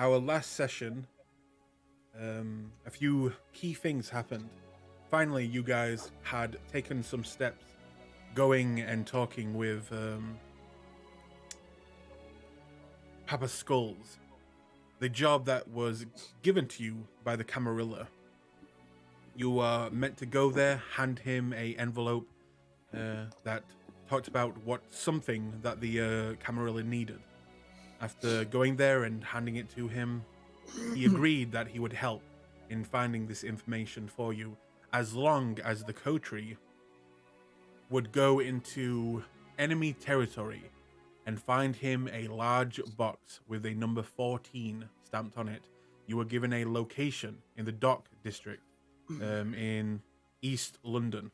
our last session, a few key things happened. Finally, you guys had taken some steps going and talking with Papa Skulls. The job that was given to you by the Camarilla. You are meant to go there, hand him a envelope that talked about something that the Camarilla needed. After going there and handing it to him, he agreed that he would help in finding this information for you, as long as the Kotri would go into enemy territory and find him a large box with a number 14 stamped on it. You were given a location in the Dock District in East London,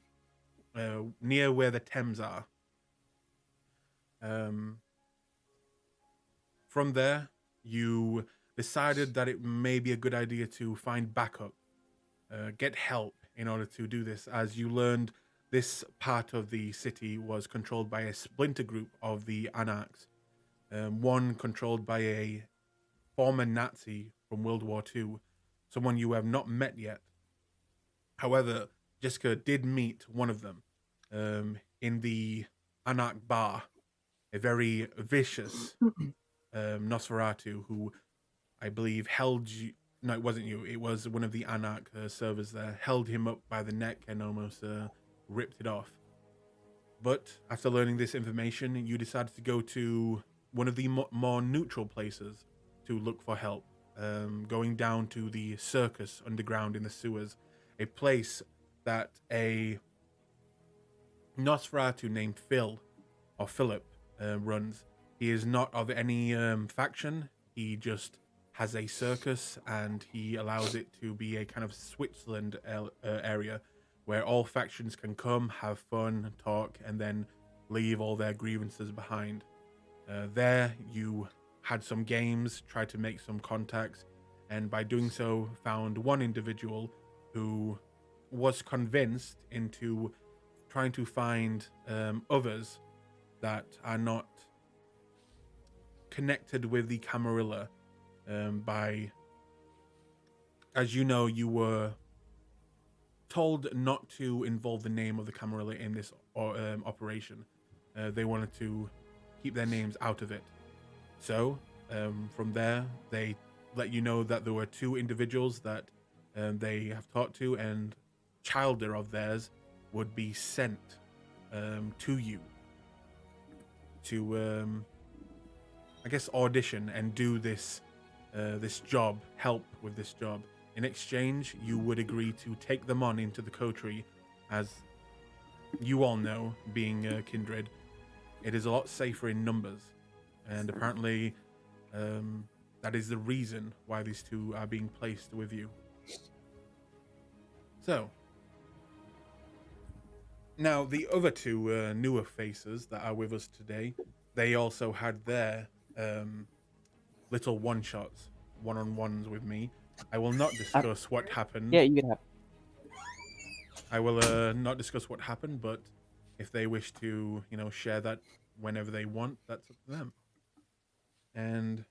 near where the Thames are. From there, you decided that it may be a good idea to find backup, get help in order to do this, as you learned this part of the city was controlled by a splinter group of the Anarchs, one controlled by a former Nazi from World War II, someone you have not met yet. However, Jessica did meet one of them in the Anarch bar, a very vicious Nosferatu who I believe held you. No, it wasn't you. It was one of the Anarch servers there. Held him up by the neck and almost ripped it off. But after learning this information, you decided to go to one of the more neutral places to look for help. Going down to the circus underground in the sewers, a place that a Nosferatu named Philip runs. He is not of any faction. He just has a circus, and he allows it to be a kind of Switzerland area where all factions can come, have fun, talk, and then leave all their grievances behind. There, you had some games, tried to make some contacts, and by doing so, found one individual who was convinced into trying to find others that are not connected with the Camarilla by, as you know, you were told not to involve the name of the Camarilla in this operation. They wanted to keep their names out of it. So from there, they let you know that there were two individuals that they have talked to, and childer of theirs would be sent to you to, I guess, audition and do this job, help with this job. In exchange, you would agree to take them on into the Kotri. As you all know, being kindred, it is a lot safer in numbers, and apparently that is the reason why these two are being placed with you. So, now the other two newer faces that are with us today, they also had their little one-shots, one-on-ones with me. I will not discuss what happened. Yeah, you can have. I will not discuss what happened, but if they wish to, share that whenever they want, that's up to them. And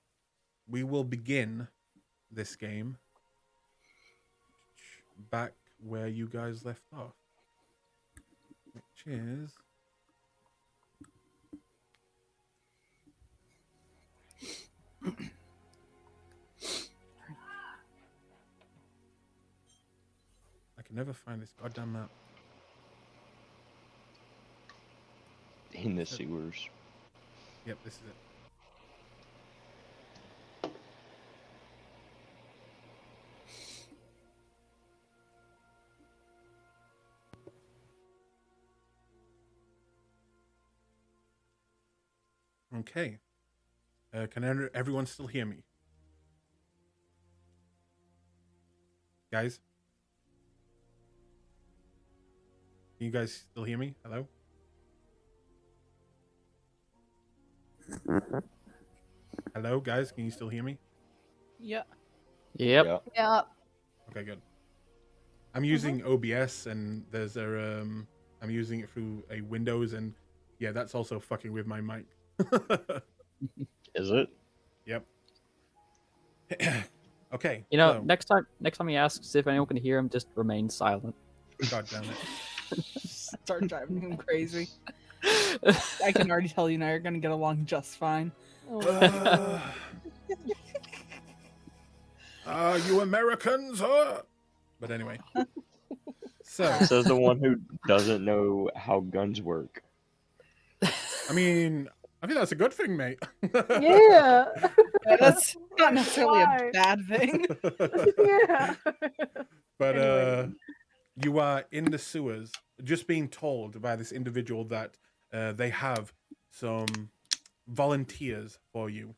we will begin this game back where you guys left off, which is I can never find this goddamn map. In the sewers. Yep, this is it. Okay. Can everyone still hear me? Guys? Can you guys still hear me? Hello? Hello, guys? Can you still hear me? Yeah. Yep. Yeah. Okay, good. I'm using OBS, and there's a I'm using it through a Windows, and yeah, that's also fucking with my mic. Is it? Yep. Okay, You know, so next time he asks if anyone can hear him, just remain silent. God damn it. Start driving him crazy. I can already tell you and I are gonna get along just fine. You Americans, but anyway. So, Says the one who doesn't know how guns work. I mean, I think that's a good thing, mate. Yeah. That's not necessarily Why? a bad thing. Yeah. But Anyway. you are in the sewers, just being told by this individual that they have some volunteers for you.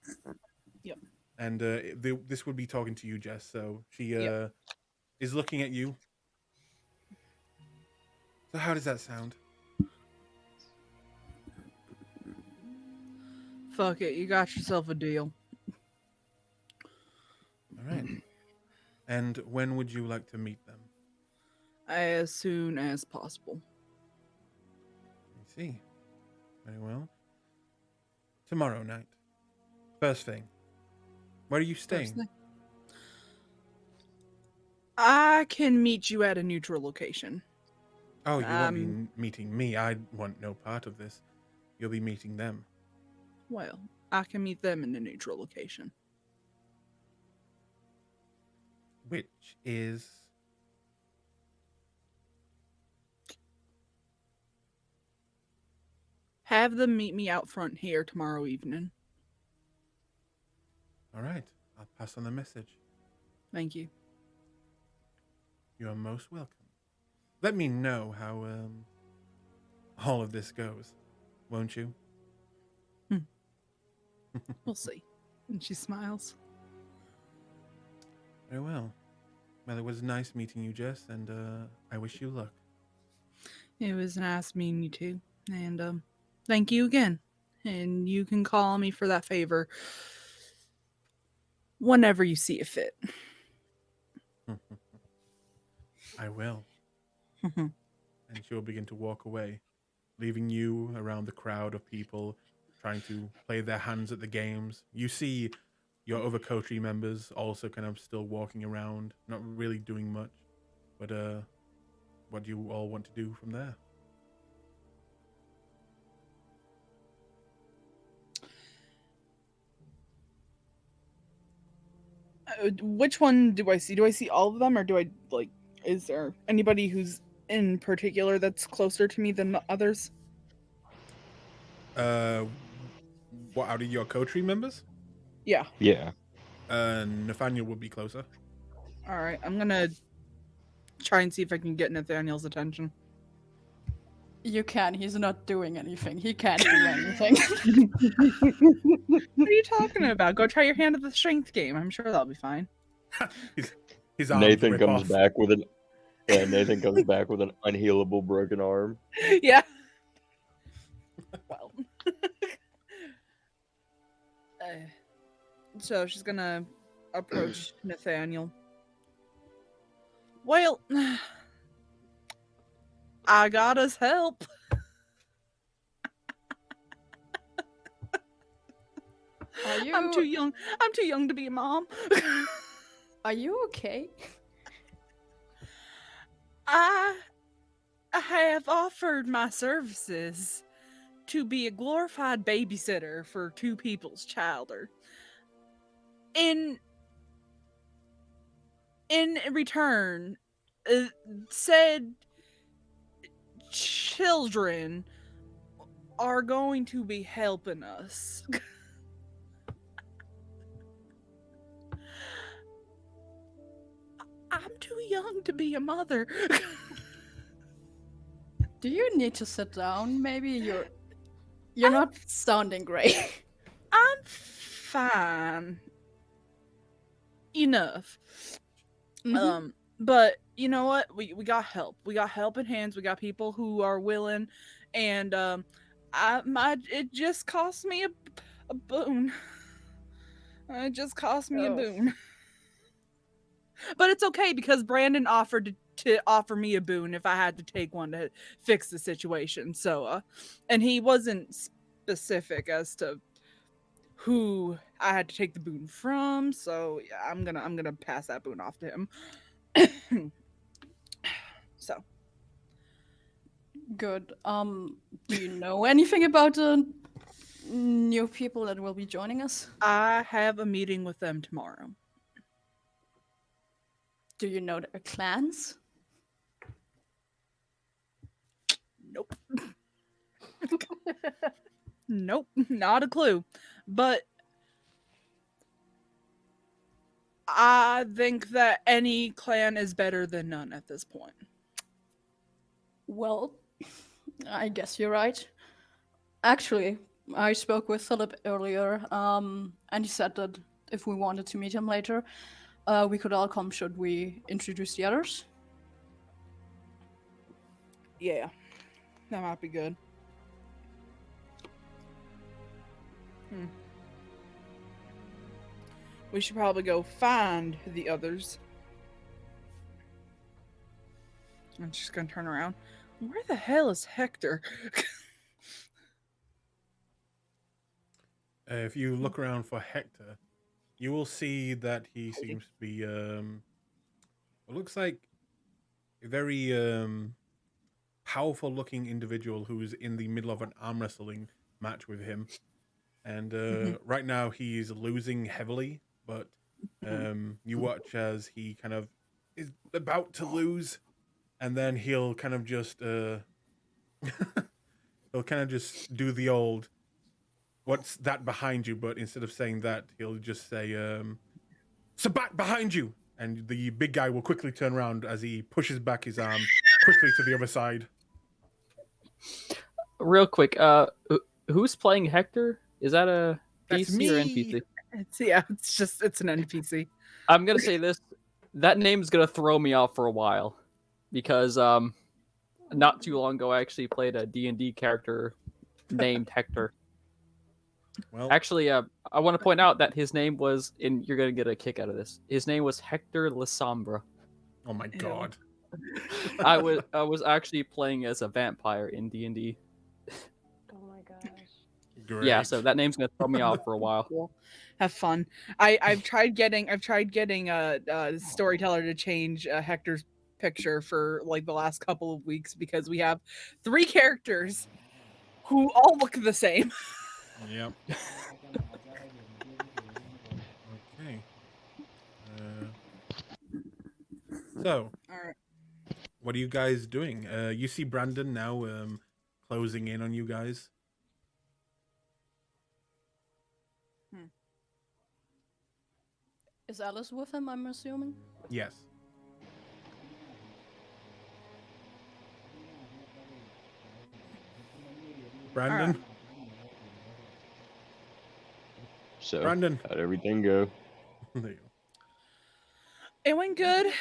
Yep. And this would be talking to you, Jess. So she Yep. is looking at you. So how does that sound? Fuck it, you got yourself a deal. All right. And when would you like to meet them? As soon as possible. I see. Very well. Tomorrow night. First thing. Where are you staying? First thing. I can meet you at a neutral location. Oh, you won't be meeting me. I want no part of this. You'll be meeting them. Well, I can meet them in a neutral location. Which is... Have them meet me out front here tomorrow evening. All right. I'll pass on the message. Thank you. You are most welcome. Let me know how all of this goes, won't you? We'll see. And she smiles. Very well. Well, it was nice meeting you, Jess, and I wish you luck. It was nice meeting you too. And thank you again. And you can call me for that favor whenever you see it fit. I will. And she will begin to walk away, leaving you around the crowd of people trying to play their hands at the games. You see your other coterie members also kind of still walking around, not really doing much. But what do you all want to do from there? Which one do I see? Do I see all of them, or do I, like, is there anybody who's in particular that's closer to me than the others? What, out of your coterie members? Yeah. Yeah. Nathaniel would be closer. All right. I'm going to try and see if I can get Nathaniel's attention. You can. He's not doing anything. He can't do anything. What are you talking about? Go try your hand at the strength game. I'm sure that'll be fine. His arms Nathan rip comes off. back with an Nathan comes back with an unhealable broken arm. Yeah. Well. So she's gonna approach Nathaniel. Well, I got us help. Are you? I'm too young. I'm too young to be a mom. Are you okay? I have offered my services to be a glorified babysitter for two people's childer. In return, said children are going to be helping us. I'm too young to be a mother. Do you need to sit down? Maybe you're not sounding great. I'm fine. Enough. Mhm. But you know what? We got help. We got helping hands. We got people who are willing, and it just cost me a boon. It just cost me a Oh. boon. But it's okay because Brandon offered to offer me a boon if I had to take one to fix the situation. So, and he wasn't specific as to who I had to take the boon from, so yeah, I'm gonna pass that boon off to him. So Good. Do you know anything about the new people that will be joining us? I have a meeting with them tomorrow. Do you know their clans? Nope. Nope, not a clue. But I think that any clan is better than none at this point. Well, I guess you're right. Actually, I spoke with Philip earlier, and he said that if we wanted to meet him later, we could all come should we introduce the others. Yeah, that might be good. We should probably go find the others. I'm just gonna turn around. Where the hell is Hector? If you look around for Hector, you will see that he seems to be it looks like a very powerful looking individual who's in the middle of an arm wrestling match with him. And right now he's losing heavily, but you watch as he kind of is about to lose, and then he'll kind of just he'll kind of just do the old "what's that behind you?" But instead of saying that, he'll just say "Sabat behind you," and the big guy will quickly turn around as he pushes back his arm quickly to the other side. Real quick, who's playing Hector? Is that a That's PC or me. NPC? It's an NPC. I'm gonna say this: that name's gonna throw me off for a while, because not too long ago I actually played a D&D character named Hector. Well, Actually, I want to point out that his name was, and you're gonna get a kick out of this. His name was Hector Lasombra. oh my god. I was actually playing as a vampire in D&D. Oh my gosh. Great. Yeah, so that name's gonna throw me off for a while. Cool. Have fun. I've tried getting a storyteller to change Hector's picture for like the last couple of weeks because we have 3 characters who all look the same. Yep. Okay. So, All right. what are you guys doing? You see Brandon now closing in on you guys. Is Alice with him, I'm assuming? Yes. Brandon? Alright. So, Brandon. how'd everything go? There you go. It went good.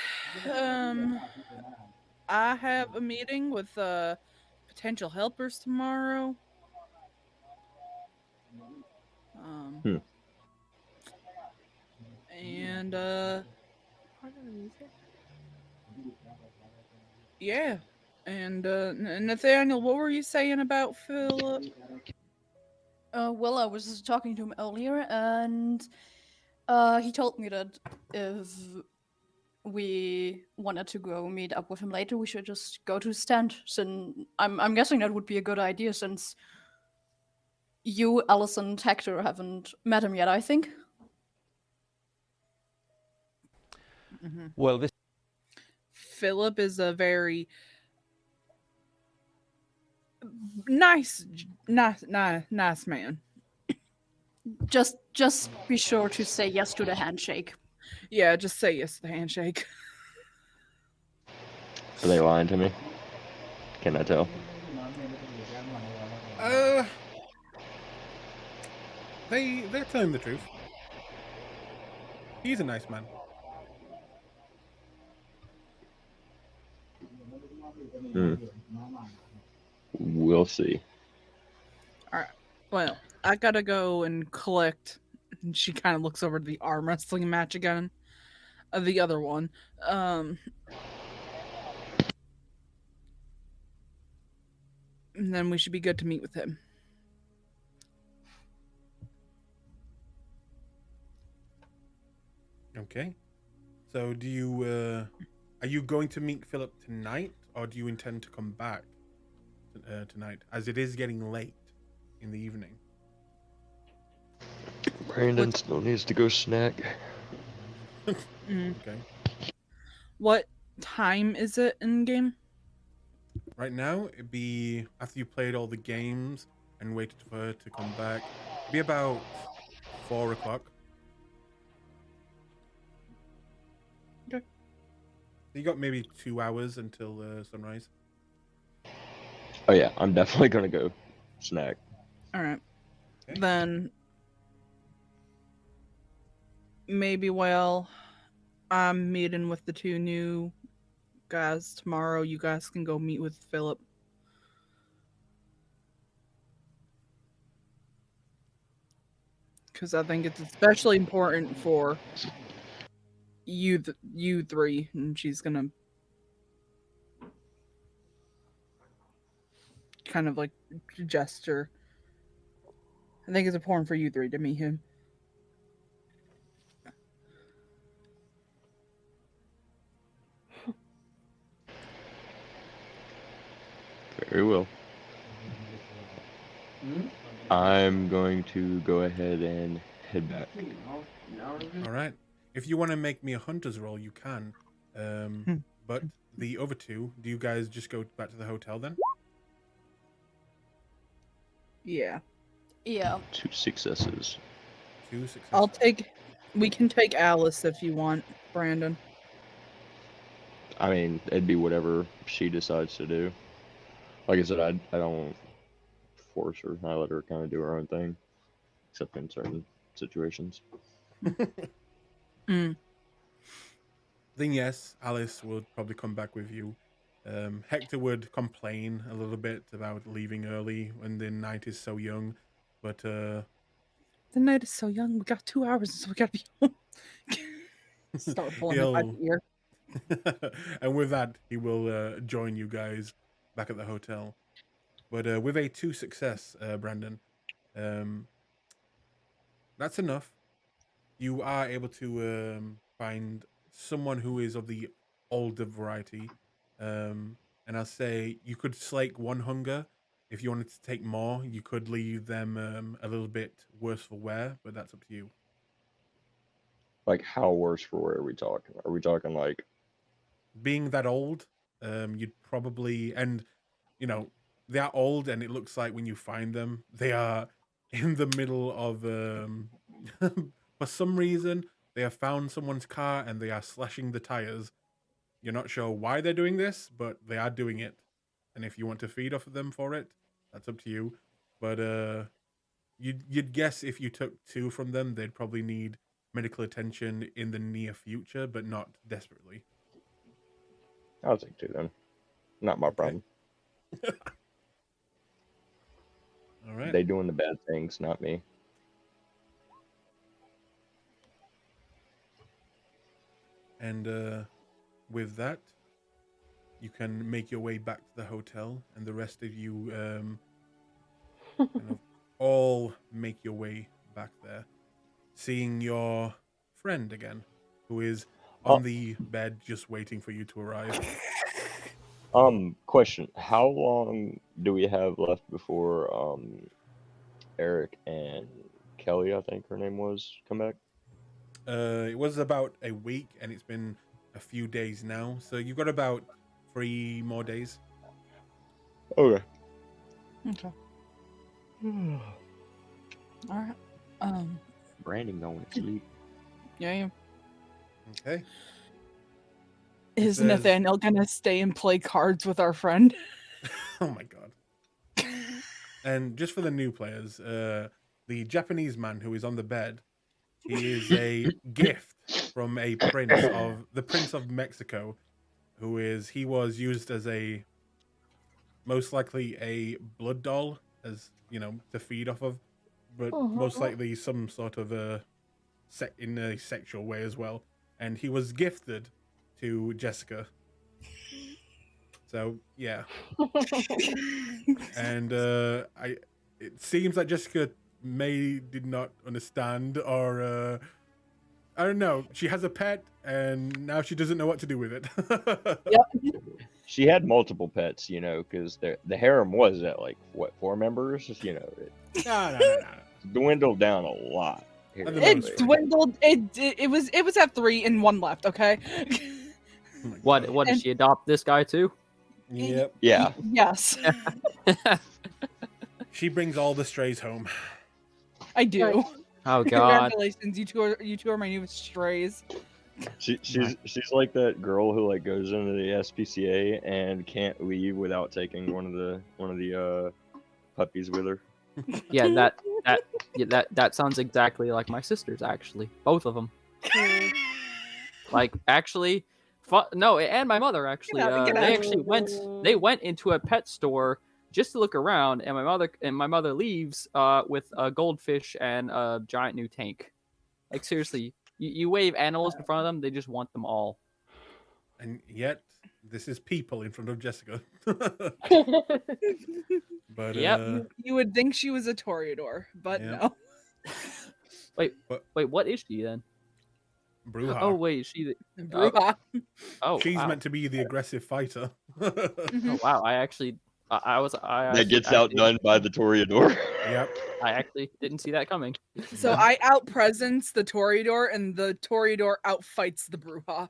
I have a meeting with potential helpers tomorrow. And yeah. And Nathaniel, what were you saying about Philip? Well, I was just talking to him earlier, and he told me that if we wanted to go meet up with him later, we should just go to his stand. Since I'm guessing that would be a good idea, since you, Alice, and Hector haven't met him yet, I think. Well, this Philip is a very nice man. Just be sure to say yes to the handshake. Yeah, just say yes to the handshake. Are they lying to me? Can I tell? They're telling the truth. He's a nice man. We'll see. All right. Well, I gotta go and collect. And she kind of looks over to the arm wrestling match again. The other one. And then we should be good to meet with him. Okay. So do you are you going to meet Philip tonight, or do you intend to come back tonight, as it is getting late in the evening? Brandon still needs to go snack. Okay. What time is it in game? Right now, it'd be after you played all the games and waited for her to come back. It'd be about 4 o'clock. Okay. So you got maybe 2 hours until sunrise. Oh yeah, I'm definitely gonna go snack. All right. Okay. Then maybe while I'm meeting with the two new guys tomorrow, you guys can go meet with Philip. Because I think it's especially important for you three, and she's gonna kind of like gesture. I think it's important for you three to meet him. Very well. I'm going to go ahead and head back. All right. If you want to make me a hunter's roll, you can. But the other two, do you guys just go back to the hotel then? Yeah. Yeah. 2 successes. 2 successes. I'll take. We can take Alice if you want, Brandon. I mean, it'd be whatever she decides to do. Like I said, I don't force her. I let her kind of do her own thing, except in certain situations. Mm. Then yes, Alice would probably come back with you. Hector would complain a little bit about leaving early when the night is so young, but The night is so young. We got 2 hours, so we gotta be home. Start pulling it by the ear. and with that, he will join you guys back at the hotel. But with a 2 success, Brandon, that's enough. You are able to find someone who is of the older variety. And I'll say you could slake one hunger. If you wanted to take more, you could leave them a little bit worse for wear, but that's up to you. Like, how worse for wear are we talking? Are we talking like Being that old, you'd probably, and you know, they are old, and it looks like when you find them, they are in the middle of for some reason they have found someone's car and they are slashing the tires. You're not sure why they're doing this, but they are doing it. And if you want to feed off of them for it, that's up to you. But you'd guess if you took 2 from them, they'd probably need medical attention in the near future, but not desperately. I'll take 2 then. Not my Okay. problem. All right. They doing the bad things, not me. And with that, you can make your way back to the hotel, and the rest of you kind of all make your way back there, seeing your friend again, who is on the bed just waiting for you to arrive. Question. How long do we have left before Eric and Kelly, I think her name was, come back? It was about a week, and it's been a few days now, so you've got about 3 more days. Okay. Okay. All right. Brandon going to sleep. Yeah. Okay. Is says- Nathaniel gonna stay and play cards with our friend? Oh my god. And just for the new players, the Japanese man who is on the bed, he is a gift from a prince of Mexico, he was used as most likely a blood doll, as you know, to feed off of, but most likely some sort of in a sexual way as well. And he was gifted to Jessica. So yeah. And it seems like Jessica did not understand, or I don't know. She has a pet, and now she doesn't know what to do with it. She had multiple pets, you know, because the harem was at like what 4 members, you know, it No. dwindled down a lot. Here At the lately. most. It dwindled. It was at 3 and 1 left. Okay. Oh my What God. did And- she adopt this guy too? Yep. Yeah, Yes, She brings all the strays home. I do. Nice. Oh God. Congratulations, you two are my new strays. she's like that girl who like goes into the SPCA and can't leave without taking one of the puppies with her. Yeah, that sounds exactly like my sisters. Actually, both of them. Hmm. Like actually, no, and my mother actually. Get out. They actually went into a pet store just to look around, and my mother leaves with a goldfish and a giant new tank. Like seriously, you wave animals in front of them, they just want them all. And yet, this is people in front of Jessica. But Yep. You would think she was a Toreador, but Yeah. no. Wait, what is she then? Bruja. Oh wait, she. Bruja. Oh, She's wow. meant to be the aggressive fighter. Oh wow, I actually, I That gets outdone by the Toreador. Yep. I actually didn't see that coming. So I outpresence the Toreador, and the Toreador outfights the Bruja.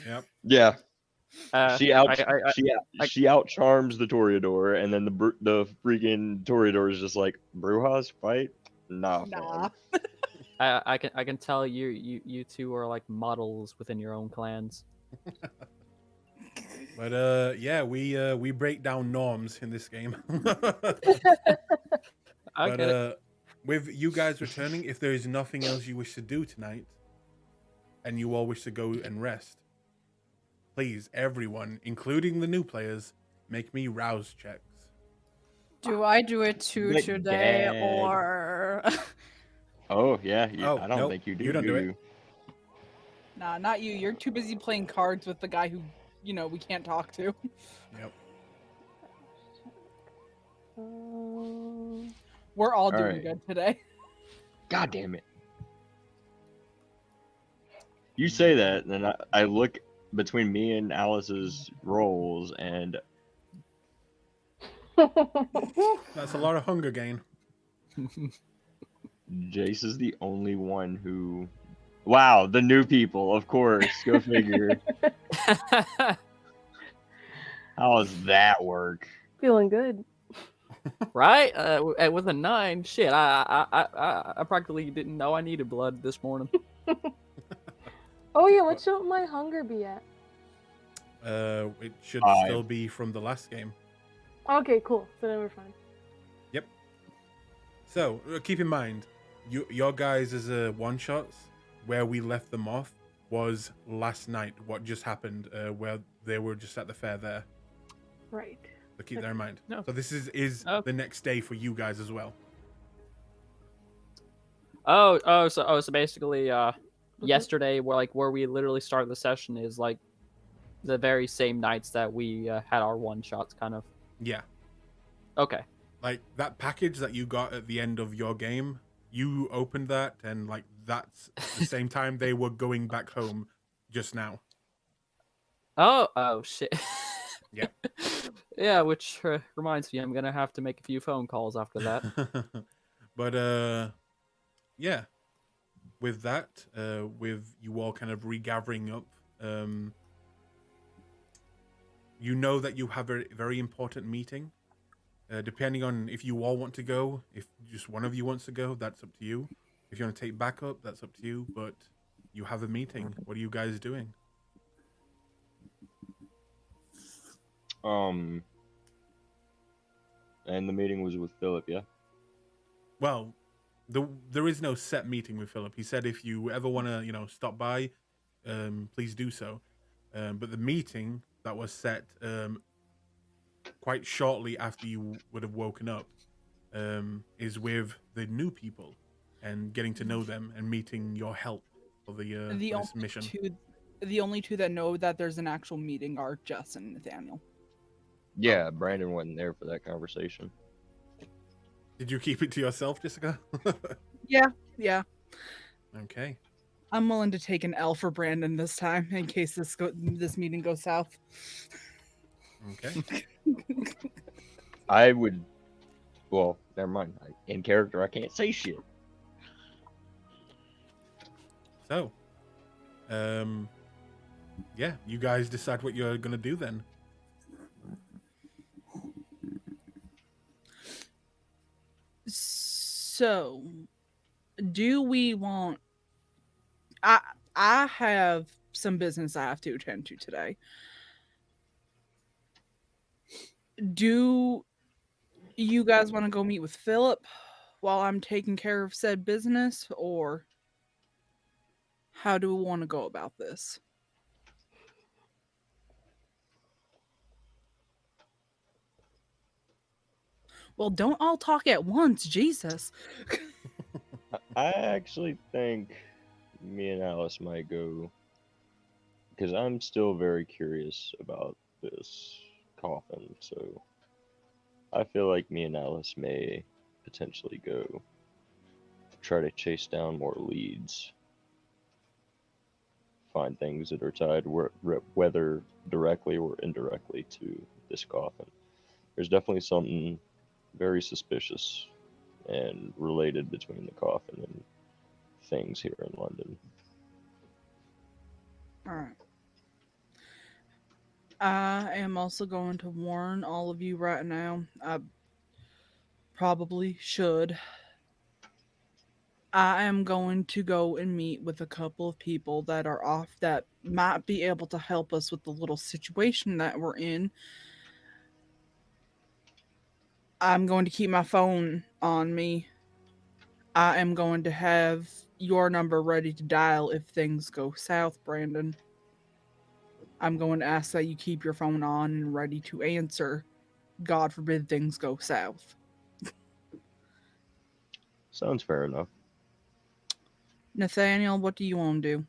Yep. Yeah, She she outcharms the Toreador, and then the freaking Toreador is just like, Brujas fight? Nah. Nah. fam." I can tell you two are like models within your own clans. But yeah, we break down norms in this game. I But get it. with you guys returning, if there is nothing else you wish to do tonight, and you all wish to go and rest, please, everyone, including the new players, make me rouse checks. Do I do it too Like today, Dad. or Oh yeah, Oh, I don't nope, think you do. you don't do it. you? Nah, not you. You're too busy playing cards with the guy who, we can't talk to. Yep. We're all doing Alright. good today. God damn it! You say that, and then I look between me and Alice's rolls, and That's a lot of hunger gain. Jace is the only one who. Wow, the new people, of course. Go figure. How does that work? Feeling good. Right? With a 9, shit, I practically didn't know I needed blood this morning. Oh yeah, what should my hunger be at? It should 5. still be from the last game. Okay, cool. So then we're fine. So keep in mind, your guys' as a one shots where we left them off was last night. What just happened? Where they were just at the fair there. Right. So keep that in mind. No. So this is Oh. the next day for you guys as well. So basically, yesterday, where we literally started the session is like the very same nights that we had our one shots, kind of. Yeah. Okay. Like that package that you got at the end of your game, you opened that, and like that's the same time they were going back home just now. Oh shit. Yep. Yeah, which reminds me, I'm gonna have to make a few phone calls after that. But yeah. With that, with you all kind of regathering up, you know that you have a very important meeting. Depending on if you all want to go, if just one of you wants to go, that's up to you. If you want to take backup, that's up to you. But you have a meeting. What are you guys doing? And the meeting was with Philip, yeah? Well, there is no set meeting with Philip. He said if you ever want to, stop by, please do so. But the meeting that was set quite shortly after you would have woken up is with the new people and getting to know them and meeting your help for The this mission. The only two that know that there's an actual meeting are Jess and Nathaniel. Yeah, Brandon wasn't there for that conversation. Did you keep it to yourself, Jessica? Yeah. Okay. I'm willing to take an L for Brandon this time in case this meeting goes south. Okay. I would. Well, never mind. In character, I can't say shit. So, yeah, you guys decide what you're gonna do then. So, do we want? I have some business I have to attend to today. Do you guys want to go meet with Philip while I'm taking care of said business, or how do we want to go about this? Well, don't all talk at once, Jesus. I actually think me and Alice might go because I'm still very curious about this coffin. So I feel like me and Alice may potentially go try to chase down more leads, find things that are tied whether directly or indirectly to this coffin. There's definitely something very suspicious and related between the coffin and things here in London. All right. I am also going to warn all of you right now. I probably should. I am going to go and meet with a couple of people that are off that might be able to help us with the little situation that we're in. I'm going to keep my phone on me. I am going to have your number ready to dial if things go south, Brandon. I'm going to ask that you keep your phone on and ready to answer. God forbid things go south. Sounds fair enough. Nathaniel, what do you want to do?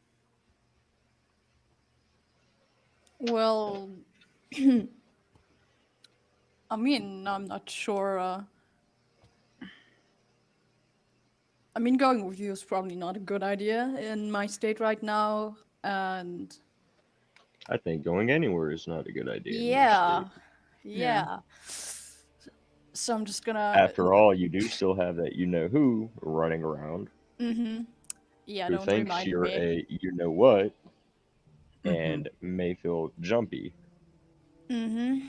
Well, I mean, I'm not sure. I mean, going with you is probably not a good idea in my state right now. And I think going anywhere is not a good idea in your yeah, state. yeah. So I'm just gonna. After all, you do still have that you know who running around Mm-hmm. Yeah, who don't thinks remind you're me. a you know what Mhm. and may feel jumpy. Mm-hmm.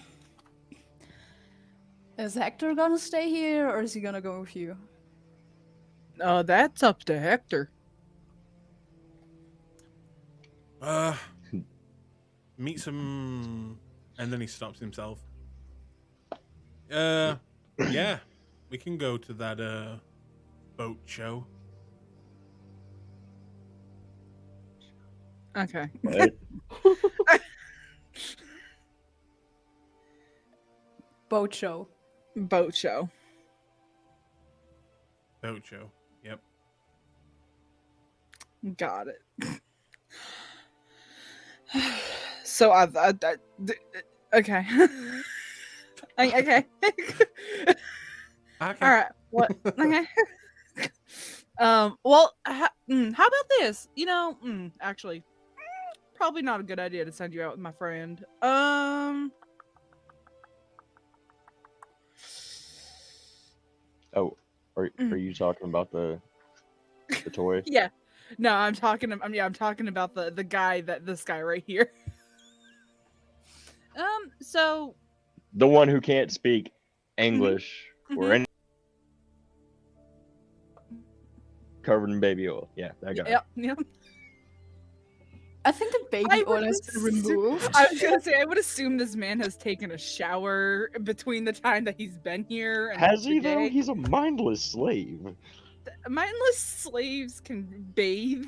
Is Hector gonna stay here, or is he gonna go with you? That's up to Hector. Meet some, and then he stops himself. Yeah, we can go to that boat show. Okay. But Boat show. Boat show. Boat show. Yep. Got it. So okay. Okay. Okay. All right. What? Okay. Well, how about this? Actually, probably not a good idea to send you out with my friend. oh, are you talking about the toy? Yeah. No, I'm talking about the guy this guy right here. So The one who can't speak English or Mhm. any covered in baby oil. Yeah, that guy. Yep. I think the baby oil has been removed. I was gonna say, I would assume this man has taken a shower between the time that he's been here and Has he though? today. He's a mindless slave. Mindless slaves can bathe.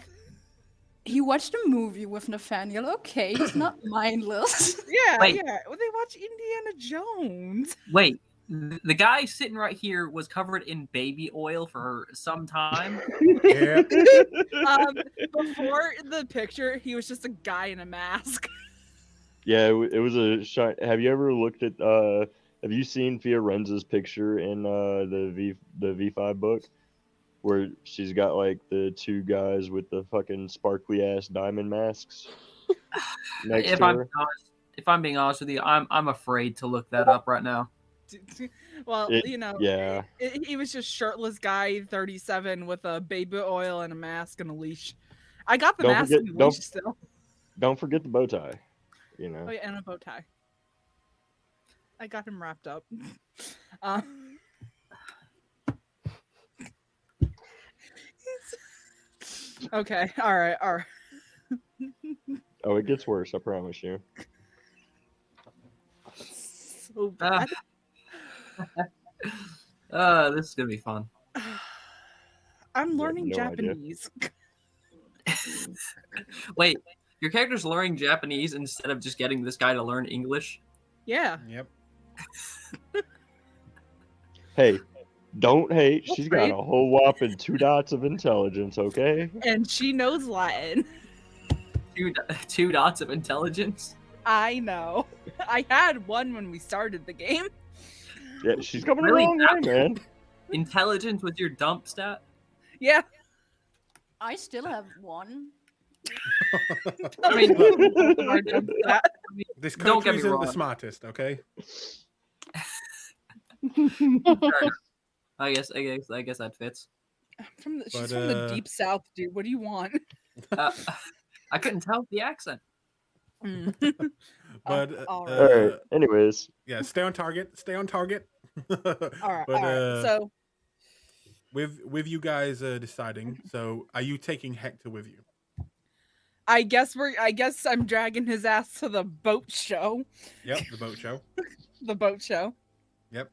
He watched a movie with Nathaniel. Okay, he's not mindless. Yeah, Wait. yeah. Well, they watch Indiana Jones. Wait, the guy sitting right here was covered in baby oil for some time. Yeah. Before the picture, he was just a guy in a mask. Yeah, it was a shot. Have you ever looked at have you seen Fiorenza's picture in the V5 book? where she's got like the two guys with the fucking sparkly ass diamond masks next to her. If I'm being honest with you, I'm afraid to look that up right now. Well, It- you know, yeah. he was just shirtless guy, 37, with a baby oil and a mask and a leash. I got the Don't mask forget- and the don't- leash still. Don't forget the bow tie. You know. Oh yeah, and a bow tie. I got him wrapped up. Okay, all right. Oh, it gets worse. I promise you. So bad. This is gonna be fun. I'm Yeah, learning no idea. Japanese. Wait, your character's learning Japanese instead of just getting this guy to learn English? Yeah. Yep. Hey, don't hate. Don't She's got hate. a whole whopping 2 dots of intelligence. Okay. And she knows Latin. Two dots of intelligence. I know. I had one when we started the game. Yeah, she's coming Really? a long way, man. Intelligence was your dump stat? Yeah. I still have one. I mean, This Don't get country me isn't the wrong. smartest, okay? I guess that fits. She's But, from the deep south, dude. What do you want? I couldn't tell the accent. Mm. But all right. All right. Anyways, yeah, stay on target. Stay on target. All right. But all right. So with you guys deciding, so are you taking Hector with you? I guess I'm dragging his ass to the boat show. Yep, the boat show. The boat show. Yep.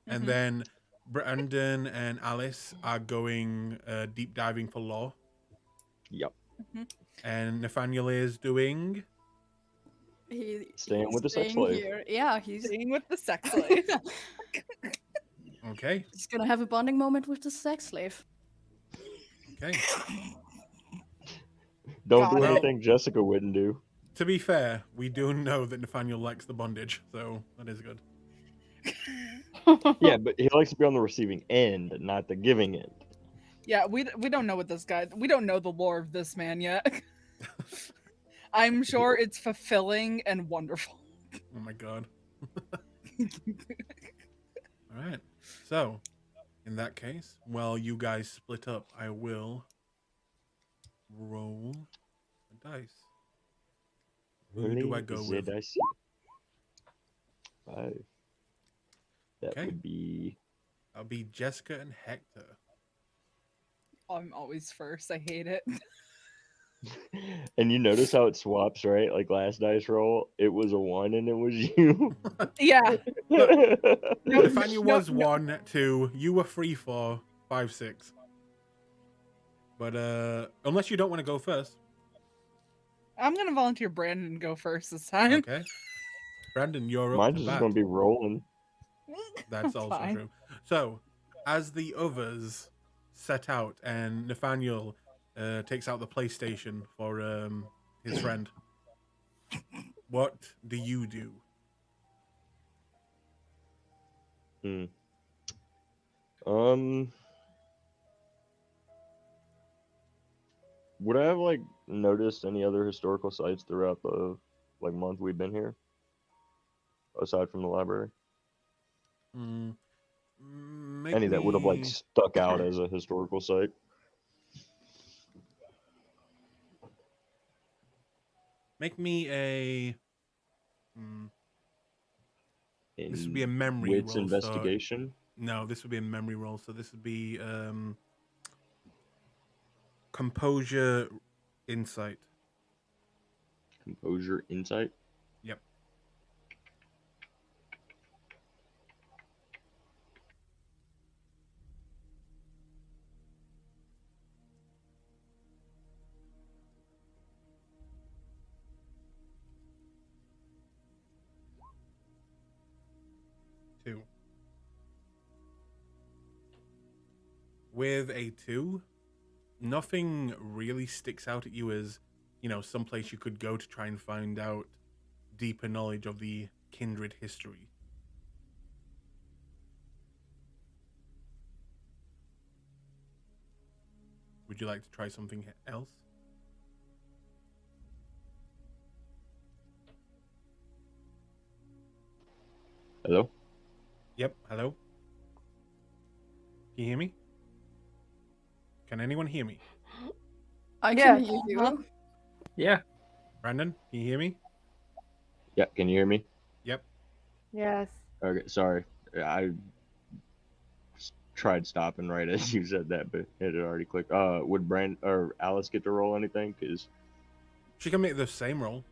And Mhm. then Brandon and Alice are going deep diving for lore. yep. And Nathaniel is doing. Staying He's with the sex staying slave. Here. Yeah, he's Staying with the sex slave. Okay. he's gonna have a bonding moment with the sex slave. Okay. Don't do Got it. anything Jessica wouldn't do. To be fair, we do know that Nathaniel likes the bondage, so that is good. Yeah, but he likes to be on the receiving end, not the giving end. Yeah, we don't know what this guy. We don't know the lore of this man yet. I'm sure it's fulfilling and wonderful. Oh my god. All right. So, in that case, while you guys split up, I will roll a dice. Who do I go with? I see. 5. That Okay. would be. I'll be Jessica and Hector. I'm always first. I hate it. And you notice how it swaps, right? Like last dice roll, it was a 1 and it was you. Yeah. Nathaniel no, was no. 1, 2. You were 3, 4, 5, 6. But unless you don't want to go first. I'm gonna volunteer Brandon to go first this time. Okay. Brandon, you're up Mine's to just bat. gonna be rolling. That's also Fine. true. So, as the others set out and Nathaniel takes out the PlayStation for his friend, what do you do? Would I have like noticed any other historical sites throughout the like month we've been here, aside from the library? Any that would have like stuck out as a historical site? Make me a. This would be a In memory wits roll. investigation. No, this would be a memory roll. So this would be composure, insight. Composure, insight. Yep. Two. With a 2, nothing really sticks out at you as, someplace you could go to try and find out deeper knowledge of the kindred history. would you like to try something else? Hello? Yep. Hello. Can you hear me? Can anyone hear me? I Yeah, can hear you. uh-huh. Yeah. Brandon, can you hear me? Yeah, can you hear me? Yep. Yes. Okay, sorry. I tried stopping right as you said that, but it had already clicked. Would Brand or Alice get to roll anything? Because She can make the same roll.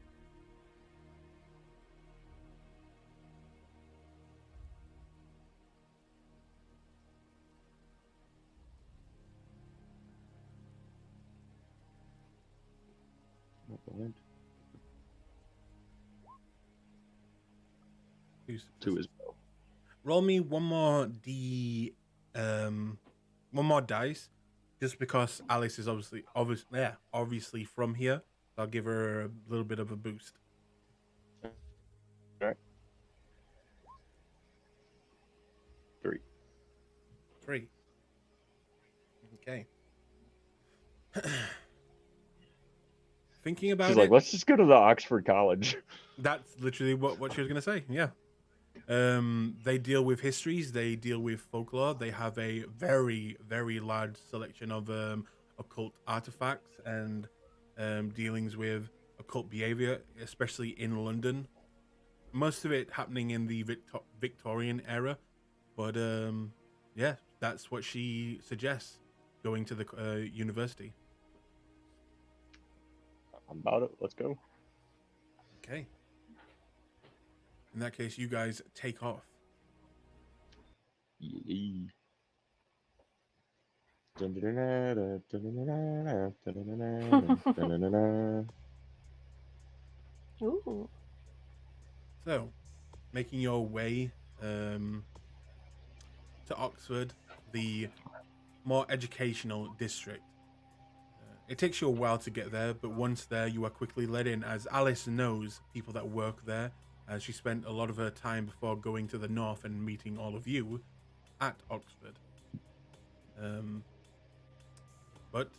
two as well. Roll me one more one more dice, just because Alice is obviously from here. So I'll give her a little bit of a boost. All right. 3. 3. Okay. Thinking about She's it, like, let's just go to the Oxford College. that's literally what she was gonna say. Yeah. They deal with histories. They deal with folklore. They have a very, very large selection of occult artifacts and dealings with occult behavior, especially in London. Most of it happening in the Victorian era, but yeah, that's what she suggests. Going to the university. I'm about it. Let's go. Okay. In that case, you guys take off. Yee. Ooh. So, making your way to Oxford, the more educational district. It takes you a while to get there, but once there, you are quickly let in, as Alice knows people that work there, as she spent a lot of her time before going to the north and meeting all of you at Oxford. But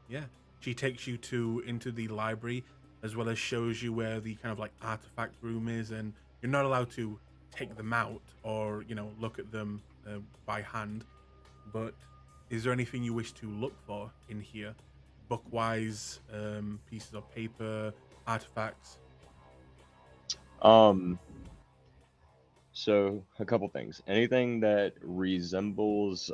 yeah, she takes you into the library, as well as shows you where the kind of like artifact room is, and you're not allowed to take them out or look at them by hand. But is there anything you wish to look for in here, book-wise, pieces of paper, artifacts? So a couple things. Anything that resembles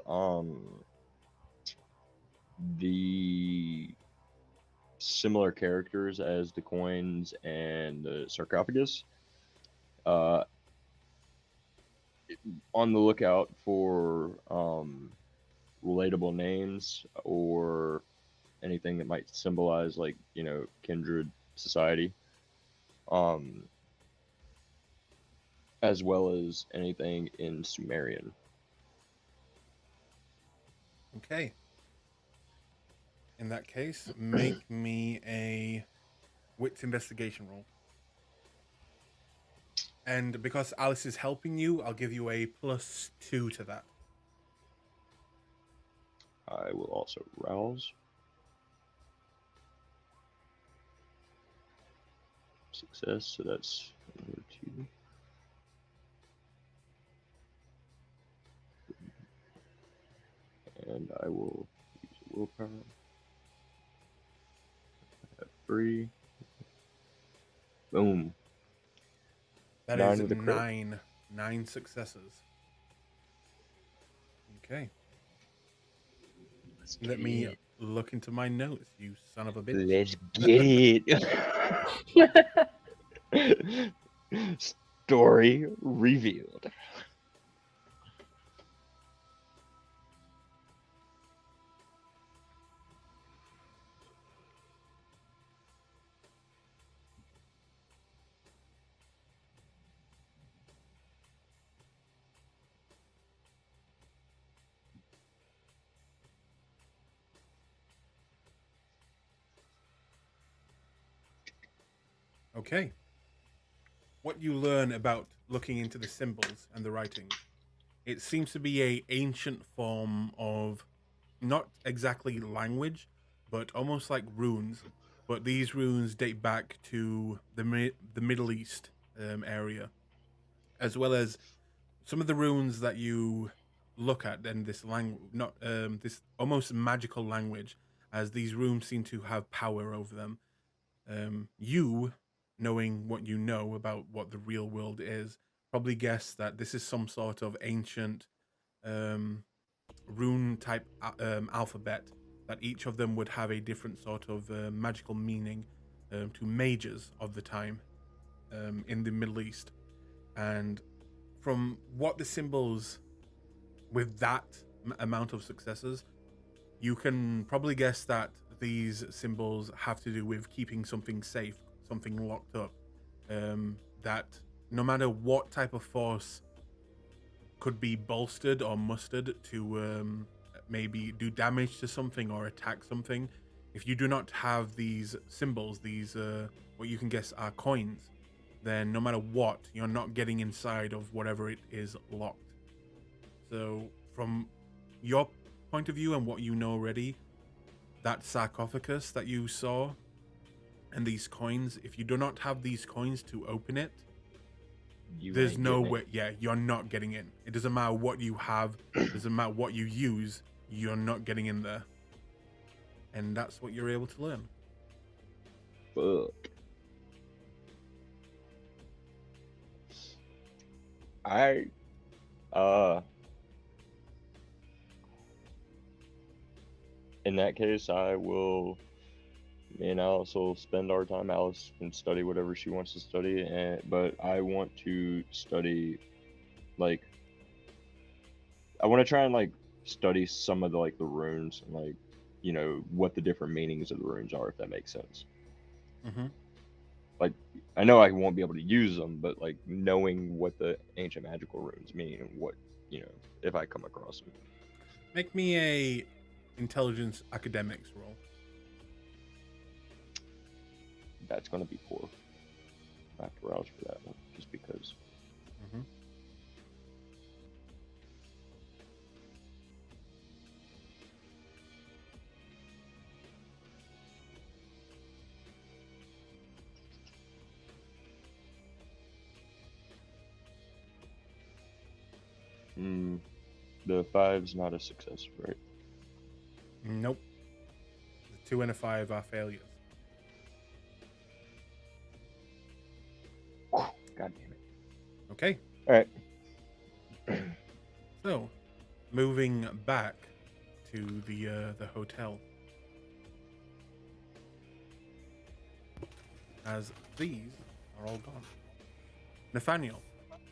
the similar characters as the coins and the sarcophagus. On the lookout for relatable names or anything that might symbolize, like, kindred society, as well as anything in Sumerian. Okay. In that case, make me a wits investigation roll. And because Alice is helping you, I'll give you a +2 to that. I will also rouse. Success, so that's another 2. And I will use a willpower. I have 3. Boom. That 9 is with a crit. 9 successes. Okay. Let me look into my notes, you son of a bitch. Let's get it. Story revealed. Okay. What you learn about looking into the symbols and the writings, it seems to be a ancient form of not exactly language, but almost like runes. But these runes date back to the Middle East area, as well as some of the runes that you look at in this language, not this almost magical language, as these runes seem to have power over them. You, knowing what you know about what the real world is, probably guess that this is some sort of ancient rune type alphabet, that each of them would have a different sort of magical meaning to mages of the time in the Middle East. And from what the symbols, with that amount of successes, you can probably guess that these symbols have to do with keeping something safe, something locked up. That no matter what type of force could be bolstered or mustered to maybe do damage to something or attack something, if you do not have these symbols, these what you can guess are coins, then no matter what, you're not getting inside of whatever it is locked. So from your point of view and what you know already, that sarcophagus that you saw and these coins, if you do not have these coins to open it, there's no way. Yeah, you're not getting in. It doesn't matter what you have, it doesn't matter what you use, you're not getting in there. And that's what you're able to learn. Fuck. In that case, me and Alice will spend our time. Alice can study whatever she wants to study, but I want to study, like, I want to try and like study some of the runes and what the different meanings of the runes are, if that makes sense. Mm-hmm. Like, I know I won't be able to use them, but like knowing what the ancient magical runes mean and what, if I come across them. Make me a intelligence academics roll. That's going to be poor. I have to rouse for that one, just because. Mm-hmm. The 5's not a success, right? Nope. The 2 and a 5 are failures. God damn it. Okay. All right. So, moving back to the hotel, as these are all gone. Nathaniel,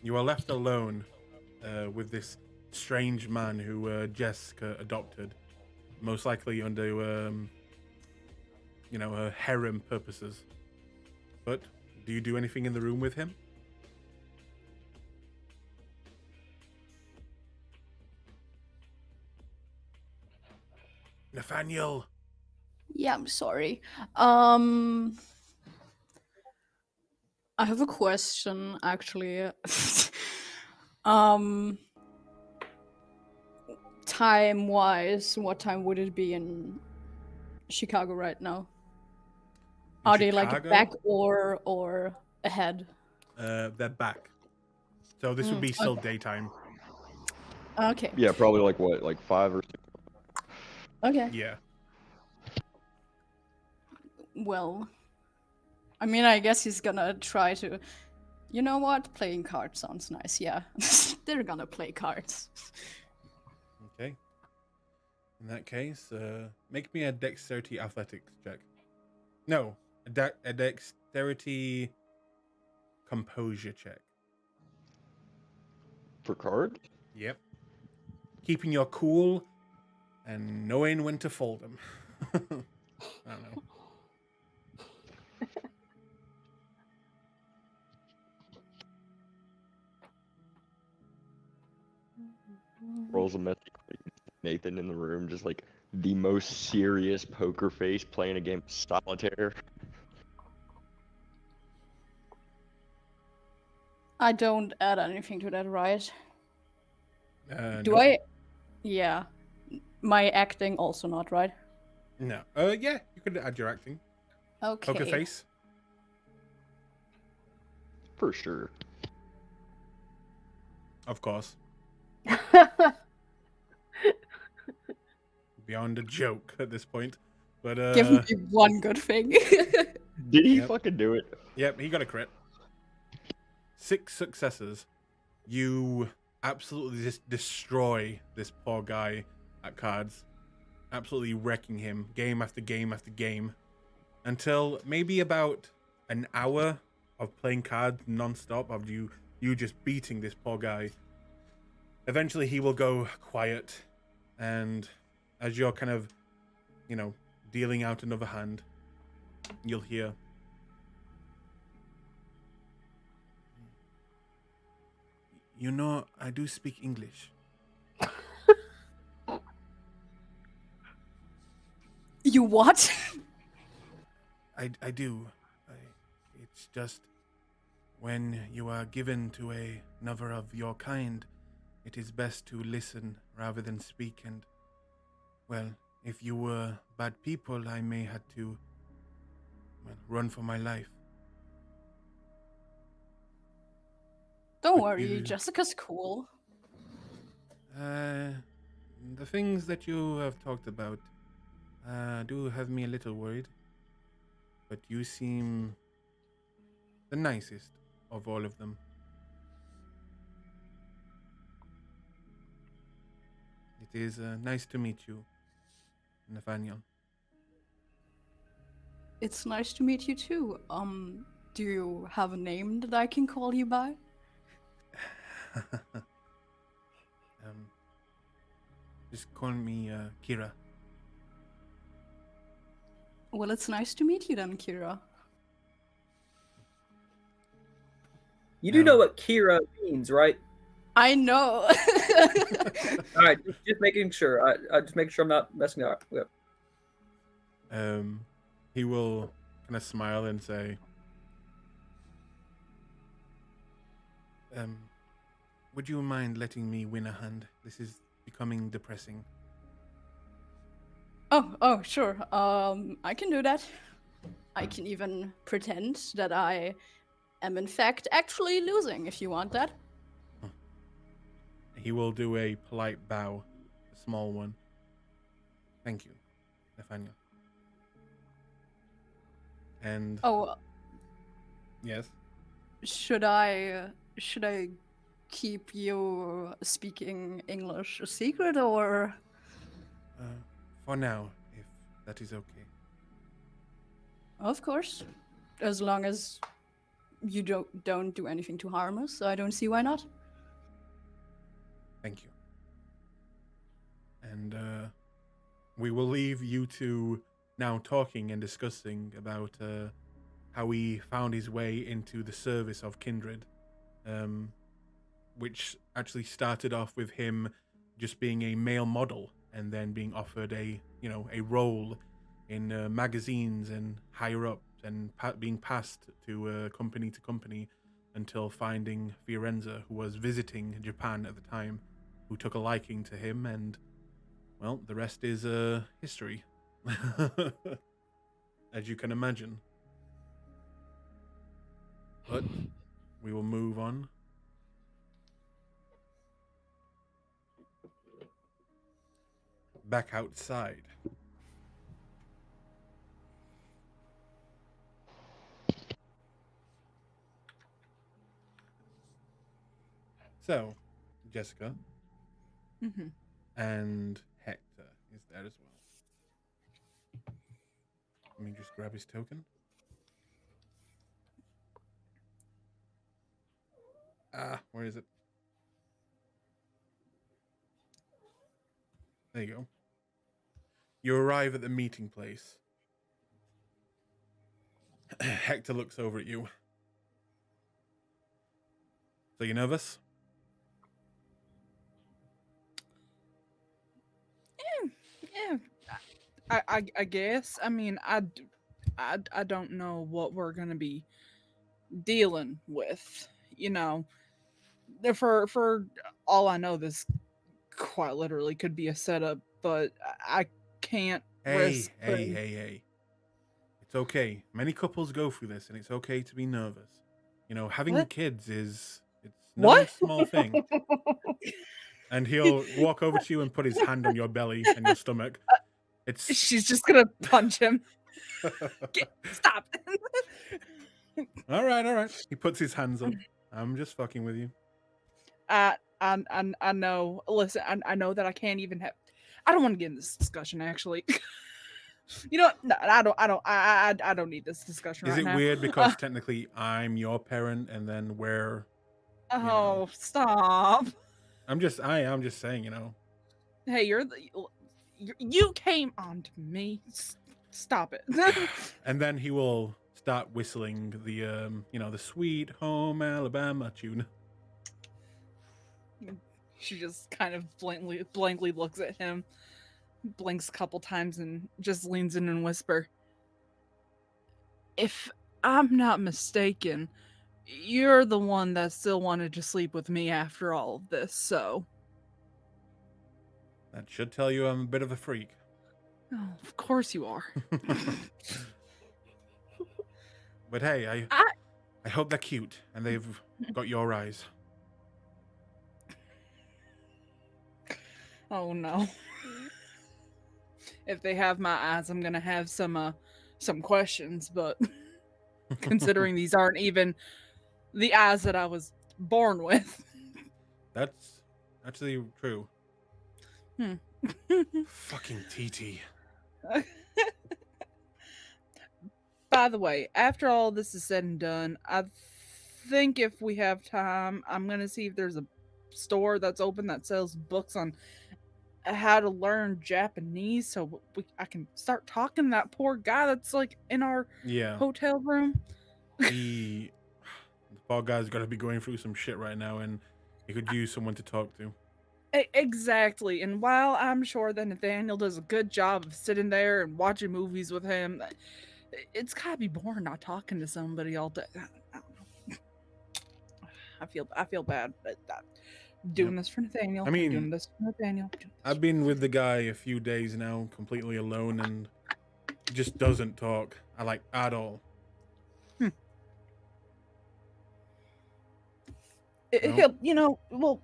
you are left alone with this strange man who Jessica adopted, most likely under her harem purposes. But do you do anything in the room with him? Nathaniel. Yeah, I'm sorry. I have a question, actually. Time-wise, what time would it be in Chicago right now? Are they like Chicago? back or ahead? They're back. So this would be still daytime. Okay. Yeah, probably like 5 or 6. Okay. Yeah. Well, I mean, I guess he's gonna try to. You know what? Playing cards sounds nice. Yeah, they're gonna play cards. Okay. In that case, make me a dexterity athletics check. No, a dexterity composure check. For card? Yep. Keeping your cool and knowing when to fold them. I don't know. Rolls a message. Nathan in the room, just like the most serious poker face playing a game of solitaire. I don't add anything to that, right? Do Nope. I? Yeah. My acting also not, right? No. Yeah, you could add your acting. Okay. Poker face. For sure. Of course. Beyond a joke at this point. But Give me one good thing. Did he Yep. fucking do it? Yep, he got a crit. 6 successes. You absolutely just destroy this poor guy at cards. Absolutely wrecking him game after game after game. Until maybe about an hour of playing cards non-stop of you just beating this poor guy. Eventually he will go quiet, and as you're kind of, dealing out another hand, you'll hear, I do speak English. You what? I do. It's just when you are given to another of your kind, it is best to listen rather than speak. And, well, if you were bad people, I may have to run for my life. Don't But worry, you- Jessica's cool. The things that you have talked about do have me a little worried. But you seem the nicest of all of them. It is nice to meet you, Nathaniel. It's nice to meet you too. Do you have a name that I can call you by? Just call me Kira. Well, it's nice to meet you then, Kira. You do know what Kira means, right? I know. All right, just making sure. I just making sure I'm not messing up. Yep. He will kind of smile and say, would you mind letting me win a hand? This is becoming depressing. Oh, sure. I can do that. I can even pretend that I am in fact actually losing if you want that. He will do a polite bow, a small one. Thank you, Nathaniel. And Oh, yes, should I keep you speaking English a secret or? for now, if that is okay. Of course, as long as you don't do anything to harm us, I don't see why not. Thank you. And we will leave you two now talking and discussing about how he found his way into the service of Kindred, which actually started off with him just being a male model and then being offered a role in magazines and higher up and being passed to company until finding Fiorenza, who was visiting Japan at the time, who took a liking to him, and, well, the rest is history. As you can imagine. But we will move on. Back outside. So, Jessica and Hector is there as well. Let me just grab his token. Where is it? There you go. You arrive at the meeting place. Hector looks over at you. So you nervous? Yeah. I guess. I mean, I don't know what we're gonna be dealing with. For all I know, this quite literally could be a setup, but I can't Hey, but- hey. It's okay. Many couples go through this, and it's okay to be nervous. You know, having What? kids it's no What? small thing. And he'll walk over to you and put his hand on your belly and your stomach. It's She's just gonna punch him. Stop. all right. He puts his hands up. I'm just fucking with you. I know. Listen, I know that I can't even have. I don't want to get in this discussion. Actually, you know, what? No, I don't need this discussion Is right it now. weird because technically I'm your parent and then we're Oh, stop! I am just saying, you know. Hey, you came on to me. Stop it. And then he will start whistling the the Sweet Home Alabama tune. She just kind of blankly looks at him, blinks a couple times, and just leans in and whisper, "If I'm not mistaken, you're the one that still wanted to sleep with me after all of this, so..." That should tell you I'm a bit of a freak. Oh, of course you are. But hey, I hope they're cute and they've got your eyes. Oh no. If they have my eyes, I'm gonna have some questions, but considering these aren't even the eyes that I was born with. That's actually true. Hmm. Fucking TT. By the way, after all this is said and done, I think if we have time, I'm gonna see if there's a store that's open that sells books on how to learn Japanese, so I can start talking to that poor guy that's like in our Yeah. hotel room. The poor guy's got to be going through some shit right now, and he could use someone to talk to. Exactly. And while I'm sure that Nathaniel does a good job of sitting there and watching movies with him, it's gotta be boring not talking to somebody all day. I don't know. I feel bad, but I'm doing this for Nathaniel. I mean, I'm doing this for Nathaniel. I've been with the guy a few days now, completely alone, and he just doesn't talk. At all. He'll, well,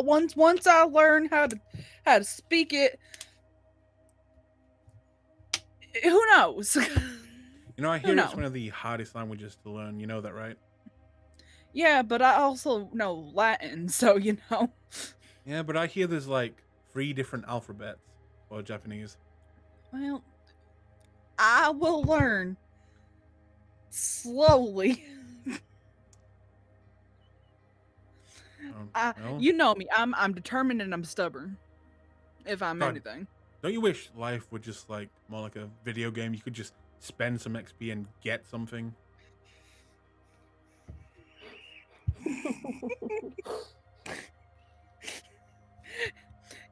once I learn how to speak it, who knows? You know, I hear it's one of the hardest languages to learn. You know that, right? Yeah, but I also know Latin, so you know. Yeah, but I hear there's like 3 different alphabets for Japanese. Well, I will learn slowly. Well, You know me. I'm determined and I'm stubborn. If I'm God. anything. Don't you wish life would just like more like a video game? You could just spend some XP and get something.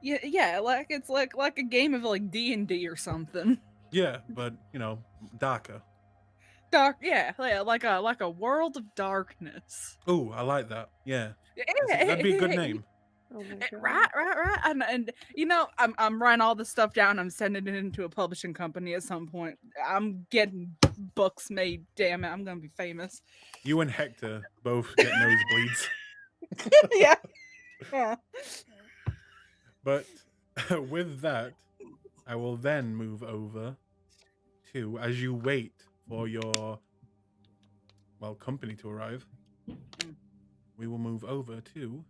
Yeah, like it's like a game of like D&D or something. Yeah, but darker. Dark, yeah, like a world of darkness. Oh, I like that. Yeah, Yeah, that'd be a good name. Oh my God. Right. And I'm writing all this stuff down. I'm sending it into a publishing company at some point. I'm getting books made. Damn it, I'm gonna be famous. You and Hector both get nosebleeds. Yeah. But with that, I will then move over to, as you wait for your company to arrive, we will move over to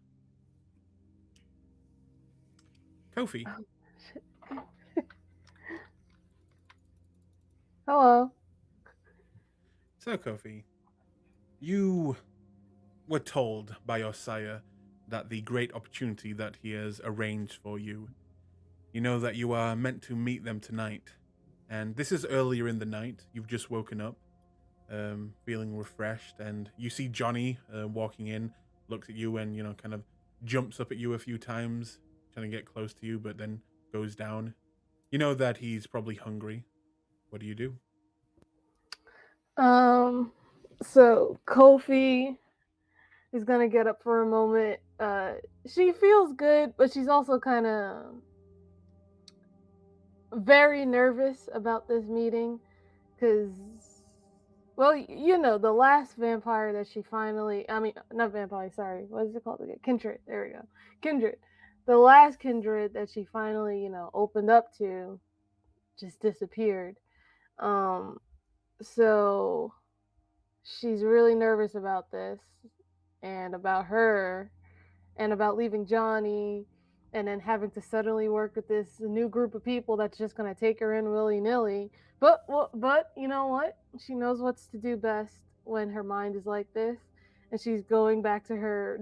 Kofi. Hello. So, Kofi, you were told by your sire that the great opportunity that he has arranged for you, you know that you are meant to meet them tonight. And this is earlier in the night. You've just woken up, feeling refreshed, and you see Johnny walking in, looks at you and, kind of jumps up at you a few times, trying to get close to you, but then goes down. You know that he's probably hungry. What do you do? So Kofi is gonna get up for a moment. She feels good, but she's also kind of very nervous about this meeting because, well, you know, the last vampire that she finally, I mean, not vampire, sorry, what is it called again? Kindred, there we go. Kindred. The last kindred that she finally, you know, opened up to just disappeared. Um, so she's really nervous about this and about her and about leaving Johnny and then having to suddenly work with this new group of people that's just going to take her in willy-nilly. But you know what? She knows what's to do best when her mind is like this, and she's going back to her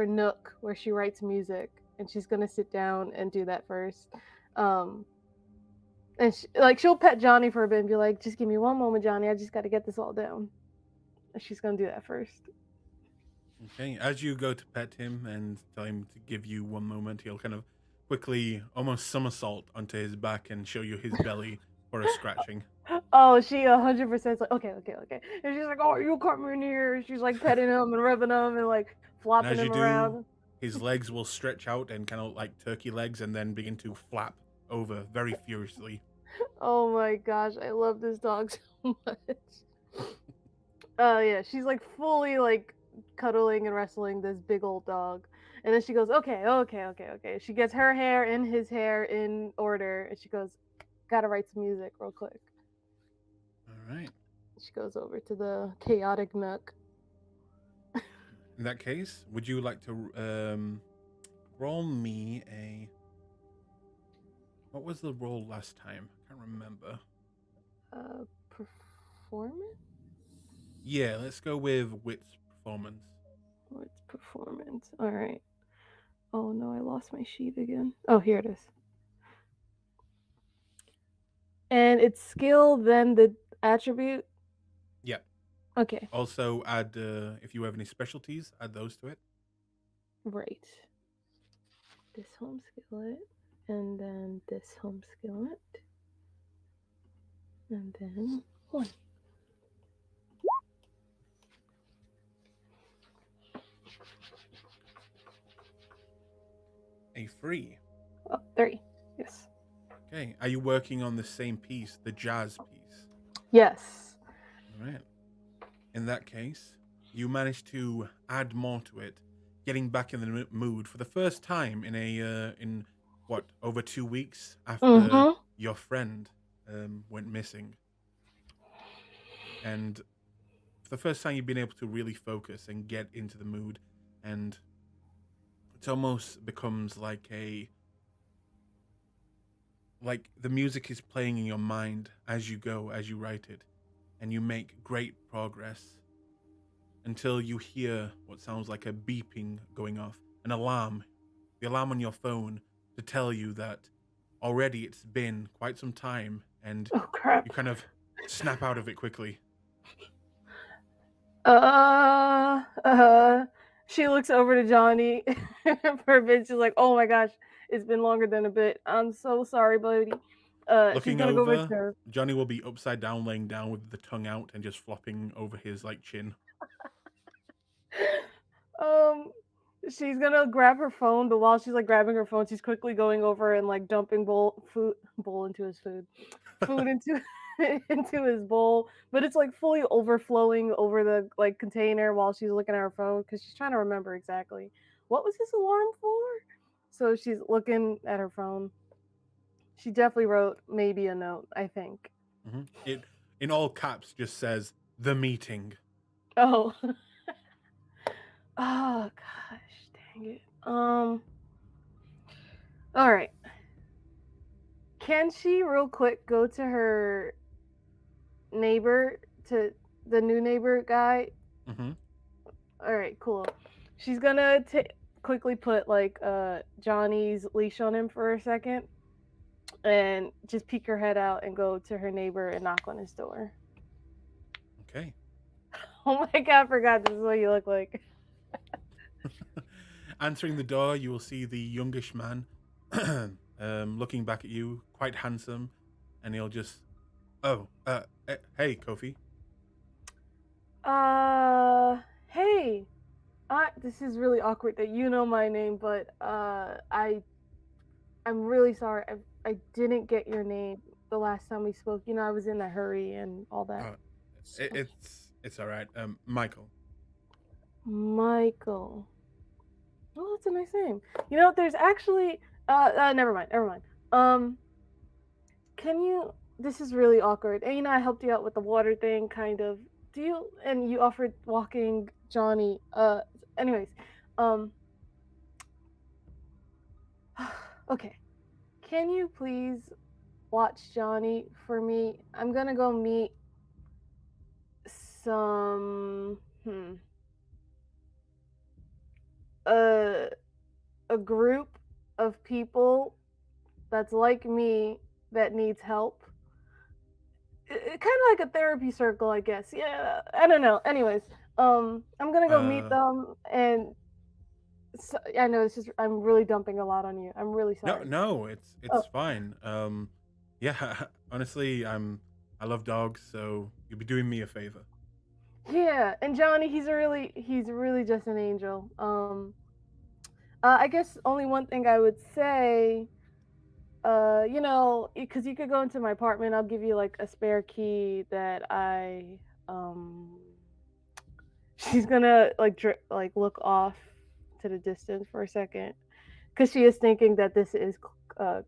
nook where she writes music, and she's going to sit down and do that first. And she'll pet Johnny for a bit and be like, "Just give me one moment, Johnny. I just got to get this all down." And she's going to do that first. Okay, as you go to pet him and tell him to give you one moment, he'll kind of quickly almost somersault onto his back and show you his belly for a scratching. Oh, she 100% is like, okay. And she's like, oh, you come in here. She's like petting him and rubbing him and like And flopping as you him do, around. his legs will stretch out and kind of like turkey legs and then begin to flap over very furiously. Oh my gosh, I love this dog so much. Oh yeah, she's like fully like cuddling and wrestling this big old dog. And then she goes, okay. She gets her hair and his hair in order, and she goes, gotta write some music real quick. All right. She goes over to the chaotic nook. In that case, would you like to roll me a... What was the roll last time? I can't remember. Performance? Yeah, let's go with Wit's performance. What's performance? All right. Oh no, I lost my sheet again. Oh, here it is. And it's skill, then the attribute. Yeah. Okay. Also, add if you have any specialties, add those to it. Right. This home skillet, and then this home skillet, and then one. A 3. Oh, 3. Yes. Okay. Are you working on the same piece, the jazz piece? Yes. All right. In that case, you manage to add more to it, getting back in the mood for the first time in over 2 weeks after your friend went missing. And for the first time, you've been able to really focus and get into the mood, and it almost becomes like the music is playing in your mind as you go, as you write it, and you make great progress until you hear what sounds like a beeping going off, an alarm, the alarm on your phone to tell you that already it's been quite some time, and Oh crap. you kind of snap out of it quickly. She looks over to Johnny for a bit. She's like, "Oh my gosh, it's been longer than a bit. I'm so sorry, buddy." She's Looking gonna go over, over to her. Johnny will be upside down, laying down with the tongue out and just flopping over his chin. She's gonna grab her phone, but while she's like grabbing her phone, she's quickly going over and like dumping food into his into his bowl, but it's like fully overflowing over the like container while she's looking at her phone because she's trying to remember exactly what was this alarm for. So she's looking at her phone. She definitely wrote maybe a note, I think. Mm-hmm. It in all caps just says the meeting. Oh. Oh gosh, dang it. All right. Can she real quick go to her neighbor, to the new neighbor guy? Mm-hmm. All right, cool. She's gonna quickly put like Johnny's leash on him for a second, and just peek her head out and go to her neighbor and knock on his door. Okay. Oh my god, I forgot this is what you look like. Answering the door, you will see the youngish man looking back at you, quite handsome, and he'll just, hey, Kofi. Hey. This is really awkward that you know my name, but I I'm really sorry. I didn't get your name the last time we spoke. You know, I was in a hurry and all that. It's all right. Michael. Michael. Oh, that's a nice name. You know, there's actually never mind. Can you this is really awkward. And you know, I helped you out with the water thing kind of. Do you and you offered walking Johnny. Anyways, um okay. Can you please watch Johnny for me? I'm going to go meet some a group of people that's like me that needs help. Kind of like a therapy circle, I guess. Yeah, I don't know. Anyways, I'm gonna go meet them, and so, I know I'm really dumping a lot on you. I'm really sorry. No, it's fine. Yeah, honestly, I love dogs, so you'll be doing me a favor. Yeah, and Johnny, he's really just an angel. I guess only one thing I would say, you know, because you could go into my apartment. I'll give you like a spare key that she's gonna like look off to the distance for a second, because she is thinking that this is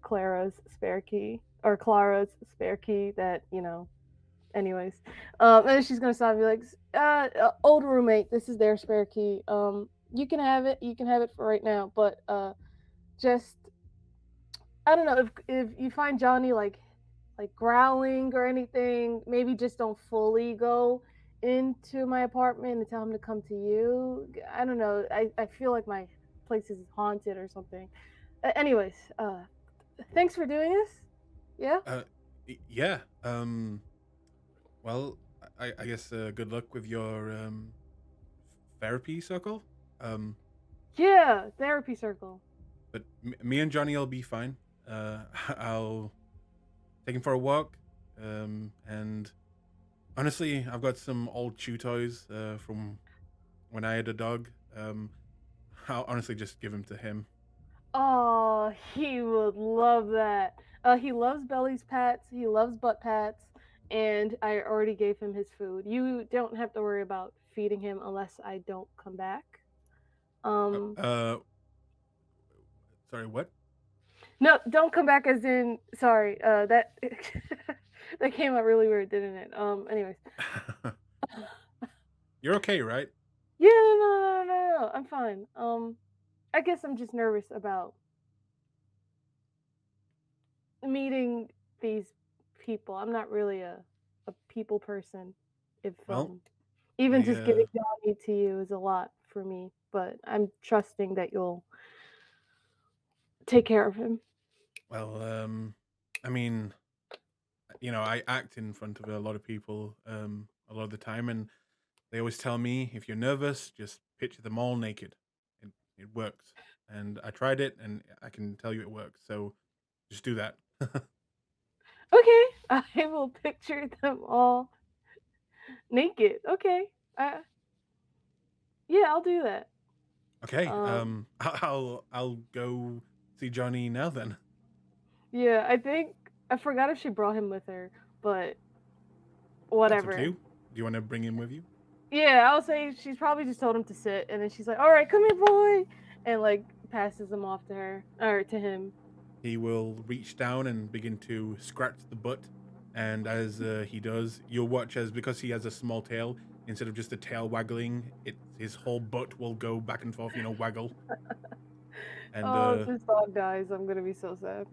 Clara's spare key or Clara's spare key. That you know. Anyways, and then she's gonna stop and be like, old roommate, this is their spare key. You can have it. You can have it for right now, but just I don't know if you find Johnny like growling or anything, maybe just don't fully go into my apartment and tell him to come to you. I don't know. I feel like my place is haunted or something. Anyways, thanks for doing this. Yeah. Yeah. Well, I guess good luck with your therapy circle. Yeah, therapy circle. But me and Johnny will be fine. I'll take him for a walk. And honestly, I've got some old chew toys from when I had a dog. I'll honestly just give him to him. Oh, he would love that. He loves bellies pats. He loves butt pats. And I already gave him his food. You don't have to worry about feeding him unless I don't come back. Sorry, what? No, don't come back as in sorry. That that came out really weird, didn't it? Anyways. You're okay, right? Yeah, no. I'm fine. I guess I'm just nervous about meeting these people. I'm not really a people person. If Well, even I, just giving Johnny to you is a lot for me, but I'm trusting that you'll take care of him. Well, I mean, you know, I act in front of a lot of people a lot of the time, and they always tell me if you're nervous, just picture them all naked. It works, and I tried it, and I can tell you it works. So just do that. Okay, I will picture them all naked. Okay, yeah, I'll do that. Okay. I'll go see Johnny now then. Yeah, I think I forgot if she brought him with her, but whatever. That's up to you. Do you want to bring him with you? Yeah, I'll say she's probably just told him to sit, and then she's like, "All right, come here, boy," and like passes him off to her or to him. He will reach down and begin to scratch the butt, and as he does, you'll watch as because he has a small tail, instead of just the tail waggling, his whole butt will go back and forth, waggle. And if this dog dies, I'm gonna be so sad.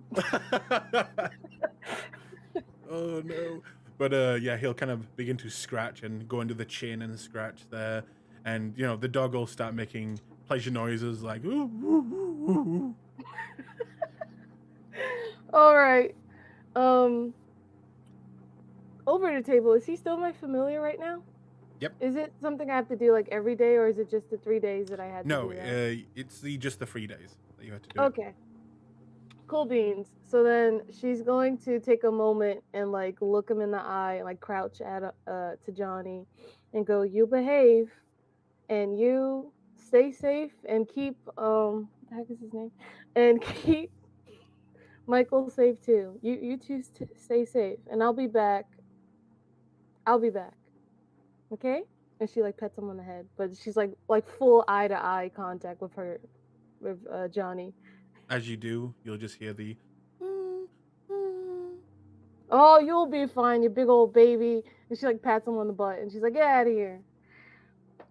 Oh no. But yeah, he'll kind of begin to scratch and go under the chin and scratch there. And the dog will start making pleasure noises like ooh, ooh, ooh, ooh. All right. Over the table, is he still my familiar right now? Yep. Is it something I have to do like every day, or is it just the 3 days that I had to No, do that? it's just the 3 days that you have to do. Okay. Cool beans. So then she's going to take a moment and like look him in the eye and like crouch at to Johnny and go, "You behave and you stay safe and keep what the heck is his name? And Michael, safe too. You two stay safe, and I'll be back. I'll be back. Okay? And she like pets him on the head, but she's like full eye to eye contact with Johnny. As you do, you'll just hear the. Oh, you'll be fine, you big old baby. And she like pats him on the butt, and she's like, "Get out of here."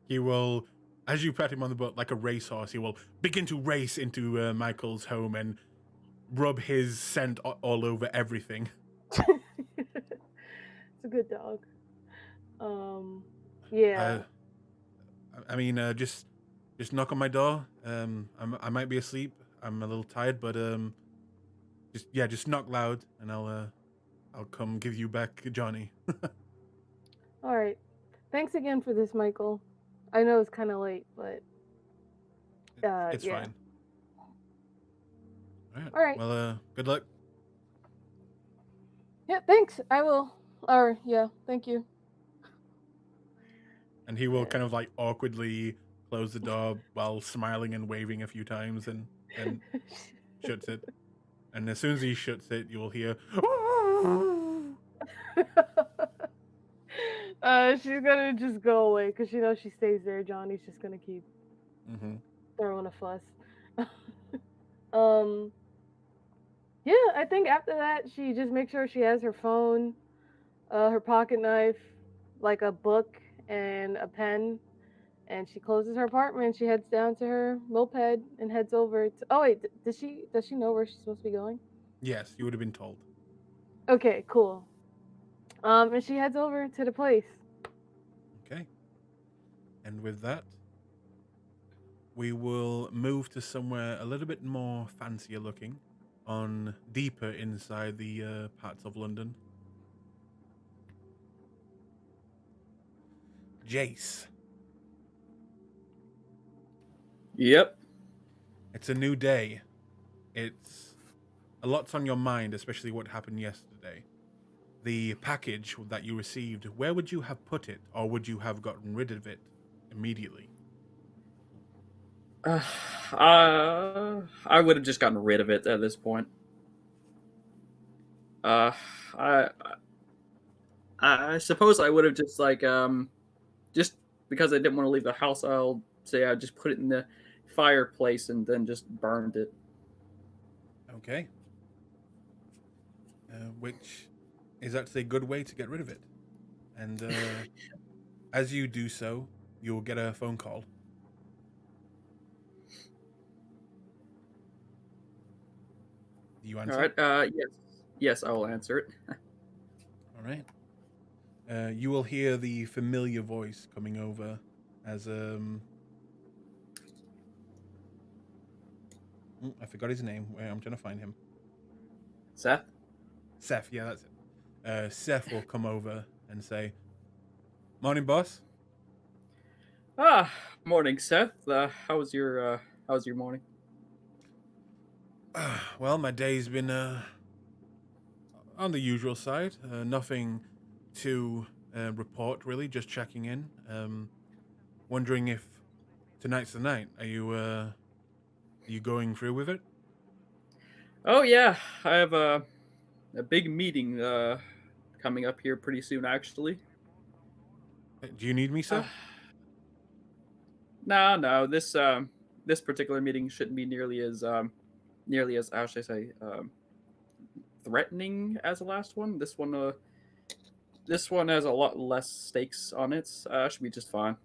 He will, as you pat him on the butt like a racehorse, he will begin to race into Michael's home and rub his scent all over everything. It's a good dog. Yeah. I mean, just knock on my door. I might be asleep. I'm a little tired, but just knock loud, and I'll come give you back Johnny. All right. Thanks again for this, Michael. I know it's kind of late, but It's yeah. fine. All right. Well, good luck. Yeah, thanks. I will. Or yeah, thank you. And he will kind of like awkwardly close the door while smiling and waving a few times, and then shuts it. And as soon as he shuts it, you will hear. She's gonna just go away because she knows she stays there. Johnny's just gonna keep throwing a fuss. Yeah, I think after that she just makes sure she has her phone, her pocket knife, like a book and a pen, and she closes her apartment. She heads down to her moped and heads over to. Oh wait, does she know where she's supposed to be going? Yes, you would have been told. Okay, cool. And she heads over to the place. Okay. And with that, we will move to somewhere a little bit more fancier looking, on deeper inside the parts of London. Jace. Yep. It's a new day. It's a lot's on your mind, especially what happened yesterday. The package that you received, where would you have put it, or would you have gotten rid of it immediately? I would have just gotten rid of it at this point. I suppose I would have just just because I didn't want to leave the house, I'll say I just put it in the fireplace and then just burned it. Okay. Which is actually a good way to get rid of it. And as you do so, you'll get a phone call. Do you answer? All right. Yes, I will answer it. All right. You will hear the familiar voice coming over as I forgot his name. I'm trying to find him. Seth. Seth, yeah, that's it. Seth will come over and say, "Morning, boss." Morning, Seth. How was your morning? Well, my day's been on the usual side. Nothing to report, really. Just checking in. Wondering if tonight's the night. Are you going through with it? Oh yeah, I have a big meeting coming up here pretty soon, actually. Do you need me, sir? No. This particular meeting shouldn't be nearly as how should I say threatening as the last one. This one has a lot less stakes on it. Should be just fine.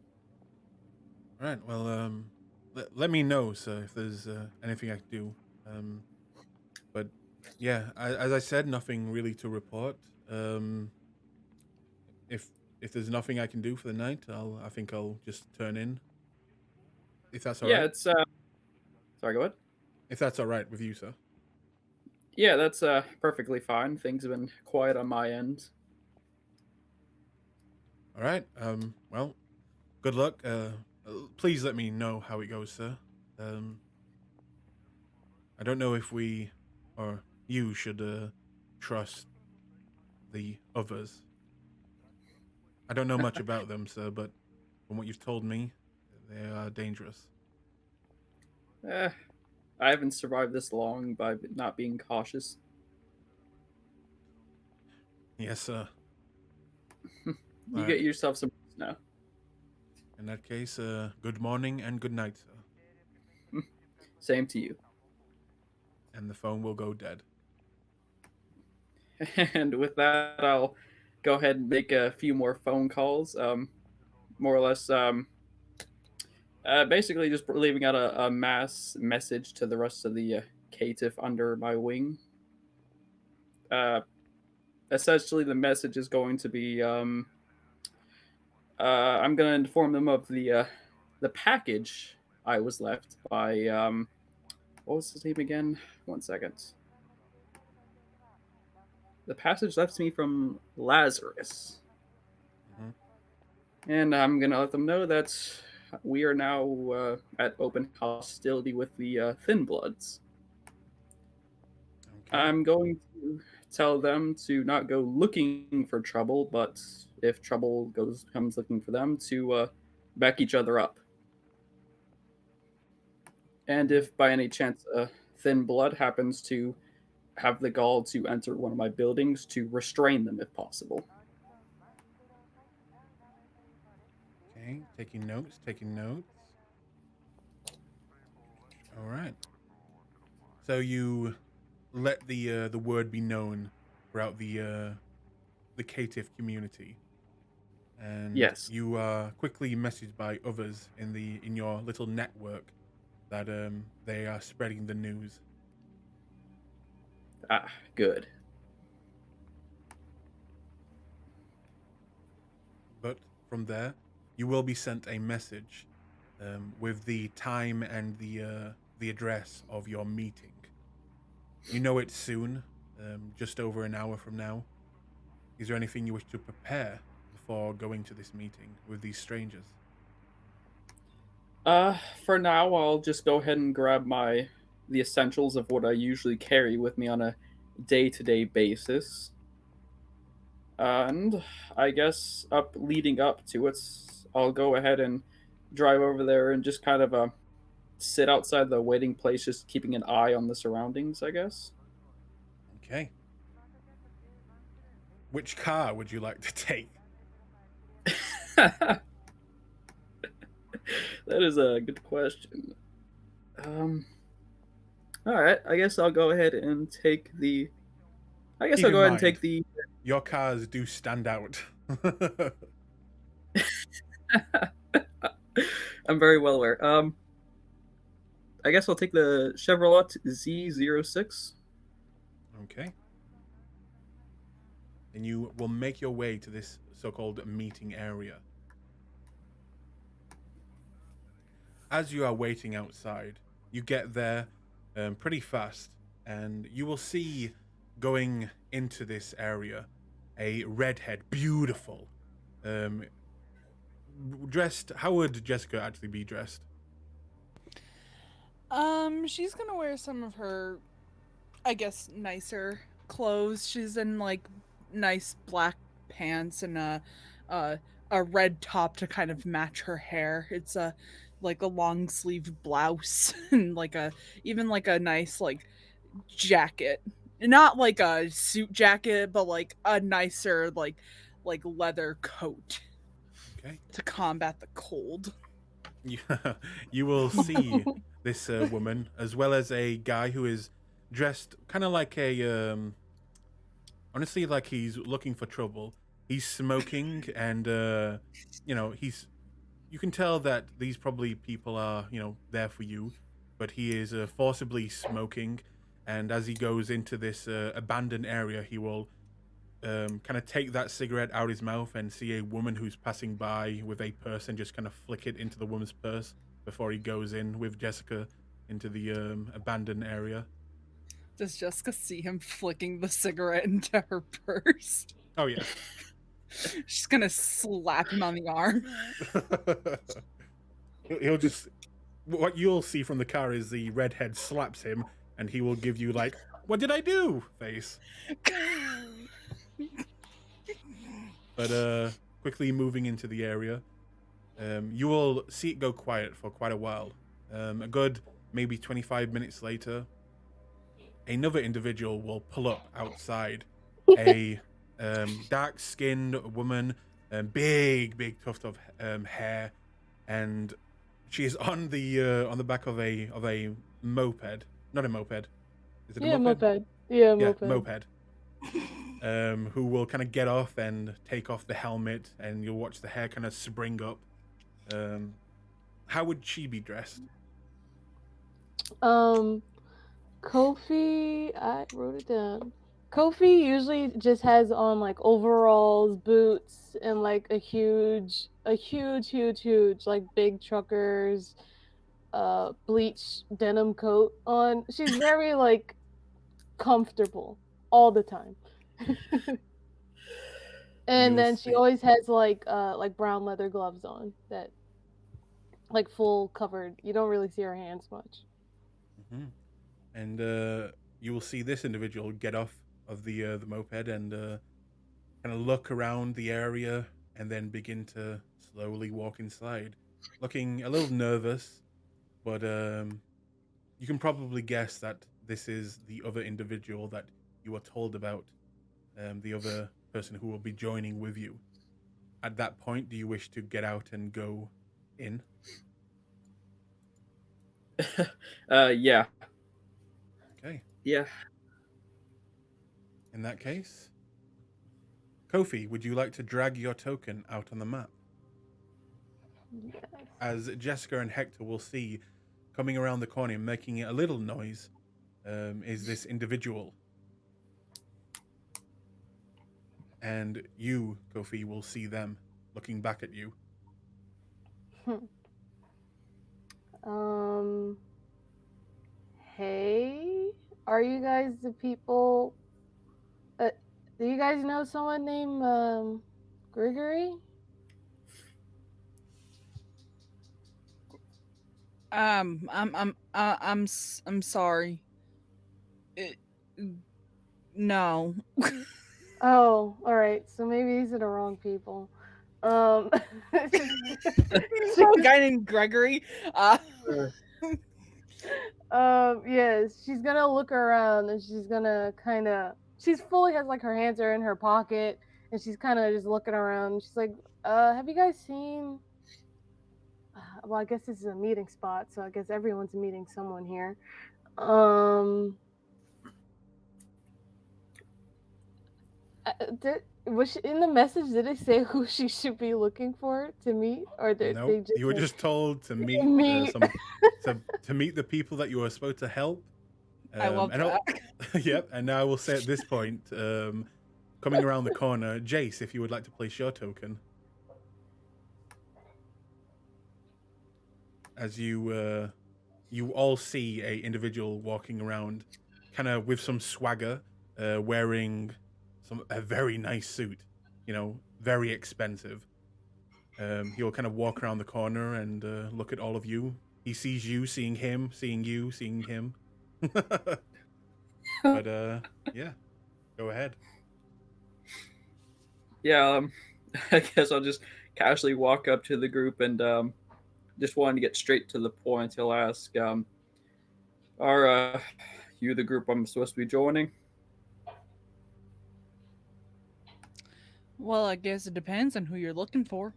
All right. Well, let me know, sir, if there's anything I can do. But yeah, as I said, nothing really to report. If there's nothing I can do for the night, I think I'll just turn in. If that's all right. Yeah, it's sorry, go ahead. If that's all right with you, sir. Yeah, that's perfectly fine. Things have been quiet on my end. All right. Well, good luck. Please let me know how it goes, sir. I don't know if we or you should trust the others. I don't know much about them, sir, but from what you've told me, they are dangerous. I haven't survived this long by not being cautious. Yes, sir. You Alright. get yourself some now. In that case, good morning and good night, sir. Same to you. And the phone will go dead. And with that, I'll go ahead and make a few more phone calls. More or less, basically just leaving out a mass message to the rest of the caitiff under my wing. Essentially, the message is going to be I'm going to inform them of the package I was left by what was his name again? 1 second. The passage left to me from Lazarus. Mhm. And I'm going to let them know that we are now at open hostility with the Thin Bloods. Okay. I'm going to tell them to not go looking for trouble, but if trouble comes looking for them, to back each other up. And if by any chance Thin Blood happens to have the gall to enter one of my buildings, to restrain them if possible. Okay, taking notes, taking notes. All right. So you let the word be known throughout the caitiff community, and Yes. you are quickly messaged by others in your little network that they are spreading the news. Ah, good. But from there, you will be sent a message with the time and the address of your meeting. You know it soon, just over an hour from now. Is there anything you wish to prepare before going to this meeting with these strangers? For now, I'll just go ahead and grab the essentials of what I usually carry with me on a day-to-day basis. And I guess leading up to it, I'll go ahead and drive over there and just kind of sit outside the waiting place, just keeping an eye on the surroundings, I guess. Okay. Which car would you like to take? That is a good question. All right. I guess I'll go ahead and take the. I guess Keep I'll in go ahead and mind, take the. Your cars do stand out. I'm very well aware. I guess I'll take the Chevrolet Z06. Okay. And you will make your way to this so-called meeting area. As you are waiting outside, you get there pretty fast, and you will see going into this area a redhead, beautiful, dressed. How would Jessica actually be dressed? She's gonna wear some of her, I guess, nicer clothes. She's in like nice black pants and a red top to kind of match her hair. It's a like a long sleeve blouse and like a even like a nice like jacket. Not like a suit jacket, but like a nicer like leather coat Okay. to combat the cold. You will see this woman as well as a guy who is dressed kind of like a honestly like he's looking for trouble. He's smoking and you can tell that these probably people are there for you, but he is forcibly smoking, and as he goes into this abandoned area, he will kind of take that cigarette out of his mouth and see a woman who's passing by with a purse and just kind of flick it into the woman's purse before he goes in with Jessica into the abandoned area. Does Jessica see him flicking the cigarette into her purse? Oh yeah. She's gonna slap him on the arm. He'll just what you'll see from the car is the redhead slaps him and he will give you like, "What did I do?" face. But quickly moving into the area, you will see it go quiet for quite a while. A good maybe 25 minutes later, another individual will pull up outside. A dark-skinned woman, big tuft of hair, and she is on the back of a moped. Not a moped. Is it a Yeah, moped? moped. Yeah, Yeah, moped. moped. Who will kind of get off and take off the helmet, and you'll watch the hair kind of spring up. How would she be dressed? Kofi, I wrote it down. Kofi usually just has on like overalls, boots, and like a huge, like big truckers, bleach denim coat on. She's very like comfortable all the time. And You'll then she see- always has like brown leather gloves on that like full covered. You don't really see her hands much. Mhm. And you will see this individual get off of the moped and kind of look around the area and then begin to slowly walk inside, looking a little nervous, but you can probably guess that this is the other individual that you were told about, the other person who will be joining with you. At that point, do you wish to get out and go in? Yeah. Okay. Yeah. In that case, Kofi, would you like to drag your token out on the map? Yes. As Jessica and Hector will see, coming around the corner and making a little noise, is this individual. And you, Kofi, will see them looking back at you. Hey, are you guys the people? Do you guys know someone named Gregory? I'm sorry. No. Oh, all right. So maybe these are the wrong people. A guy named Gregory. Yes, she's gonna look around and she's gonna kind of. She's fully has like her hands are in her pocket and she's kind of just looking around. She's like, have you guys seen? Well, I guess this is a meeting spot, so I guess everyone's meeting someone here. Was she, in the message? Did they say who she should be looking for to meet, or did Nope. they just? You were just told to meet meet. to meet the people that you were supposed to help. I love that. Yep. And now I will say at this point, coming around the corner, Jace, if you would like to place your token, as you all see a individual walking around, kind of with some swagger, wearing a very nice suit, very expensive. He'll kind of walk around the corner and look at all of you. He sees you, seeing him, seeing you, seeing him. But yeah, go ahead. Yeah, I guess I'll just casually walk up to the group and just wanting to get straight to the point. He'll ask, are you the group I'm supposed to be joining? Well, I guess it depends on who you're looking for.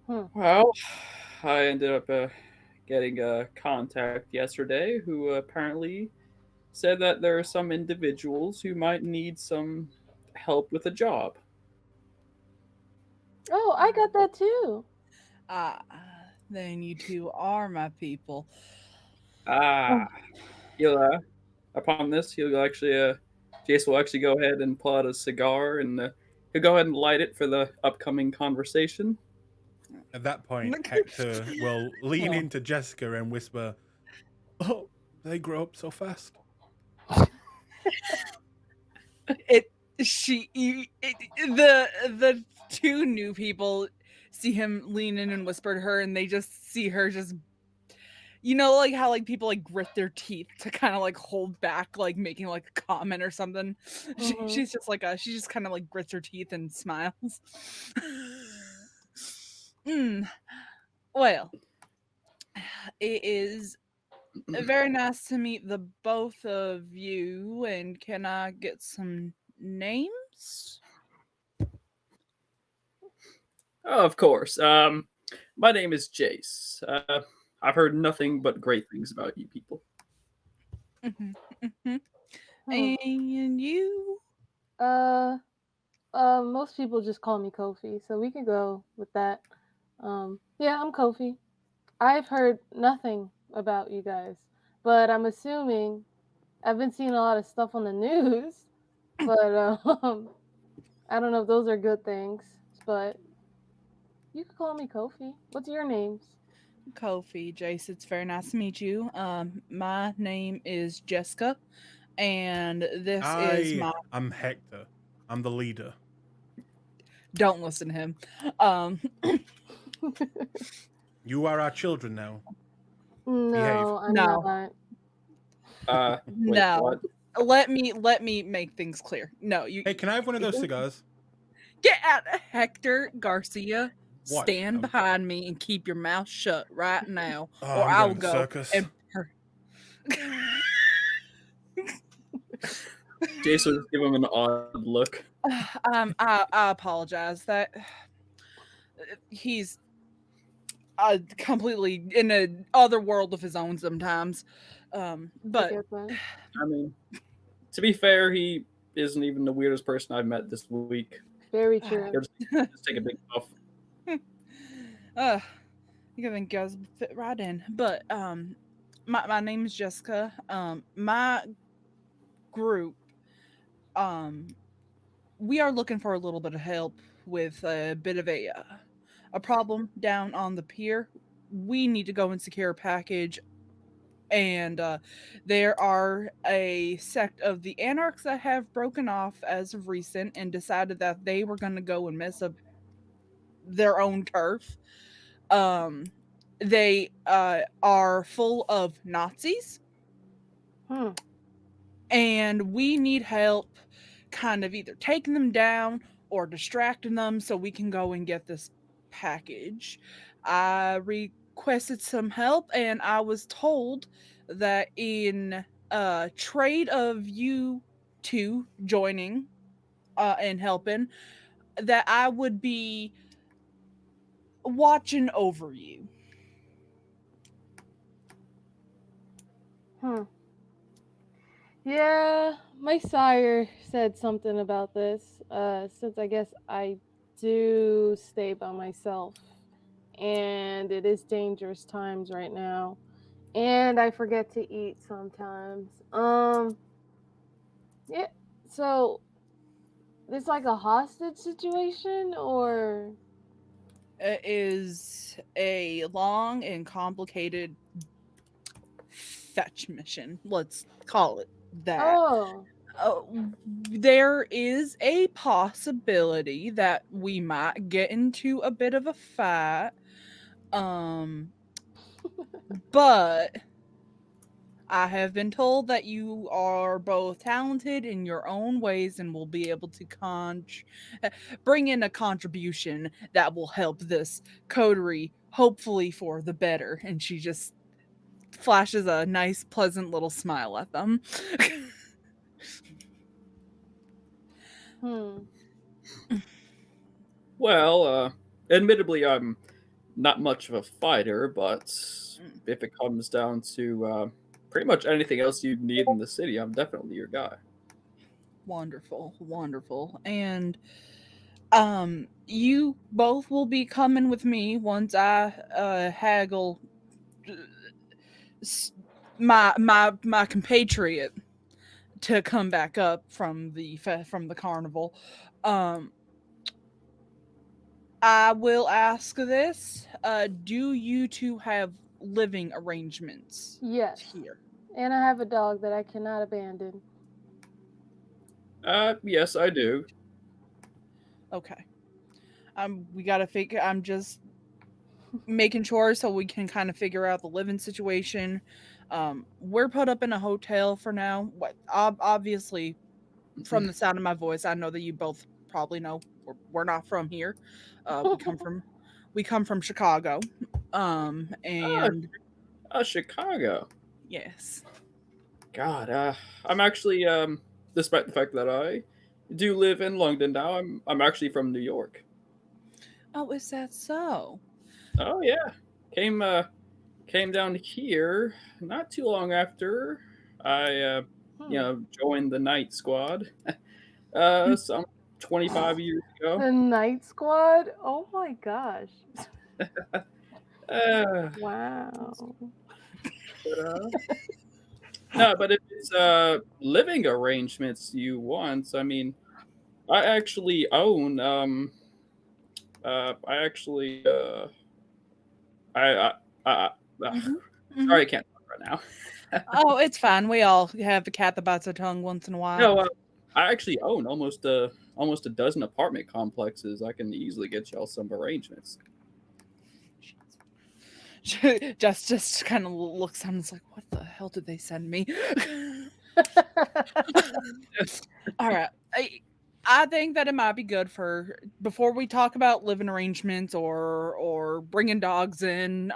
Well, I ended up getting a contact yesterday who apparently said that there are some individuals who might need some help with a job. Oh, I got that too. Then you two are my people. He'll upon this, he'll actually Jace will actually go ahead and pull out a cigar and he'll go ahead and light it for the upcoming conversation. At that point, Hector will lean into Jessica and whisper, "Oh, they grow up so fast." The two new people see him lean in and whisper to her, and they just see her just, like how like people like grit their teeth to kind of like hold back, like making like a comment or something. She's just like she just kind of like grits her teeth and smiles. Well, it is very nice to meet the both of you. And can I get some names? Oh, of course. My name is Jace. I've heard nothing but great things about you people. Mhm, mhm. Hmm. And you? Uh, most people just call me Kofi, so we can go with that. Yeah, I'm Kofi. I've heard nothing about you guys, but I'm assuming I've been seeing a lot of stuff on the news, but I don't know if those are good things, but you can call me Kofi. What's your names? Kofi, Jace, it's very nice to meet you. My name is Jessica, and this is my. I'm Hector. I'm the leader. Don't listen to him. Um, You are our children now. Behave. No, I'm No. not. Wait, no. what? Let me make things clear. No, you Hey, can I have one of those cigars? get out, Hector Garcia. What? Stand behind me and keep your mouth shut right now, Oh, or I'm I going will to go circus. and. Jason would give him an odd look. I apologize that he's completely in a other world of his own sometimes. I But get that. I mean, to be fair, he isn't even the weirdest person I've met this week. Very true. He'll just take a big puff. you think guys fit right in. But my name is Jessica. My group, we are looking for a little bit of help with a bit of a problem down on the pier. We need to go and secure a package, and there are a sect of the anarchs that have broken off as of recent and decided that they were going to go and mess up their own turf. They are full of Nazis, Hmm. and we need help kind of either taking them down or distracting them so we can go and get this package. I requested some help, and I was told that in trade of you two joining and helping, that I would be watching over you. Hmm. Yeah, my sire said something about this. Since I guess I do stay by myself, and it is dangerous times right now, and I forget to eat sometimes. Yeah. So, it's like a hostage situation, or It is a long and complicated fetch mission. Let's call it that. oh, There is a possibility that we might get into a bit of a fight. But I have been told that you are both talented in your own ways and will be able to bring in a contribution that will help this coterie, hopefully for the better. And she just flashes a nice, pleasant little smile at them. hmm. Well, admittedly, I'm not much of a fighter, but if it comes down to pretty much anything else you need in the city, I'm definitely your guy. Wonderful, wonderful. And you both will be coming with me once I haggle my compatriot to come back up from the carnival. Um I will ask this. Do you two have living arrangements Yes. here? And I have a dog that I cannot abandon. Yes, I do. Okay. We gotta figure. I'm just making sure so we can kind of figure out the living situation. We're put up in a hotel for now. Obviously, from the sound of my voice, I know that you both probably know we're not from here. We come from Chicago. And Chicago. yes. God, I'm actually, despite the fact that I do live in London now, I'm actually from New York. Oh, is that so? Oh yeah, came down here not too long after I joined the night squad. Some 25 years ago. The Night Squad? Oh my gosh. Uh, Wow. no, but if it's living arrangements you want, I mean, I actually own I actually I Mhm. sorry I can't talk right now. Oh, it's fine. We all have a cat that bites her tongue once in a while. No, I actually own almost a dozen apartment complexes. I can easily get y'all some arrangements. just kind of looks down and is like, what the hell did they send me? All right. I think that it might be good for before we talk about living arrangements or bringing dogs in.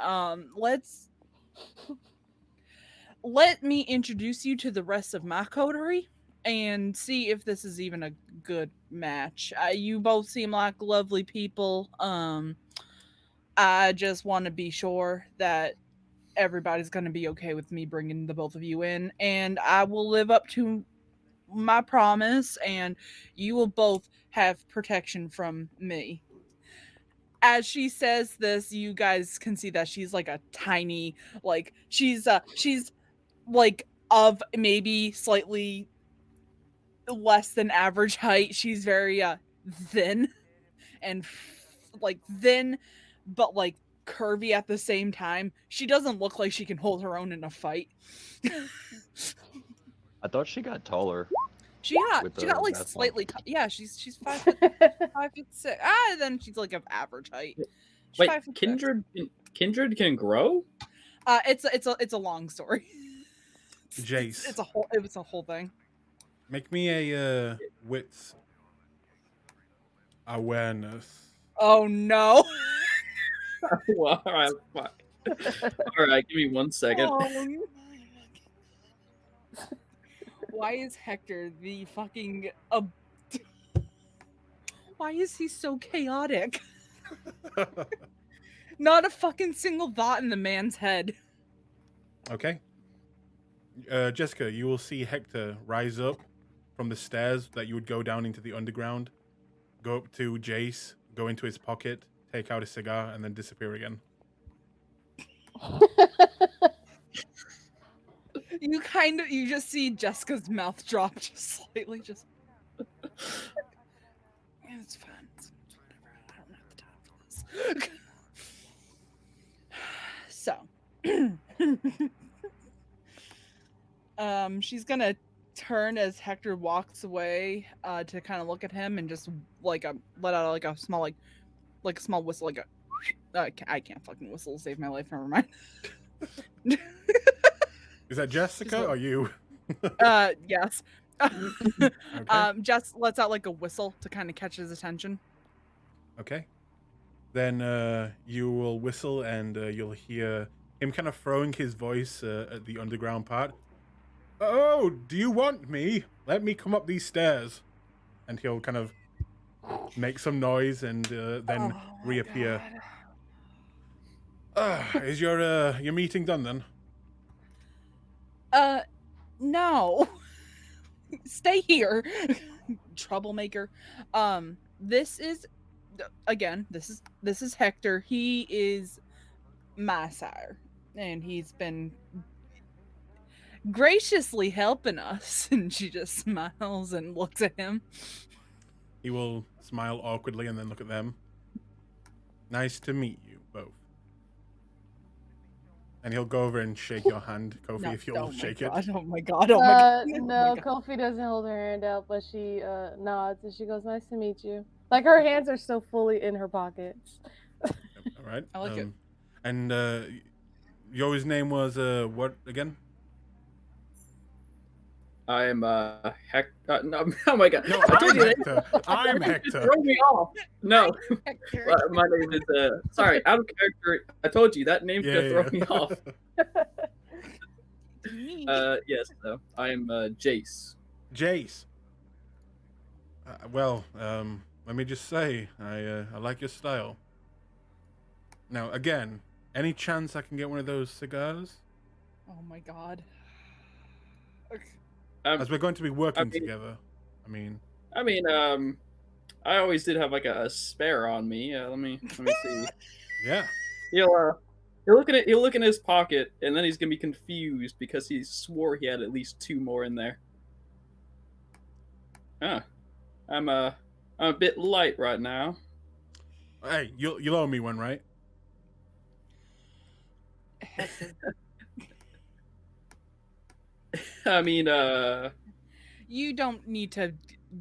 Let me introduce you to the rest of my coterie and see if this is even a good match. You both seem like lovely people. I just want to be sure that everybody's going to be okay with me bringing the both of you in, and I will live up to my promise, and you will both have protection from me. As she says this, you guys can see that she's like a tiny, like she's like of maybe slightly less than average height. She's very thin and like thin, but like curvy at the same time. She doesn't look like she can hold her own in a fight. I thought she got taller. She got With she the got like basketball. slightly yeah, she's 5'6". Then she's like of average height. She's Wait, 5'6". Kindred can grow? It's a long story. Jace, It's a whole thing. make me a wits awareness. Oh no. Well, all right, fuck. All right, give me 1 second. Why is Hector the fucking why is he so chaotic? Not a fucking single thought in the man's head. Okay. Jessica, you will see Hector rise up from the stairs that you would go down into the underground, go up to Jace, go into his pocket, take out a cigar, and then disappear again. You just see Jessica's mouth drop just slightly, just yeah, it's fine. It's whatever. I don't have the time for this. So she's gonna turn as Hector walks away to kind of look at him and just like let out like a small like a small whistle, like a I can't fucking whistle to save my life, never mind. Is that Jessica or you? Yes. Okay. Jess lets out like a whistle to kind of catch his attention. Okay. Then you will whistle and you'll hear him kind of throwing his voice at the underground part. Oh, do you want me? Let me come up these stairs. And he'll kind of make some noise and then reappear. Is your meeting done then? No. Stay here. Troublemaker. This is Hector. He is my sire, and he's been graciously helping us. And she just smiles and looks at him. He will smile awkwardly and then look at them. Nice to meet you both. And he'll go over and shake your hand, Kofi, No, if you'll shake it. Oh my god! Oh my god! No, Kofi doesn't hold her hand out, but she nods and she goes, "Nice to meet you." Like her hands are still fully in her pockets. All right. I like it. And your name was what again? I am Hector. No, oh my god! No, I told I'm you that. Hector. I'm Just Hector. throw me off. No, Hector. my name is sorry, out of character. I told you that name's gonna throw me off. Yes, no, I am Jace. Jace. Well, let me just say, I like your style. Now, again, any chance I can get one of those cigars? Oh my god. As we're going to be working mean- together. I mean, I always did have like a spare on me. Let me see. Yeah. He'll look in his pocket, and then he's gonna be confused because he swore he had at least 2 more in there. I'm a bit light right now. Hey, you'll owe me one, right? I mean, You don't need to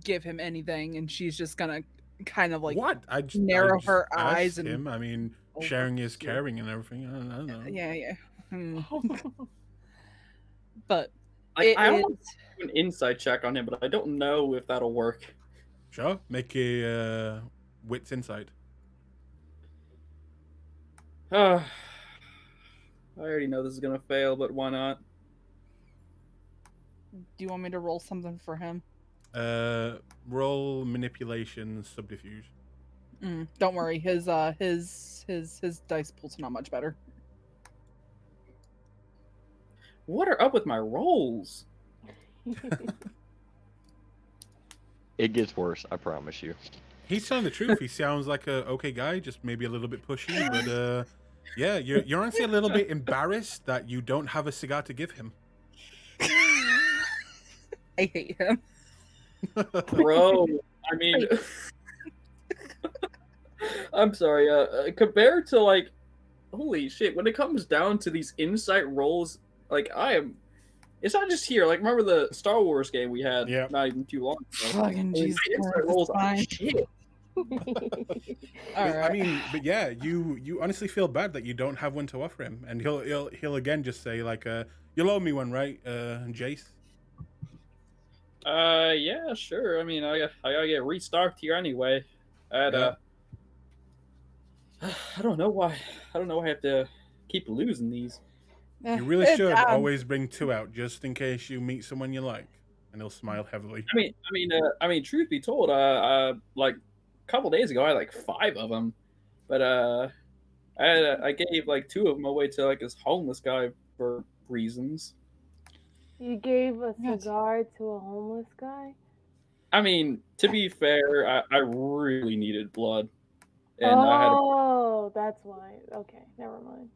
give him anything, and she's just gonna kind of like What? I narrow just her asked eyes and him. Sharing is caring and everything. I don't know. yeah. But I almost do an insight check on him, but I don't know if that'll work. Sure. Make a wits insight. I already know this is gonna fail, but why not? do you want me to roll something for him? Roll manipulation subterfuge. Don't worry, his dice pool's not much better. What are up with my rolls? It gets worse, I promise you. He's telling the truth. He sounds like a okay guy, just maybe a little bit pushy, but yeah, you're honestly a little bit embarrassed that you don't have a cigar to give him. I hate him. Bro, I mean, I'm sorry. Compared to like, holy shit, when it comes down to these insight rolls, like it's not just here. Like, remember the Star Wars game we had not even too long ago? Fucking Jesus Insight Christ, rolls it's are fine. shit. All I right. mean, but yeah, you honestly feel bad that you don't have one to offer him, and he'll again just say like, "You'll owe me one, right, Jace?" Yeah, sure. I mean, I gotta get restocked here anyway. I don't know why. I don't know why I have to keep losing these. You really should always bring 2 out just in case you meet someone you like, and he'll smile heavily. I mean, truth be told, like a couple days ago, I had like 5 of them, but I gave like 2 of them away to like this homeless guy for reasons. You gave a cigar to a homeless guy? I mean, to be fair, I really needed blood, and that's why. Okay, never mind.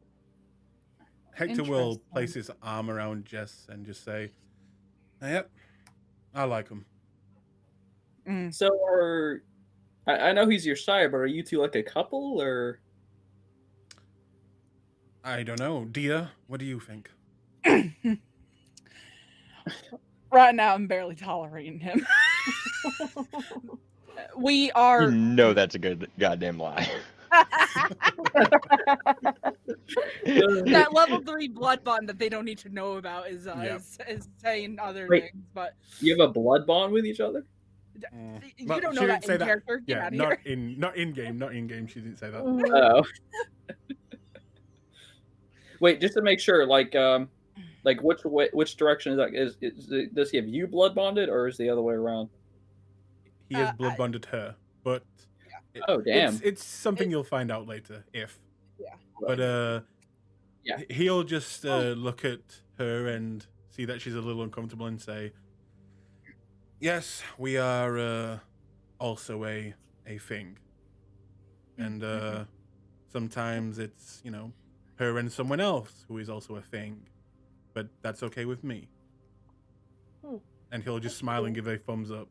Hector will place his arm around Jess and just say, "Yep, I like him." So I know he's your sire, but are you 2 like a couple or? I don't know, Dia. What do you think? Right now, I'm barely tolerating him. We are. You know that's a good goddamn lie. That level 3 blood bond that they don't need to know about is saying other things, but You have a blood bond with each other? you Well, don't she know didn't that say in that. character. Get Yeah, out of not here. not in game. Not in game. She didn't say that. Oh. Wait, just to make sure, like which direction is that? Does he have you blood bonded, or is the other way around? He has blood bonded her, but Oh damn! it's something you'll find out later if. Yeah. But yeah, he'll just look at her and see that she's a little uncomfortable and say, "Yes, we are also a thing, and sometimes it's her and someone else who is also a thing, but that's okay with me." And he'll just smile and give a thumbs up.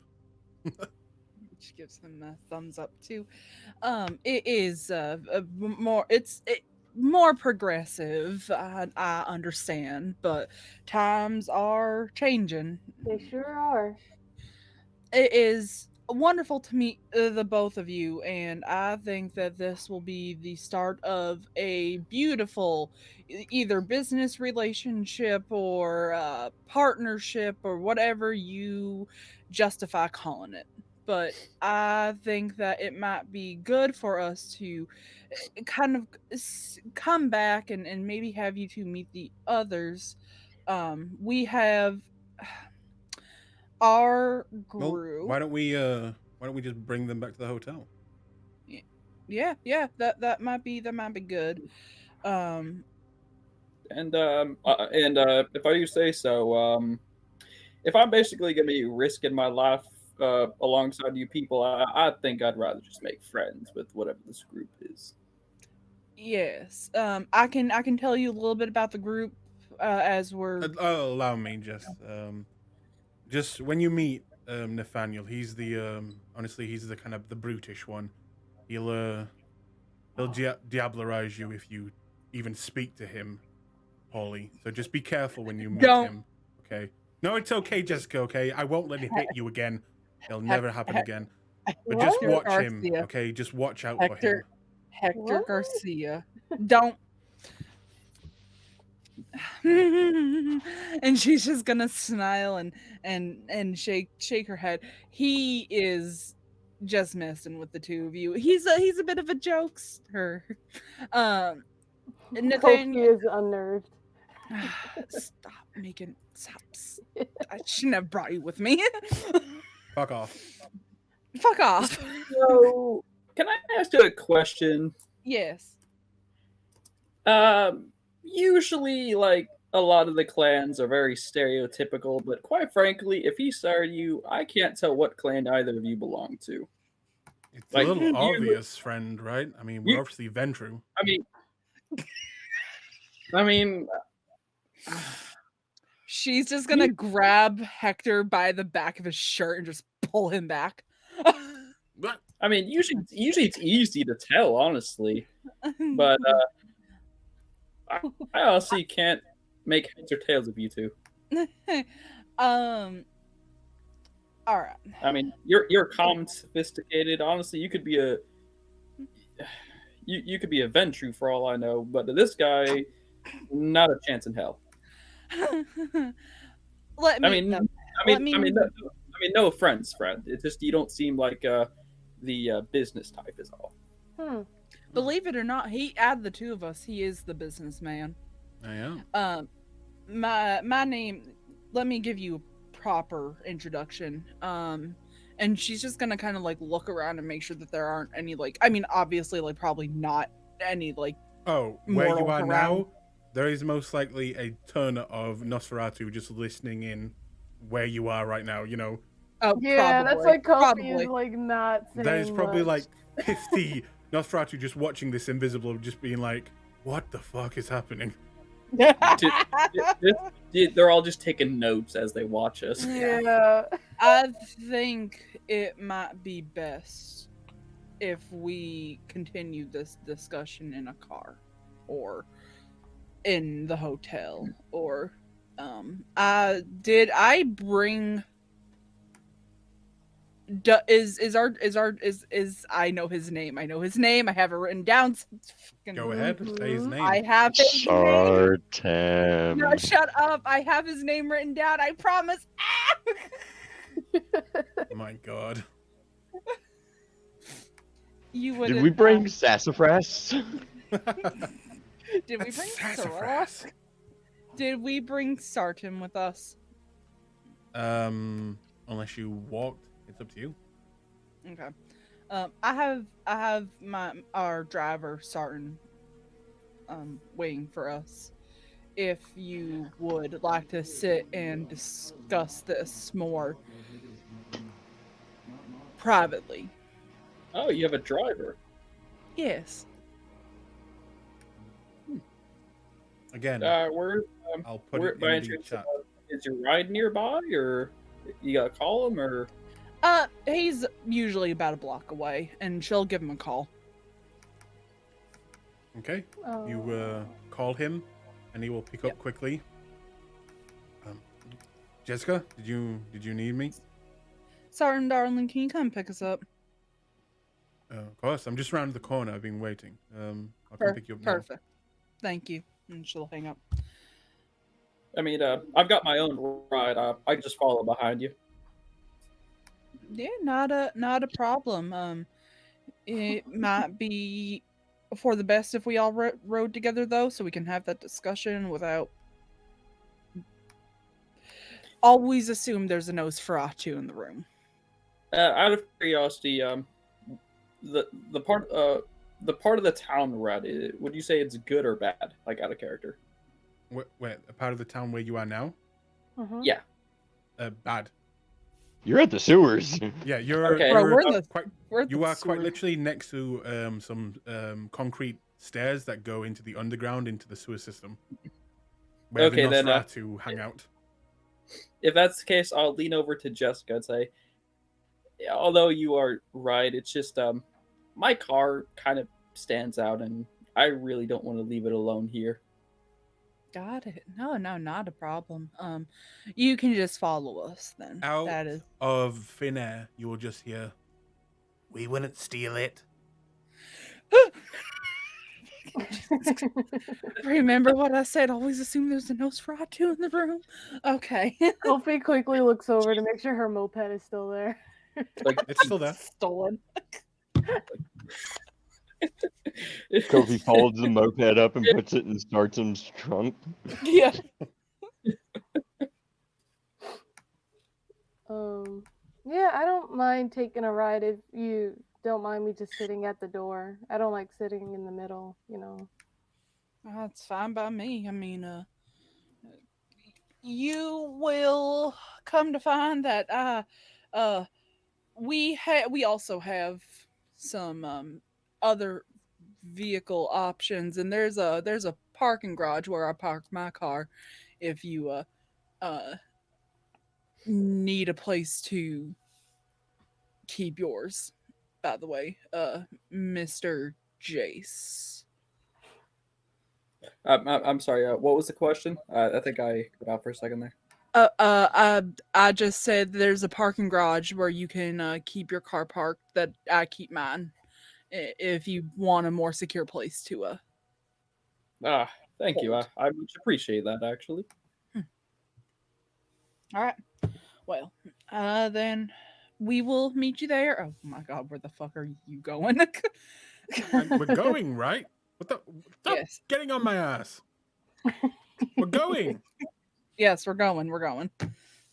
She gives him a thumbs up too. It is more progressive. I understand, but times are changing. They sure are. It is wonderful to meet the both of you, and I think that this will be the start of a beautiful either business relationship or partnership or whatever you justify calling it. But I think that it might be good for us to kind of come back and maybe have you two meet the others. We have our Well, group. why don't we just bring them back to the hotel? Yeah, that might be good. Um, If I do say so, if I'm basically gonna be risking my life alongside you people, I think I'd rather just make friends with whatever this group is. yes. I can tell you a little bit about the group as we're. Allow me, just when you meet Nathaniel, he's the honestly, he's the kind of the brutish one. He'll diablerize you if you even speak to him, Polly. So just be careful when you meet Don't. him. Okay. No, it's okay, Jessica. Okay, I won't let him hit you again. It'll never happen again. But just What? watch him. Garcia. Okay, just watch out for him. Hector What? Garcia. Don't. And she's just gonna smile and shake her head. He is just messing with the two of you. He's a bit of a jokester. Kofi Nathaniel, is unnerved. stop. I shouldn't have brought you with me. Fuck off. Fuck off. So, can I ask you a question? Yes. Usually, like, a lot of the clans are very stereotypical, but quite frankly, if he started you, I can't tell what clan either of you belong to. It's Like, a little you- obvious, friend, right? I mean, we're you- obviously Ventru. I mean, She's just gonna grab Hector by the back of his shirt and just pull him back. What? I mean, usually it's easy to tell, honestly, but I honestly can't make heads or tails of you two. All right. I mean, you're calm and sophisticated. Honestly, you could be a Ventru for all I know, but this guy, not a chance in hell. Let me. No offense, Fred. It's just you don't seem like the business type is all. Believe it or not, out of the two of us, he is the businessman. I am. My name. Let me give you a proper introduction. And she's just gonna kind of like look around and make sure that there aren't any like. I mean, obviously, like probably not any like. Oh, where you mortals are around. now, there is most likely a ton of Nosferatu just listening in where you are right now, you know. Oh, Yeah, probably, that's like Kofi probably. is like not saying There's probably much. like 50 Nosferatu just watching this invisible, just being like, what the fuck is happening? They're all just taking notes as they watch us. Yeah. I think it might be best if we continue this discussion in a car or in the hotel or did I bring is I know his name. I know his name. I have it written down. Go ahead, say his name. I have his name. Sartem. No, shut up. I have his name written down. I promise. My god. You would. Did we bring sassafras? Did we bring Sassafras? Sorok? Did we bring Sarton with us? Unless you walked, it's up to you. Okay. I have our driver Sarton waiting for us. If you would like to sit and discuss this more privately. Oh, you have a driver. Yes. Again, Where I'll put where it by in any the chance, chat. is your ride nearby, or you gotta call him, or? He's usually about a block away, and she'll give him a call. Okay, Oh. you call him, and he will pick up Yep. quickly. Jessica, did you need me? Sergeant Darling, can you come pick us up? Of course, I'm just round the corner. I've been waiting. I'll come pick you up now. Perfect. Thank you. And she'll hang up. I mean, I've got my own ride. I can just follow behind you. Yeah, not a problem. It might be for the best if we all rode together, though, so we can have that discussion without. Always assume there's a Nosferatu in the room. Out of curiosity, the part of the town we're at, would you say it's good or bad? Like out of character? Wait, a part of the town where you are now? Mhm. Yeah. Bad. You're at the sewers. Yeah, you're. Okay. Bro, you're we're you the are quite sewer. literally next to some concrete stairs that go into the underground, into the sewer system, where Okay, the then, Nosferatu hang out. If that's the case, I'll lean over to Jessica and say, although you are right, it's just my car kind of stands out, and I really don't want to leave it alone here. Got it. No, not a problem. You can just follow us then. Out That is. of thin air, you will just hear, "We wouldn't steal it." Remember what I said? Always assume there's a Nosferatu in the room. Okay. Kofi quickly looks over to make sure her moped is still there. Like It's still there. Stolen. Kofi folds the moped up and puts it in Startsum's trunk. Yeah. Yeah, I don't mind taking a ride if you don't mind me just sitting at the door. I don't like sitting in the middle, you know. That's fine by me. I mean, you will come to find that we also have some other vehicle options, and there's a parking garage where I park my car if you need a place to keep yours. By the way, Mr. Jace. I'm sorry. What was the question? I think I cut out for a second there. I just said there's a parking garage where you can keep your car parked. That I keep mine, if you want a more secure place to. Thank you. I much appreciate that, actually. All right. Well, then we will meet you there. Oh my God, where the fuck are you going? We're going, right? Stop Yes. getting on my ass. We're going. Yes, we're going. We're going.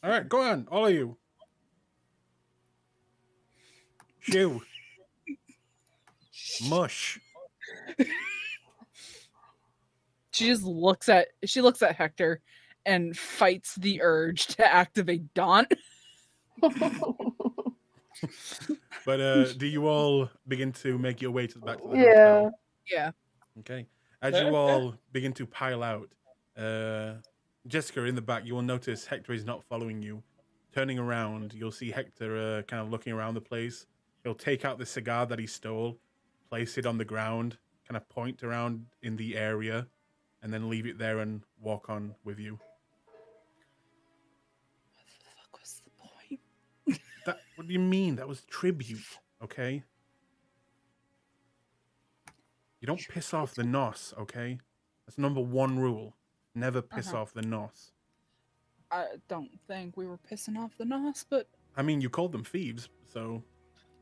All right, go on, all of you. Shoo. Mush. She looks at Hector and fights the urge to activate Daunt. But do you all begin to make your way back to the Yeah. hotel? Yeah. Okay. As you all begin to pile out, Jessica, in the back, you will notice Hector is not following you. Turning around, you'll see Hector kind of looking around the place. He'll take out the cigar that he stole, place it on the ground, kind of point around in the area, and then leave it there and walk on with you. What the fuck was the point? What do you mean? That was tribute, okay? You don't piss off the Nos, okay? That's number one rule. Never piss off the Nos. I don't think we were pissing off the Nos, but I mean, you called them thieves, so...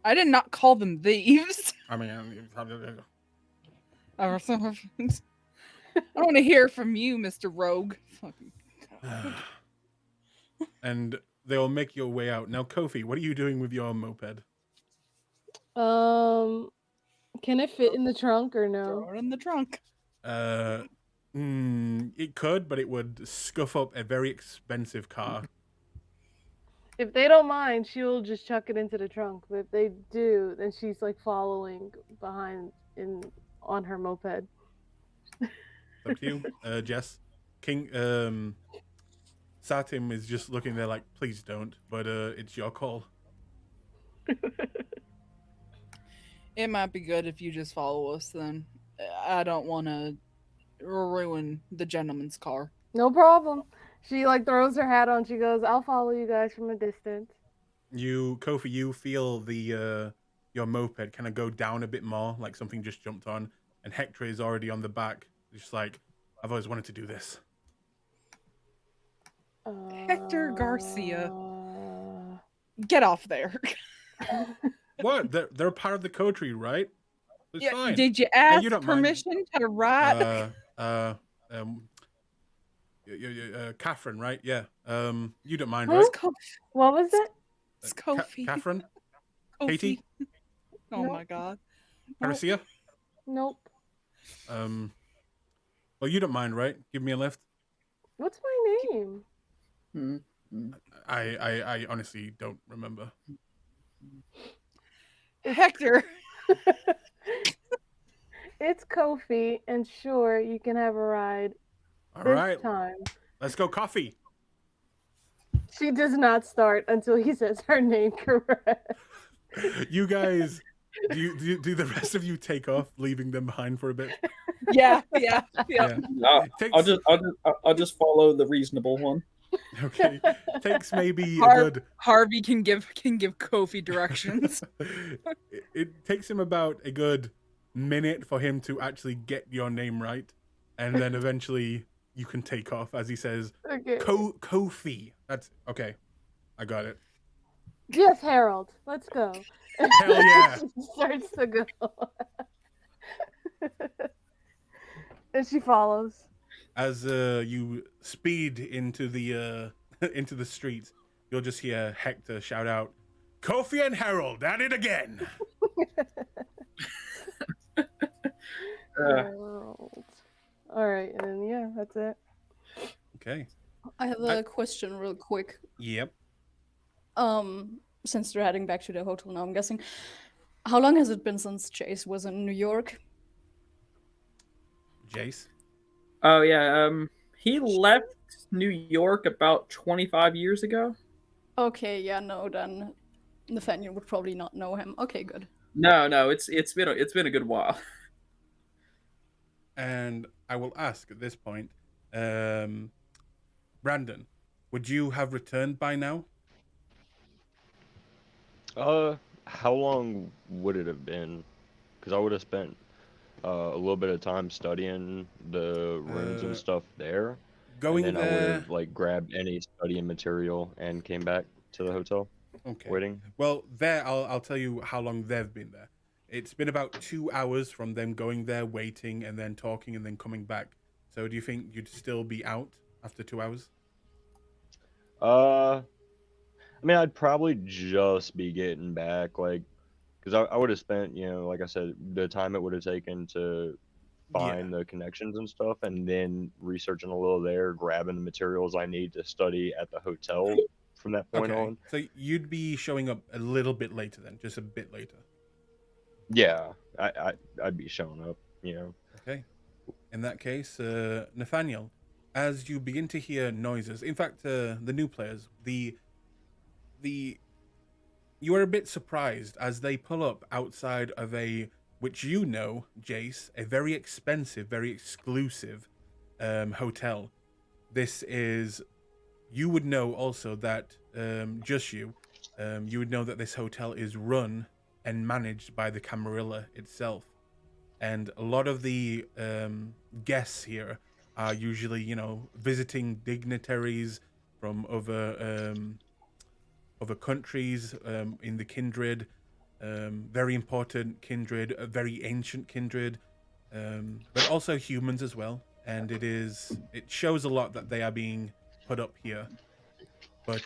I did not call them thieves. I mean... I want to hear from you, Mr. Rogue. Fucking God. And they'll make your way out. Now, Kofi, what are you doing with your moped? Can it fit in the trunk or no? Throw it in the trunk. It could, but it would scuff up a very expensive car. If they don't mind, she'll just chuck it into the trunk. But if they do, then she's like following behind on her moped. Up to you, Jess. King Satim is just looking there like, please don't. But it's your call. It might be good if you just follow us then. I don't want to ruin the gentleman's car. No problem. She like throws her hat on. She goes, "I'll follow you guys from a distance." Kofi, you feel the your moped kind of go down a bit more, like something just jumped on, and Hector is already on the back, just like, I've always wanted to do this. Hector Garcia, get off there. What? They're part of the coterie, right? It's Yeah, fine. did you Hey, ask you don't mind. permission to ride? Catherine, right? Yeah. You don't mind, Who? right? What was it? It's Kofi. Catherine? Kofi. Katie? Oh Nope. my god. Patricia? Nope. Well, you don't mind, right? Give me a lift. What's my name? I honestly don't remember. Hector. It's Kofi, and sure, you can have a ride. All this right. time. Let's go coffee. She does not start until he says her name correct. You guys, do the rest of you take off, leaving them behind for a bit? Yeah. I'll just follow the reasonable one. Okay. Takes maybe a good. Harvey can give Kofi directions. It takes him about a good minute for him to actually get your name right, and then eventually you can take off as he says, Okay. Kofi. That's okay. I got it. Yes, Harold. Let's go. Hell yeah. She starts to go. And she follows. As you speed into the into the streets, you'll just hear Hector shout out, "Kofi and Harold at it again!" Harold. All right, and then yeah, that's it. Okay. I have a question real quick. Yep. Since they're heading back to the hotel now, I'm guessing. How long has it been since Chase was in New York? Jace. Oh yeah, he left New York about 25 years ago. Okay, yeah, no, then Nathaniel would probably not know him. Okay, good. No, it's been a good while. And I will ask at this point, Brandon, would you have returned by now? How long would it have been? Because I would have spent a little bit of time studying the runes and stuff there. Going and then I would there. have like grabbed any studying material and came back to the hotel. Okay. Waiting. Well, there I'll tell you how long they've been there. It's been about 2 hours from them going there, waiting, and then talking, and then coming back. So, do you think you'd still be out after 2 hours? I mean, I'd probably just be getting back, like, because I would have spent, like I said, the time it would have taken to find the connections and stuff, and then researching a little there, grabbing the materials I need to study at the hotel from that point on. So you'd be showing up a little bit later then, just a bit later. Yeah, I'd be showing up, Okay. In that case, Nathaniel, as you begin to hear noises, in fact, the new players, you are a bit surprised as they pull up outside of which Jace, a very expensive, very exclusive hotel. This is, you would know also that, you would know that this hotel is run and managed by the Camarilla itself. And a lot of the guests here are usually, visiting dignitaries from other countries in the kindred, very important kindred, a very ancient kindred, but also humans as well. And it shows a lot that they are being put up here. But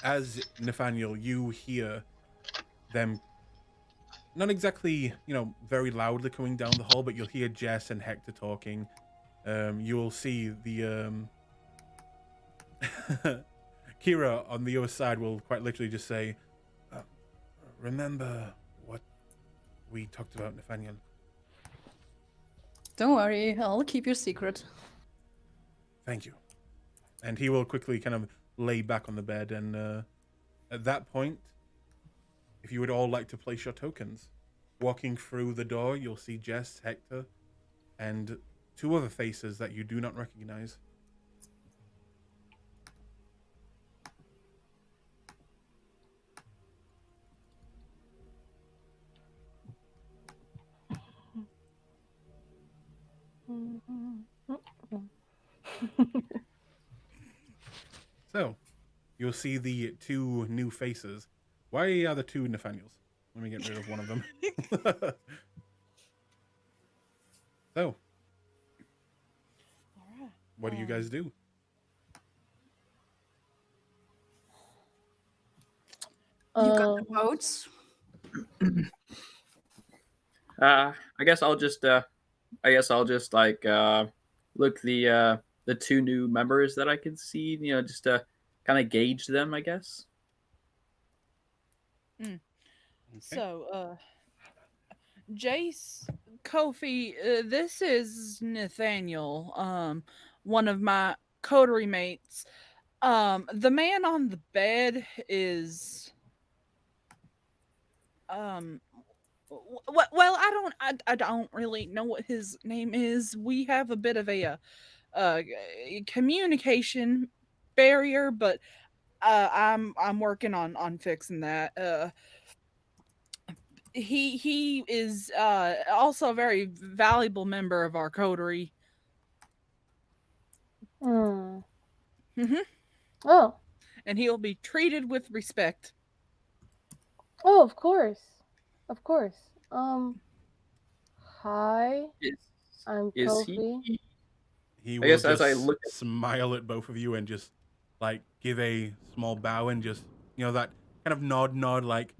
as Nathaniel, you hear them not exactly, very loudly coming down the hall, but you'll hear Jess and Hector talking. You'll see the Kira on the other side will quite literally just say, remember what we talked about, Nathaniel? Don't worry, I'll keep your secret. Thank you. And he will quickly kind of lay back on the bed, and at that point, if you would all like to place your tokens, walking through the door, you'll see Jess, Hector, and 2 other faces that you do not recognize. So, you'll see the two new faces. Why are the two Nathaniels? Let me get rid of one of them. So, All right. what do you guys do? You got the Um, boats. I guess I'll just like look the two new members that I can see, just to kind of gauge them, I guess. Okay. So, Jace, Kofi, this is Nathaniel, one of my coterie mates. The man on the bed is, well, I don't really know what his name is. We have a bit of a communication barrier, but I'm working on fixing that. He is also a very valuable member of our coterie. hmm. Hmm. Oh, And he'll be treated with respect. oh, of course, of course. Hi, Is I'm is Kofi. He I will guess as I just look at smile at both of you and just like give a small bow and just that kind of nod, like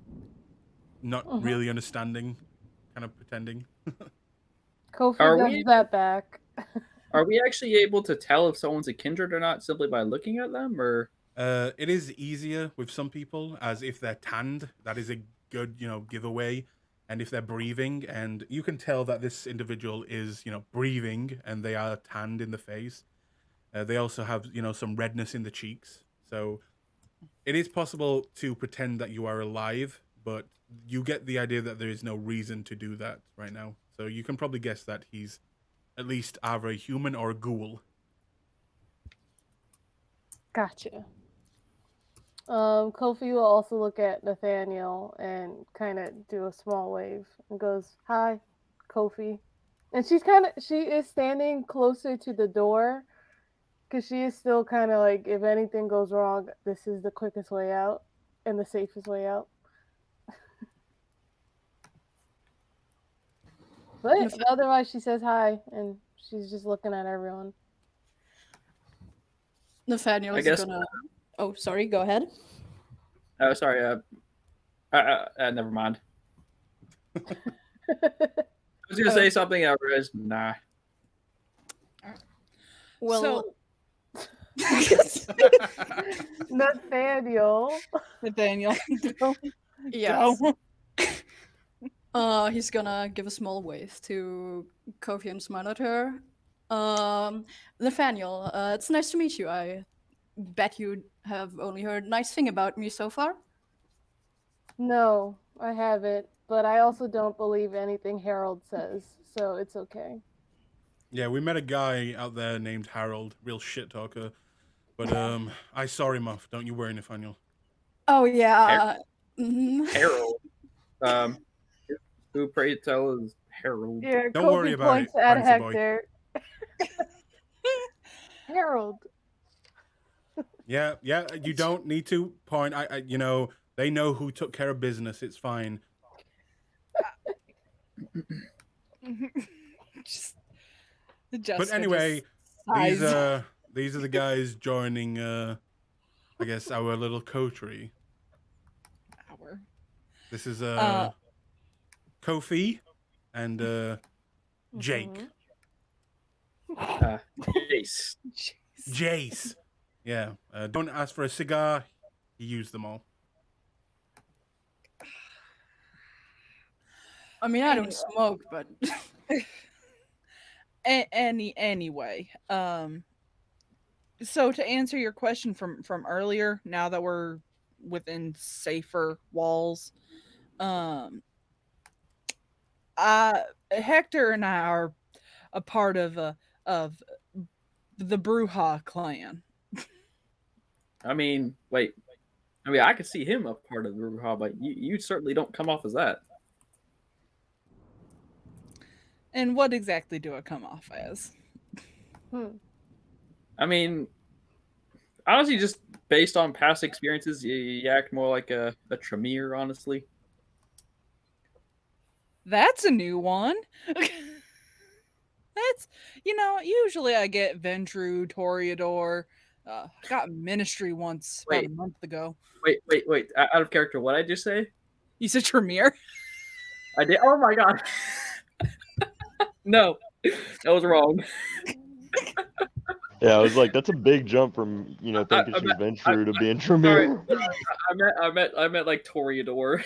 not Mhm. really understanding, kind of pretending. Kofi Are does we- that back. are we actually able to tell if someone's a kindred or not simply by looking at them, or It is easier with some people, as if they're tanned, that is a good, giveaway. And if they're breathing, and you can tell that this individual is, breathing, and they are tanned in the face. They also have, some redness in the cheeks. So it is possible to pretend that you are alive, but you get the idea that there is no reason to do that right now. So you can probably guess that he's at least either a human or a ghoul. Gotcha. Kofi will also look at Nathaniel and kind of do a small wave and goes, "Hi, Kofi." And she is standing closer to the door because she is still kind of like, if anything goes wrong, this is the quickest way out and the safest way out. But otherwise, she says hi and she's just looking at everyone. Nathaniel I is guess- gonna. Oh, sorry. Go ahead. oh, sorry, never mind. I was gonna say something, I realized, nah. Well, Nathaniel. Nathaniel, yes. go. He's gonna give a small wave to Kofi and smile at her. Nathaniel, it's nice to meet you. I bet you have only heard nice thing about me so far. No, I haven't. But I also don't believe anything Harold says, so it's okay. Yeah, we met a guy out there named Harold, real shit talker. But I saw him off. Don't you worry, Nathaniel. Oh yeah. Harold. Who pray tell is Harold? Yeah, Don't Kofi worry about points it, at Fancy boy. Hector. Harold. Yeah, you don't need to point. They know who took care of business. It's fine. But anyway, these are the guys joining. I guess our little coterie. This is Kofi and Jake. Jace. Jace. Yeah. Don't ask for a cigar. He used them all. I mean, I don't smoke, but Anyway, so to answer your question from earlier, now that we're within safer walls, Hector and I are a part of the Bruja clan. I mean, wait. I mean, I could see him a part of the Ruha, but you certainly don't come off as that. And what exactly do I come off as? I mean, Honestly, just based on past experiences, you act more like a Tremere, honestly. That's a new one. That's, usually I get Ventru, Toreador. I got Ministry once about a Wait. month ago. Wait. Out of character, what did I just say? You said Tremere? I did. Oh my god. No, that was wrong. Yeah, I was like, that's a big jump from thinking I she's meant- Ventru to being Sorry, Tremere. I meant like Toreador.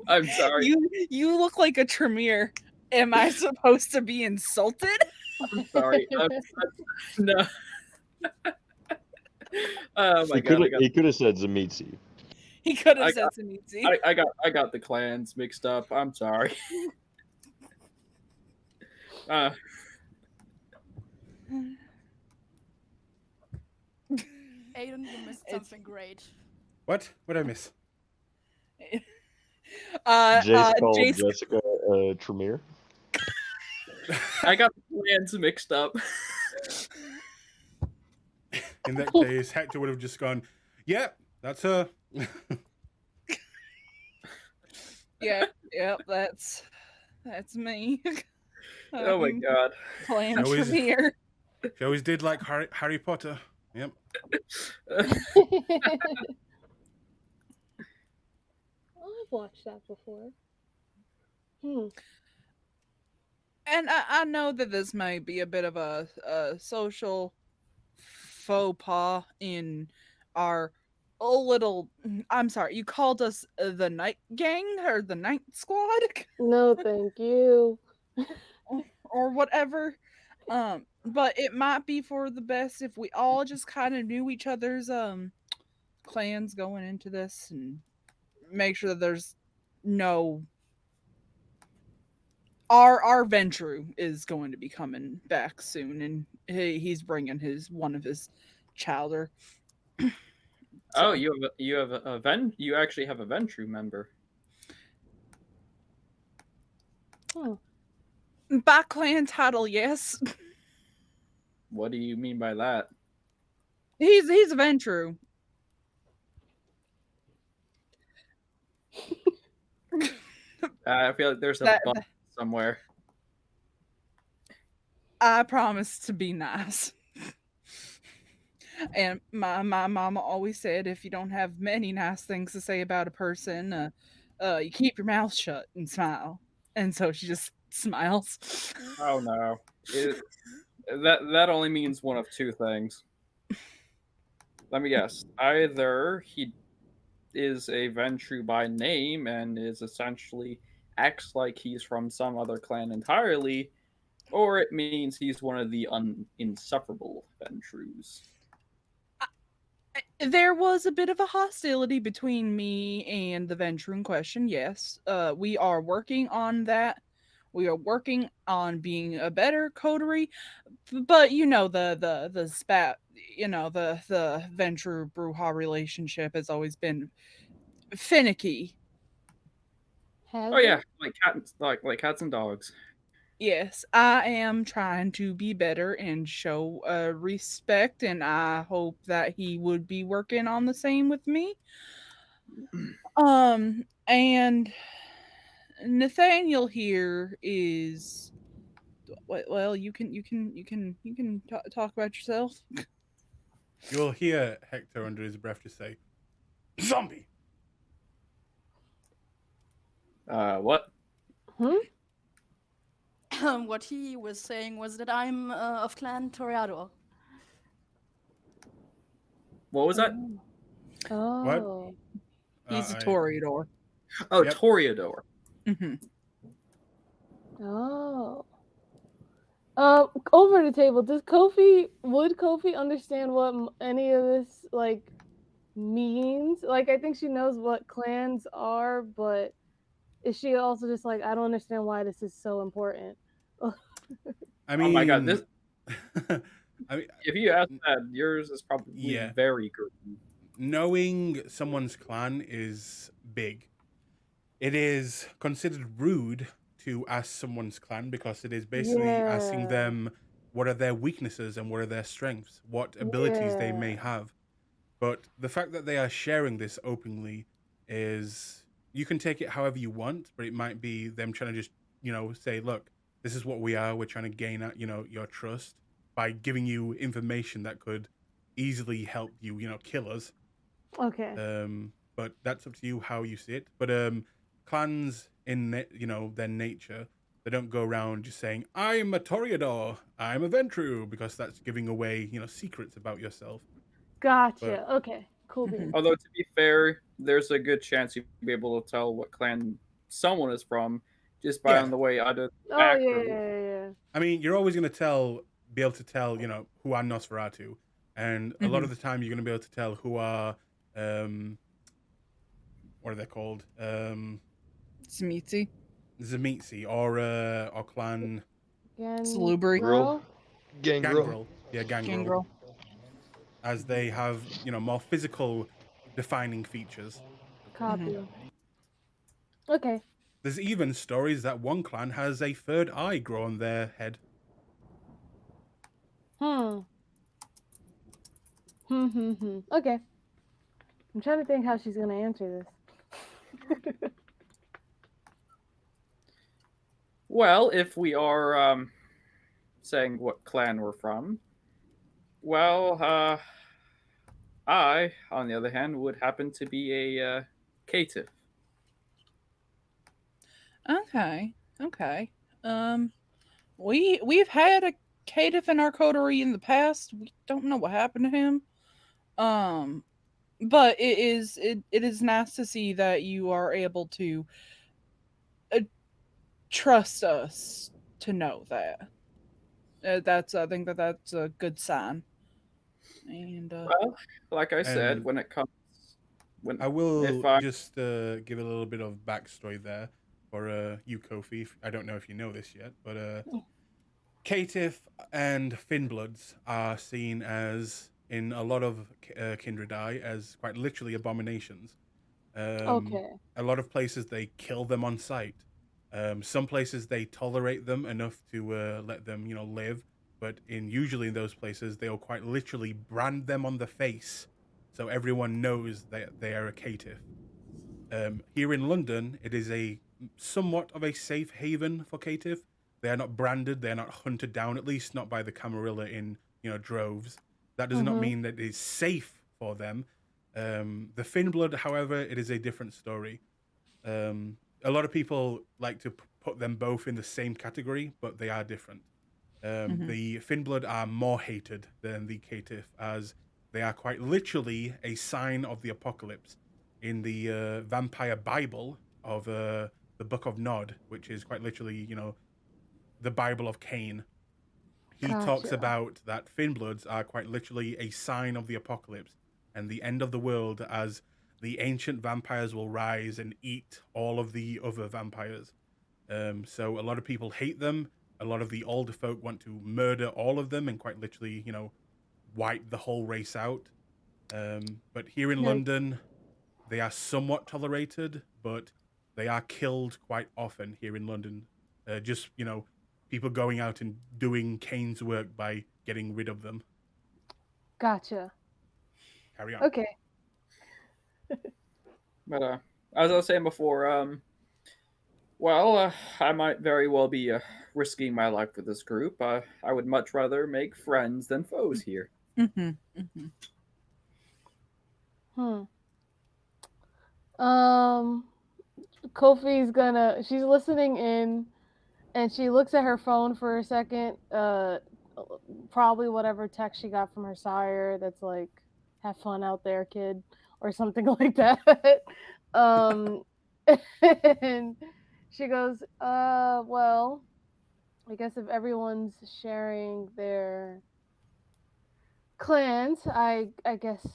I'm sorry. You look like a Tremere. Am I supposed to be insulted? I'm sorry. No. Oh my god! He could have said Zamitzi. He could I have said got- Sanitzi. I got the clans mixed up. I'm sorry. Aiden, you missed something great. What? What did I miss? Jace called Jace, Jessica Tremere. I got the clans mixed up. In that case, Hector would have just gone, "Yeah, that's her." yeah, that's me. Oh my god! Playing That was- Tremere. She always did like Harry Potter. Yep. I've watched that before. And I know that this may be a bit of a social faux pas in our little. I'm sorry, you called us the Night Gang or the Night Squad No, thank you. or whatever. But it might be for the best if we all just kind of knew each other's clans going into this and make sure that there's no. Our Ventru is going to be coming back soon, and he's bringing one of his chowder. Oh, you actually have a Ventru member. Oh. By clan title, yes. What do you mean by that? He's a Ventru. I feel like there's a bug somewhere. I promise to be nice. And my mama always said, if you don't have many nice things to say about a person, you keep your mouth shut and smile. And so she just smiles. Oh no! That only means one of two things. Let me guess. Either he is a Ventru by name and is essentially acts like he's from some other clan entirely, or it means he's one of the insufferable Ventrus. There was a bit of a hostility between me and the Ventru in question, yes. We are working on that. We are working on being a better coterie, but the spat, the Ventru Bruja relationship has always been finicky. Oh yeah, like cats and dogs. Yes, I am trying to be better and show respect, and I hope that he would be working on the same with me. And Nathaniel here is. Well, you can talk about yourself. You'll hear Hector under his breath just say, "Zombie." What? What he was saying was that I'm of Clan Toreador. What was that? Oh. He's a Toreador. Oh, Yep. Toreador. Mm-hmm. Oh. Over the table, would Kofi understand what any of this, means? I think she knows what clans are, but is she also just I don't understand why this is so important? I mean, Oh my god, this. I mean, If you ask that, yours is probably very good. knowing someone's clan is big. It is considered rude to ask someone's clan because it is basically asking them what are their weaknesses and what are their strengths, what abilities they may Yeah. have. But the fact that they are sharing this openly is, you can take it however you want, but it might be them trying to just, say, look, this is what we are. We're trying to gain, your trust by giving you information that could easily help you, kill us. Okay. But that's up to you how you see it. But clans in their nature, they don't go around just saying, I'm a Toreador, I'm a Ventru, because that's giving away, secrets about yourself. Gotcha. Okay. Cool beans. Although, to be fair, there's a good chance you'd be able to tell what clan someone is from just by on the way either Oh back yeah, or yeah, yeah. I mean, you're always going to be able to tell, who are Nosferatu. And a lot of the time you're going to be able to tell who are, what are they called? Smeetsy. Zamitsi or clan Salubri. Grill. Gangrel. Gangrel. Yeah, Gangrel. Gangrel. As they have, more physical defining features. Copy. Okay. There's even stories that one clan has a third eye grow on their head. Okay. I'm trying to think how she's gonna answer this. Well, if we are saying what clan we're from, well, I, on the other hand, would happen to be a caitiff. Okay. We've had a caitiff in our coterie in the past. We don't know what happened to him. But it is nice to see that you are able to trust us to know that. I think that's a good sign. And Well, like I said, when it comes, I will just give a little bit of backstory there for you, Kofi. I don't know if you know this yet, but caitiff and Finbloods are seen as, in a lot of kindred eye, as quite literally abominations. Okay. A lot of places they kill them on sight. Some places they tolerate them enough to let them, live. But usually in those places, they'll quite literally brand them on the face, so everyone knows that they are a caitiff. Here in London, it is a somewhat of a safe haven for caitiff. They are not branded. They are not hunted down, at least not by the Camarilla in droves. That does not mean that it is safe for them. The Finblood, however, it is a different story. A lot of people like to put them both in the same category, but they are different. The Finblood are more hated than the caitiff, as they are quite literally a sign of the apocalypse. In the vampire Bible of the Book of Nod, which is quite literally, the Bible of Cain, he talks about that Finbloods are quite literally a sign of the apocalypse and the end of the world, as the ancient vampires will rise and eat all of the other vampires. So a lot of people hate them. A lot of the older folk want to murder all of them and quite literally, wipe the whole race out. But here in London, they are somewhat tolerated, but they are killed quite often here in London. Just, people going out and doing Cain's work by getting rid of them. Gotcha. Carry on. Okay. But as I was saying before, I might very well be risking my life with this group. I would much rather make friends than foes here. Kofi's she's listening in, and she looks at her phone for a second. Probably whatever text she got from her sire that's like, have fun out there, kid, or something like that. And she goes, well, I guess if everyone's sharing their clans, I guess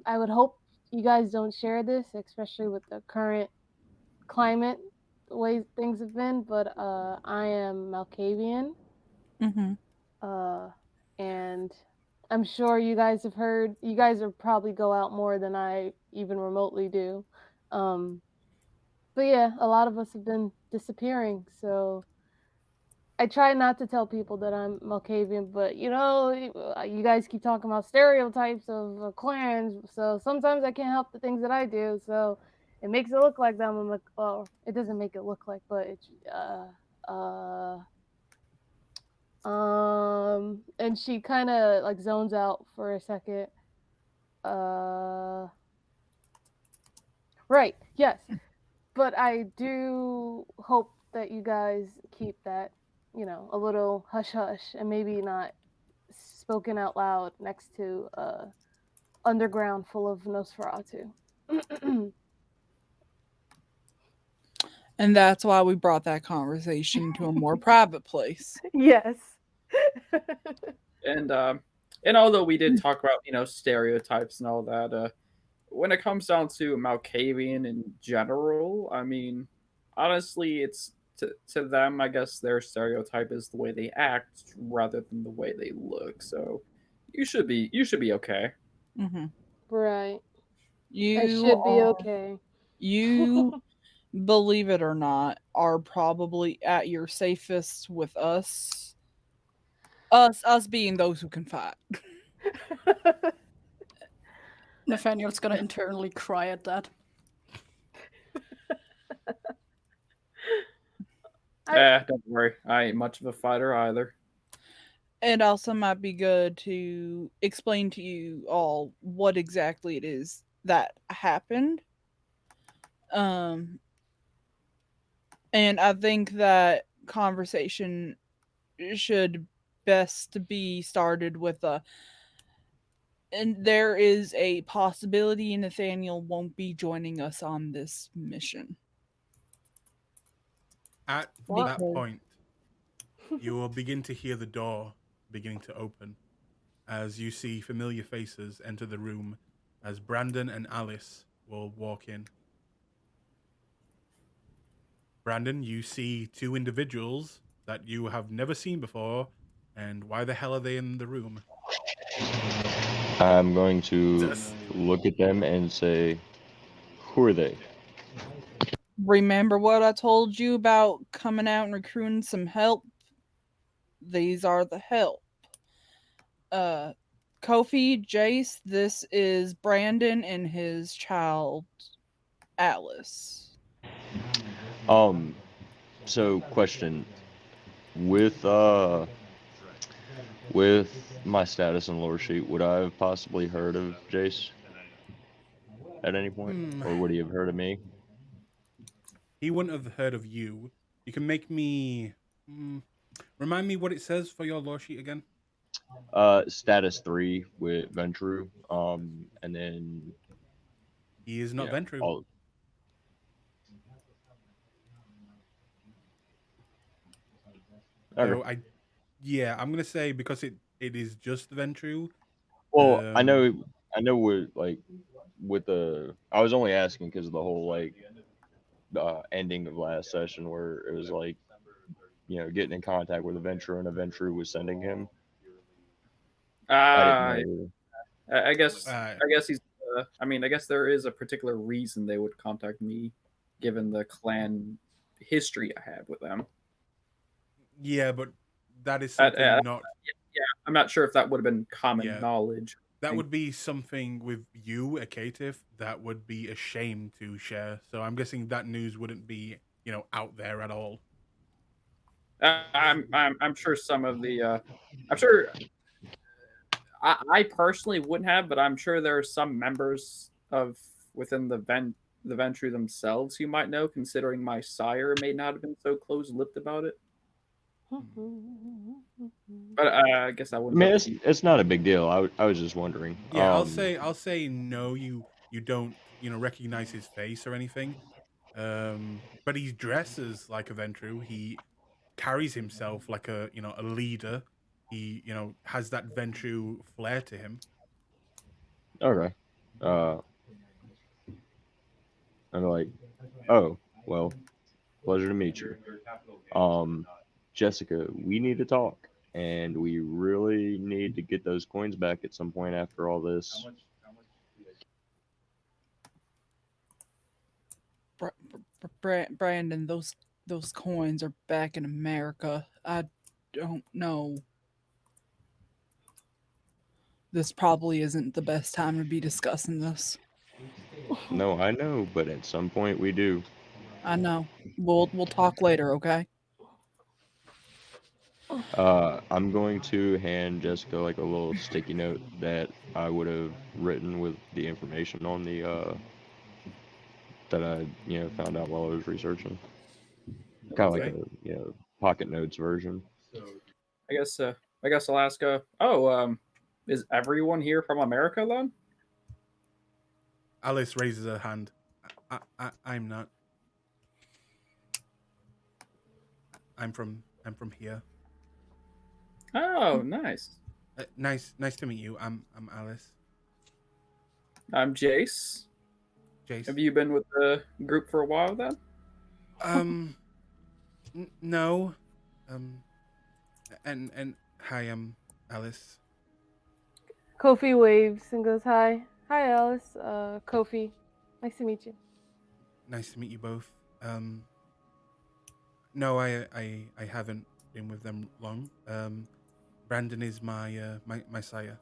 I would hope you guys don't share this, especially with the current climate, the way things have been. But I am Malkavian. And I'm sure you guys have heard, you guys are probably go out more than I even remotely do. But yeah, a lot of us have been disappearing, so I try not to tell people that I'm Malkavian, but you know, you guys keep talking about stereotypes of clans, so sometimes I can't help the things that I do. So it makes it look like that I'm like, well, it doesn't make it look like, but it's and she kind of like zones out for a second. Right, yes, but I do hope that you guys keep that, you know, a little hush hush and maybe not spoken out loud next to underground full of Nosferatu. And that's why we brought that conversation to a more private place. Yes. And although we did talk about stereotypes and all that, when it comes down to Malkavian in general, I mean, honestly, it's to them, I guess their stereotype is the way they act rather than the way they look. So you should be okay. Mm-hmm. Right. You I should be are- okay. You, believe it or not, are probably at your safest with us. Us being those who can fight. Nathaniel's gonna internally cry at that. Don't worry. I ain't much of a fighter either. It also might be good to explain to you all what exactly it is that happened. And I think that conversation should best be started with and there is a possibility Nathaniel won't be joining us on this mission. At What? that point, you will begin to hear the door beginning to open as you see familiar faces enter the room as Brandon and Alice will walk in. Brandon, you see two individuals that you have never seen before, and why the hell are they in the room? I'm going to look at them and say, who are they? Remember what I told you about coming out and recruiting some help? These are the help. Kofi, Jace, this is Brandon and his child, Alice. So question. With my status and lore sheet, would I have possibly heard of Jace at any point? Or would he have heard of me? He wouldn't have heard of you. You can make me... remind me what it says for your lore sheet again? Status 3 with Ventru. And then... He is not Ventru. So I'm gonna say because it is just Ventru. Well, I know we're like with the. I was only asking because of the whole like ending of last session where it was like, getting in contact with a Ventru and a Ventru was sending him. I guess he's. I guess there is a particular reason they would contact me, given the clan history I have with them. Yeah, but that is something not. Yeah, I'm not sure if that would have been common knowledge. That would be something with you, a caitiff, that would be a shame to share. So I'm guessing that news wouldn't be, out there at all. I'm sure some of the. I'm sure. I personally wouldn't have, but I'm sure there are some members of within the Ventru themselves who might know, considering my sire may not have been so close-lipped about it. But I guess I wouldn't. I mean, it's not a big deal. I was just wondering. Yeah, I'll say no. You don't recognize his face or anything. But he dresses like a Ventru. He carries himself like a a leader. He has that Ventru flair to him. Okay. I'm like, oh well, pleasure to meet you. Jessica, we need to talk, and we really need to get those coins back at some point after all this. Brandon, those those coins are back in America. I don't know. This probably isn't the best time to be discussing this. No, I know, but at some point we do. I know. We'll talk later, okay? I'm going to hand Jessica like a little sticky note that I would have written with the information on the that I found out while I was researching. Kind of like Okay. a pocket notes version. I guess I'll ask. Is everyone here from America then? Alice raises her hand. I'm not. I'm from here. Oh, nice. Nice to meet you. I'm Alice. I'm Jace. Jace. Have you been with the group for a while then? No. And hi, I'm Alice. Kofi waves and goes, "Hi. Hi, Alice. Kofi. Nice to meet you." Nice to meet you both. No, I haven't been with them long. Brandon is my my sire.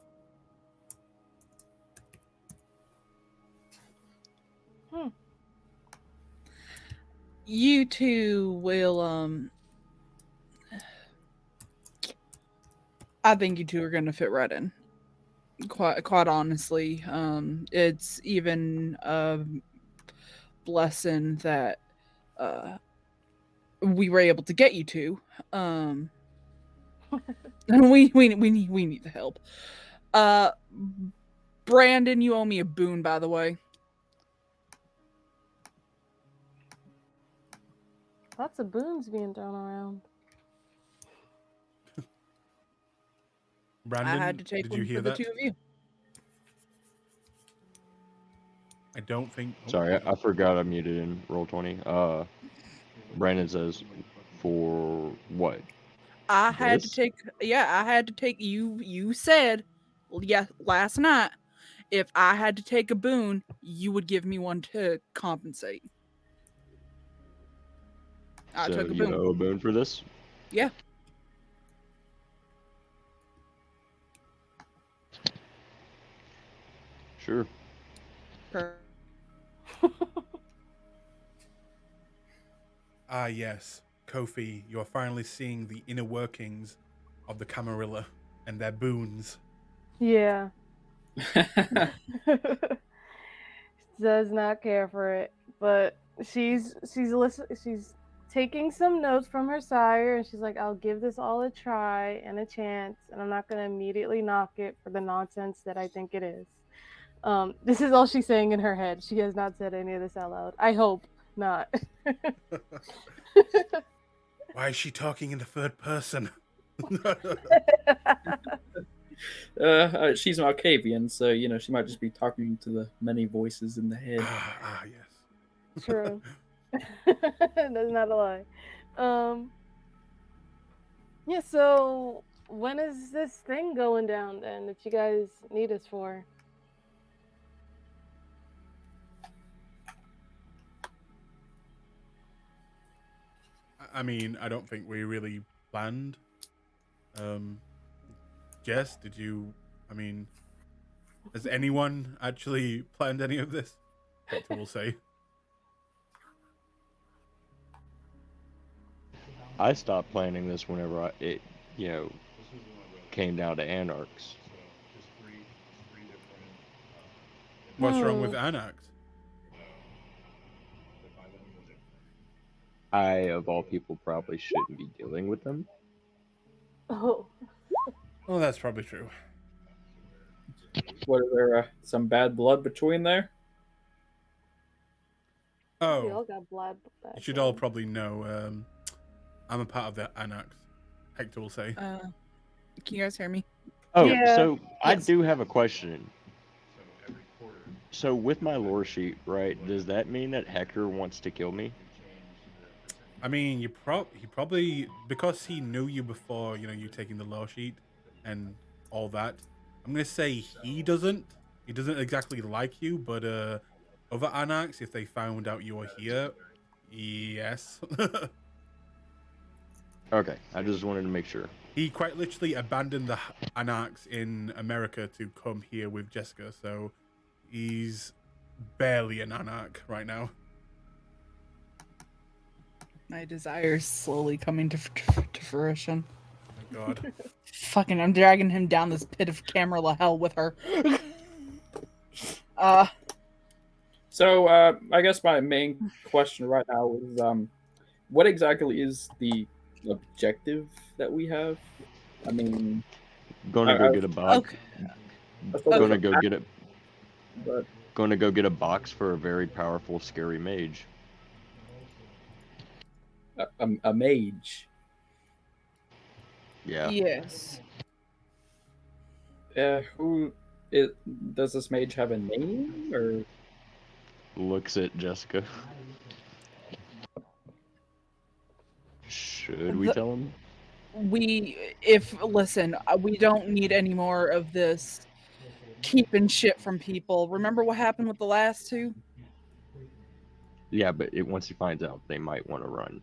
You two will I think you two are gonna fit right in. Quite honestly. It's even a blessing that we were able to get you two. We need the help. Brandon, you owe me a boon, by the way. Lots of boons being thrown around. Brandon, I had to take did one you hear for the that? two of you. I don't think. Sorry, I forgot I muted in Roll20. Brandon says, for what? I had to This? take. Yeah, I had to take. You said, well, yeah, last night, if I had to take a boon, you would give me one to compensate. I So took a you boon. owe a boon for this? Yeah. Sure. Ah, yes, Kofi, you're finally seeing the inner workings of the Camarilla and their boons. Yeah. Does not care for it, but she's taking some notes from her sire, and she's like, "I'll give this all a try and a chance, and I'm not gonna immediately knock it for the nonsense that I think it is." This is all she's saying in her head. She has not said any of this out loud. I hope not. Why is she talking in the third person? She's Malkavian, so she might just be talking to the many voices in the head. Yes. True. That's not a lie. Yeah, so when is this thing going down then that you guys need us for? I mean, I don't think we really planned. Jess, did you? I mean, has anyone actually planned any of this? Hector will say. I stopped planning this whenever it came down to Anarchs. What's wrong with Anarchs? I, of all people, probably shouldn't be dealing with them. Oh. Well, that's probably true. What, is there some bad blood between there? We Oh, all got blood. you should all probably know. I'm a part of the Anarchs. Hector will say. Can you guys hear me? Oh, Yeah. so I Yes. do have a question. So with my lore sheet, right, does that mean that Hector wants to kill me? I mean, he probably, because he knew you before, you taking the lore sheet and all that. I'm gonna say he doesn't. He doesn't exactly like you, but other Anarchs, if they found out you were here, yes. Okay, I just wanted to make sure. He quite literally abandoned the Anarchs in America to come here with Jessica, so he's barely an Anarch right now. My desires slowly coming to fruition. Oh my god. Fucking, I'm dragging him down this pit of camera hell with her. So, I guess my main question right now is, what exactly is the objective that we have? I mean, Gonna go get a box. Okay. Gonna go get it. But Gonna go get a box for a very powerful, scary mage. a mage. Yeah. Yes. Does this mage have a name or? Looks at Jessica. Should we tell him? Listen, we don't need any more of this keeping shit from people. Remember what happened with the last two? Yeah, but once he finds out, they might want to run.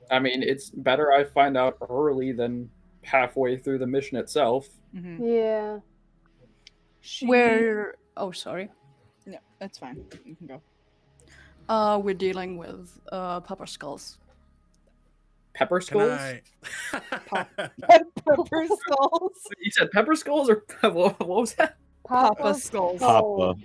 I mean, it's better I find out early than halfway through the mission itself. Mm-hmm. Yeah. Oh, sorry. No, that's fine. You can go. We're dealing with Pepper Skulls. Pepper Can skulls? I? Pepper skulls. You said pepper skulls or what was that? Papa skulls. Papa.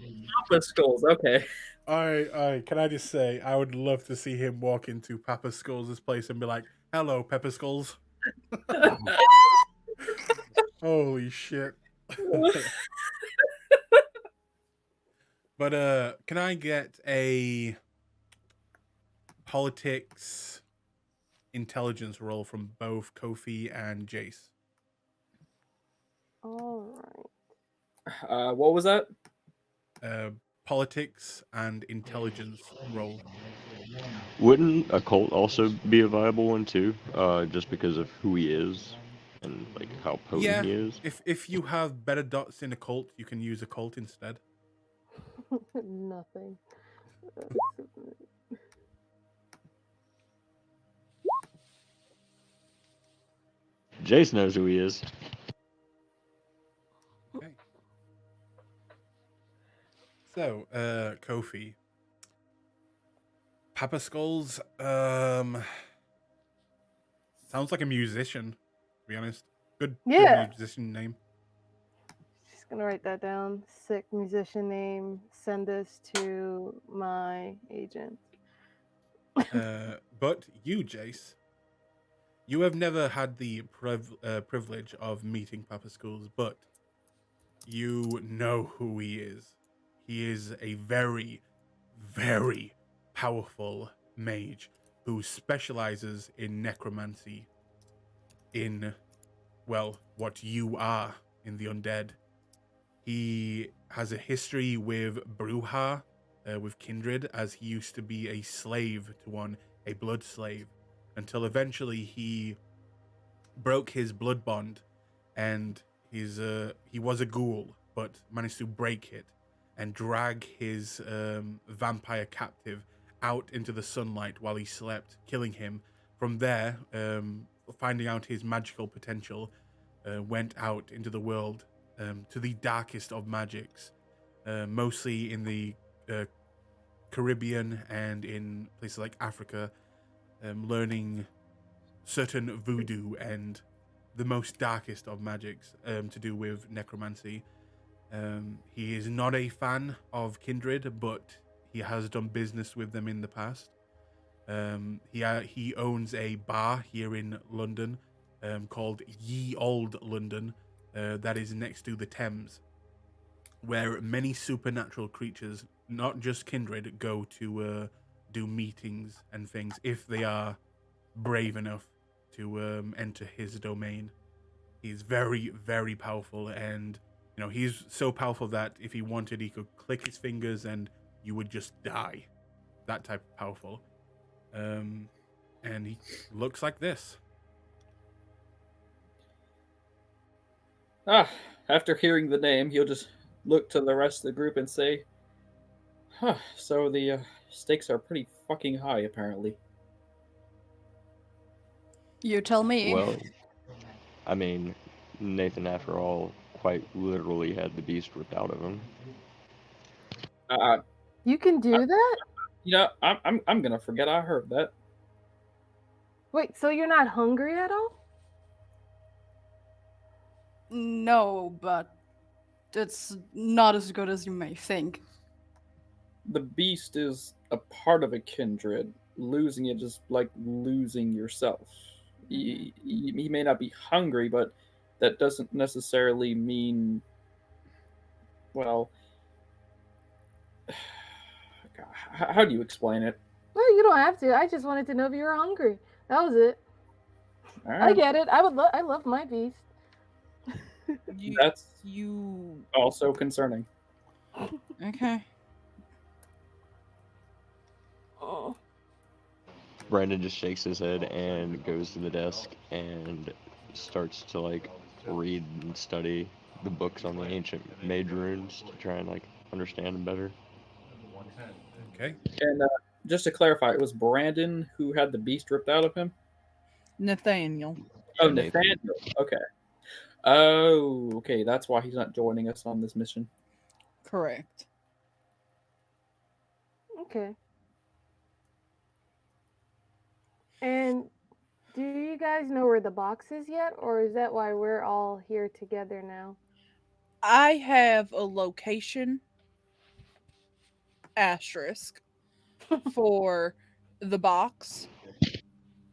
Papa skulls. Okay. All right. Can I just say, I would love to see him walk into Papa Skulls' place and be like, "Hello, Pepper Skulls." Holy shit. But can I get a politics intelligence roll from both Kofi and Jace? All right. What was that? Politics and intelligence roll. Wouldn't a cult also be a viable one too? Just because of who he is and like how potent he is. If you have better dots in a cult, you can use a cult instead. Nothing. Jace knows who he is. Okay. So, Kofi. Papa Skulls, sounds like a musician, to be honest. Good musician name. Just gonna write that down. Sick musician name. Send this to my agent. But you, Jace, you have never had the privilege of meeting Papa Skulls, but you know who he is. He is a very, very powerful mage who specializes in necromancy, in, well, what you are in the undead. He has a history with Bruja, with Kindred, as he used to be a slave to one, a blood slave, until eventually he broke his blood bond, and he was a ghoul, but managed to break it and drag his vampire captive out into the sunlight while he slept, killing him. From there, finding out his magical potential, went out into the world to the darkest of magics, mostly in the Caribbean and in places like Africa, learning certain voodoo and the most darkest of magics to do with necromancy. He is not a fan of Kindred, but he has done business with them in the past. He owns a bar here in London called Ye Old London that is next to the Thames, where many supernatural creatures, not just Kindred, go to do meetings and things if they are brave enough to enter his domain. He's very, very powerful, and he's so powerful that if he wanted, he could click his fingers and you would just die. That type of powerful. And he looks like this. After hearing the name, he'll just look to the rest of the group and say, so the stakes are pretty fucking high, apparently. You tell me. Well, I mean, Nathan, after all, quite literally had the beast ripped out of him. You can do that? I'm gonna forget I heard that. Wait, so you're not hungry at all? No, but it's not as good as you may think. The beast is a part of a kindred. Losing it is like losing yourself. He may not be hungry, but that doesn't necessarily mean, well, how do you explain it? Well, you don't have to. I just wanted to know if you were hungry. That was it. All I right. get it. I love my beast. That's You also concerning. okay? Oh. Brandon just shakes his head and goes to the desk and starts to like read and study the books on the ancient mage runes to try and like understand them better. Okay. And just to clarify, it was Brandon who had the beast ripped out of him? Nathaniel. Oh, Nathan. Nathaniel. Okay. Oh, okay. That's why he's not joining us on this mission. Correct. Okay. And do you guys know where the box is yet, or is that why we're all here together now? I have a location asterisk for the box.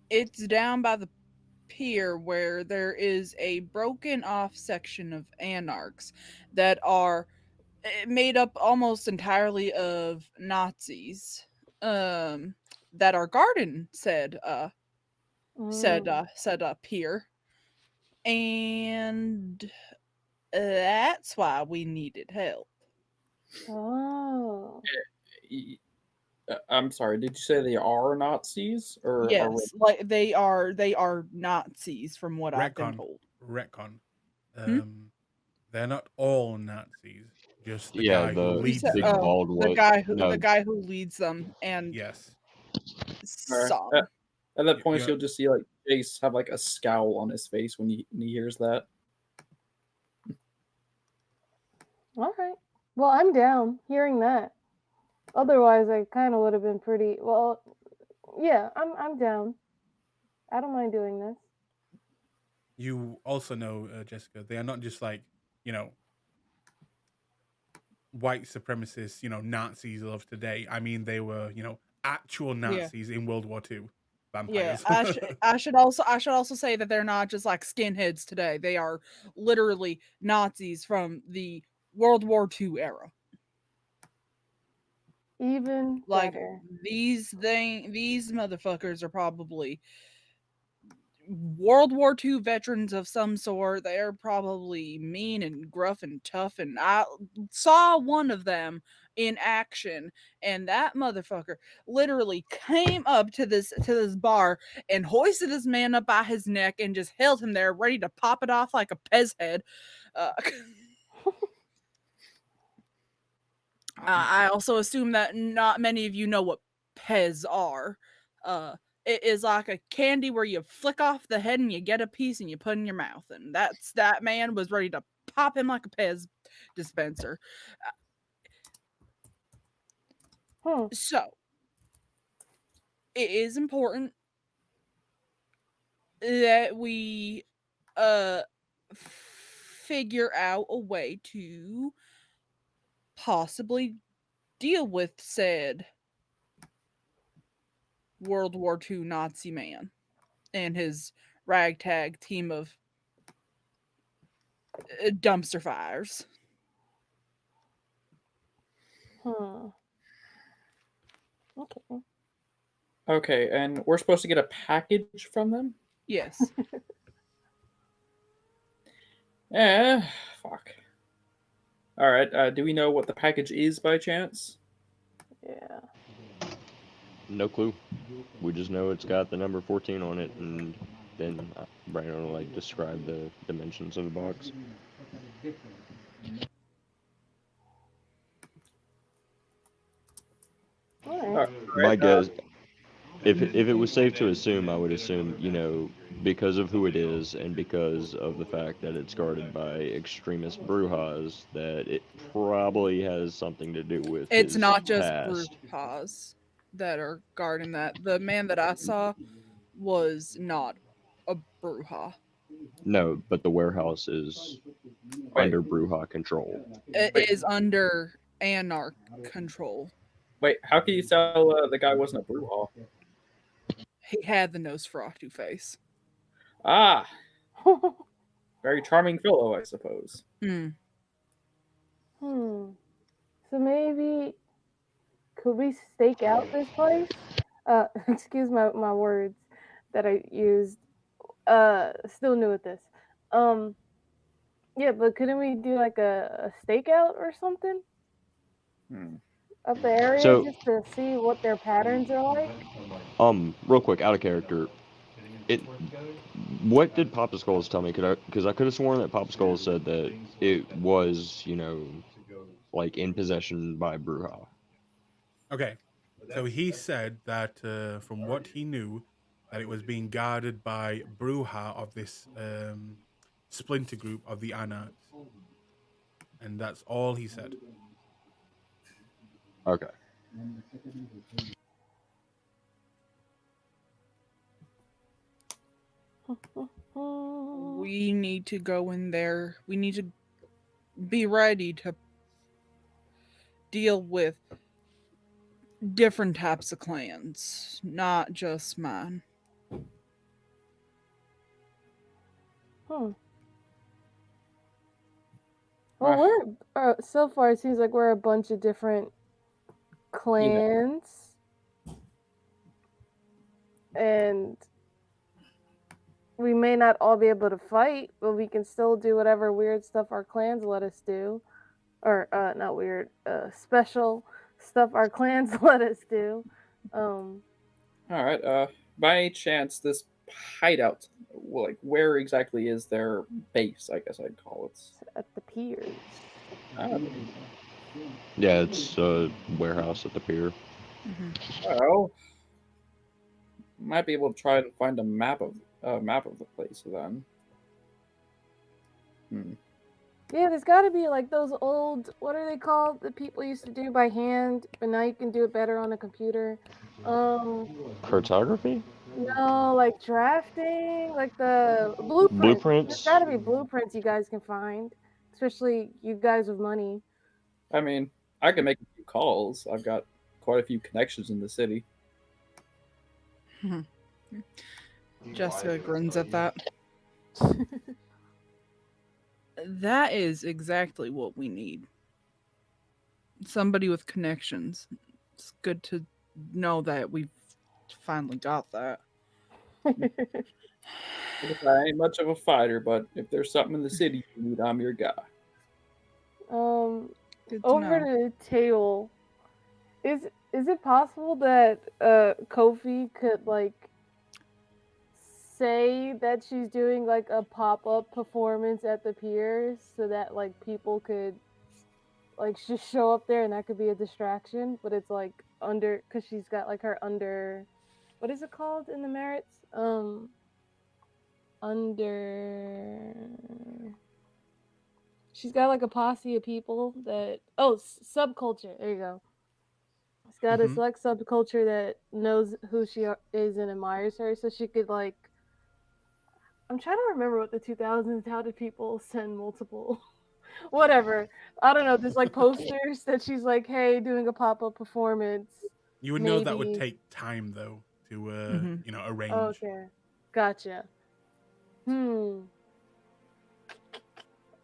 It's down by the pier where there is a broken off section of anarchs that are made up almost entirely of Nazis that are guarding said pier, and that's why we needed help. Oh. I'm sorry. Did you say they are Nazis or? Yes, like they are Nazis from what I've been Retcon. told. Retcon. Hmm? They're not all Nazis. Just the Yeah, guy who the leads said- big them. bald The one. guy who No, the guy who leads them and Yes. some. At that point, Yeah. you'll just see like Jace have like a scowl on his face when he hears that. All right. Well, I'm down hearing that. Otherwise, I kind of would have been pretty. Well, yeah, I'm down. I don't mind doing this. You also know, Jessica, they are not just like, white supremacists, Nazis of today. I mean, they were, actual Nazis in World War II. Yeah, Vampires. I should also say that they're not just like skinheads today. They are literally Nazis from the World War II era. Even Like better. these motherfuckers are probably World War II veterans of some sort. They're probably mean and gruff and tough. And I saw one of them in action, and that motherfucker literally came up to this bar and hoisted this man up by his neck and just held him there, ready to pop it off like a Pez head. I also assume that not many of you know what Pez are. It is like a candy where you flick off the head and you get a piece and you put in your mouth. And that man was ready to pop him like a Pez dispenser. So, it is important that we figure out a way to possibly deal with said World War II Nazi man and his ragtag team of dumpster fires. Okay. Okay, and we're supposed to get a package from them? Yes. Fuck. All right. Do we know what the package is by chance? Yeah. no clue. We just know it's got the number 14 on it, and then Brandon will like describe the dimensions of the box. All right. my guess, if it was safe to assume, I would assume, because of who it is and because of the fact that it's guarded by extremist Brujas, that it probably has something to do with It's his not just past. Brujas that are guarding that. The man that I saw was not a Bruja. No, but the warehouse is under Bruja control. It Wait. is under Anarch control. Wait, how can you tell the guy wasn't a Bruja? He had the Nosferatu face. Ah, very charming fellow, I suppose. Hmm. So maybe could we stake out this place? Excuse my words that I used. Still new at this. Yeah, but couldn't we do like a stakeout or something of the area So- just to see what their patterns are like? Real quick, out of character. What did Papa Skulls tell me? Because I could have sworn that Papa Skulls said that it was, like in possession by Bruja. Okay, so he said that from what he knew, that it was being guarded by Bruja of this splinter group of the Anarchs, and that's all he said. Okay. We need to go in there. We need to be ready to deal with different types of clans, not just mine. Well, we're so far it seems like we're a bunch of different clans, and we may not all be able to fight, but we can still do whatever weird stuff our clans let us do, or not weird, special stuff our clans let us do. All right. By any chance, this hideout, like, where exactly is their base? I guess I'd call it. At the piers. Yeah, it's a warehouse at the pier. Well, might be able to try and find a map of the place then. Yeah, there's got to be like those old, what are they called? The people used to do by hand, but now you can do it better on a computer. Cartography? No, like drafting, like the blueprints. Blueprints? There's got to be blueprints you guys can find, especially you guys with money. I mean, I can make a few calls. I've got quite a few connections in the city. Jessica grins at that. That is exactly what we need. Somebody with connections. It's good to know that we've finally got that. I ain't much of a fighter, but if there's something in the city you need, I'm your guy. Good to Over know. to Tail. Is it possible that Kofi could like say that she's doing like a pop-up performance at the piers so that like people could like just show up there and that could be a distraction, but it's like under, because she's got like her under, what is it called in the merits? Under, she's got like a posse of people that, subculture, there you go. She's got a select subculture that knows who she is and admires her, so she could like, I'm trying to remember what the 2000s, how did people send multiple, whatever, I don't know, there's like posters that she's like, hey, doing a pop-up performance. You would know that would take time though to arrange. Okay, gotcha.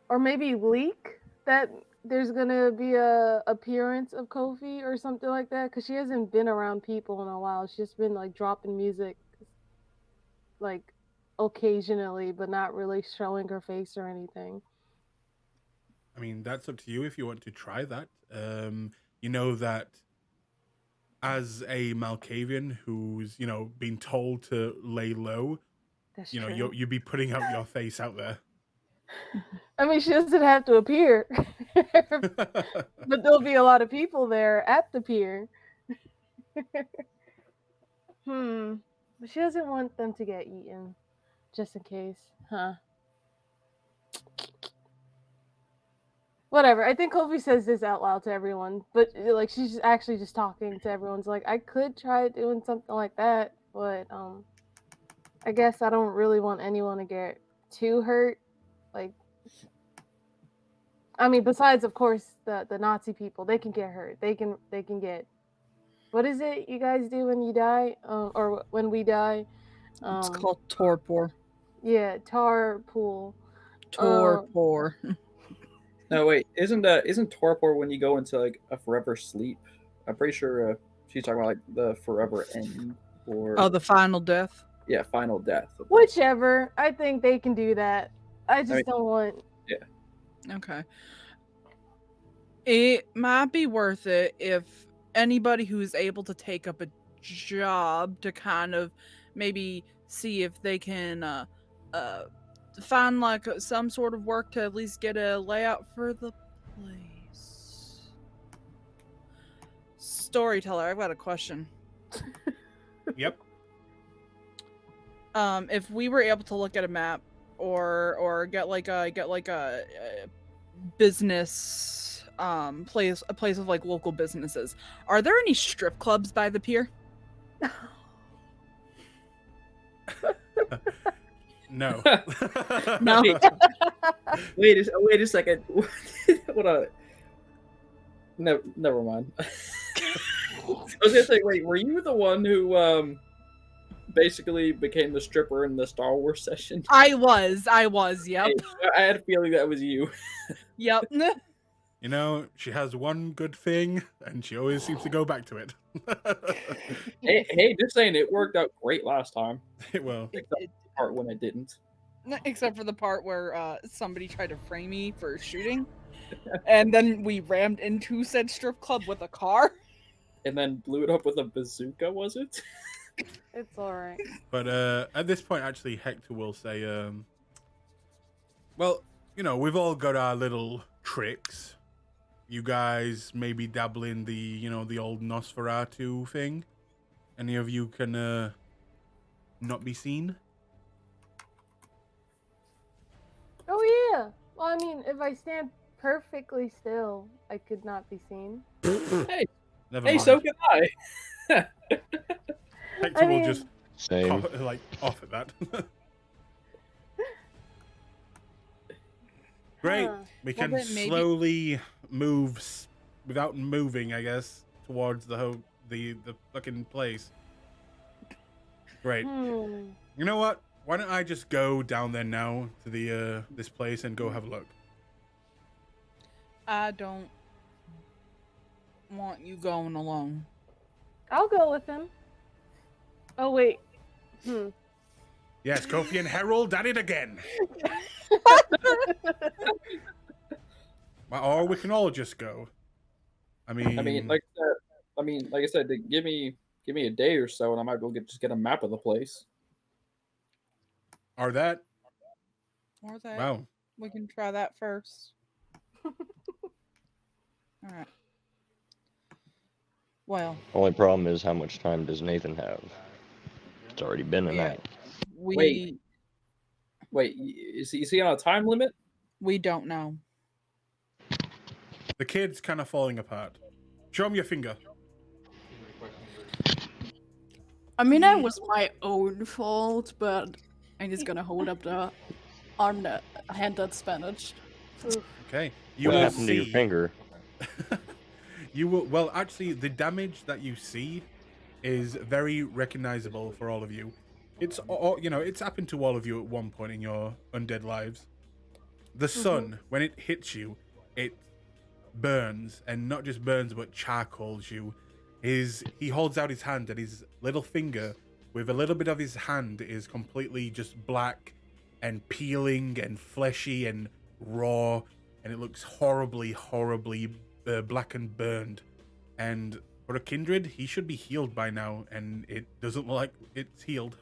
Or maybe leak that there's gonna be a appearance of Kofi or something like that, because she hasn't been around people in a while. She's just been like dropping music like occasionally, but not really showing her face or anything. I mean, that's up to you if you want to try that. You know that as a Malkavian who's, been told to lay low, That's true. true. You'd be putting out your face out there. I mean, she doesn't have to appear, but there'll be a lot of people there at the pier. But she doesn't want them to get eaten, just in case, huh? Whatever. I think Kofi says this out loud to everyone, but like she's actually just talking to everyone. So, like, I could try doing something like that, but I guess I don't really want anyone to get too hurt. Like, I mean, besides of course the Nazi people, they can get hurt. They can get. What is it you guys do when you die? Or when we die? It's called torpor. Yeah, tar pool. Torpor. No, wait, isn't torpor when you go into like a forever sleep? I'm pretty sure she's talking about like the forever end or Oh, the final death. yeah, final death. Whichever. I think they can do that. I just don't want. Yeah. Okay. It might be worth it if anybody who's able to take up a job to kind of maybe see if they can find like some sort of work to at least get a layout for the place. Storyteller, I've got a question. Yep. If we were able to look at a map or get like a business a place of like local businesses, are there any strip clubs by the pier? No. No. Wait a second. What a never mind. I was gonna say, wait, were you the one who basically became the stripper in the Star Wars session? I was, yep. Hey, I had a feeling that was you. Yep. You know, she has one good thing, and she always seems to go back to it. hey, just saying, it worked out great last time. Well, Except the part when it didn't. Except for the part where somebody tried to frame me for shooting, and then we rammed into said strip club with a car. And then blew it up with a bazooka, was it? It's alright. but at this point, actually, Hector will say, well, you know, we've all got our little tricks. You guys maybe dabble in the, you know, the old Nosferatu thing. Any of you can not be seen? Oh yeah. Well, I mean, if I stand perfectly still, I could not be seen. Hey, Never hey, mind. so can I. Hector I will mean- just Same. off at that. Great. Huh. We can then maybe- slowly move without moving, I guess, towards the fucking place. Great. Hmm. You know what? Why don't I just go down there now to the this place and go have a look? I don't want you going alone. I'll go with him. Oh wait. Yes, Kofi and Harold at it again. Or we can all just go. I mean, like I said, give me a day or so, and I might be able to just get a map of the place. are that Or that wow? we can try that first. All right. Well, Only problem is how much time does Nathan have? It's already been a Yeah. night. we Wait, is he on a time limit? we don't know. The kid's kind of falling apart. Show him your finger. I mean, that was my own fault, but I'm just gonna hold up the arm that hand that's bandaged. Okay. You What will happened to your see. finger? You will. Well, actually, the damage that you see is very recognizable for all of you. It's you know, it's happened to all of you at one point in your undead lives. The sun, when it hits you, it burns, and not just burns, but charcoals you. He holds out his hand, and his little finger, with a little bit of his hand, is completely just black and peeling and fleshy and raw, and it looks horribly black and burned. And for a kindred, he should be healed by now, and it doesn't look like it's healed.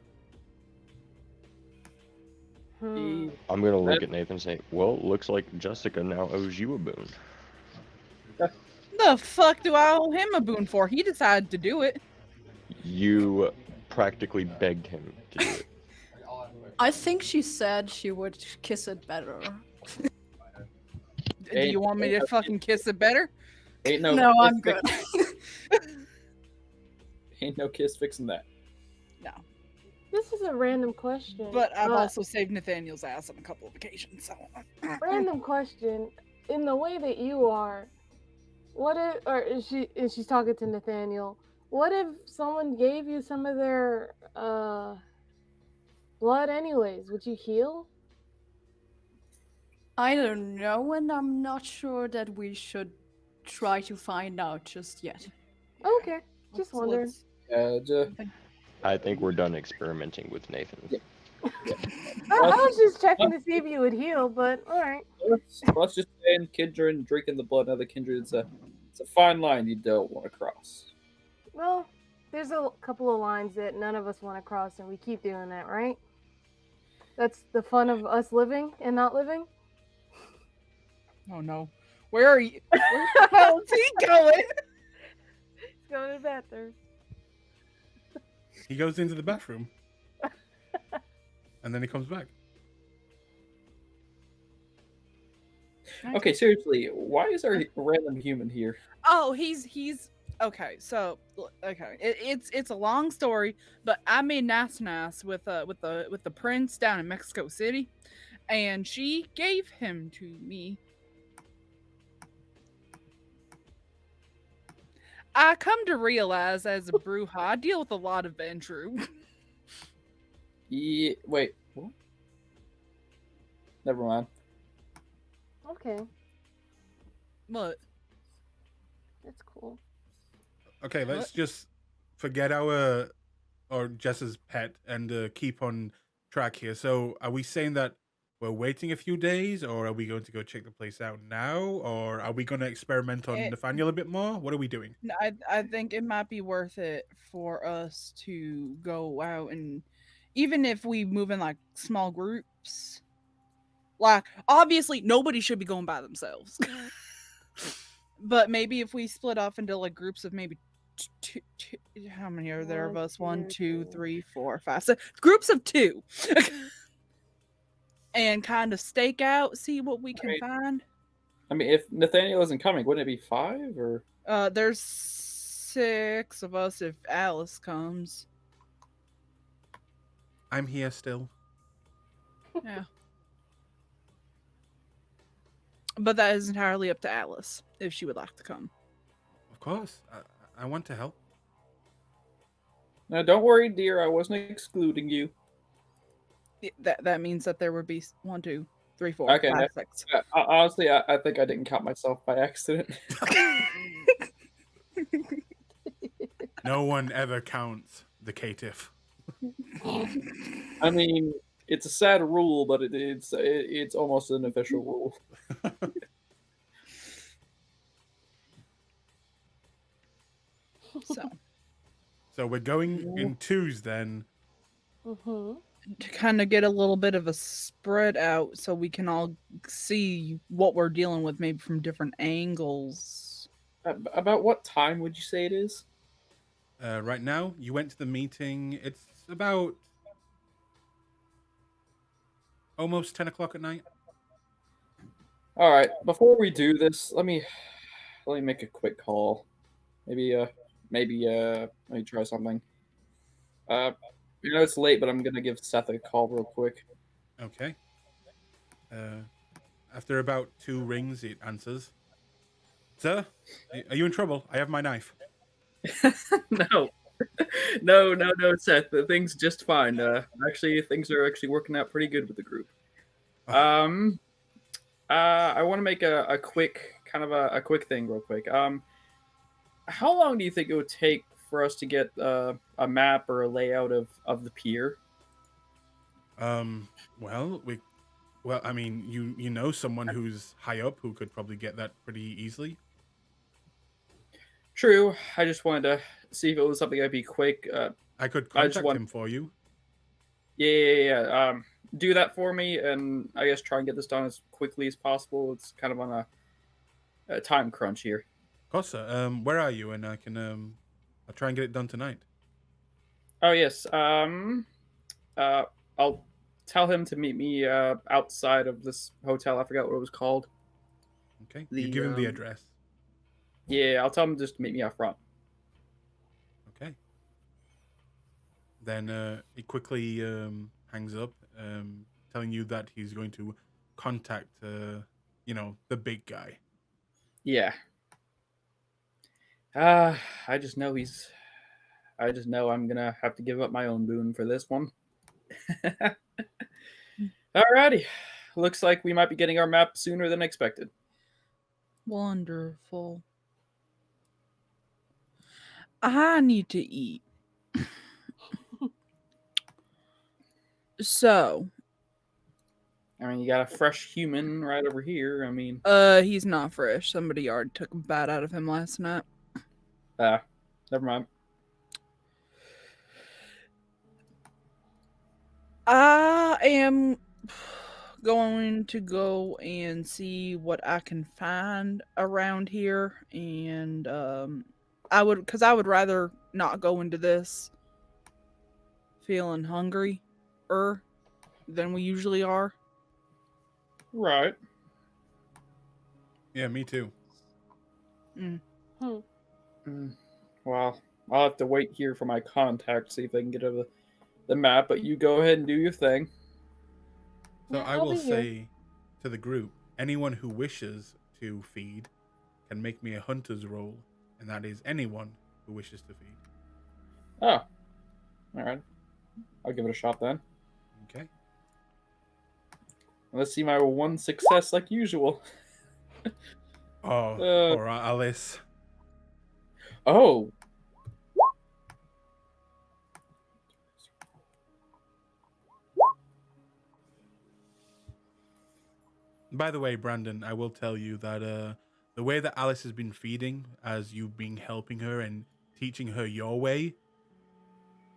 Hmm. I'm gonna look at Nathan and say, well, looks like Jessica now owes you a boon. The fuck do I owe him a boon for? He decided to do it. You practically begged him to do it. I think she said she would kiss it better. Do you want me to fucking kiss it better? Ain't no No, kiss I'm good. Ain't no kiss fixing that. No. This is a random question. But I've also saved Nathaniel's ass on a couple of occasions, so. Random question. In the way that you are, what if, or is she's talking to Nathaniel, what if someone gave you some of their blood anyways? Would you heal? I don't know, and I'm not sure that we should try to find out just yet. Okay, just wondering. I think we're done experimenting with Nathan. I was just checking to see if you would heal, but alright. Let's just say in kindred and drinking the blood of other kindred, it's a fine line you don't want to cross. Well, there's a couple of lines that none of us want to cross, and we keep doing that, right? That's the fun of us living and not living. Oh no. Where are you? Where the hell is he going? He's going to the bathroom. He goes into the bathroom. And then he comes back. Okay, seriously, why is our random human here? Oh, he's okay. So okay, it's a long story, but I made nas with the prince down in Mexico City, and she gave him to me. I come to realize as a Bruja, I deal with a lot of Ventru. Yeah, wait. What? Never mind. Okay, What? that's cool. Okay, let's just forget our or Jess's pet and keep on track here. So, are we saying that we're waiting a few days, or are we going to go check the place out now, or are we going to experiment on Nathaniel a bit more? What are we doing? I think it might be worth it for us to go out, and even if we move in like small groups, like obviously nobody should be going by themselves. But maybe if we split off into like groups of maybe two, how many are there of us? 1, 2, 3, 4, 5, 6 groups of 2. And kind of stake out, see what we can find. I mean, if Nathaniel isn't coming, wouldn't it be 5 or? There's 6 of us if Alice comes. I'm here still. Yeah. But that is entirely up to Alice if she would like to come. Of course. I want to help. No, don't worry, dear. I wasn't excluding you. That means that there would be 1, 2, 3, 4, Okay, 5, 6. Honestly, I think I didn't count myself by accident. No one ever counts the caitiff. I mean, it's a sad rule, but it's almost an official rule. So we're going in 2s then. Mm-hmm. To kind of get a little bit of a spread out so we can all see what we're dealing with maybe from different angles. About what time would you say it is? Right now, you went to the meeting. It's about almost 10 o'clock at night. All right. Before we do this, let me make a quick call. Maybe let me try something. It's late, but I'm gonna give Seth a call real quick. Okay. After about 2 rings, it answers. Sir, are you in trouble? I have my knife. No, Seth. Things just fine. Actually, things are actually working out pretty good with the group. Oh. I want to make a quick a quick thing real quick. How long do you think it would take for us to get a map or a layout of the pier? Well, I mean, you know someone who's high up who could probably get that pretty easily. True. I just wanted to see if it was something that'd be quick. I could contact him for you. Yeah. Do that for me, and I guess try and get this done as quickly as possible. It's kind of on a time crunch here. Of course, sir. Where are you? And I can I'll try and get it done tonight. Oh yes. I'll tell him to meet me outside of this hotel. I forgot what it was called. Okay. You give him the The address. yeah, I'll tell him just to meet me out front. Okay. Then he quickly hangs up, telling you that he's going to contact, the big guy. Yeah. I just know I'm gonna have to give up my own boon for this one. Alrighty. Looks like we might be getting our map sooner than expected. Wonderful. I need to eat. So, I mean, you got a fresh human right over here. I mean, he's not fresh. Somebody already took a bite out of him last night. never mind. I am going to go and see what I can find around here, and I would rather not go into this feeling hungry than we usually are. Right. Yeah, me too. Well, I'll have to wait here for my contact, see if I can get over the map, but you go ahead and do your thing. So Yeah, I I'll will be here. say to the group, anyone who wishes to feed can make me a hunter's roll, and that is anyone who wishes to feed. Oh. Alright. I'll give it a shot then. Okay. Let's see my one success like usual. Oh, poor Alice. Oh. By the way, Brandon, I will tell you that the way that Alice has been feeding, as you've been helping her and teaching her your way,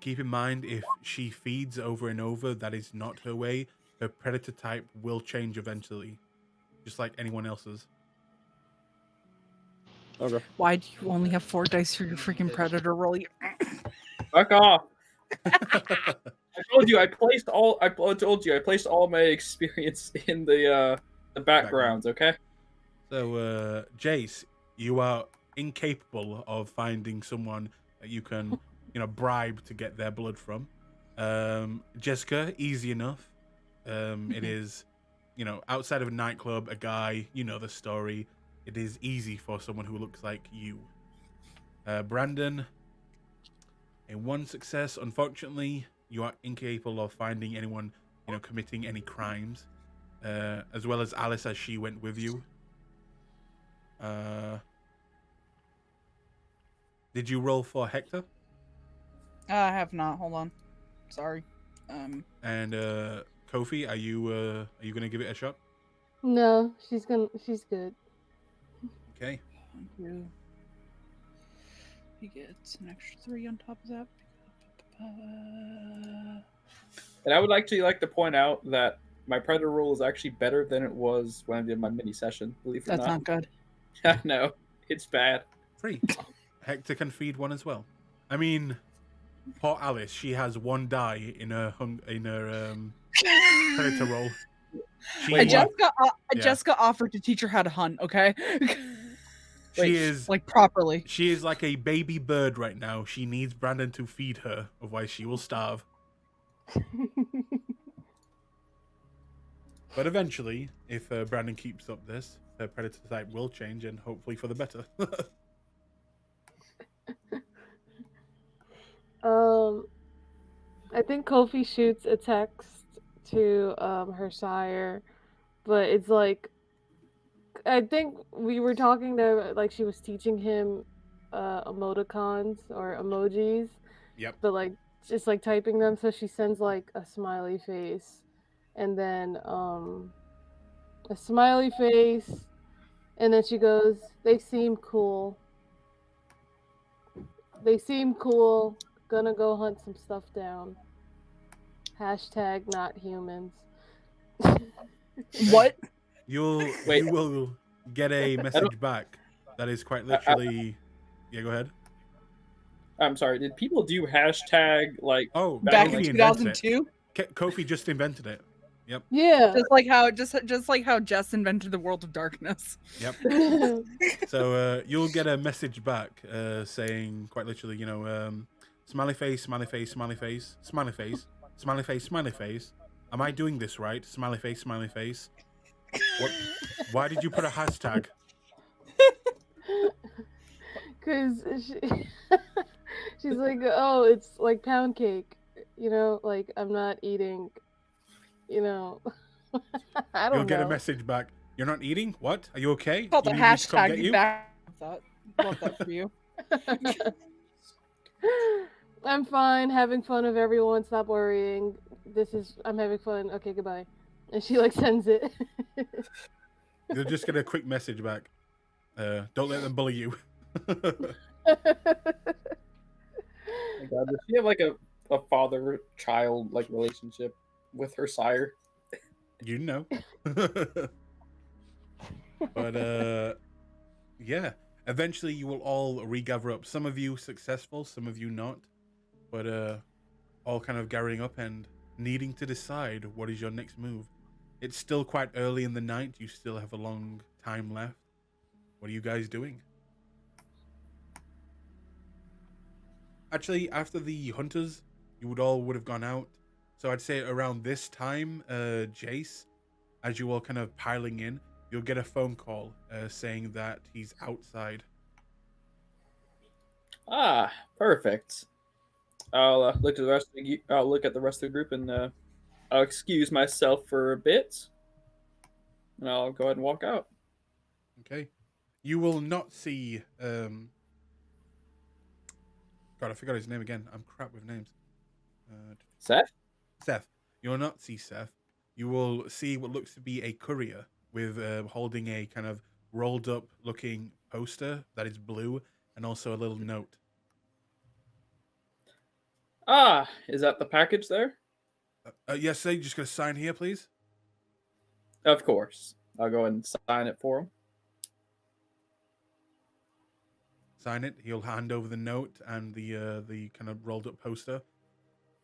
keep in mind if she feeds over and over, that is not her way. Her predator type will change eventually, just like anyone else's. Okay. Why do you only have 4 dice for your freaking predator roll? Fuck off. I told you I placed all my experience in the backgrounds, okay? So, Jace, you are incapable of finding someone that you can, bribe to get their blood from. Jessica, easy enough. It is, outside of a nightclub, a guy, the story. It is easy for someone who looks like you. Brandon, in one success, unfortunately, you are incapable of finding anyone, committing any crimes, as well as Alice as she went with you. Did you roll for Hector? I have not. Hold on. Sorry. And Kofi, are you gonna give it a shot? No, she's good. Okay. Thank you. He gets an extra 3 on top of that. And I would actually like to point out that my predator roll is actually better than it was when I did my mini session. Believe it or That's not good. No, it's bad. 3. Hector can feed one as well. I mean, poor Alice. She has 1 die in her predator roll. Jessica offered to teach her how to hunt. Okay. She is like properly. She is like a baby bird right now. She needs Brandon to feed her, otherwise she will starve. But eventually, if Brandon keeps up this, her predator type will change, and hopefully for the better. I think Kofi shoots a text to her sire, but it's like, I think we were talking to, like, she was teaching him emoticons or emojis. Yep. But like just like typing them, so she sends like a smiley face, and then a smiley face, and then she goes, "They seem cool. They seem cool. Gonna go hunt some stuff down. Hashtag not humans." What? You will get a message back that is quite literally. Yeah, go ahead. I'm sorry. Did people do hashtag like Oh, Back Kofi in invented it. 2002, Kofi just invented it. Yep. Yeah. just like how Jess invented the world of darkness. Yep. So you'll get a message back saying, quite literally, smiley face, smiley face, smiley face, smiley face, smiley face, smiley face. Am I doing this right? Smiley face, smiley face. What? Why did you put a hashtag? Because she's like, oh, it's like pound cake. Like I'm not eating. I don't know. You'll get a message back. You're not eating? What? Are you okay? Called the You need me to come get hashtag you? back. Love that for you. I'm fine, having fun with everyone. Stop worrying. I'm having fun. Okay, goodbye. And she like sends it. You'll just get a quick message back. Don't let them bully you. Oh my God, does she have like a father-child like relationship with her sire? You know. But yeah. Eventually you will all regather up. Some of you successful, some of you not. But all kind of gathering up and needing to decide what is your next move. It's still quite early in the night. You still have a long time left. What are you guys doing? Actually, after the hunters, you would have gone out. So I'd say around this time, Jace, as you all kind of piling in, you'll get a phone call saying that he's outside. Ah, perfect. I'll look at the rest. I'll look at the rest of the group and I'll excuse myself for a bit, and I'll go ahead and walk out. Okay. You will not see. God, I forgot his name again. I'm crap with names. Seth? Seth. You will not see Seth. You will see what looks to be a courier with holding a kind of rolled up looking poster that is blue and also a little note. Ah, is that the package there? Yes, sir. You just gonna sign here, please? Of course. I'll go ahead and sign it for him. Sign it. He'll hand over the note and the kind of rolled up poster.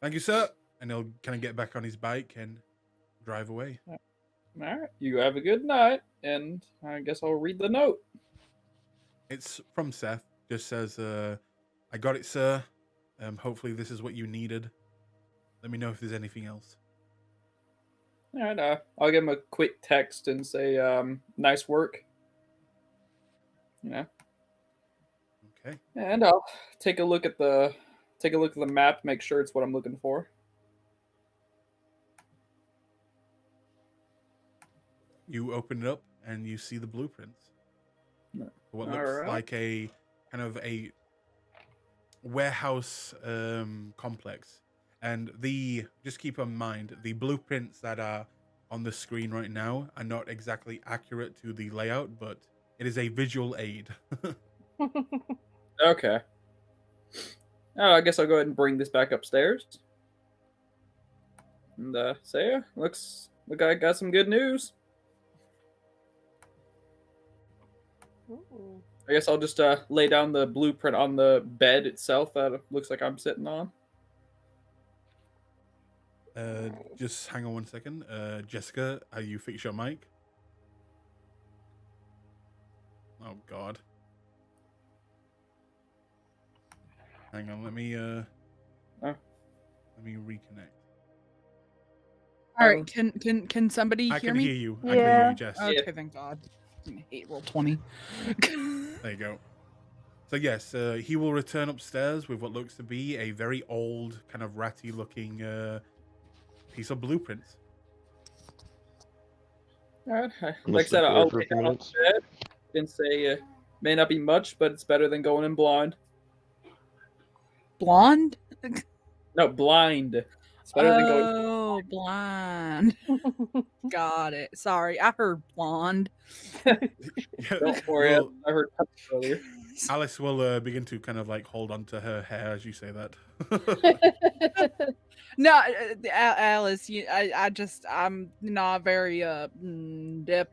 Thank you, sir. And he'll kind of get back on his bike and drive away. All right. You have a good night, and I guess I'll read the note. It's from Seth. Just says, I got it, sir. Hopefully this is what you needed. Let me know if there's anything else. All right. I'll give him a quick text and say, nice work. Okay. And I'll take a look at the map, make sure it's what I'm looking for. You open it up and you see the blueprints. What looks Alright. like a kind of a warehouse complex. And just keep in mind, the blueprints that are on the screen right now are not exactly accurate to the layout, but it is a visual aid. Okay. I guess I'll go ahead and bring this back upstairs. And say, look, I got some good news. Ooh. I guess I'll just lay down the blueprint on the bed itself that looks like I'm sitting on. Just hang on one second. Jessica, are you fix your mic? Oh God. Hang on, let me reconnect. All right, can somebody I hear can me? hear you. I can hear you, Jess. Okay, thank God. I hate roll 20. There you go. So yes, he will return upstairs with what looks to be a very old, kind of ratty-looking piece of blueprints. All right. Must Like I said, look I'll for a lay few down on minutes. the bed and say, may not be much, but it's better than going in blind. Blonde? No, blind. It's better than going. Oh, blonde. Got it. Sorry, I heard blonde. Don't worry, Well, I heard earlier. Alice will begin to kind of like hold on to her hair as you say that. No, Alice, I'm not very depth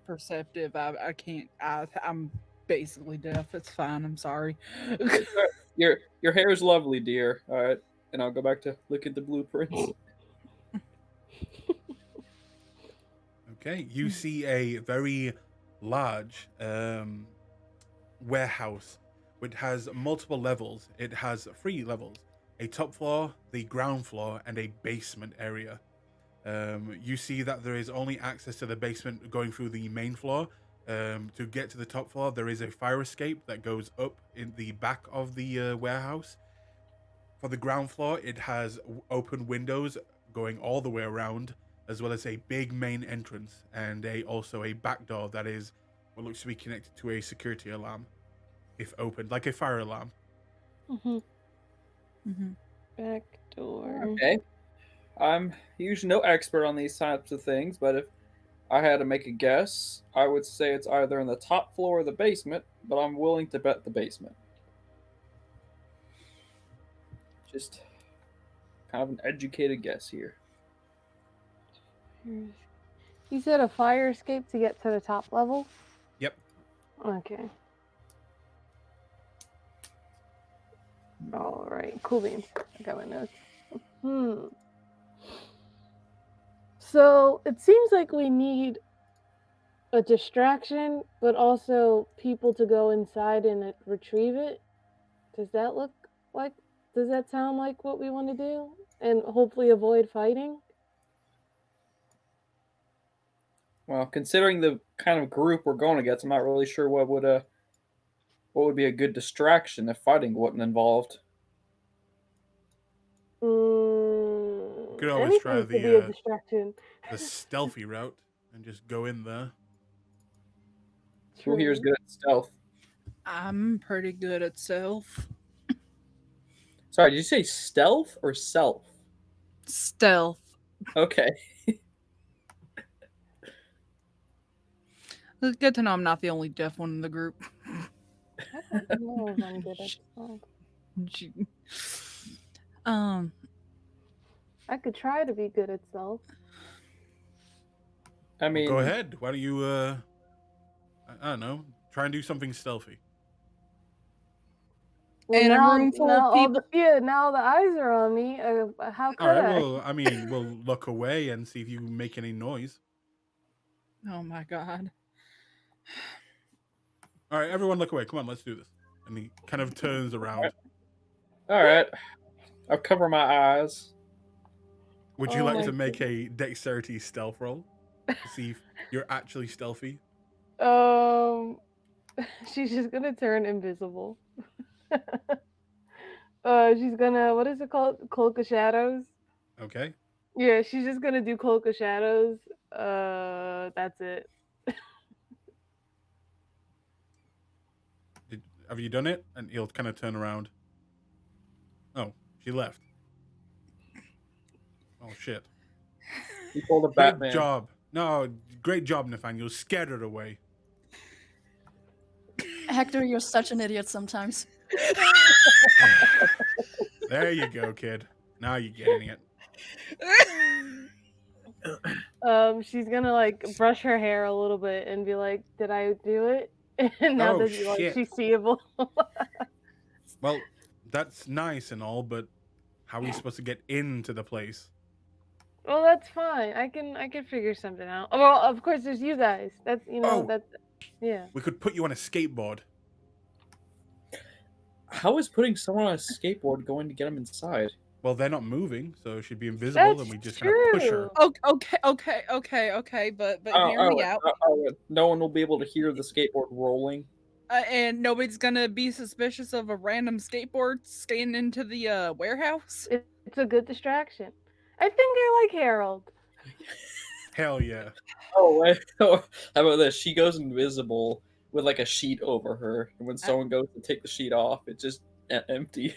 perceptive. I can't. I'm basically deaf. It's fine. I'm sorry. Your hair is lovely, dear. All right, and I'll go back to look at the blueprints. Okay, you see a very large warehouse which has multiple levels. It has 3 levels: a top floor, the ground floor, and a basement area. You see that there is only access to the basement going through the main floor. To get to the top floor, there is a fire escape that goes up in the back of the warehouse. For the ground floor, it has open windows going all the way around, as well as a big main entrance and also a back door that is what looks to be connected to a security alarm, if opened, like a fire alarm. Back door. Okay. I'm usually no expert on these types of things, but if I had to make a guess, I would say it's either in the top floor or the basement, but I'm willing to bet the basement. Just kind of an educated guess here. You said a fire escape to get to the top level? Yep. Okay. All right. Cool beans. I got my notes. So it seems like we need a distraction, but also people to go inside and retrieve it. Does that sound like what we want to do? And hopefully avoid fighting? Well, considering the kind of group we're going against, I'm not really sure what would be a good distraction if fighting wasn't involved. Could always Anything try could be a distraction. the stealthy route and just go in there. Who here is good at stealth? I'm pretty good at stealth. Sorry, did you say stealth or self? Stealth. Okay. It's good to know I'm not the only deaf one in the group. I don't know if I'm good at stealth. I could try to be good at stealth. I mean, Go ahead. Why don't you, I don't know, try and do something stealthy. Well, In a now, room full now of people. now the eyes are on me. How could All right, I? well, I mean, we'll look away and see if you make any noise. Oh my god. All right, everyone look away. Come on, let's do this. And he kind of turns around. all right. I'll cover my eyes. Would you Oh like my to make a dexterity stealth roll to see if you're actually stealthy? She's just gonna turn invisible. She's gonna, what is it called? Cloak of Shadows? Okay. Yeah, she's just gonna do Cloak of Shadows. That's it. Have you done it? And he'll kind of turn around. Oh, she left. Oh, shit. You pulled a Great Batman. job. No, great job, Nathaniel. Scared her away. Hector, you're such an idiot sometimes. There you go, kid. Now you're getting it. She's gonna like brush her hair a little bit and be like, "Did I do it?" And now Oh, that shit. she's seeable. Well, that's nice and all, but how are we supposed to get into the place? Well, that's fine. I can figure something out. Well, of course, there's you guys. That's Oh. that's yeah. We could put you on a skateboard. How is putting someone on a skateboard going to get them inside? Well, they're not moving, so she'd be invisible, and we just kind of push her. Okay, but hear me out. No one will be able to hear the skateboard rolling. And nobody's gonna be suspicious of a random skateboard staying into the warehouse. It's a good distraction. I think I like Harold. Hell yeah. Oh, wait. How about this? She goes invisible with like a sheet over her, and when someone goes to take the sheet off, it's just empty.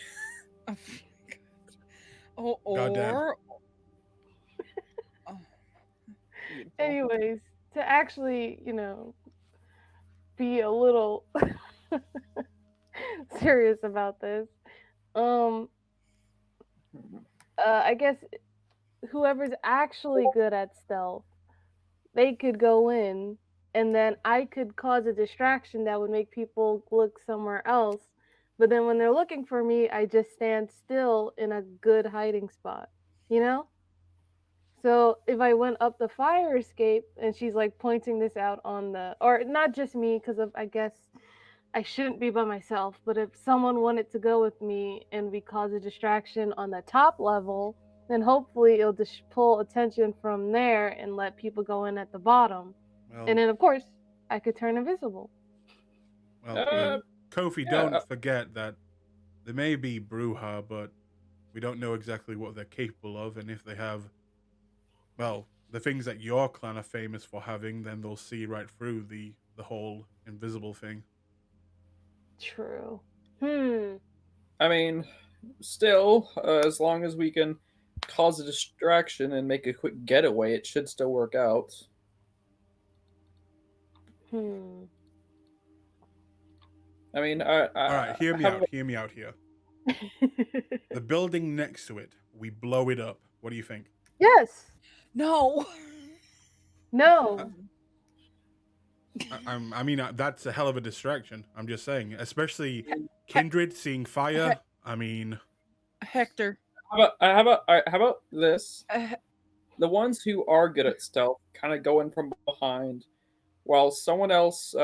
Goddamn. Or Anyways, to actually, be a little serious about this, I guess whoever's actually good at stealth, they could go in, and then I could cause a distraction that would make people look somewhere else, But then when they're looking for me, I just stand still in a good hiding spot, you know? So if I went up the fire escape and she's like pointing this out on the, or not just me, because I guess I shouldn't be by myself, but if someone wanted to go with me and we cause a distraction on the top level, then hopefully it'll just pull attention from there and let people go in at the bottom. Well, And then, of course, I could turn invisible. well, Kofi, yeah, don't forget that they may be Bruja, but we don't know exactly what they're capable of, and if they have, well, the things that your clan are famous for having, then they'll see right through the whole invisible thing. True. I mean, still, as long as we can cause a distraction and make a quick getaway, it should still work out. I mean, All right, hear me out here. The building next to it, we blow it up. What do you think? Yes. No. No. I mean, that's a hell of a distraction. I'm just saying, especially Kindred seeing fire. I mean, Hector. How about this? The ones who are good at stealth kind of go in from behind, while someone else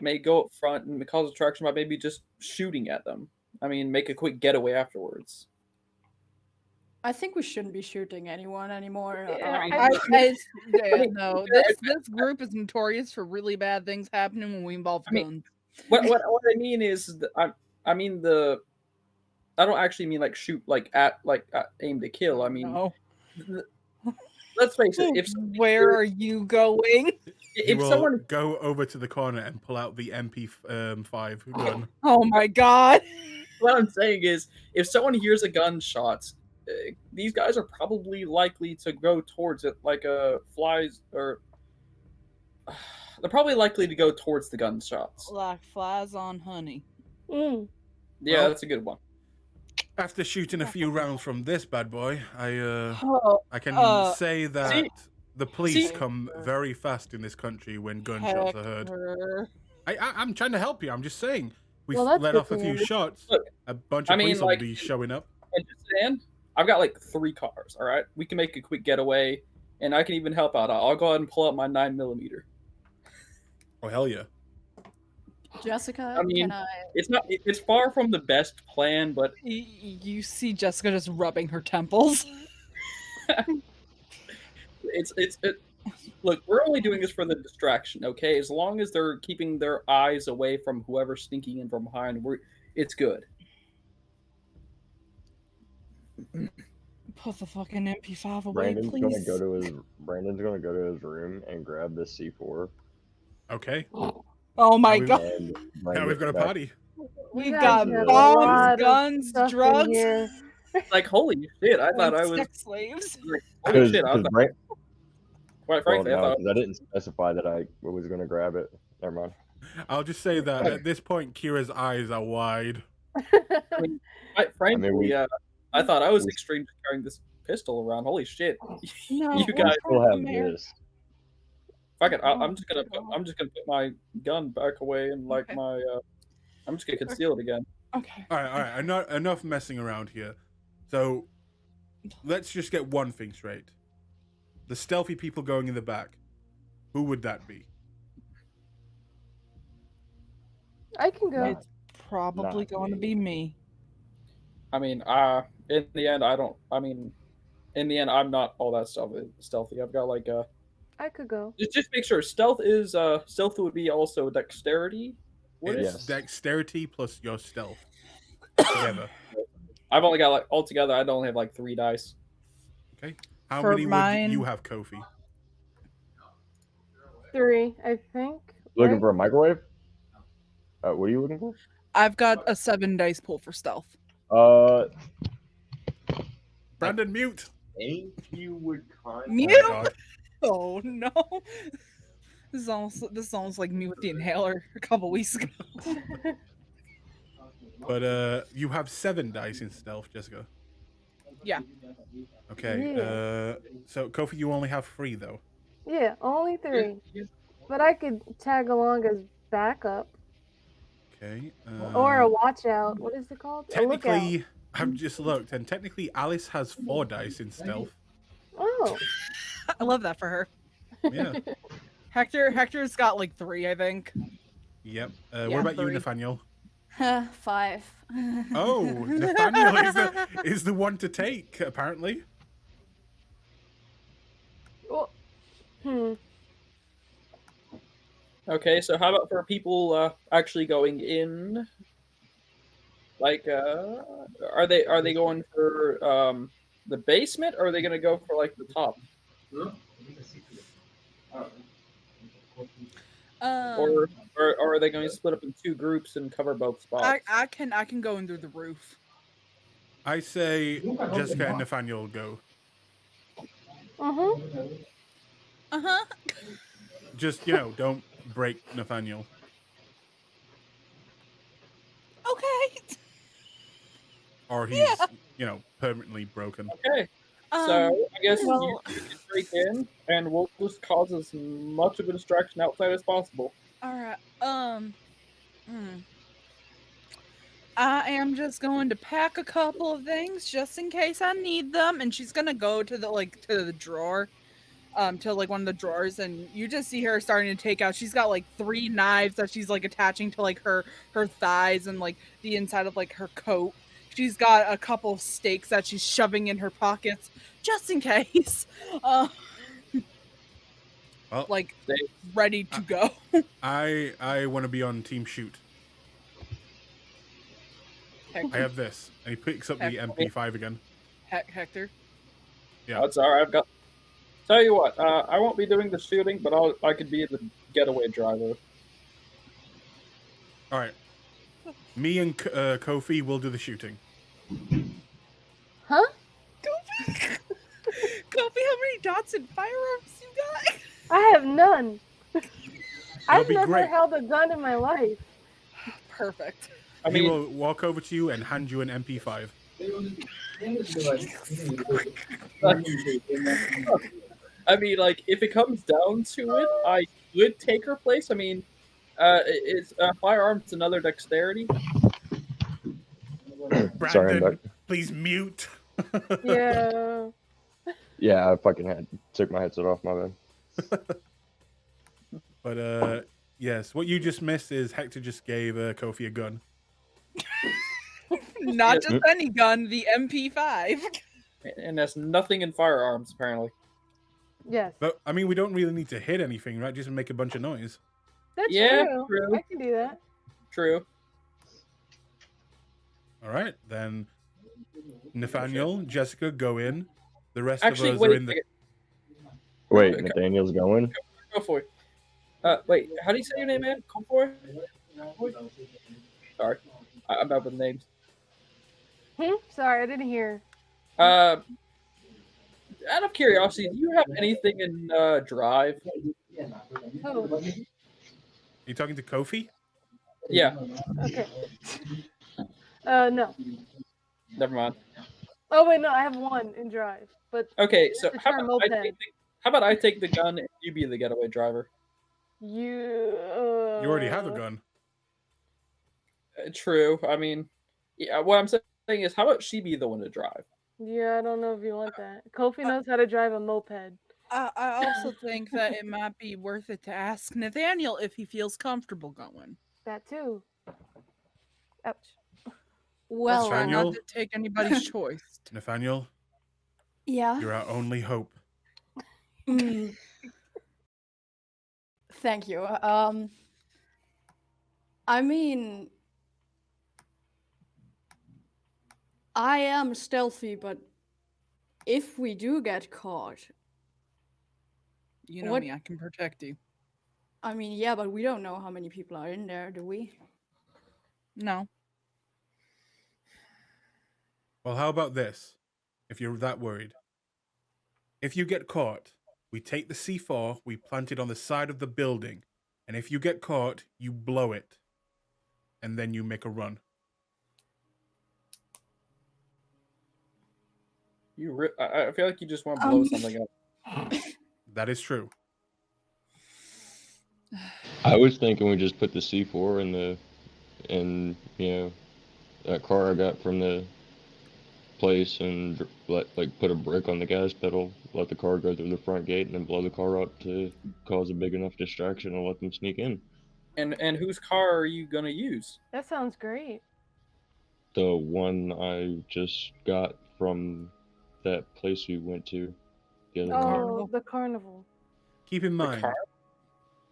may go up front and cause a distraction by maybe just shooting at them. I mean, make a quick getaway afterwards. I think we shouldn't be shooting anyone anymore. No, this group is notorious for really bad things happening when we involve guns. What I mean is, I don't actually mean like shoot at aim to kill. I mean, let's face it. Where are you going? If someone go over to the corner and pull out the MP5 gun. Oh my god! What I'm saying is, if someone hears a gunshot, these guys are probably likely to go towards it like flies, or they're probably likely to go towards the gunshots. Like flies on honey. Yeah, Well, that's a good one. After shooting a few rounds from this bad boy, I can say that the police come very fast in this country when gunshots are heard. I'm trying to help you. I'm just saying. We've let off a few shots. Look, a bunch of police will be showing up. And just saying, I've got like 3 cars. All right, we can make a quick getaway, and I can even help out. I'll go ahead and pull out my 9mm. Oh hell yeah! Jessica, I mean, can I... it's far from the best plan, but you see Jessica just rubbing her temples. Look, we're only doing this for the distraction, okay? As long as they're keeping their eyes away from whoever's sneaking in from behind, it's good. Put the fucking MP5 away, Brandon's please. gonna go to his room and grab the C4. Okay. Oh my god! Now we've got a party. We've got bombs, guns, drugs. Like holy shit! I thought I was sex slaves. Holy shit! Quite frankly, I didn't specify that I was going to grab it. Never mind. I'll just say that at this point, Kira's eyes are wide. Quite frankly, I thought I was extreme carrying this pistol around. Holy shit! No, you guys still have this. Fuck it! I'm just gonna put my gun back away and I'm just gonna conceal it again. Okay. All right. Enough messing around here. So let's just get one thing straight. The stealthy people going in the back. Who would that be? I can go. It's probably going to be me. I mean, in the end, I'm not all that stealthy. I've got like I could go. Just make sure stealth would be also dexterity. It's dexterity plus your stealth together. I've only got altogether. I'd only have 3 dice. Okay. How many would you have, Kofi? 3, I think. Looking for a microwave? What are you looking for? I've got a 7 dice pool for stealth. Brandon, mute. If you would mute? Oh no. This is almost like me with the inhaler a couple weeks ago. But you have 7 dice in stealth, Jessica. Yeah. Okay. Yeah. So Kofi, you only have 3 though. Yeah, only 3. But I could tag along as backup. Okay. Or a watch out. What is it called? A lookout. Technically, I've just looked, and technically Alice has 4 dice in stealth. Oh. I love that for her. Yeah. Hector's got like 3, I think. Yep. Yeah, What about you, 3. Nathaniel? 5. Oh, Nathaniel is the one to take, apparently. Well, Okay, so how about for people actually going in? Like, are they going for the basement, or are they gonna go for like the top, or are they going to split up in 2 groups and cover both spots? I can go in through the roof. I say Jessica and Nathaniel go. Uh-huh. Just, don't break Nathaniel. Okay. Or he's, permanently broken. Okay, so I guess well- you can break in, and we'll just cause as much of a distraction outside as possible. All right. I am just going to pack a couple of things just in case I need them, and she's gonna go to the drawer, to like one of the drawers, and you just see her starting to take out. She's got like 3 knives that she's like attaching to like her thighs and like the inside of like her coat. She's got a couple of steaks that she's shoving in her pockets just in case. Well, Like ready to go. I want to be on team shoot. I have this. And he picks up the MP5 again. Hector. Yeah. That's all right. I've got. Tell you what, I won't be doing the shooting, but I could be the getaway driver. All right. Me and Kofi will do the shooting. Huh? Kofi, how many dots and firearms you got? I have none. I've be never great. held a gun in my life. Perfect. I He mean, will walk over to you and hand you an MP5. I mean, like, if it comes down to it, I would take her place. I mean, is firearms another dexterity? Sorry, I'm Brandon, back. please mute. Yeah. Yeah, I fucking took my headset off, my bad. But yes, what you just missed is Hector just gave Kofi a gun. Not just any gun, the MP5. And there's nothing in firearms, apparently. Yes. But I mean, we don't really need to hit anything, right? Just make a bunch of noise. That's Yeah, true. true. I can do that. True. All right, then. Nathaniel, Jessica, go in. The rest Actually, of us wait are a in the. second. Wait, Okay. Nathaniel's going? Go for it. Wait, how do you say your name, man? Come for it. Sorry, I'm bad with names. Sorry, I didn't hear. Out of curiosity, do you have anything in Drive? Oh, You talking to Kofi? Yeah, okay. No. never mind. Oh wait, no, I have 1 in drive, but Okay, so the how term about, moped. how about I take the gun and you be the getaway driver? You You already have a gun. True. I mean, yeah. What I'm saying is, how about she be the one to drive? Yeah, I don't know if you want that. Kofi knows how to drive a moped. I also think that it might be worth it to ask Nathaniel if he feels comfortable going. That too. Ouch. Well, Try Nathaniel? not to take anybody's choice. Nathaniel, yeah. you're our only hope. Mm. Thank you. I mean, I am stealthy, but if we do get caught, You know What- me, I can protect you. I mean, yeah, but we don't know how many people are in there, do we? No. Well, how about this? If you're that worried. If you get caught, we take the C4, we plant it on the side of the building, and if you get caught, you blow it. And then you make a run. I feel like you just want to blow something up. That is true. I was thinking we just put the C4 in, that car I got from the place and put a brick on the gas pedal, let the car go through the front gate, and then blow the car up to cause a big enough distraction and let them sneak in. And whose car are you gonna use? That sounds great. The one I just got from that place we went to the other night. Carnival. The carnival. Keep in The mind, car?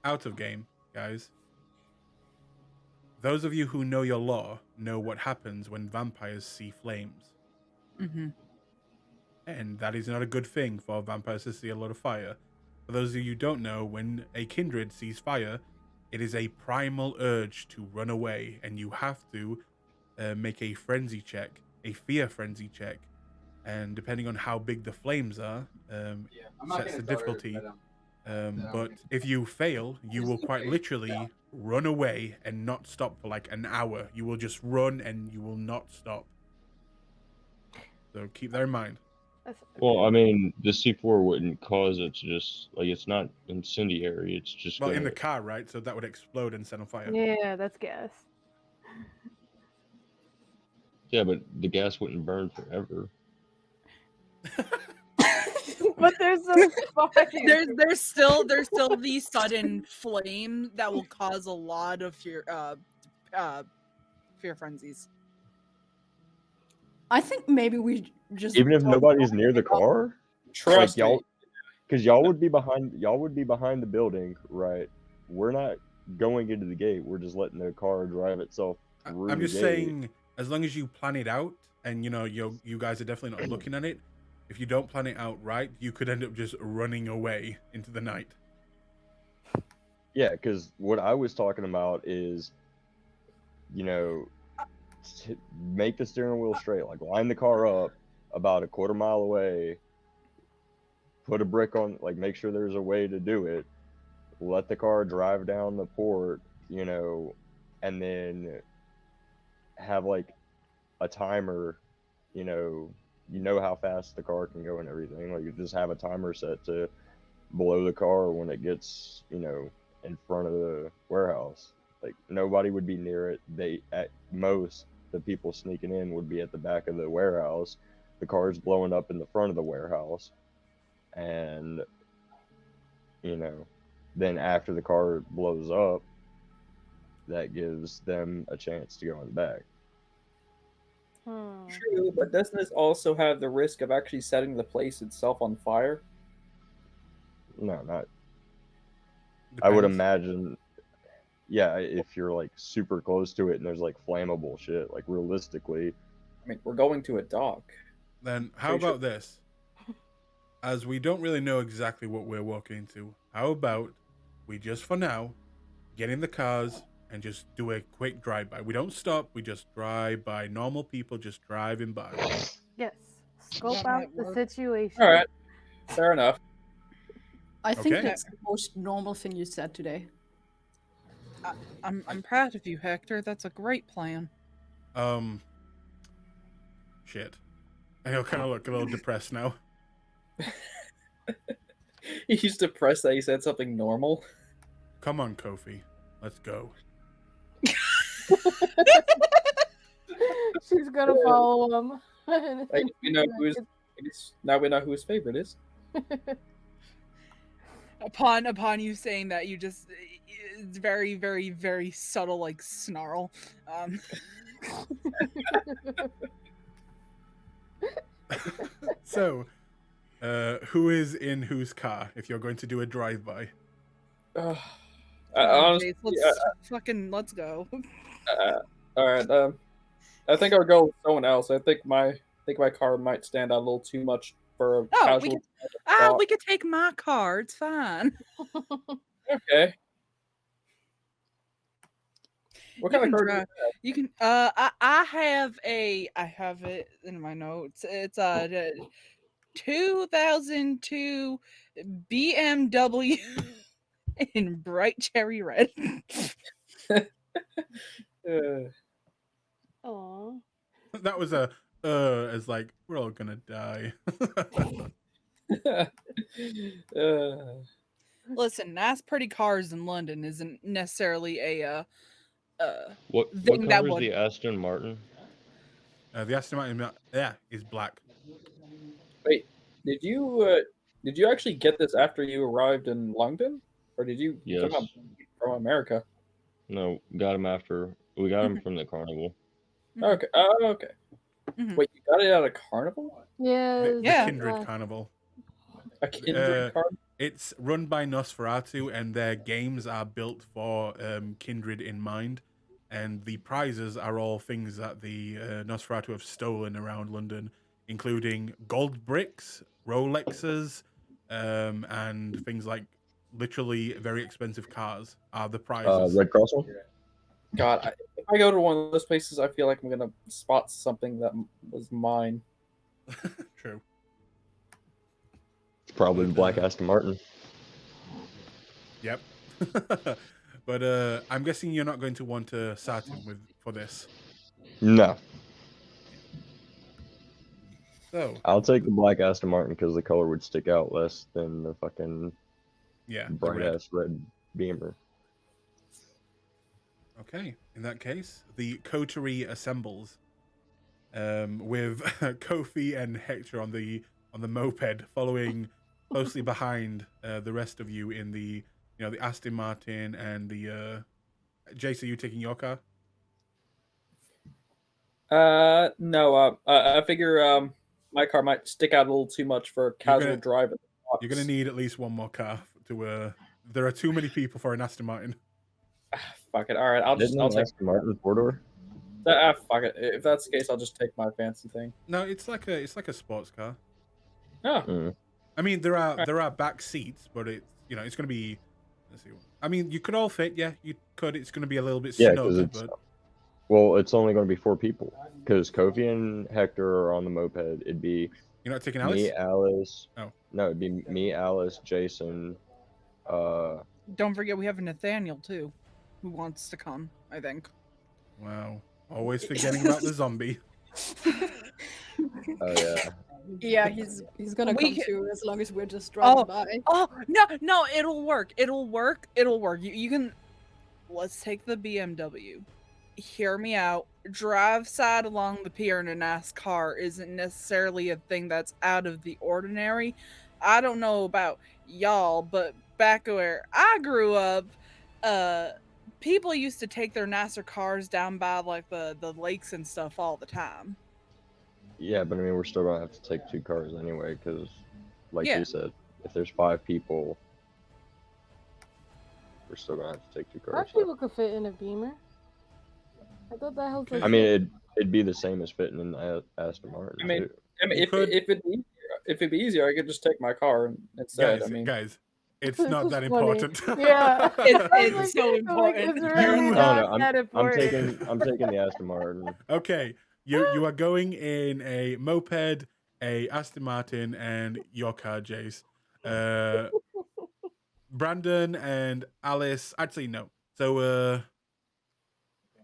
out of game, guys. Those of you who know your lore know what happens when vampires see flames. Mm-hmm. And that is not a good thing for vampires to see a lot of fire. For those of you who don't know, when a kindred sees fire, it is a primal urge to run away, and you have to make a frenzy check, a fear frenzy check, and depending on how big the flames are, sets the difficulty. But if you fail, you will quite literally run away and not stop for like an hour. You will just run and you will not stop. So keep that in mind. Well, I mean, the C4 wouldn't cause it to just, it's not incendiary, it's just Well, gonna... in the car, right? So that would explode and set on fire. Yeah, that's gas. Yeah, but the gas wouldn't burn forever. But there's a fire. There's still the sudden flame that will cause a lot of fear frenzies. I think maybe we just Even if don't nobody's know near the about- car? Trust me. y'all, because y'all would be behind the building, right? We're not going into the gate. We're just letting the car drive itself through I'm the just gate. saying, as long as you plan it out, and you guys are definitely not looking at it. If you don't plan it out right, you could end up just running away into the night. Yeah, because what I was talking about is, make the steering wheel straight. Like, line the car up about a quarter mile away, put a brick on, make sure there's a way to do it, let the car drive down the port, and then have, a timer, you know how fast the car can go and everything. Like, you just have a timer set to blow the car when it gets, in front of the warehouse. Like, nobody would be near it. At most, the people sneaking in would be at the back of the warehouse. The car's blowing up in the front of the warehouse. And, then after the car blows up, that gives them a chance to go in the back. True, but doesn't this also have the risk of actually setting the place itself on fire? No, not. Depends. I would imagine, yeah, if you're super close to it and there's flammable shit, realistically. I mean, we're going to a dock. Then how Pretty sure- about this? As we don't really know exactly what we're walking into, how about we just for now get in the cars and just do a quick drive-by. We don't stop, we just drive by. Normal people just driving by. Yes. Scope That out might the work. situation. All right, fair enough. I think Okay. that's the most normal thing you said today. I'm proud of you, Hector. That's a great plan. Shit. And he'll kind of look a little depressed now. He's depressed that he said something normal. Come on, Kofi. Let's go. She's gonna follow him. Like, now we know who his favorite is. Upon you saying that, you just it's very, very, very subtle, snarl. So, who is in whose car if you're going to do a drive-by? Honestly, Let's go. all right. I think I'll go with someone else. I think my car might stand out a little too much for a casual. We could take my car. It's fine. Okay. What kind of car? drive. You can. I have it in my notes. It's a 2002 BMW in bright cherry red. Aw. That was a as we're all gonna die. Listen, nice pretty cars in London isn't necessarily a What thing that color is would. the Aston Martin? The estimate, is black. Wait, did you actually get this after you arrived in London, or did you Yes. come from America? No, got him after. We got him from the carnival. Mhm. Okay. Oh, okay. Mhm. Wait, you got it at a carnival? Yeah. The it's Yeah. Kindred last- Carnival. A Kindred card? It's run by Nosferatu, and their games are built for Kindred in mind. And the prizes are all things that the Nosferatu have stolen around London, including gold bricks, Rolexes, and things like literally very expensive cars are the prizes. Red Cross one? God, if I go to one of those places, I feel like I'm gonna spot something that was mine. True. Probably the But, black Aston Martin. Yep. But I'm guessing you're not going to want a Satu for this. No, So, I'll take the black Aston Martin because the color would stick out less than the fucking yeah, the bright red. ass red Beamer. Okay, in that case, the coterie assembles with Kofi and Hector on the moped, following closely behind the rest of you in the the Aston Martin and the. Jace, are you taking your car? No. I figure my car might stick out a little too much for casual driving. You're gonna need at least one more car to. There are too many people for an Aston Martin. Fuck it. All right, I'll take. Aston Martin 4-door. Fuck it. If that's the case, I'll just take my fancy thing. No, it's like a sports car. Oh. I mean, there are back seats, but it's gonna be. Let's see. I mean, you could all fit. Yeah, you could. It's gonna be a little bit Yeah, snug, because but well, it's only going to be 4 people because Kofi and Hector are on the moped. It'd be you're not taking Alice. me, Alice. Oh. No, it'd be me, Alice, Jason. Don't forget we have a Nathaniel too, who wants to come. I think. Wow, always forgetting about the zombie. Oh yeah. Yeah, he's gonna We come can- too as long as we're just driving by. Oh no! It'll work. It'll work. You can. Let's take the BMW. Hear me out. Drive side along the pier in a nice car isn't necessarily a thing that's out of the ordinary. I don't know about y'all, but back where I grew up, people used to take their nicer cars down by like the lakes and stuff all the time. Yeah, but I mean, we're still gonna have to take 2 cars anyway, because, like Yeah. you said, if there's 5 people, we're still gonna have to take 2 cars. 5 people could fit in a Beamer. I thought that was. Okay. I mean, it'd be the same as fitting in the Aston Martin. I mean, too. You if could- it'd be easier, I could just take my car instead. Guys, it's This not is that funny. important. Yeah. It's so Like, important. it's really You- not No, that I'm important. taking the Aston Martin. Okay, you are going in a moped, a Aston Martin, and your car, Jace. Brandon and Alice. Actually, no. So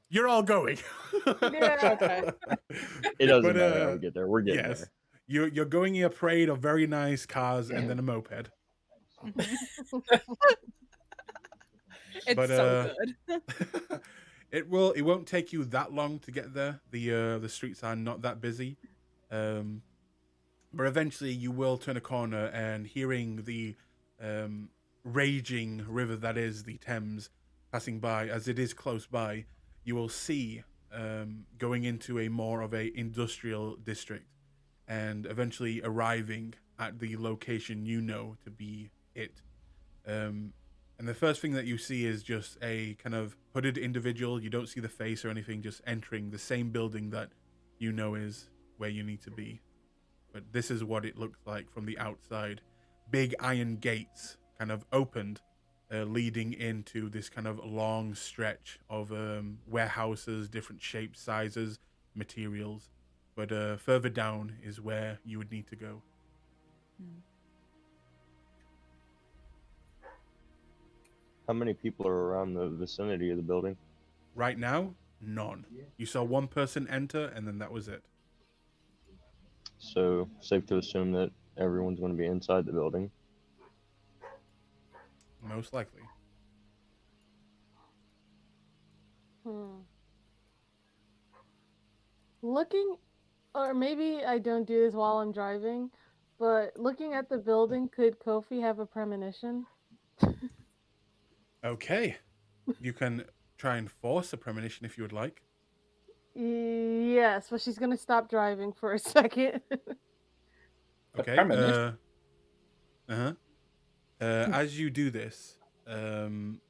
you're all going. Yeah. Okay. It doesn't But, matter how we get there. We're getting yes. there. You're going in a parade of very nice cars and then a moped. It's But, so good. it won't take you that long to get there. The streets are not that busy. But eventually you will turn a corner, and hearing the raging river that is the Thames passing by, as it is close by, you will see going into a more of a industrial district, and eventually arriving at the location you know to be it. And the first thing that you see is just a kind of hooded individual. You don't see the face or anything, just entering the same building that you know is where you need to be. But this is what it looks like from the outside. Big iron gates kind of opened, leading into this kind of long stretch of warehouses, different shapes, sizes, materials. But further down is where you would need to go. How many people are around the vicinity of the building? Right now, none. You saw one person enter, and then that was it. So, safe to assume that everyone's going to be inside the building. Most likely. Hmm. Looking, or maybe I don't do this while I'm driving, but looking at the building, could Kofi have a premonition? Okay. You can try and force a premonition if you would like. Yes, but she's gonna stop driving for a second. A Okay. premonition? Uh-huh. As you do this, when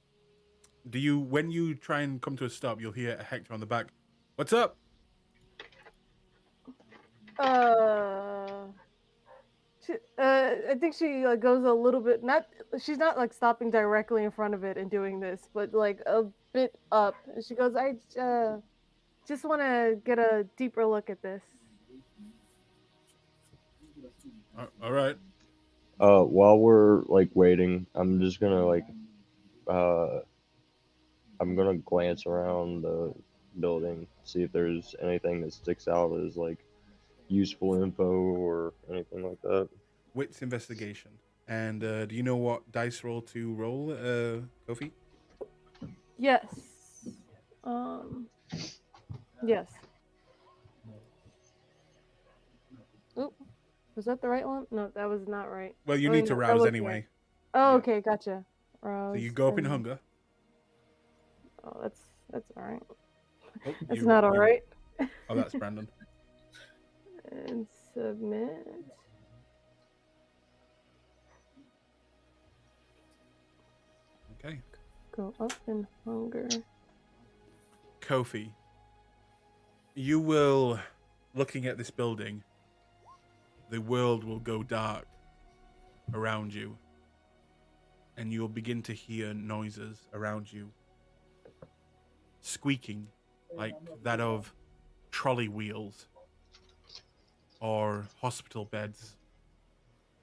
you try and come to a stop, you'll hear Hector on the back. What's up? uh, I think she like goes a little bit. Not, she's not like stopping directly in front of it and doing this, but like a bit up. And she goes, I just want to get a deeper look at this. All right. While we're like waiting, I'm just gonna uh, I'm gonna glance around the building, see if there's anything that sticks out as like useful info or anything like that. Wits investigation. And do you know what dice roll to roll, Kofi? Yes. Yes. Oop. Was that the right one? No, that was not right. Well, you Oh, need to no, that rouse wasn't anyway. right. Oh, Yeah. okay, gotcha. So Rouse. you go up in and- hunger. Oh, that's all right. Oh, That's not all right. Oh, that's Brandon. And submit. Okay. Go up in hunger. Kofi, you will, looking at this building, the world will go dark around you, and you'll begin to hear noises around you. Squeaking, like that of trolley wheels or hospital beds.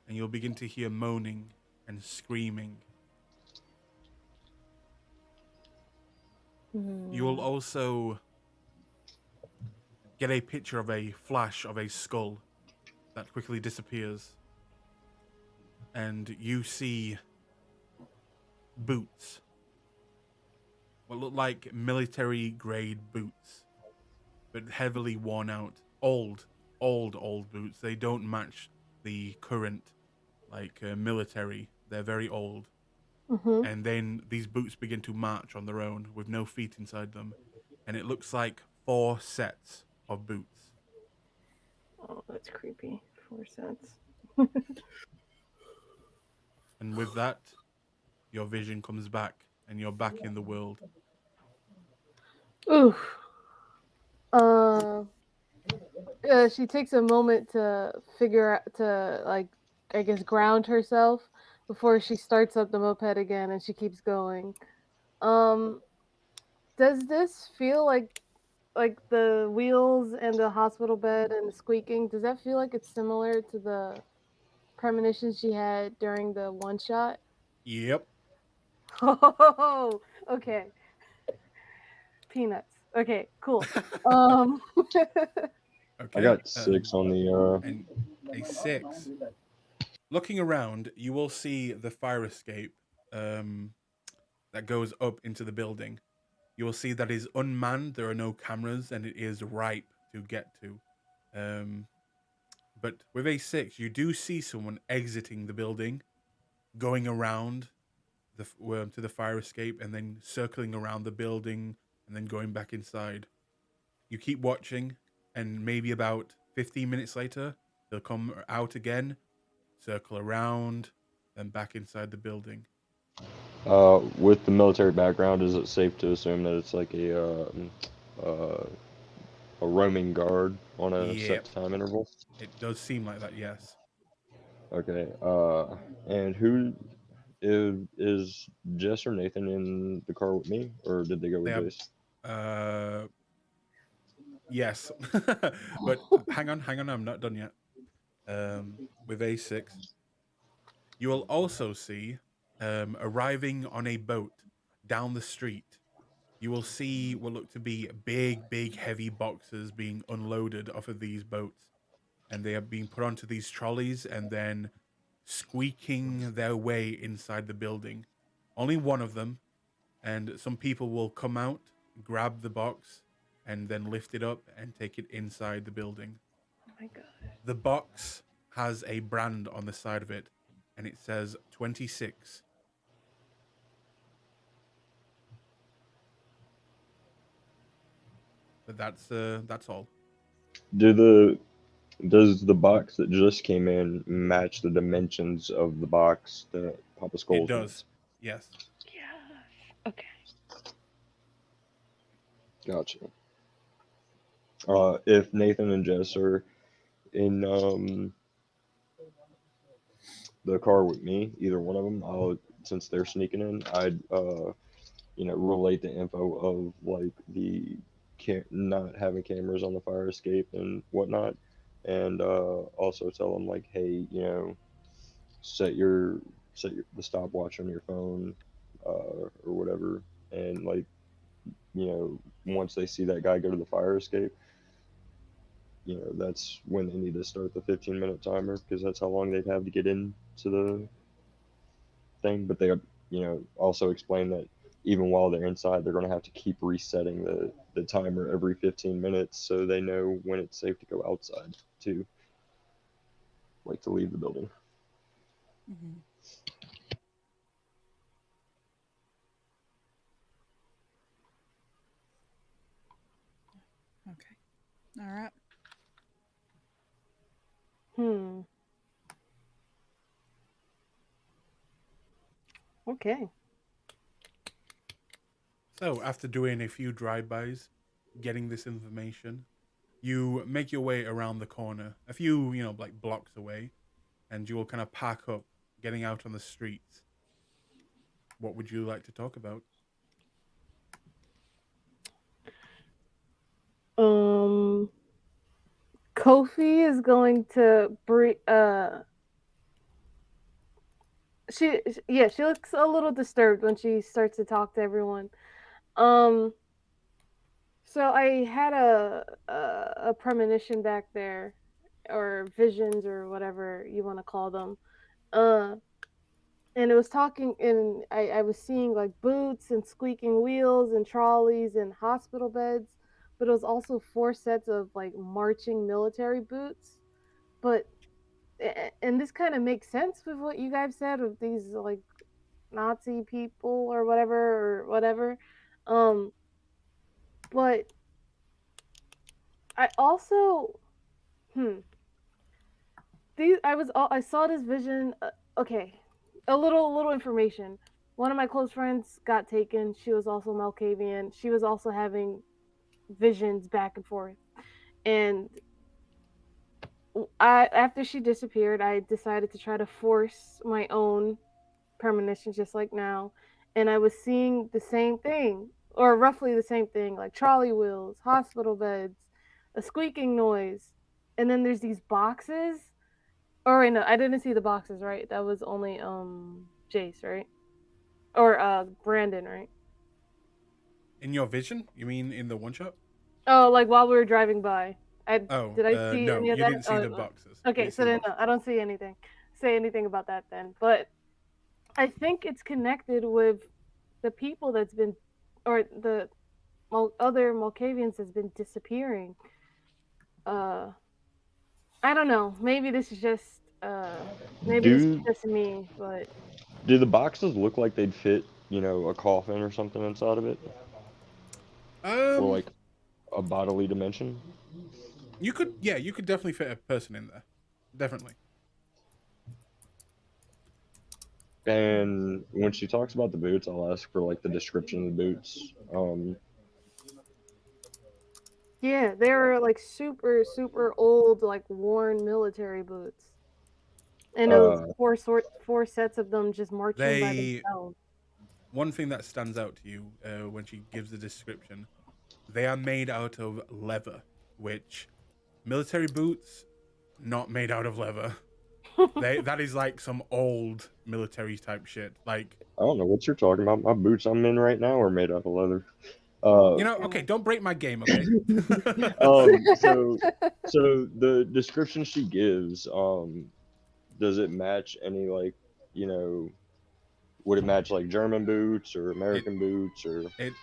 And you'll begin to hear moaning and screaming. You will also get a picture of a flash of a skull that quickly disappears. And you see boots. What look like military grade boots, but heavily worn out. Old boots. They don't match the current, military. They're very old. Mm-hmm. And then these boots begin to march on their own with no feet inside them. And it looks like 4 sets of boots. Oh, that's creepy. 4 cents. And with that, your vision comes back and you're back in the world. Oof. She takes a moment to figure out I guess ground herself before she starts up the moped again, and she keeps going. Does this feel like the wheels and the hospital bed and the squeaking? Does that feel like it's similar to the premonitions she had during the one shot? Yep. Oh, okay. Peanuts. Okay, cool. Okay. I got 6 on the And a 6. Looking around, you will see the fire escape that goes up into the building. You will see that it is unmanned. There are no cameras, and it is ripe to get to. But with a 6, you do see someone exiting the building, going around to the fire escape, and then circling around the building, and then going back inside. You keep watching, and maybe about 15 minutes later, they'll come out again, circle around, then back inside the building. with the military background, is it safe to assume that it's like a roaming guard on a Yep. set time interval? It does seem like that, yes. Okay. And who is Jess or Nathan in the car with me, or did they go with They are- Jace? Yes. But hang on, I'm not done yet. With A6, you will also see arriving on a boat down the street. You will see what look to be big, heavy boxes being unloaded off of these boats. And they are being put onto these trolleys and then squeaking their way inside the building. Only one of them. And some people will come out grab the box and then lift it up and take it inside the building. Oh my god. The box has a brand on the side of it, and it says 26. But that's all. Does the box that just came in match the dimensions of the box that Papa Skull's It does. Yes. Yeah. Okay. Gotcha. If Nathan and Jess are in the car with me, either one of them, since they're sneaking in, I'd relate the info of like the not having cameras on the fire escape and whatnot, and also tell them like, hey, set the stopwatch on your phone, or whatever, and like, once they see that guy go to the fire escape, that's when they need to start the 15-minute timer, because that's how long they'd have to get into the thing. But they, also explain that even while they're inside, they're going to have to keep resetting the timer every 15 minutes so they know when it's safe to go outside too, like to leave the building. Mm-hmm. Okay. All right. Okay. So, after doing a few drive-bys, getting this information, you make your way around the corner, a few, like blocks away, and you will kind of park up, getting out on the streets. What would you like to talk about? Kofi is going to she looks a little disturbed when she starts to talk to everyone. So I had a premonition back there, or visions, or whatever you want to call them. And it was talking, and I was seeing like boots and squeaking wheels and trolleys and hospital beds, but it was also 4 sets of like marching military boots. But and this kind of makes sense with what you guys said of these like Nazi people or whatever. But I also I saw this vision. Okay, a little information. One of my close friends got taken. She was also Malkavian. She was also having visions back and forth. And after she disappeared, I decided to try to force my own premonitions, just like now. And I was seeing the same thing, or roughly the same thing, like trolley wheels, hospital beds, a squeaking noise, and then there's these boxes. Or wait, no, I didn't see the boxes, right? That was only Jace, right? Or Brandon, right? In your vision? You mean in the one shot? Oh, like while we were driving by. Did I see no, any of you that? didn't see the boxes. Okay, so then no, I don't see anything. Say anything about that then. But I think it's connected with the people that's been, or the other Malkavians that's been disappearing. I don't know. Maybe this is just this is just me, but Do the boxes look like they'd fit, a coffin or something inside of it? Or like a bodily dimension? You could definitely fit a person in there. Definitely. And when she talks about the boots, I'll ask for like the description of the boots. yeah, they were like super old, like worn military boots. And it was 4 sets of them just marching by themselves. One thing that stands out to you when she gives the description, they are made out of leather, which military boots, not made out of leather. That is like some old military type shit. Like, I don't know what you're talking about. My boots I'm in right now are made out of leather. okay, don't break my game, okay? So the description she gives, does it match any like, would it match like German boots or American boots or? It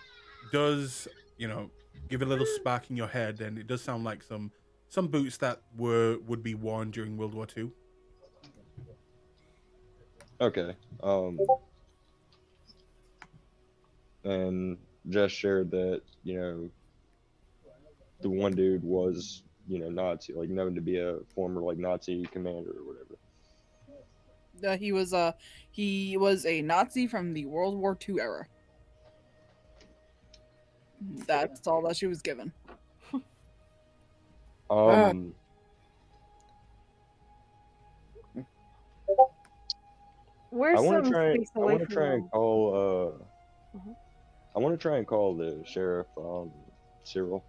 does give it a little spark in your head, and it does sound like some boots that would be worn during World War II. Okay. And just shared that, the one dude was, Nazi, like known to be a former like Nazi commander or whatever. He was a Nazi from the World War II era. That's all that she was given. We're I want some to try. space I away want to from try and them. call. I want to try and call the sheriff, Cyril.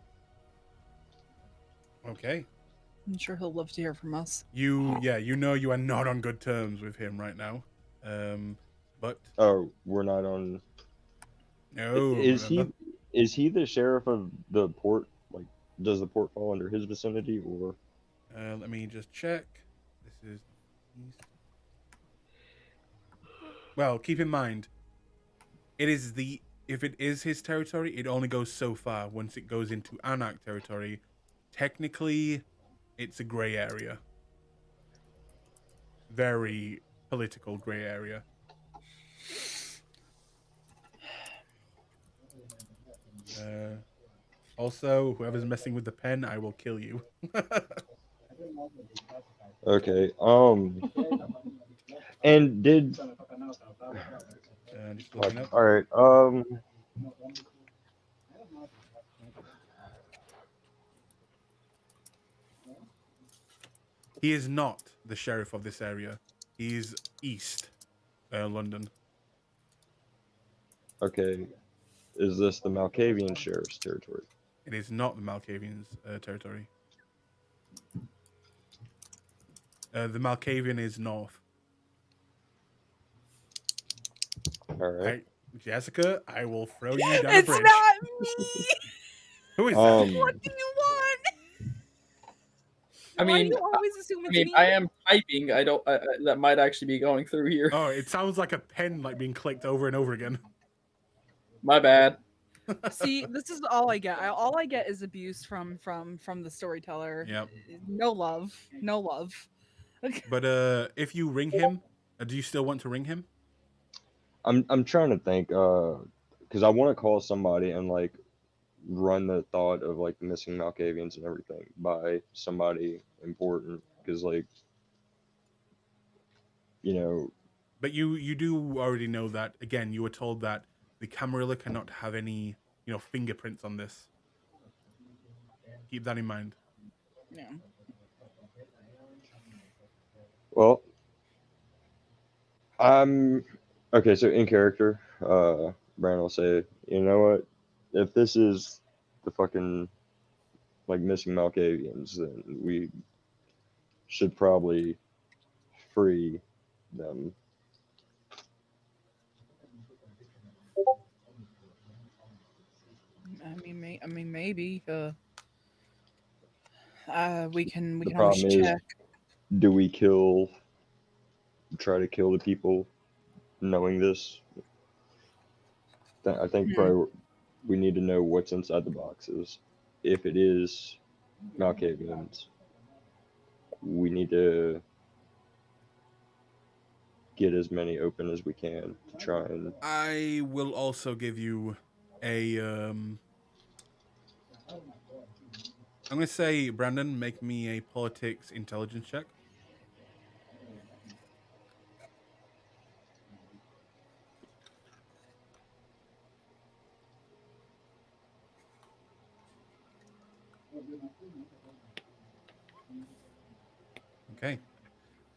Okay. I'm sure he'll love to hear from us. You are not on good terms with him right now. But Oh, we're not on. no, Is remember? he the sheriff of the port? Like, does the port fall under his vicinity, or? Let me just check. This is east. Well, keep in mind, if it is his territory, it only goes so far. Once it goes into Anarch territory, technically, it's a gray area. Very political gray area. Also, whoever's messing with the pen, I will kill you. Okay. And did. Just looking up. All right. He is not the sheriff of this area. He's East London. Okay. Is this the Malkavian sheriff's territory? It is not the Malkavian's territory. The Malkavian is north. All right. Jessica, I will throw you down a It's bridge. not me. Who is that? What do you want? I Why do mean, you always assume it's me? I am typing. I don't. That might actually be going through here. Oh, it sounds like a pen like being clicked over and over again. My bad. See, this is all I get. All I get is abuse from the storyteller. Yep. No love. No love. But if you ring him, do you still want to ring him? I'm trying to think, because I want to call somebody and like run the thought of like missing Malkavians and everything by somebody important, because like, But you do already know that. Again, you were told that the Camarilla cannot have any fingerprints on this. Keep that in mind. Yeah. Well, okay. So in character, Brandon will say, you know what? If this is the fucking like missing Malkavians, then we should probably free them. I mean, maybe. We can The always problem is, check. do we try to kill the people knowing this? I think probably we need to know what's inside the boxes. If it is Malkavians, we need to get as many open as we can to try and. I will also give you a. I'm gonna say, Brandon, make me a politics intelligence check. Okay.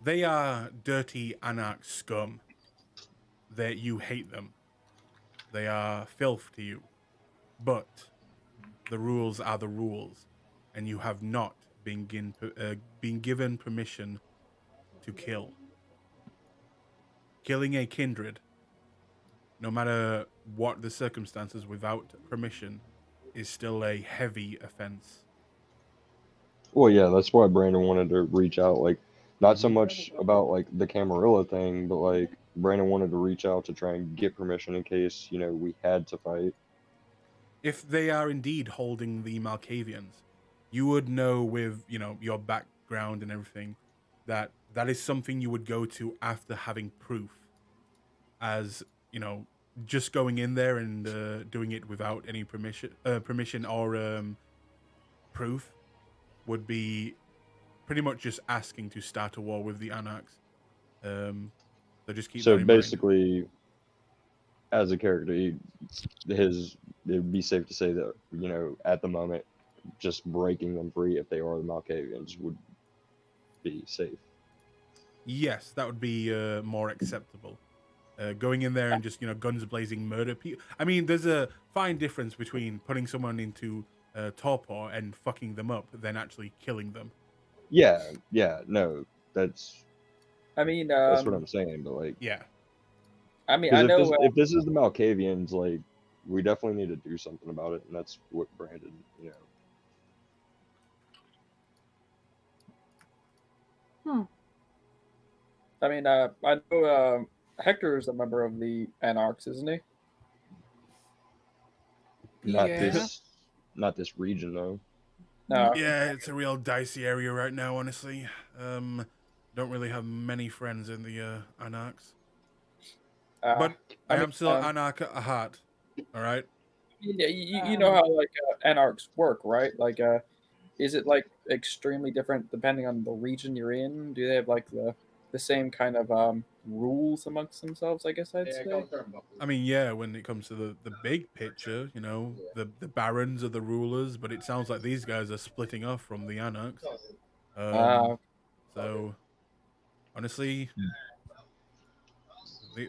They are dirty Anarch scum. That you hate them. They are filth to you. But the rules are the rules, and you have not been given permission to kill. Killing a kindred, no matter what the circumstances, without permission, is still a heavy offense. Well, yeah, that's why Brandon wanted to reach out, like, not so much about, like, the Camarilla thing, but, like, Brandon wanted to reach out to try and get permission in case, we had to fight. if they are indeed holding the Malkavians, you would know with, your background and everything that that is something you would go to after having proof. As, just going in there and doing it without any permission or proof would be pretty much just asking to start a war with the Anarchs. So just keep So that in mind. basically, as a character, it would be safe to say that, at the moment, just breaking them free if they are the Malkavians would be safe. Yes, that would be more acceptable. Going in there and just, guns blazing murder people. I mean, there's a fine difference between putting someone into torpor and fucking them up than actually killing them. Yeah, no, that's I mean, what I'm saying. But like, Yeah. I mean, because I know. if this is the Malkavians, like, we definitely need to do something about it, and that's what Brandon, I mean, I know Hector is a member of the Anarchs, isn't he? not Yeah. not this region though. No. Yeah, it's a real dicey area right now, honestly. Don't really have many friends in the Anarchs. But I am still Anarch at heart. All right. Yeah, you know how like Anarchs work, right? Like, is it like extremely different depending on the region you're in? Do they have like the same kind of rules amongst themselves? I guess I'd say. I mean, yeah, when it comes to the big picture, the barons are the rulers, but it sounds like these guys are splitting off from the Anarchs. So, honestly,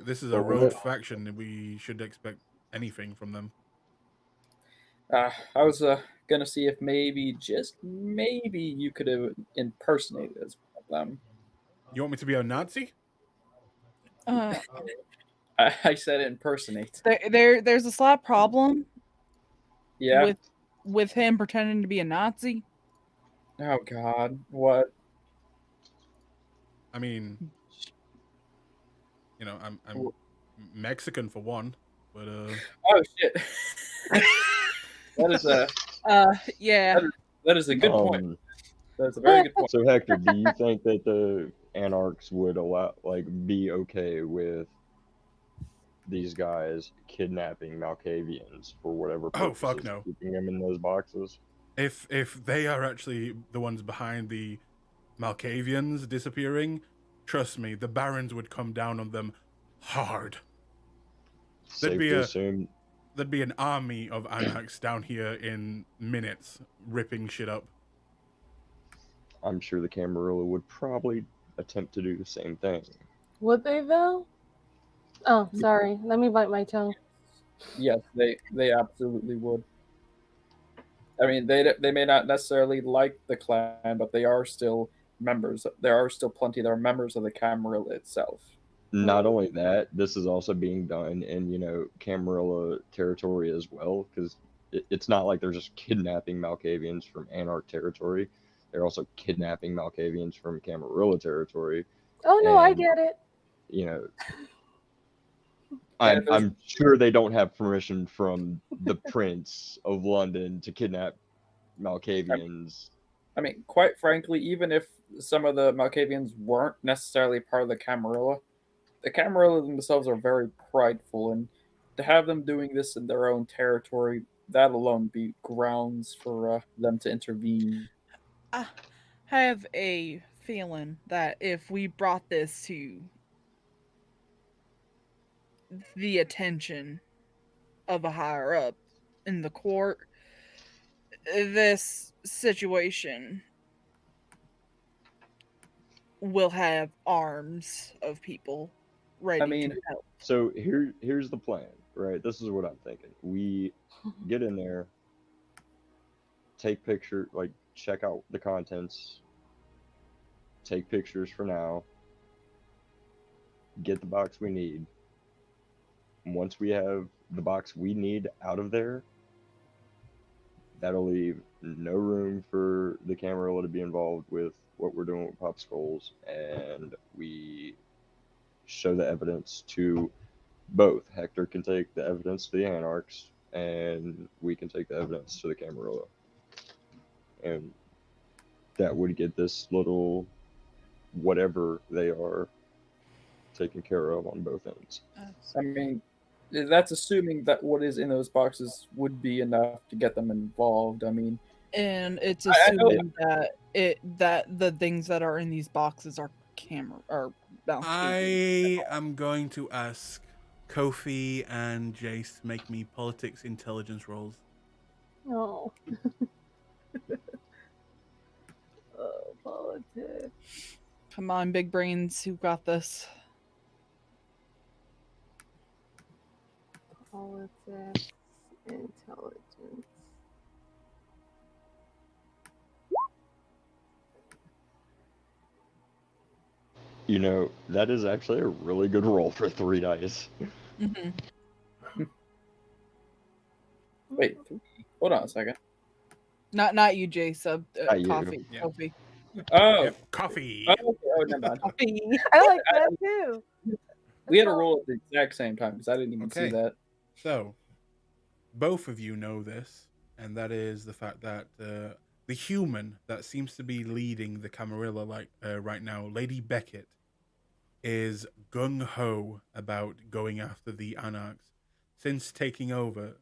this is a rogue faction, and we should expect anything from them. I was gonna see if maybe, just maybe, you could have impersonated as one of them. You want me to be a Nazi? I said impersonate. There's a slight problem. Yeah. With him pretending to be a Nazi. Oh God, what? I mean, I'm Mexican for one, but Oh shit. That is a yeah. that is a good point. That's a very good point. So Hector, do you think that the Anarchs would be okay with these guys kidnapping Malkavians for whatever purposes? Oh fuck no! Keeping them in those boxes. If they are actually the ones behind the Malkavians disappearing, trust me, the barons would come down on them hard. There'd be an army of Anarchs down here in minutes, ripping shit up. I'm sure the Camarilla would probably attempt to do the same thing. Would they though? Oh, sorry. Let me bite my tongue. Yes, they absolutely would. I mean, they may not necessarily like the clan, but they are still members. There are still plenty that are members of the Camarilla itself. Not only that, this is also being done in, Camarilla territory as well, because it's not like they're just kidnapping Malkavians from Anarch territory. They're also kidnapping Malkavians from Camarilla territory. Oh no, I get it. I'm sure they don't have permission from the Prince of London to kidnap Malkavians. I mean, quite frankly, even if some of the Malkavians weren't necessarily part of the Camarilla themselves are very prideful, and to have them doing this in their own territory, that alone be grounds for them to intervene. I have a feeling that if we brought this to the attention of a higher up in the court, this situation will have arms of people ready to help. So here's the plan, right? This is what I'm thinking. We get in there, take picture, check out the contents, take pictures for now, get the box we need. Once we have the box we need out of there, that'll leave no room for the Camarilla to be involved with what we're doing with Popskulls, and we show the evidence to both. Hector can take the evidence to the Anarchs, and we can take the evidence to the Camarilla. And that would get this little whatever they are taken care of on both ends. I mean, that's assuming that what is in those boxes would be enough to get them involved. I mean, And it's I know assuming that the things that are in these boxes are camera or I am going to ask Kofi and Jace to make me politics intelligence rolls. No. Oh, politics. Come on, big brains, who got this? Politics, intelligence. You know, that is actually a really good roll for 3 dice. Mm-hmm. wait, hold on a second. Not you, Jace. Not you. Coffee. Yeah. Kofi. Oh, Yep, coffee. oh, okay. Oh, never mind. Coffee. I like that too. We had a roll at the exact same time because I didn't even see Okay. that. So, both of you know this, and that is the fact that the human that seems to be leading the Camarilla right now, Lady Beckett, is gung-ho about going after the Anarchs. Since taking over,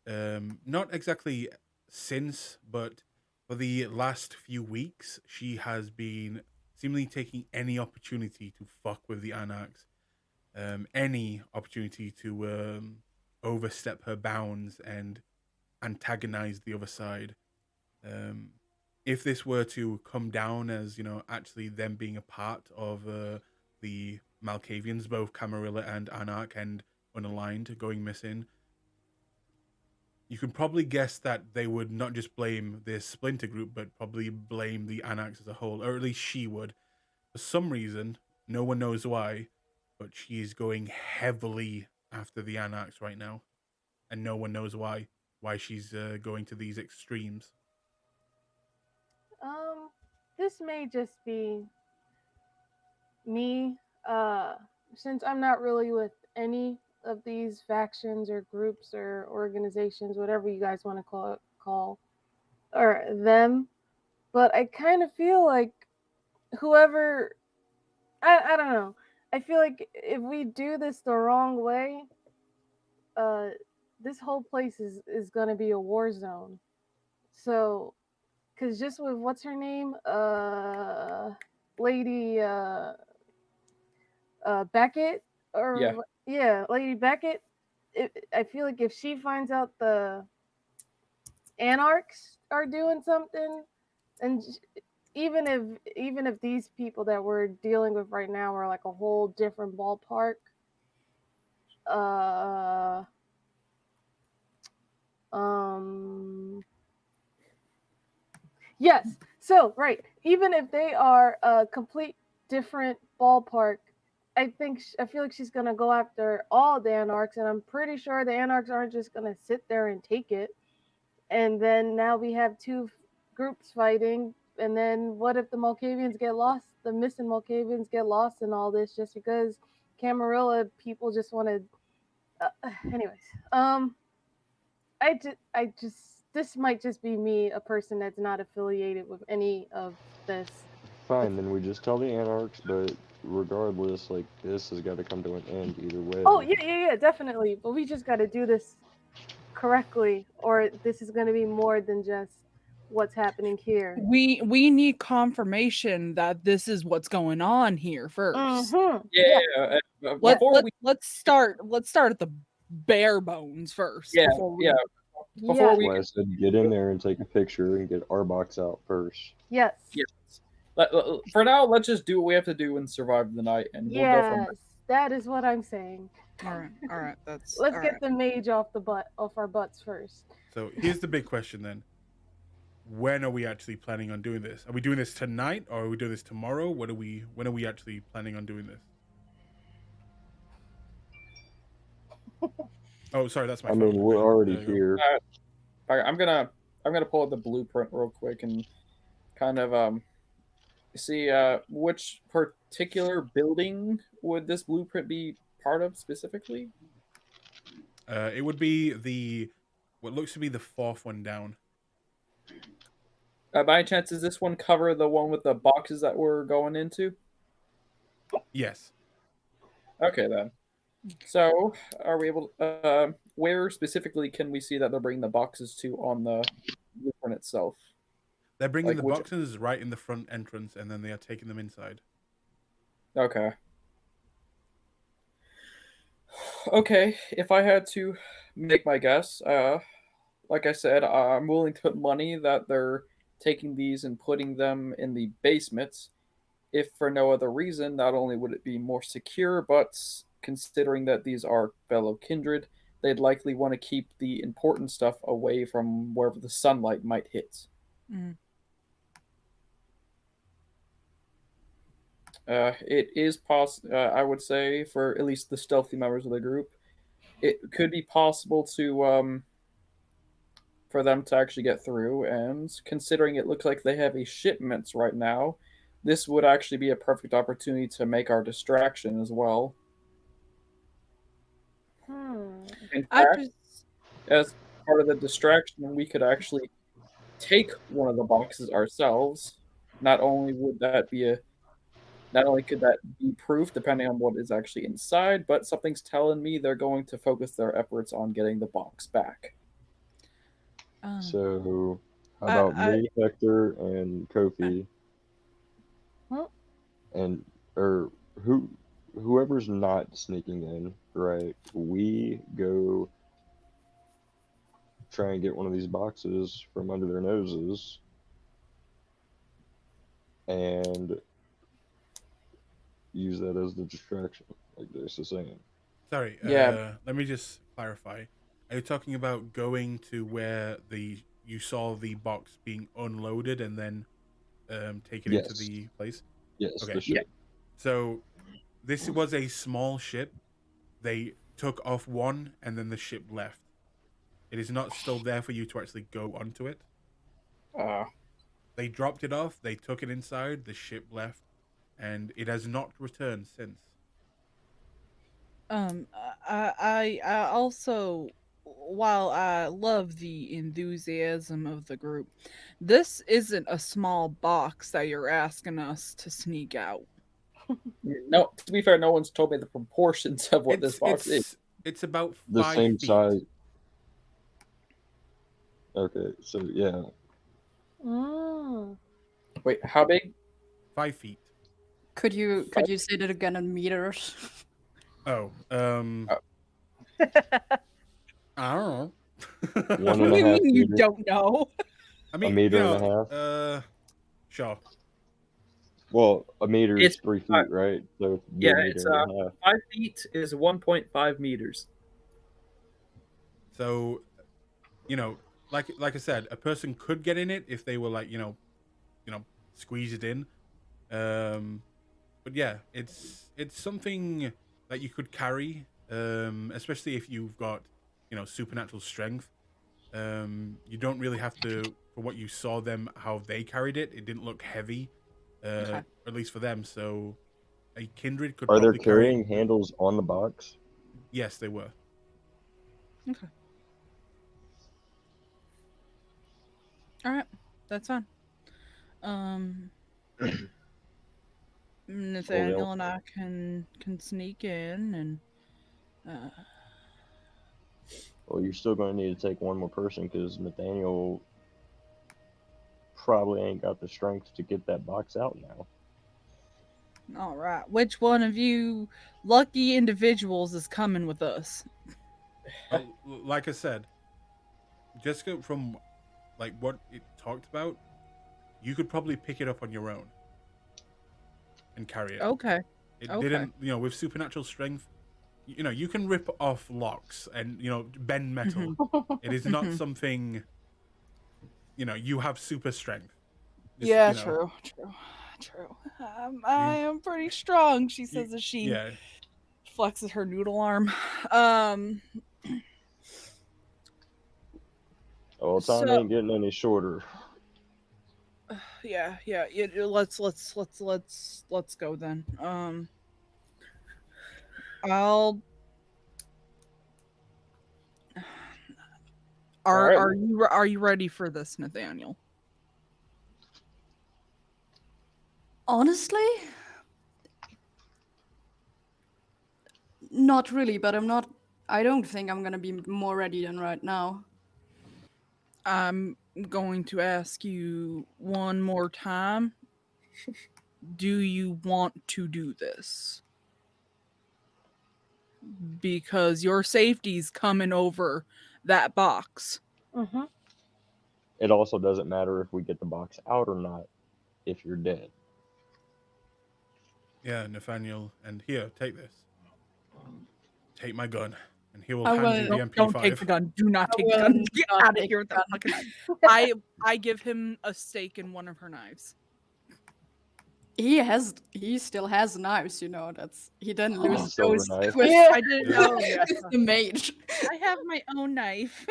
not exactly since, but for the last few weeks, she has been seemingly taking any opportunity to fuck with the Anarchs. Any opportunity to overstep her bounds and antagonize the other side. If this were to come down as, actually them being a part of the Malkavians, both Camarilla and Anarch and Unaligned going missing, you can probably guess that they would not just blame this splinter group, but probably blame the Anarchs as a whole, or at least she would. For some reason, no one knows why, but she's going heavily after the Anarchs right now, and no one knows why she's going to these extremes. This may just be me, since I'm not really with any of these factions or groups or organizations, whatever you guys want to call or them, but I kind of feel like whoever, I don't know, I feel like if we do this the wrong way, this whole place is gonna be a war zone. So, because just with what's her name, Lady Beckett, or yeah, Lady Beckett. I feel like if she finds out the Anarchs are doing something, and even if these people that we're dealing with right now are like a whole different ballpark, yes. So, right. Even if they are a complete different ballpark, I feel like she's gonna go after all the Anarchs, and I'm pretty sure the Anarchs aren't just gonna sit there and take it. And then now we have two groups fighting, and then what if the Malkavians get lost? The missing Malkavians get lost in all this just because Camarilla people just want to. Anyways, I just this might just be me, a person that's not affiliated with any of this. Fine, then we just tell the Anarchs, but regardless, like, this has got to come to an end either way. Oh, yeah, definitely. But we just got to do this correctly, or this is going to be more than just what's happening here. We need confirmation that this is what's going on here 1st. Mm-hmm. Yeah. Let's start at the bare bones first. Yeah. Before That's why I said get in there and take a picture and get our box out first. Yes. For now, let's just do what we have to do and survive the night, and we'll go from there. That is what I'm saying. All right. Let's get the mage off our butts first. So here's the big question then. When are we actually planning on doing this? Are we doing this tonight, or are we doing this tomorrow? When are we actually planning on doing this? Oh, sorry, that's my phone. I mean, we're already here. I'm gonna pull up the blueprint real quick and kind of see which particular building would this blueprint be part of specifically. It would be the what looks to be the fourth one down. By any chance, does this one cover the one with the boxes that we're going into? Yes. Okay, then. So, are we able to, where specifically can we see that they're bringing the boxes to on the blueprint itself? They're bringing Like the which- boxes right in the front entrance, and then they are taking them inside. Okay. Okay, if I had to make my guess, like I said, I'm willing to put money that they're taking these and putting them in the basements. If for no other reason, not only would it be more secure, but considering that these are fellow kindred, they'd likely want to keep the important stuff away from wherever the sunlight might hit. Mm. It is possible, I would say, for at least the stealthy members of the group, it could be possible to for them to actually get through. And considering it looks like they have a shipment right now, this would actually be a perfect opportunity to make our distraction as well. In I fact, just as part of the distraction, we could actually take one of the boxes ourselves. Not only would that be a Not only could that be proof, depending on what is actually inside, but something's telling me they're going to focus their efforts on getting the box back. So, how I- about I- me, Hector, and Kofi, Huh? and or whoever's not sneaking in, right? We go try and get one of these boxes from under their noses, and use that as the distraction, like Jace is saying. Sorry. Yeah. Let me just clarify. Are you talking about going to where you saw the box being unloaded and then take it into Yes. the place? Yes, Okay. the ship. So this was a small ship. They took off one and then the ship left. It is not still there for you to actually go onto it. They dropped it off, they took it inside, the ship left, and it has not returned since. I also, while I love the enthusiasm of the group, this isn't a small box that you're asking us to sneak out. No, to be fair, no one's told me the proportions of what this box is. It's about The 5 same feet. size. Okay, so yeah, Mm. Wait, how big? 5 feet. Could you say that again in meters? Oh, I don't know. One What and do a you half mean you meter. don't know? I mean, meter you and a know, sure. Well, a meter is It's 3 feet, right? So it'd be Yeah, a meter it's and a half. 5 feet is 1.5 meters. So, you know, like I said, a person could get in it if they were like, squeeze it in. But yeah, it's something that you could carry, especially if you've got, supernatural strength. You don't really have to, for what you saw them, how they carried it. It didn't look heavy, Okay. at least for them. So a kindred could Are there probably carry carrying it. handles on the box? Yes, they were. Okay. All right, that's fine. Nathaniel and I can sneak in and Well, you're still going to need to take one more person because Nathaniel probably ain't got the strength to get that box out now. all right. Which one of you lucky individuals is coming with us? Like I said, just from like what it talked about, you could probably pick it up on your own and carry it. Okay. It okay. didn't, with supernatural strength, you can rip off locks and bend metal. It is not something, you have super strength. Just, Yeah, true. I am pretty strong, she says as she Yeah. flexes her noodle arm. Oh, time So- ain't getting any shorter. Yeah. Let's go then. Are Alright. are you ready for this, Nathaniel? Honestly, not really, but I don't think I'm gonna be more ready than right now. I'm going to ask you one more time. Do you want to do this? Because your safety's coming over that box. Mm-hmm. It also doesn't matter if we get the box out or not if you're dead. Yeah, Nathaniel, and here, take this. Take my gun, and he will I hand you will. the Don't take MP5. the gun. Do not I take the will gun. Get not out of take here with the that gun. fucking knife. I give him a stake in one of her knives. He still has knives, you know. He didn't lose A silver those knife. with, Yeah. I didn't Yeah. know. Yeah. the mage. I have my own knife.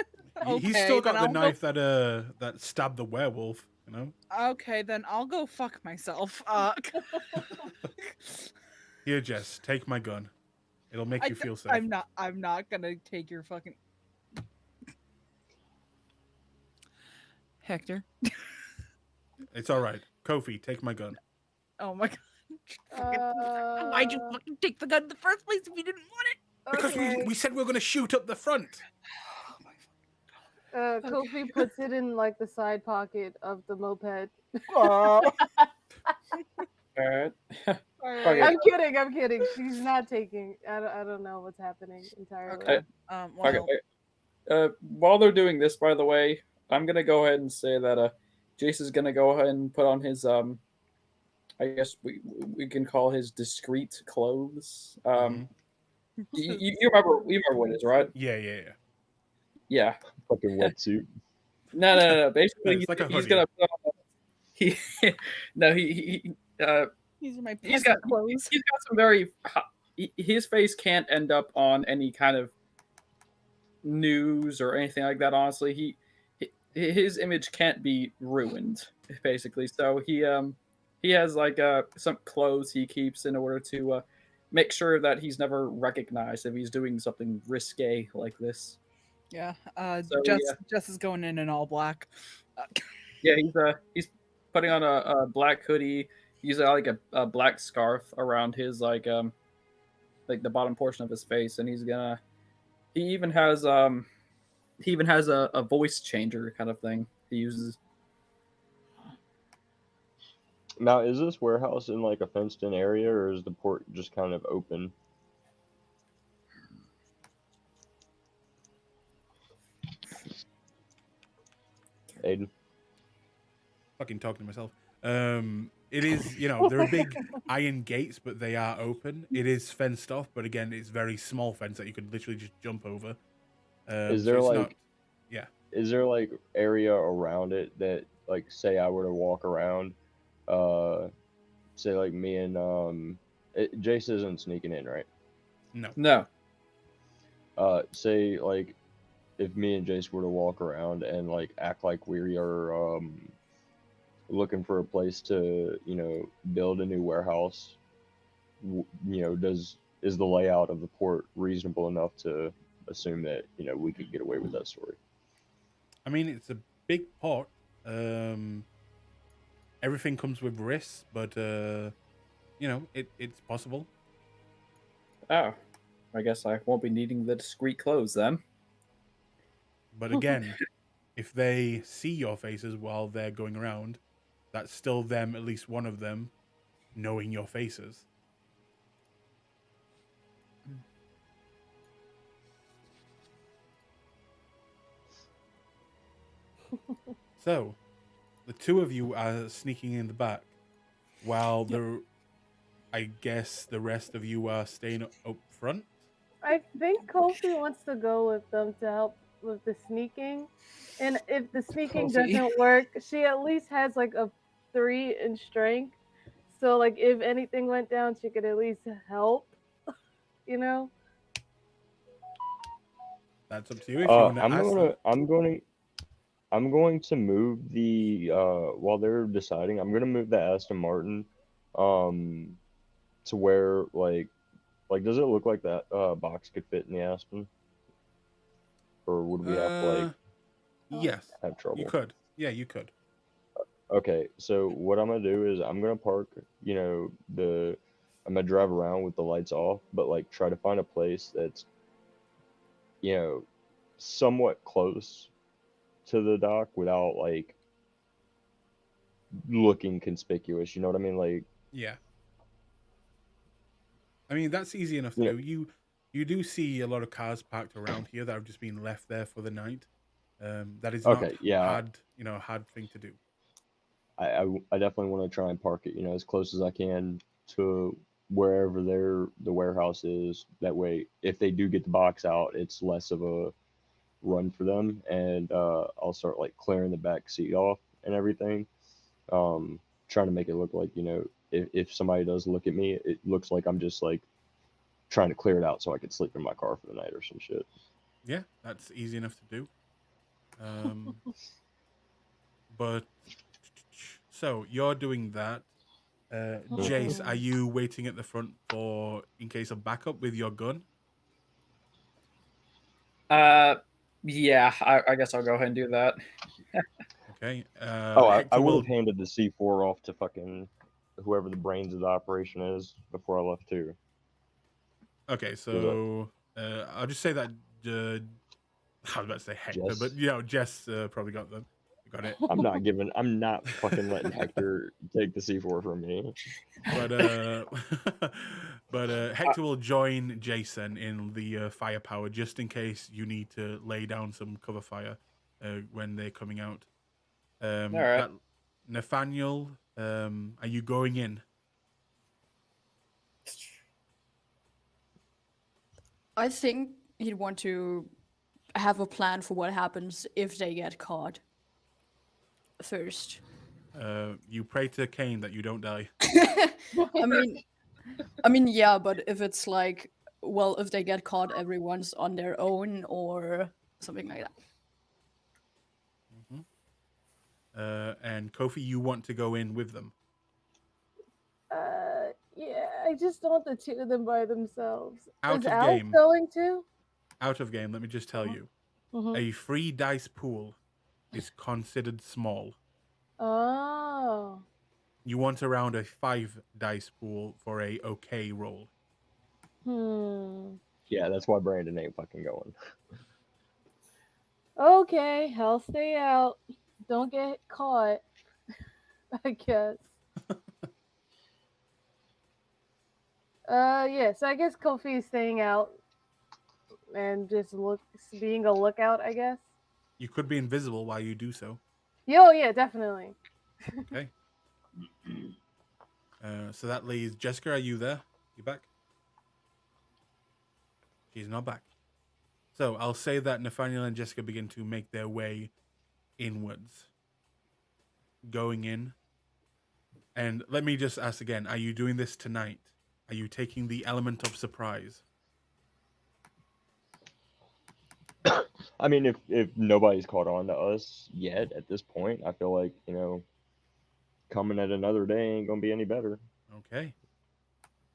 He's Okay, still then got the I'll knife that stabbed the werewolf, you know? Okay, then I'll go fuck myself. Here, Jess, take my gun. It'll make you feel safe. I'm not gonna take your fucking Hector. It's all right. Kofi, take my gun. Oh my god. Why'd you fucking take the gun in the first place if you didn't want it? Because we said we were going to shoot up the front. Kofi puts it in like the side pocket of the moped. Alright. I'm kidding. She's not taking. I don't know what's happening entirely. Okay. While they're doing this, by the way, I'm gonna go ahead and say that Jace is gonna go ahead and put on his I guess we can call his discreet clothes. You remember what it is, right? Yeah. Yeah. Fucking wetsuit. No. Basically, It's like a he's hoodie. gonna put on These are my he's peasant got clothes. he's got some very his face can't end up on any kind of news or anything like that. Honestly, his image can't be ruined, basically. So he has like some clothes he keeps in order to make sure that he's never recognized if he's doing something risque like this. Yeah. So, Jess is going in all black. Yeah, he's putting on a black hoodie. He's got like a black scarf around his like the bottom portion of his face, and he even has a voice changer kind of thing he uses. Now, is this warehouse in like a fenced-in area, or is the port just kind of open? Aiden? Fucking talking to myself. It is, there are big iron gates, but they are open. It is fenced off, but again, it's very small fence that you could literally just jump over. Is there yeah. Is there like area around it that, like, say I were to walk around, say like me and Jace isn't sneaking in, right? No. Say like if me and Jace were to walk around and like act like we are looking for a place to build a new warehouse, is the layout of the port reasonable enough to assume that we could get away with that story? I mean, it's a big port. Everything comes with risks, but it's possible. Oh, I guess I won't be needing the discreet clothes then. But again, if they see your faces while they're going around, that's still them, at least one of them, knowing your faces. So, the two of you are sneaking in the back, while I guess the rest of you are staying up front. I think Kofi wants to go with them to help with the sneaking. And if the sneaking doesn't work, she at least has like a 3 in strength. So like if anything went down, she could at least help. That's up to you if you want to ask them. I'm going to move the while they're deciding, I'm gonna move the Aston Martin to where like does it look like that box could fit in the Aston? Or would we have to like Yes, have trouble. you could. Yeah, you could. Okay, so what I'm gonna do is I'm gonna park, I'm gonna drive around with the lights off, but like try to find a place that's, somewhat close to the dock without like looking conspicuous. You know what I mean? Like, Yeah. I mean, that's easy enough to you know, do. You do see a lot of cars parked around here that have just been left there for the night. That is not okay, yeah, hard thing to do. I definitely want to try and park it, as close as I can to wherever the warehouse is. That way, if they do get the box out, it's less of a run for them, and I'll start like clearing the back seat off and everything. Trying to make it look like, if somebody does look at me, it looks like I'm just like trying to clear it out so I could sleep in my car for the night or some shit. Yeah, that's easy enough to do. But so you're doing that. Jace, are you waiting at the front for in case of backup with your gun? Yeah, I guess I'll go ahead and do that. Okay. I Hector would will. have handed the C4 off to fucking whoever the brains of the operation is before I left too. Okay, so I'll just say that I was about to say Hector, but Jess probably got them. Got it. I'm not fucking letting Hector take the C4 from me. But Hector will join Jason in the firepower just in case you need to lay down some cover fire when they're coming out. All right. Nathaniel, are you going in? I think he'd want to have a plan for what happens if they get caught first. You pray to Cain that you don't die. I mean, yeah, but if it's like, well, if they get caught, everyone's on their own or something like that. And Kofi, you want to go in with them? Yeah, I just don't want the two of them by themselves. Out Is of Alex game. going too? Out of game, let me just tell you. Mhm. A free dice pool is considered small. Oh. You want around a 5 dice pool for a okay roll. Yeah, that's why Brandon ain't fucking going. Okay, I'll stay out. Don't get caught. I guess. Yes, I guess Kofi is staying out and just being a lookout, I guess. You could be invisible while you do so. Yeah, definitely. Okay. So that leaves Jessica. Are you there? You back? She's not back. So I'll say that Nathaniel and Jessica begin to make their way inwards, going in. And let me just ask again: are you doing this tonight? Are you taking the element of surprise? I mean, if nobody's caught on to us yet at this point, I feel like, coming at another day ain't gonna be any better. Okay.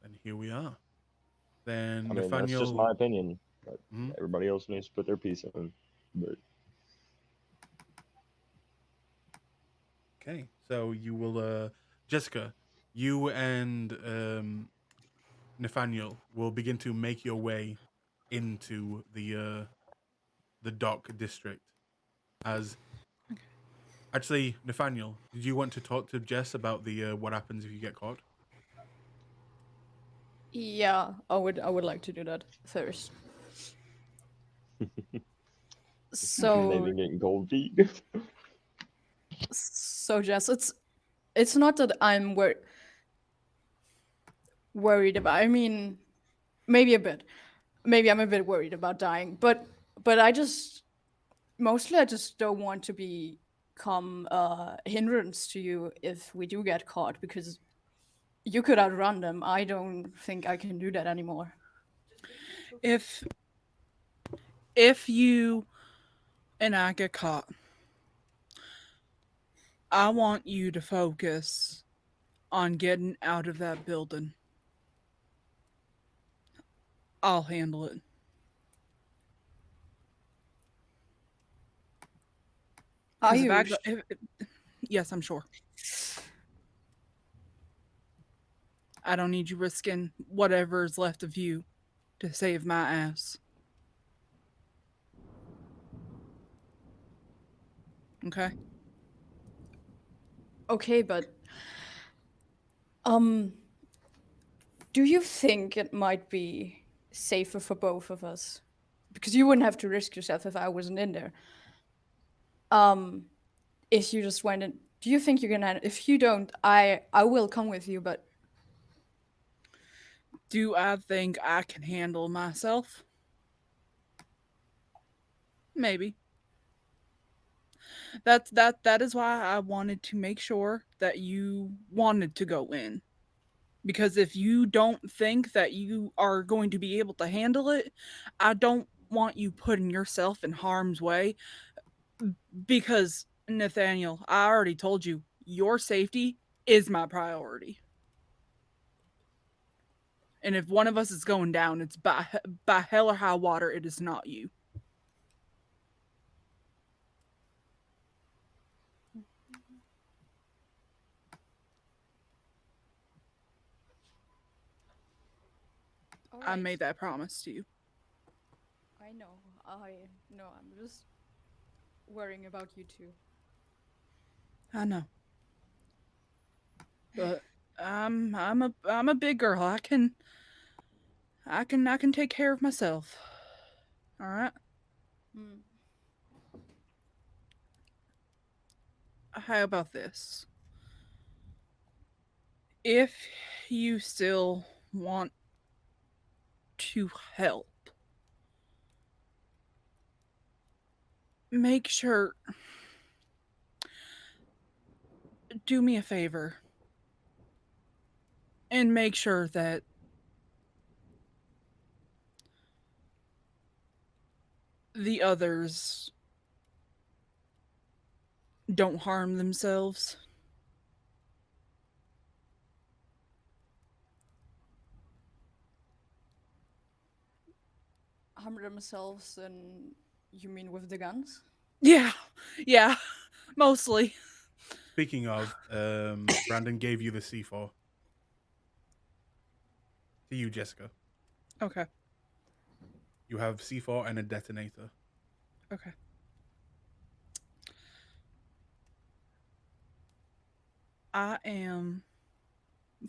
Then here we are. Then I mean, Nathaniel... that's just my opinion. But everybody else needs to put their piece in. But okay, so you will, Jessica, you and Nathaniel will begin to make your way into the dock district. Actually, Nathaniel, did you want to talk to Jess about the what happens if you get caught? Yeah, I would like to do that first. So maybe getting cold feet. So Jess, it's not that I'm worried about. I mean, maybe a bit. Maybe I'm a bit worried about dying, but I just don't want to become a hindrance to you if we do get caught, because you could outrun them. I don't think I can do that anymore. If you and I get caught, I want you to focus on getting out of that building. I'll handle it. Are 'Cause if you? I go, yes, I'm sure. I don't need you risking whatever's left of you to save my ass. Okay? Okay, but do you think it might be safer for both of us? Because you wouldn't have to risk yourself if I wasn't in there. If you just went in, do you think you can handle? If you don't, I will come with you. But Do I think I can handle myself? Maybe. That is why I wanted to make sure that you wanted to go in. Because if you don't think that you are going to be able to handle it, I don't want you putting yourself in harm's way. Because, Nathaniel, I already told you, your safety is my priority. And if one of us is going down, it's by hell or high water, it is not you. I made that promise to you. I know. I'm just worrying about you too. I know. But I'm a big girl. I can take care of myself. All right? Hmm. How about this? If you still want to help, make sure, do me a favor and make sure that the others don't harm themselves. Harm themselves, and you mean with the guns? Yeah, yeah, mostly. Speaking of, Brandon gave you the C4. To you, Jessica. Okay, You have C4 and a detonator. okay. I am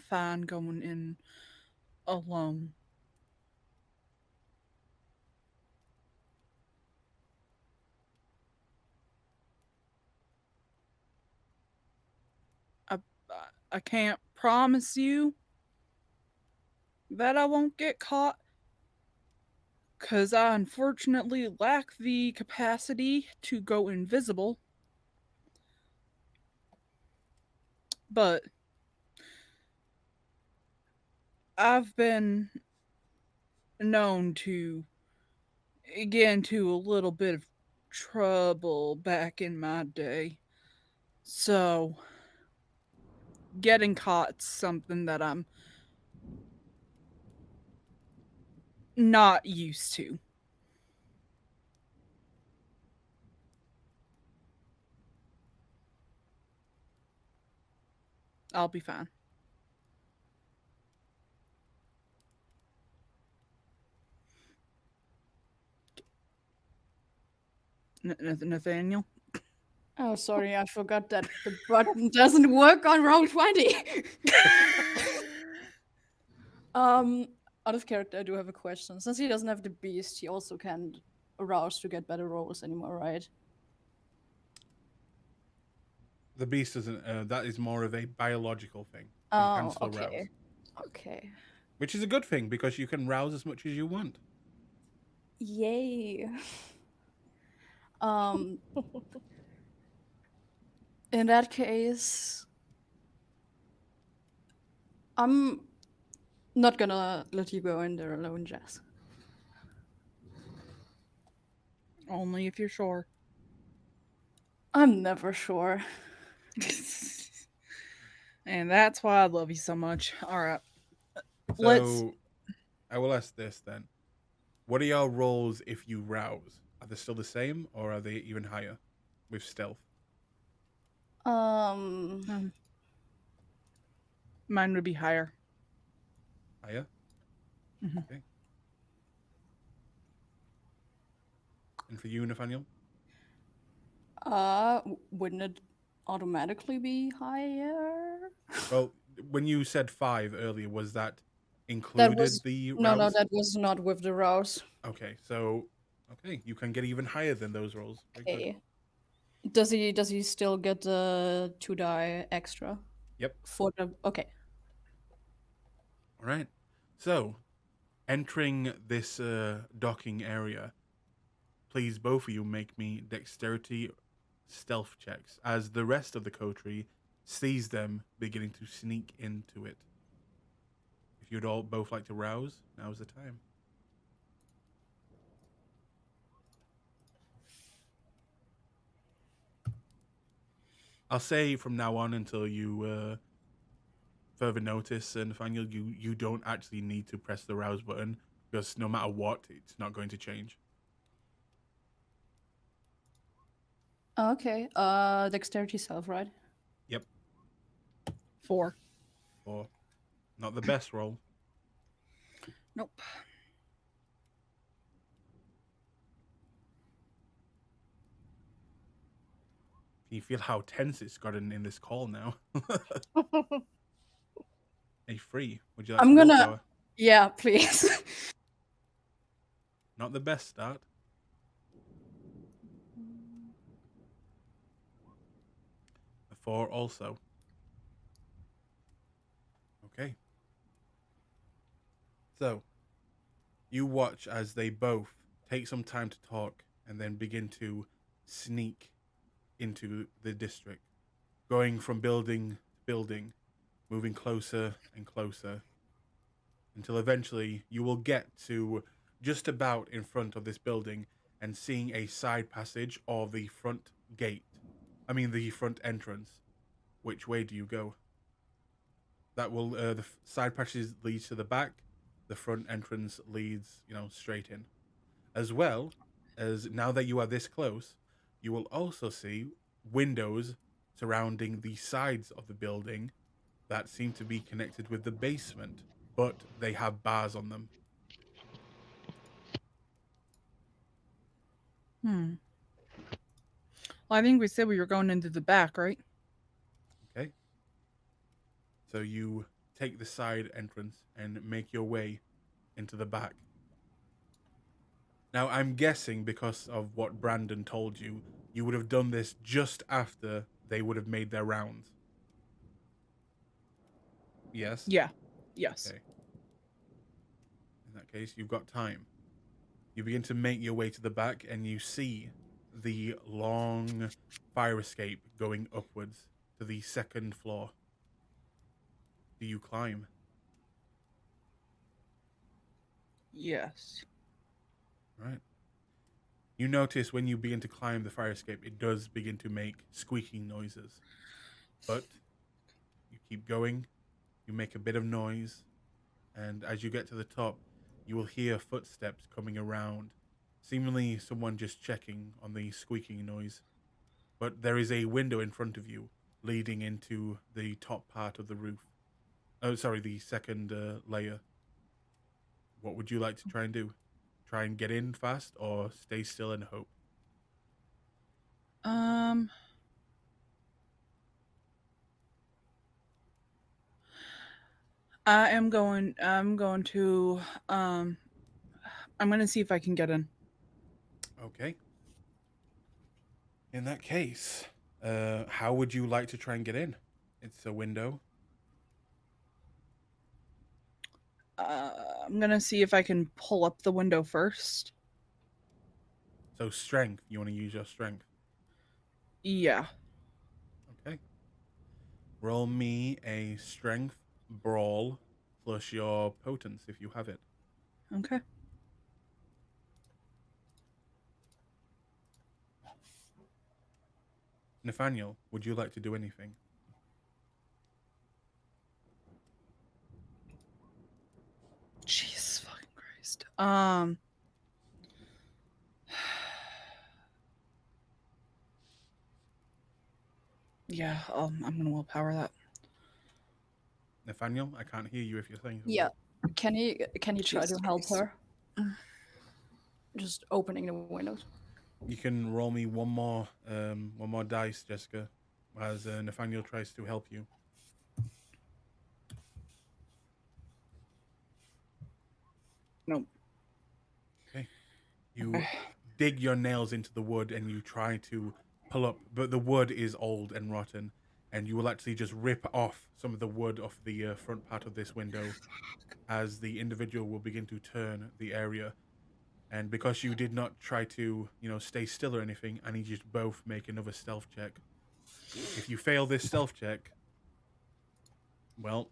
fine going in alone. I I can't promise you that I won't get caught, because I unfortunately lack the capacity to go invisible. But I've been known to get into a little bit of trouble back in my day. So getting caught's something that I'm not used to. I'll be fine. Nathaniel? Oh, sorry, I forgot that the button doesn't work on Roll20. Out of character, I do have a question. Since he doesn't have the beast, he also can't arouse to get better rolls anymore, right? The beast isn't. That is more of a biological thing. You can Oh, still rouse, okay. Okay. which is a good thing because you can rouse as much as you want. Yay. In that case, I'm not gonna let you go in there alone, Jess. Only if you're sure. I'm never sure. And that's why I love you so much. All right. So, I will ask this then. What are your rolls if you rouse? Are they still the same or are they even higher with stealth? Mine would be higher. Higher? Mhm. Okay. And for you, Nathaniel? Wouldn't it automatically be higher? Well, when you said 5 earlier, was that That included was the no, rouse? that was not with the rouse. Okay, so you can get even higher than those rolls. Very good. Okay. Does he still get the 2 die extra? Yep. For the okay. All right. So, entering this docking area, please both of you make me dexterity stealth checks as the rest of the coterie sees them beginning to sneak into it. If you'd all both like to rouse, now's the time. I'll say from now on until you further notice, Nathaniel, you don't actually need to press the rouse button because no matter what, it's not going to change. Okay. Dexterity self, right? Yep. 4. Or not the best roll. Nope. Can you feel how tense it's gotten in this call now? Hey, Free, would you like I'm to go gonna. for Yeah, please. not the best start? A 4 also. Okay. So, you watch as they both take some time to talk and then begin to sneak into the district, going from building to building, moving closer and closer, until eventually you will get to just about in front of this building and seeing a side passage or the front gate. I mean, the front entrance. Which way do you go? That will, the side passage leads to the back, the front entrance leads, straight in. As well as now that you are this close, you will also see windows surrounding the sides of the building that seem to be connected with the basement, but they have bars on them. Well, I think we said we were going into the back, right? Okay. So you take the side entrance and make your way into the back. Now, I'm guessing because of what Brandon told you, you would have done this just after they would have made their rounds. Yes? Yeah. Yes. Okay. In that case, you've got time. You begin to make your way to the back and you see the long fire escape going upwards to the second floor. Do you climb? Yes. Right. You notice when you begin to climb the fire escape, it does begin to make squeaking noises. But you keep going, you make a bit of noise, and as you get to the top, you will hear footsteps coming around, seemingly someone just checking on the squeaking noise. But there is a window in front of you leading into the top part of the roof. Oh, sorry, the second layer. What would you like to try and do? Try and get in fast or stay still and hope? I'm going to I'm going to see if I can get in. Okay. In that case, how would you like to try and get in? It's a window. I'm going to see if I can pull up the window first. So strength. You want to use your strength. Yeah. Okay. Roll me a strength brawl plus your potence if you have it. Okay. Nathaniel, would you like to do anything? Jesus fucking Christ. Yeah, I'm gonna willpower that. Nathaniel, I can't hear you if you're saying something. Yeah. Can he try to Jesus help Christ. her? Just opening the windows. You can roll me one more dice, Jessica, as Nathaniel tries to help you. Nope. Okay. You dig your nails into the wood and you try to pull up, but the wood is old and rotten, and you will actually just rip off some of the wood off the front part of this window as the individual will begin to turn the area. And because you did not try to, stay still or anything, I need you to both make another stealth check. If you fail this stealth check, well,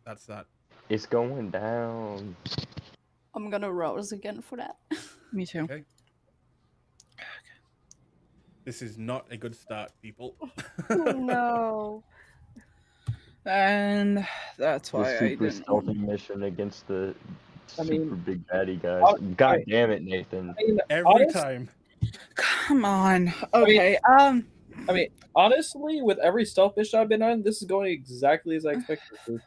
that's that. It's going down. I'm gonna rouse again for that. Me too. Okay. This is not a good start, people. No. And that's The why I super didn't. stealthy mission against the I mean, super big baddie guys. God damn it, Nathan. I mean, Every time. Come on. Okay. I mean, honestly, with every stealth mission I've been on, this is going exactly as I expected it to.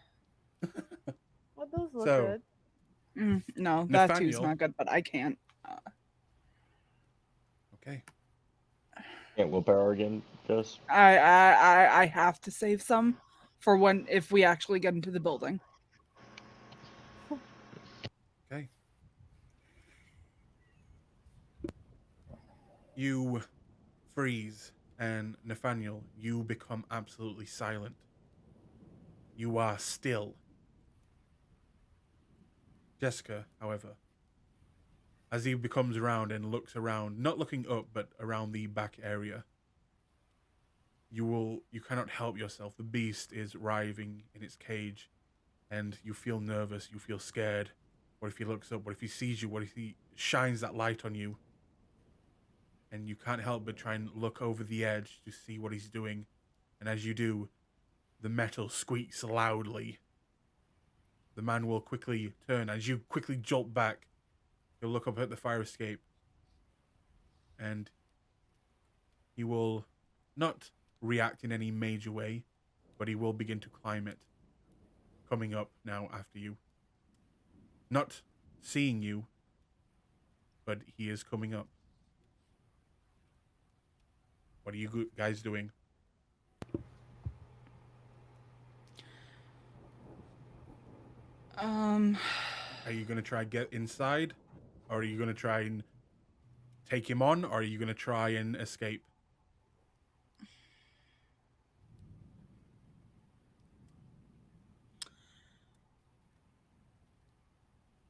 Well, those look So, good. No, that two's Nathaniel. not good, but I can't. Okay. Can't willpower again, Jess? I have to save some for when if we actually get into the building. Okay. You freeze, and Nathaniel, you become absolutely silent. You are still. Jessica, however, as he becomes around and looks around, not looking up, but around the back area, you cannot help yourself. The beast is writhing in its cage, and you feel nervous, you feel scared. What if he looks up? What if he sees you? What if he shines that light on you? And you can't help but try and look over the edge to see what he's doing. And as you do, the metal squeaks loudly. The man will quickly turn. As you quickly jolt back, he'll look up at the fire escape. And he will not react in any major way, but he will begin to climb it. Coming up now after you. Not seeing you, but he is coming up. What are you guys doing? Are you going to try get inside? Or are you going to try and take him on? Or are you going to try and escape?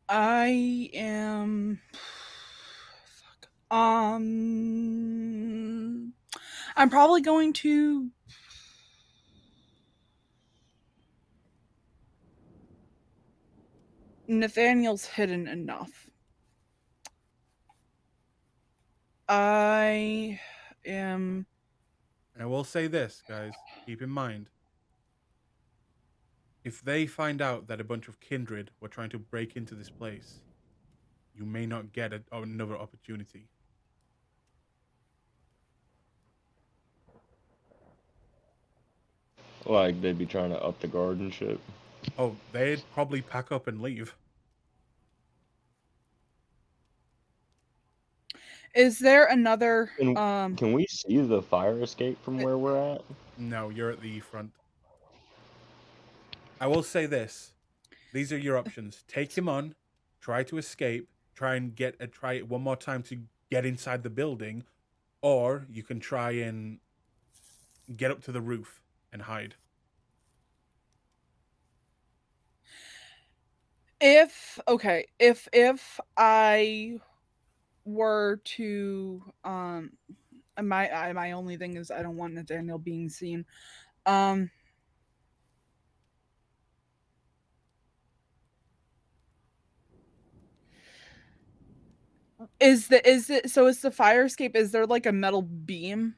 I am. Fuck. I'm probably going to. Nathaniel's hidden enough. I am. And I will say this, guys. Keep in mind. If they find out that a bunch of kindred were trying to break into this place, you may not get another opportunity. Like, they'd be trying to up the guard and shit. Oh, they'd probably pack up and leave. Is there another? Can we see the fire escape from where we're at? No, you're at the front. I will say this. These are your options. Take him on, try to escape, try it one more time to get inside the building, or you can try and get up to the roof and hide. If I were to my only thing is I don't want Nathaniel being seen. Is the fire escape, is there like a metal beam?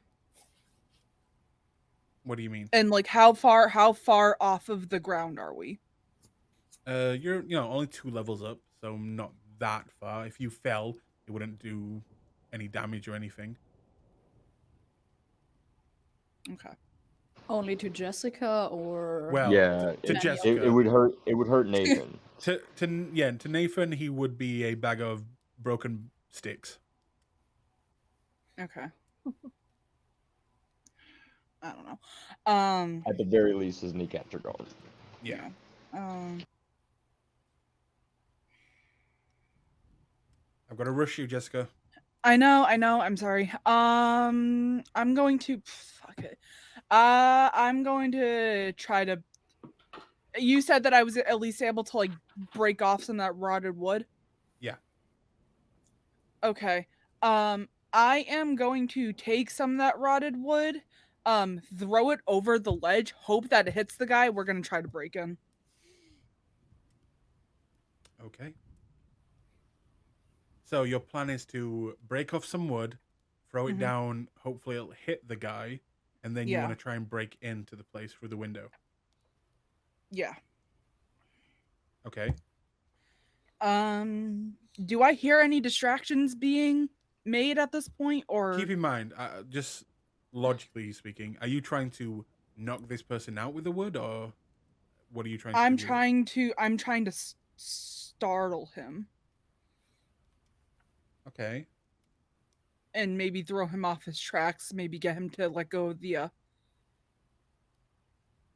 What do you mean? And like how far off of the ground are we? You're only 2 levels up, so not that far. If you fell, it wouldn't do any damage or anything. Okay. Only to Jessica or Well, Yeah, to Daniel? Jessica, it would hurt. It would hurt Nathan. to Nathan, he would be a bag of broken sticks. Okay. I don't know. At the very least, his kneecaps are gone. Yeah. Um. I've got to rush you, Jessica. I know. I'm sorry. I'm going to fuck it. I'm going to try to. You said that I was at least able to like break off some of that rotted wood. Yeah. Okay. I am going to take some of that rotted wood, throw it over the ledge, hope that it hits the guy. We're gonna try to break in. Okay. So your plan is to break off some wood, throw it Mhm. down. Hopefully, it'll hit the guy, and then you Yeah. want to try and break into the place through the window. Yeah. Okay. Do I hear any distractions being made at this point, or Keep in mind, just logically speaking, are you trying to knock this person out with the wood, or what are you trying to I'm do? trying to startle him Okay. and maybe throw him off his tracks, maybe get him to let go of the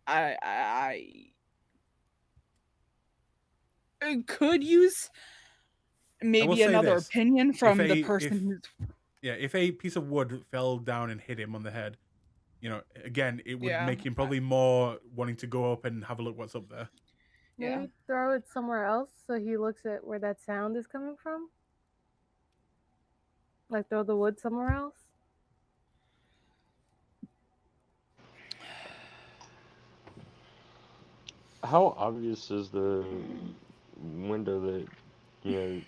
I could use maybe say another this. opinion from the If person who's yeah, if a piece of wood fell down and hit him on the head, again, it would Yeah. make him probably more wanting to go up and have a look what's up there. Yeah. Maybe throw it somewhere else so he looks at where that sound is coming from. Like throw the wood somewhere else. How obvious is the window that,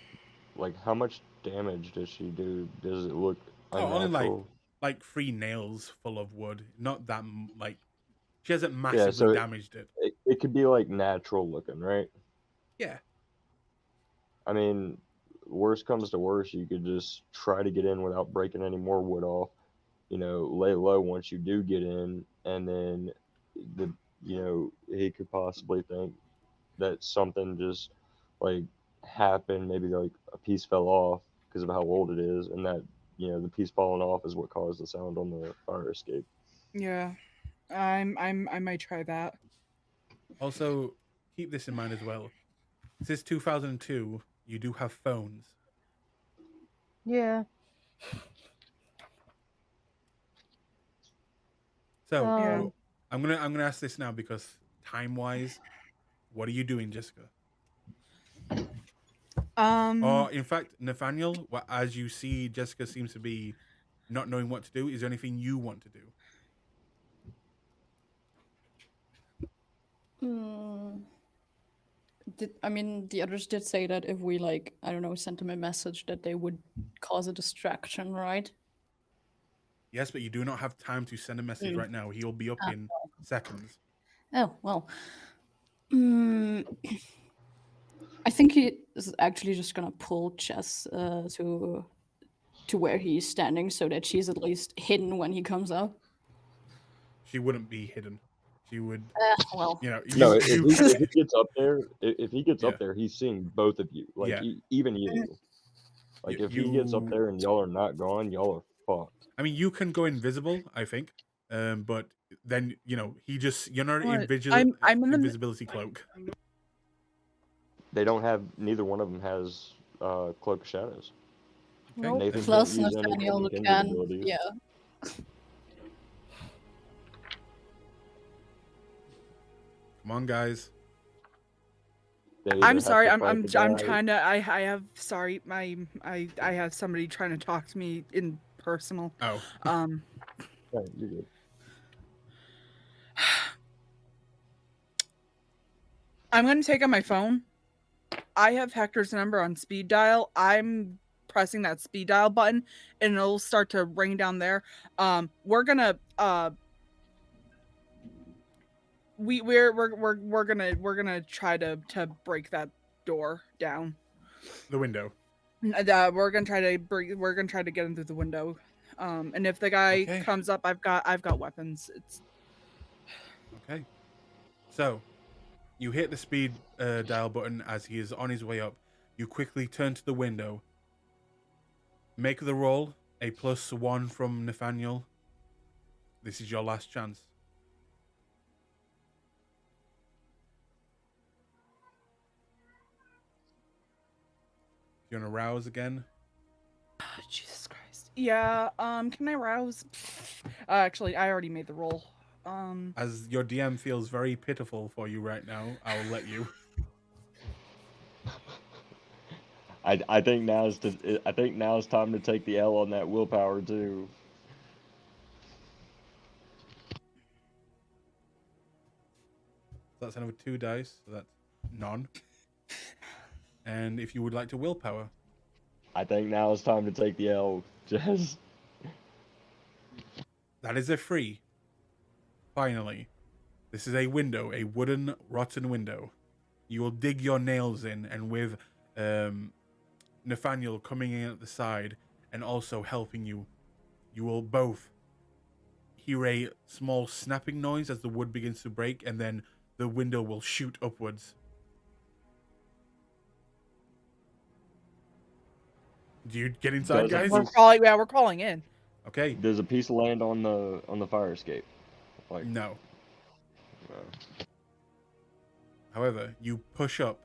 like how much damage does she do? Does it look Oh, only unnatural? like 3 nails full of wood. Not that like she hasn't Yeah, massively so damaged it. it could be like natural looking, right? Yeah. I mean, worst comes to worst, you could just try to get in without breaking any more wood off. Lay low once you do get in, and then he could possibly think that something just like happened. Maybe like a piece fell off because of how old it is, and that the piece falling off is what caused the sound on the fire escape. Yeah. I might try that. Also, keep this in mind as well. Since 2002, you do have phones. Yeah. So Yeah. I'm gonna ask this now because time wise, what are you doing, Jessica? Or in fact, Nathaniel, as you see, Jessica seems to be not knowing what to do. Is there anything you want to do? The others did say that if we I don't know, sent them a message that they would cause a distraction, right? Yes, but you do not have time to send a message right now. He'll be up in seconds. Oh well. I think he is actually just gonna pull Chess to where he's standing so that she's at least hidden when he comes out. She wouldn't be hidden. She would. Well. No, if he gets up there, Yeah. up there, he's seeing both of you. Like Yeah. even you. Like if he gets up there and y'all are not gone, y'all are fucked. I mean, you can go invisible, I think, but then you're not What? invisible. I'm in the Invisibility cloak. They don't have. Neither one of them has cloak of shadows. Okay. Nope. Nathan Plus can't use any Nathaniel public can. invisibilities. Yeah. Come on, guys. They either I'm have sorry. to I'm fight the guy- trying to. I have sorry. I have somebody trying to talk to me in personal. Oh. Yeah, you're good. I'm gonna take out my phone. I have Hector's number on speed dial. I'm pressing that speed dial button, and it'll start to ring down there. We're gonna we're gonna try to break that door down. The window. We're gonna try to get in through the window. And if the guy Okay. comes up, I've got weapons. It's Okay. So, you hit the speed dial button as he is on his way up. You quickly turn to the window. Make the roll. A +1 from Nathaniel. This is your last chance. You want to rouse again? Jesus Christ. Yeah, can I rouse? Actually, I already made the roll. As your DM feels very pitiful for you right now, I'll let you. I think now's time to take the L on that willpower too. So that's another 2 dice. So that's none. And if you would like to willpower, I think now is time to take the L. Just that is a free. Finally. This is a window, a wooden, rotten window. You will dig your nails in, and with Nathaniel coming in at the side and also helping you, you will both hear a small snapping noise as the wood begins to break, and then the window will shoot upwards. Do you get inside, guys? We're calling in. Okay. Does a piece land on the fire escape? Like No. However, you push up,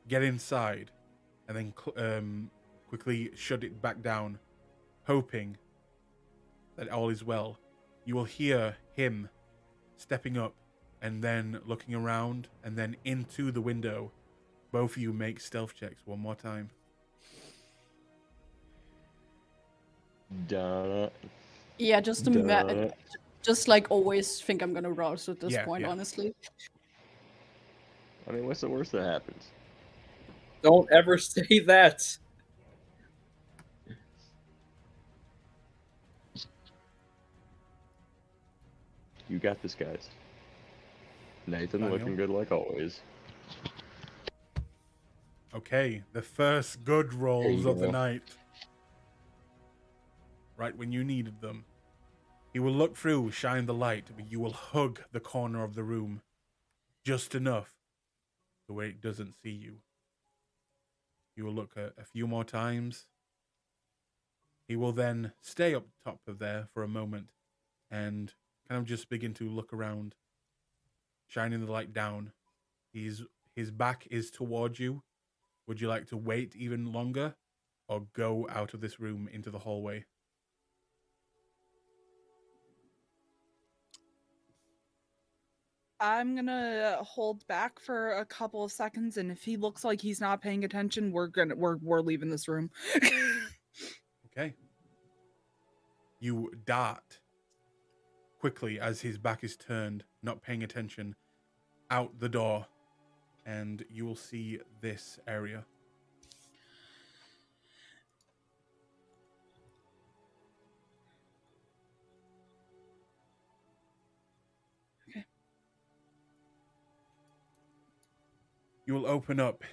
get inside, and then quickly shut it back down, hoping that all is well. You will hear him stepping up and then looking around and then into the window. Both of you make stealth checks one more time. Duh. Yeah, just just like always think I'm gonna rouse at this point, honestly. I mean, what's the worst that happens? Don't ever say that. You got this, guys. Nathan Daniel? looking good like always. Okay, the first good rolls of the go. night. Right when you needed them. He will look through, shine the light, but you will hug the corner of the room. Just enough to where it doesn't see you. You will look a few more times. He will then stay up top of there for a moment and kind of just begin to look around, shining the light down. His back is towards you. Would you like to wait even longer or go out of this room into the hallway? I'm gonna hold back for a couple of seconds, and if he looks like he's not paying attention, we're leaving this room. Okay. You dart quickly as his back is turned, not paying attention, out the door, and you will see this area. Okay. You will open up,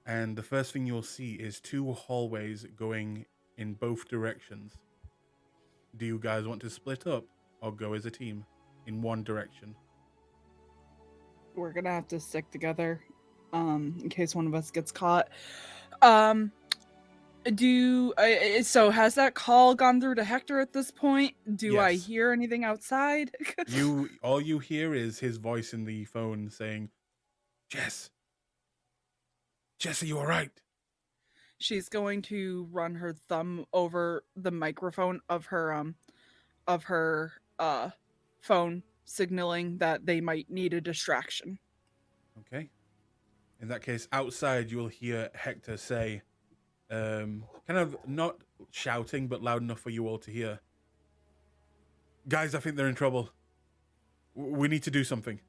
and the first thing you'll see is 2 hallways going in both directions. Do you guys want to split up or go as a team in one direction? We're gonna have to stick together, in case one of us gets caught. So has that call gone through to Hector at this point? Do I Yes. hear anything outside? All you hear is his voice in the phone saying, Jess, are you all right? She's going to run her thumb over the microphone of her phone, signaling that they might need a distraction. Okay. In that case, outside you will hear Hector say, kind of not shouting, but loud enough for you all to hear, guys, I think they're in trouble. We need to do something.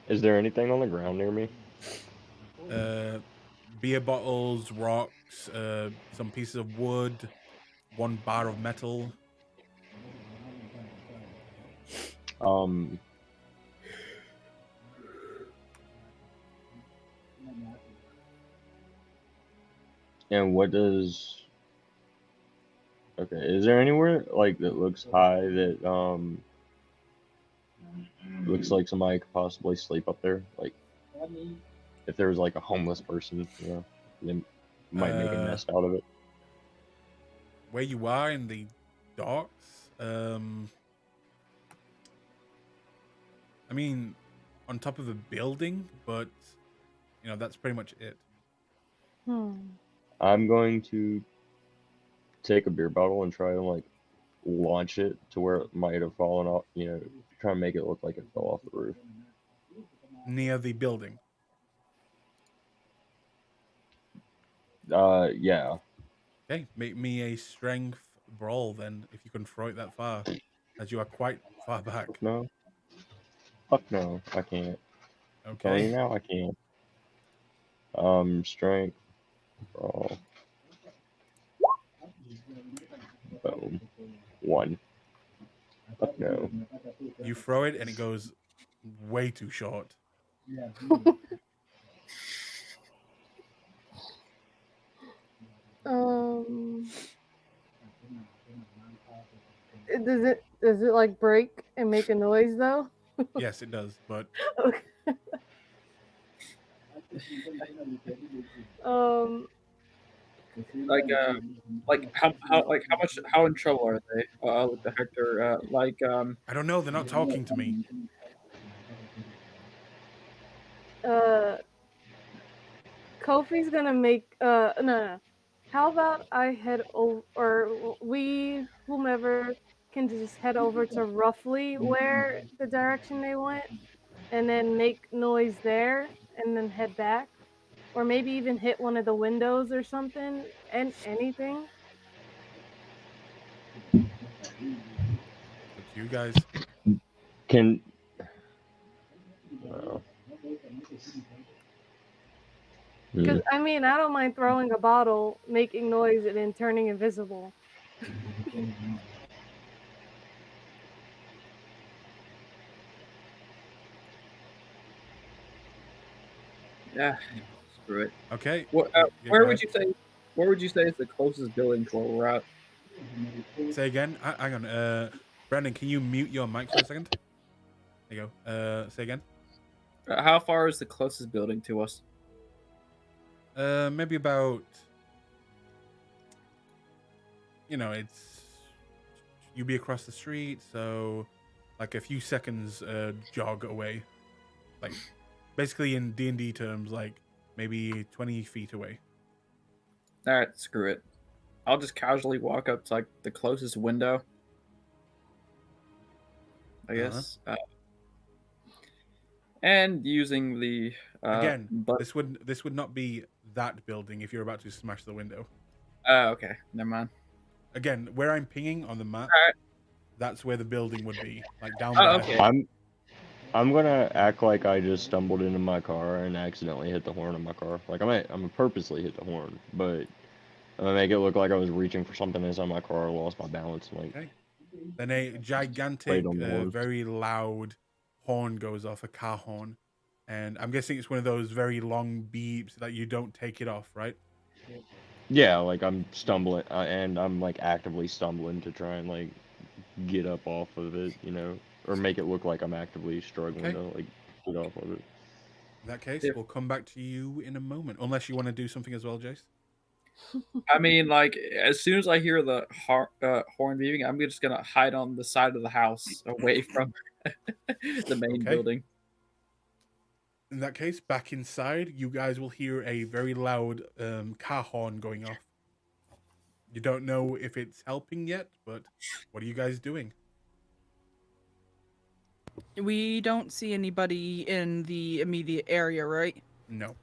Is there anything on the ground near me? Beer bottles, rocks, some pieces of wood, 1 bar of metal. And what does Okay, is there anywhere like that looks high that looks like somebody could possibly sleep up there? Like if there was like a homeless person, they might make a Uh, nest out of it. Where you are in the docks, I mean, on top of a building, but that's pretty much it. I'm going to take a beer bottle and try and like launch it to where it might have fallen off. Try and make it look like it fell off the roof. Near the building. Yeah. Okay, make me a strength brawl then, if you can throw it that far, as you are quite far back. No. Fuck no, I can't. I'm telling you Okay. now, I can't. Strength. Brawl. Boom. 1. Fuck no. You throw it and it goes way too short. Does it like break and make a noise though? Yes, it does, but Okay. How in trouble are they? With the Hector, I don't know. They're not talking to me. Kofi's gonna make no. How about I head over, or we, whomever, can just head over to roughly where the direction they went, and then make noise there, and then head back, or maybe even hit one of the windows or something, and anything. Up to you guys. Can. Because I mean, I don't mind throwing a bottle, making noise, and then turning invisible. Yeah, screw it. Okay. What, Yeah, where go would ahead. you say? Where would you say is the closest building to where we're at? Say again. Hang on. Brandon, can you mute your mic for a second? There you go. Say again. How far is the closest building to us? Maybe about. It's you be across the street, so like a few seconds jog away, like basically in D&D terms, like maybe 20 feet away. All right, screw it. I'll just casually walk up to like the closest window. I guess. And using the Again, this would not be that building if you're about to smash the window. Okay, never mind. Again, where I'm pinging on the map, All right. that's where the building would be, like down there. Okay. I'm gonna act like I just stumbled into my car and accidentally hit the horn of my car. Like I'm gonna purposely hit the horn, but I'm gonna make it look like I was reaching for something inside my car, lost my balance, like. Okay. Then a gigantic, Played on the horn. very loud horn goes off, a car horn, and I'm guessing it's one of those very long beeps that you don't take it off, right? Yeah, like I'm stumbling, and I'm like actively stumbling to try and like get up off of it, or make it look like I'm actively struggling to like get off of it. In that case, we'll come back to you in a moment, unless you want to do something as well, Jace. I mean, like as soon as I hear the horn beeping, I'm just gonna hide on the side of the house, away from the main building. In that case, back inside, you guys will hear a very loud car horn going off. You don't know if it's helping yet, but what are you guys doing? We don't see anybody in the immediate area, right? No.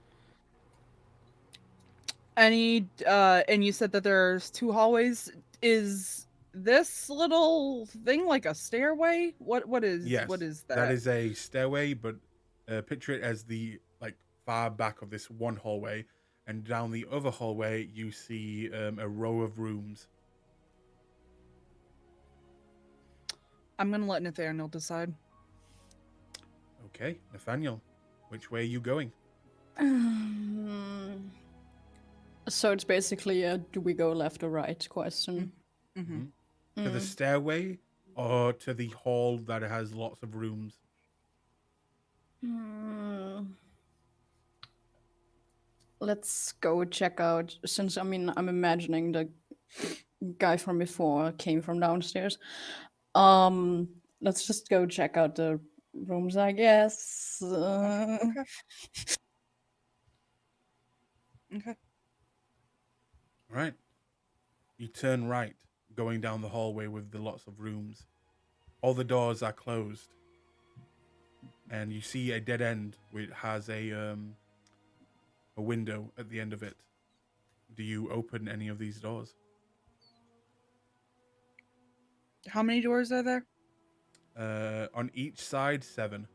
And you said that there's 2 hallways. Is this little thing like a stairway? What is Yes, what is that? That is a stairway, but picture it as the far back of this one hallway, and down the other hallway you see a row of rooms. I'm gonna let Nathaniel decide. Okay, Nathaniel, which way are you going? So it's basically a do we go left or right question. Mm-hmm. To the Mm. stairway or to the hall that has lots of rooms? Hmm. Let's go check out. Since I mean, I'm imagining the guy from before came from downstairs. Let's just go check out the rooms, I guess. Okay. Okay. All right. You turn right, going down the hallway with the lots of rooms. All the doors are closed, and you see a dead end which has a window at the end of it. Do you open any of these doors? How many doors are there? On each side, 7.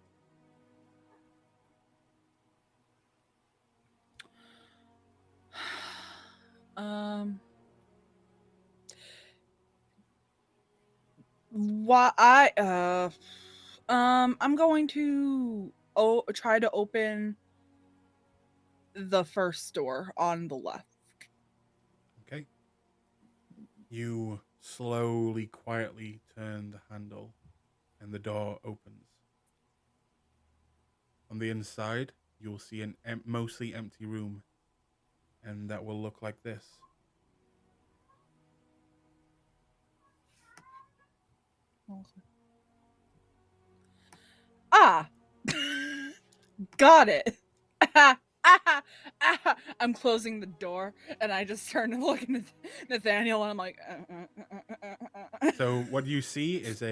Um. Why I'm going to try to open the first door on the left. Okay. You slowly, quietly turn the handle, and the door opens. On the inside, you will see an mostly empty room, and that will look like this. Ah, got it. I'm closing the door, and I just turn and look at Nathaniel, and I'm like, So what you see is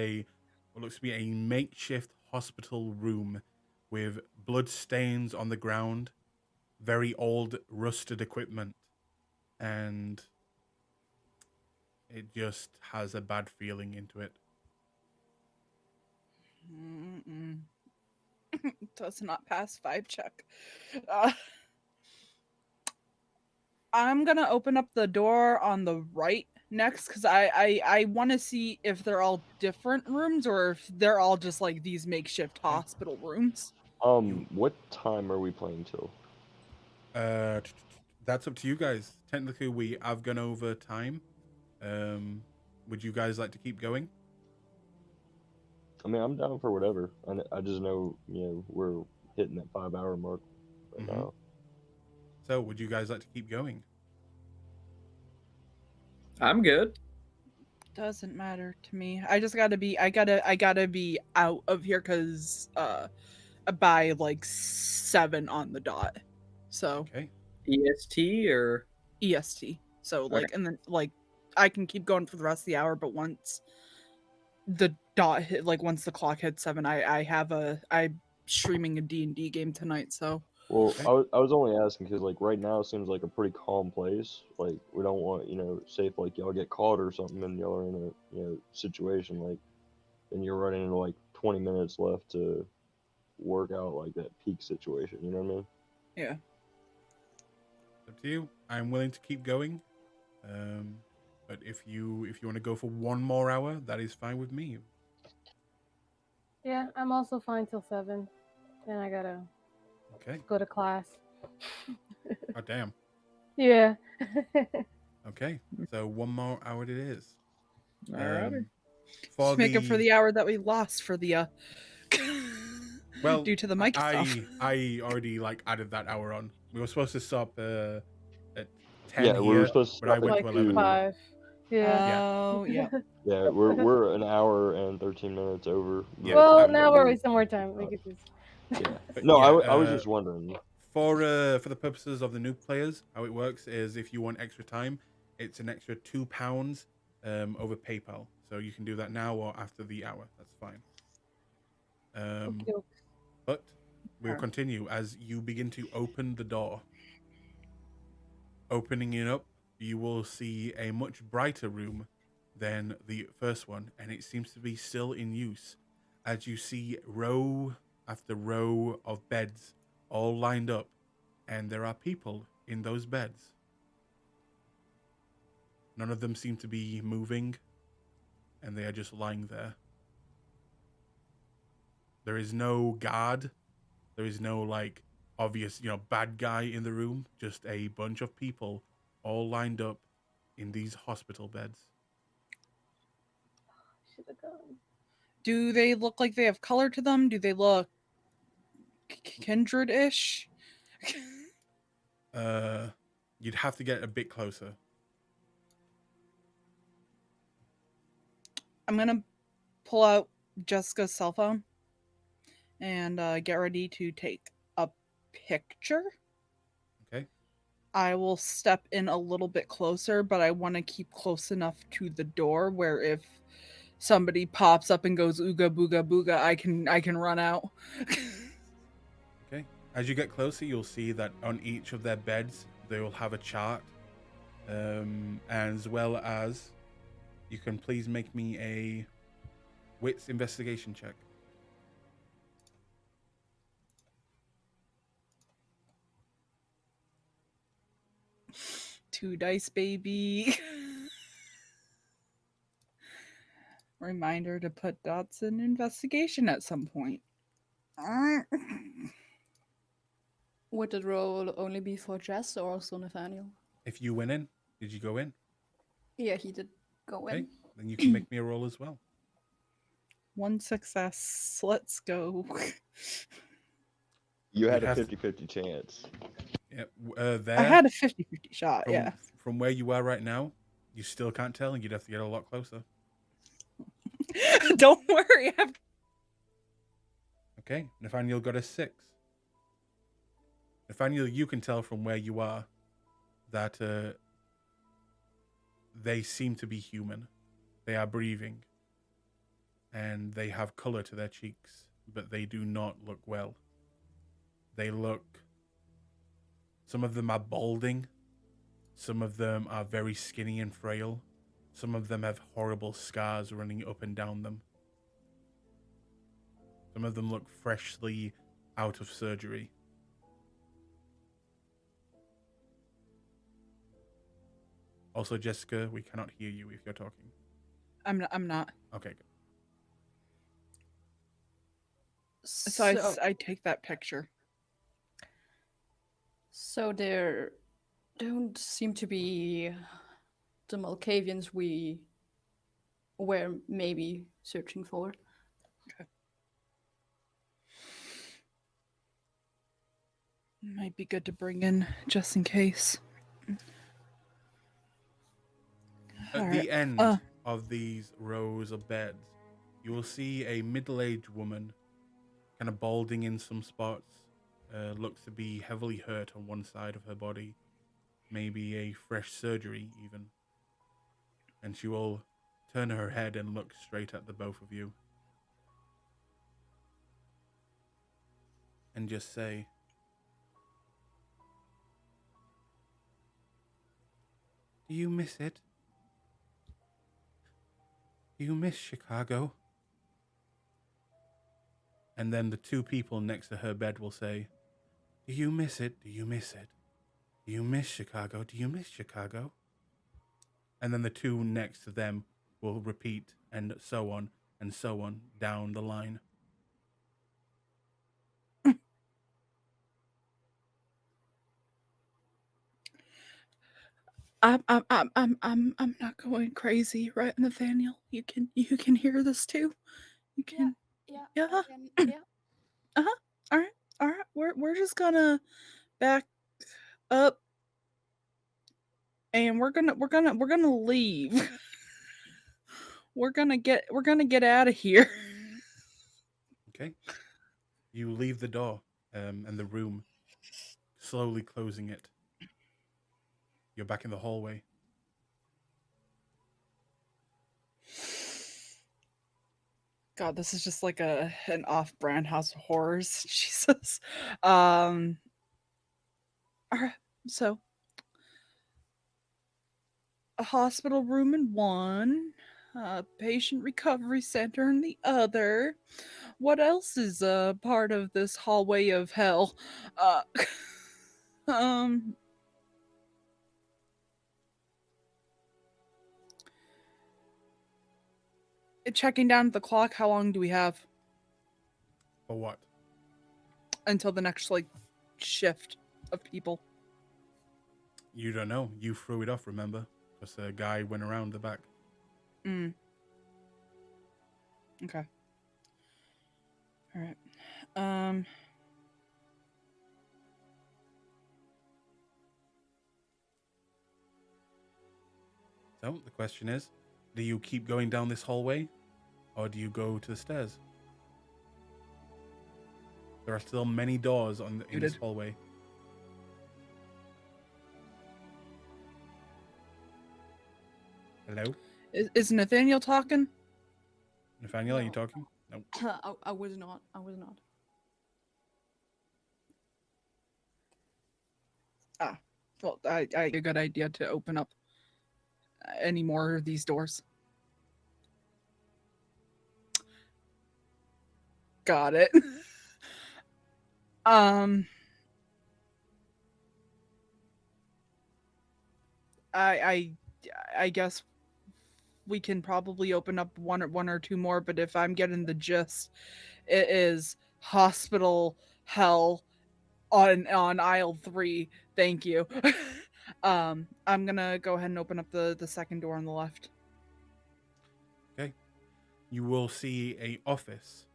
what looks to be a makeshift hospital room with blood stains on the ground, very old rusted equipment, and it just has a bad feeling into it. does not pass 5 check. I'm gonna open up the door on the right next because I want to see if they're all different rooms or if they're all just like these makeshift hospital rooms. What time are we playing till? That's up to you guys. Technically, we have gone over time. Would you guys like to keep going? I mean, I'm down for whatever. I just know, we're hitting that 5-hour mark right now. So, would you guys like to keep going? I'm good. Doesn't matter to me. I just gotta be. I gotta be out of here because by like 7 on the dot. So Okay. EST or EST. So Okay. like, and then like I can keep going for the rest of the hour, but once the dot hit, like once the clock hits 7, I'm streaming a D&D game tonight. So Well, Okay. I was only asking because, like, right now seems like a pretty calm place. Like, we don't want, say if, like, y'all get caught or something and y'all are in a, situation, like, then you're running into, like, 20 minutes left to work out, like, that peak situation, you know what I mean? yeah. Up to you. I'm willing to keep going. But if you want to go for one more hour, that is fine with me. Yeah, I'm also fine till 7. Then I gotta Okay. go to class. Oh damn. Yeah. Okay. So one more hour it is. Alrighty. For Just make up for the hour that we lost for the well, due to the mic stuff. I already like added that hour on. We were supposed to stop at 10 Yeah, here, we were supposed to but I stop went at to Like 11. 5. Yeah. Oh yeah. Yeah, we're an hour and 13 minutes over. Yeah, Well, that- now we're wasting more time. We could just. Yeah. But No, yeah, I was just wondering. For the purposes of the new players, how it works is if you want extra time, it's an extra £2 over PayPal. So you can do that now or after the hour. That's fine. Okay. But we'll continue as you begin to open the door. Opening it up, you will see a much brighter room than the first one, and it seems to be still in use as you see row after row of beds all lined up, and there are people in those beds. None of them seem to be moving, and they are just lying there. There is no guard. There is no, like, obvious, bad guy in the room. Just a bunch of people all lined up in these hospital beds. should have gone. Do they look like they have color to them? Do they look kindred-ish? You'd have to get a bit closer. I'm gonna pull out Jessica's cell phone and get ready to take a picture. Okay. I will step in a little bit closer, but I want to keep close enough to the door where if somebody pops up and goes ooga booga booga, I can run out. Okay. As you get closer, you'll see that on each of their beds they will have a chart, as well as you can please make me a wits investigation check. Two dice, baby. Reminder to put dots in investigation at some point. Would the roll only be for Jess or also Nathaniel? If you went in, did you go in? Yeah, he did go Okay. in. Then you can make me a roll as well. One success. Let's go. You had You'd a have to- 50-50 chance. Yep. I There. had a 50-50 shot, from, yeah. From where you are right now, you still can't tell, and you'd have to get a lot closer. Don't worry. Okay. Nathaniel got a 6. Nathaniel, you can tell from where you are that they seem to be human. They are breathing. And they have color to their cheeks, but they do not look well. They look... Some of them are balding. Some of them are very skinny and frail. Some of them have horrible scars running up and down them. Some of them look freshly out of surgery. Also, Jessica, we cannot hear you if you're talking. I'm not. Okay, good. So I take that picture. So there don't seem to be the Malkavians we were maybe searching for. Might be good to bring in just in case. At the end of these rows of beds, you will see a middle-aged woman, kind of balding in some spots, looks to be heavily hurt on one side of her body, maybe a fresh surgery even. And she will turn her head and look straight at the both of you. And just say, "Do you miss it? Do you miss Chicago?" And then the two people next to her bed will say, "Do you miss it? Do you miss it? Do you miss Chicago? Do you miss Chicago?" And then the two next to them will repeat, and so on down the line. I'm not going crazy, right, Nathaniel? You can hear this too. You can. Yeah. Yeah. I can- yeah. All right. We're just gonna back up, and we're gonna leave. we're gonna get out of here. Okay? You leave the door and the room, slowly closing it. You're back in the hallway. God, this is just like an off-brand House of Horrors. Jesus. All right. So, a hospital room in one, a patient recovery center in the other. What else is part of this hallway of hell? Uh, um. Checking down at the clock, how long do we have For what? until the next shift of people? You don't know. You threw it off, remember? Because a guy went around the back. Okay. All right. So the question is, do you keep going down this hallway, or do you go to the stairs? There are still many doors in this Muted. hallway. Hello, Is Nathaniel talking? Nathaniel, are you No. talking? No. I was not. I was not. Well, I a good idea to open up any more of these doors. Got it. I guess we can probably open up one or two more, but if I'm getting the gist, it is hospital hell on aisle 3. Thank you. I'm gonna go ahead and open up the second door on the left. Okay. You will see a office,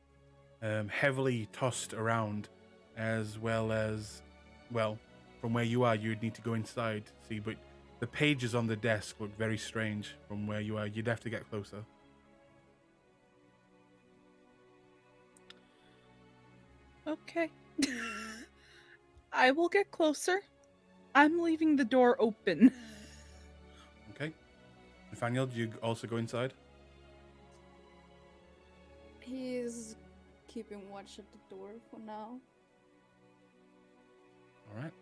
heavily tossed around, as well as, well, from where you are, you'd need to go inside to see, but the pages on the desk look very strange from where you are. You'd have to get closer. Okay. I will get closer. I'm leaving the door open. Okay. Nathaniel, do you also go inside? He's keeping watch at the door for now. All right.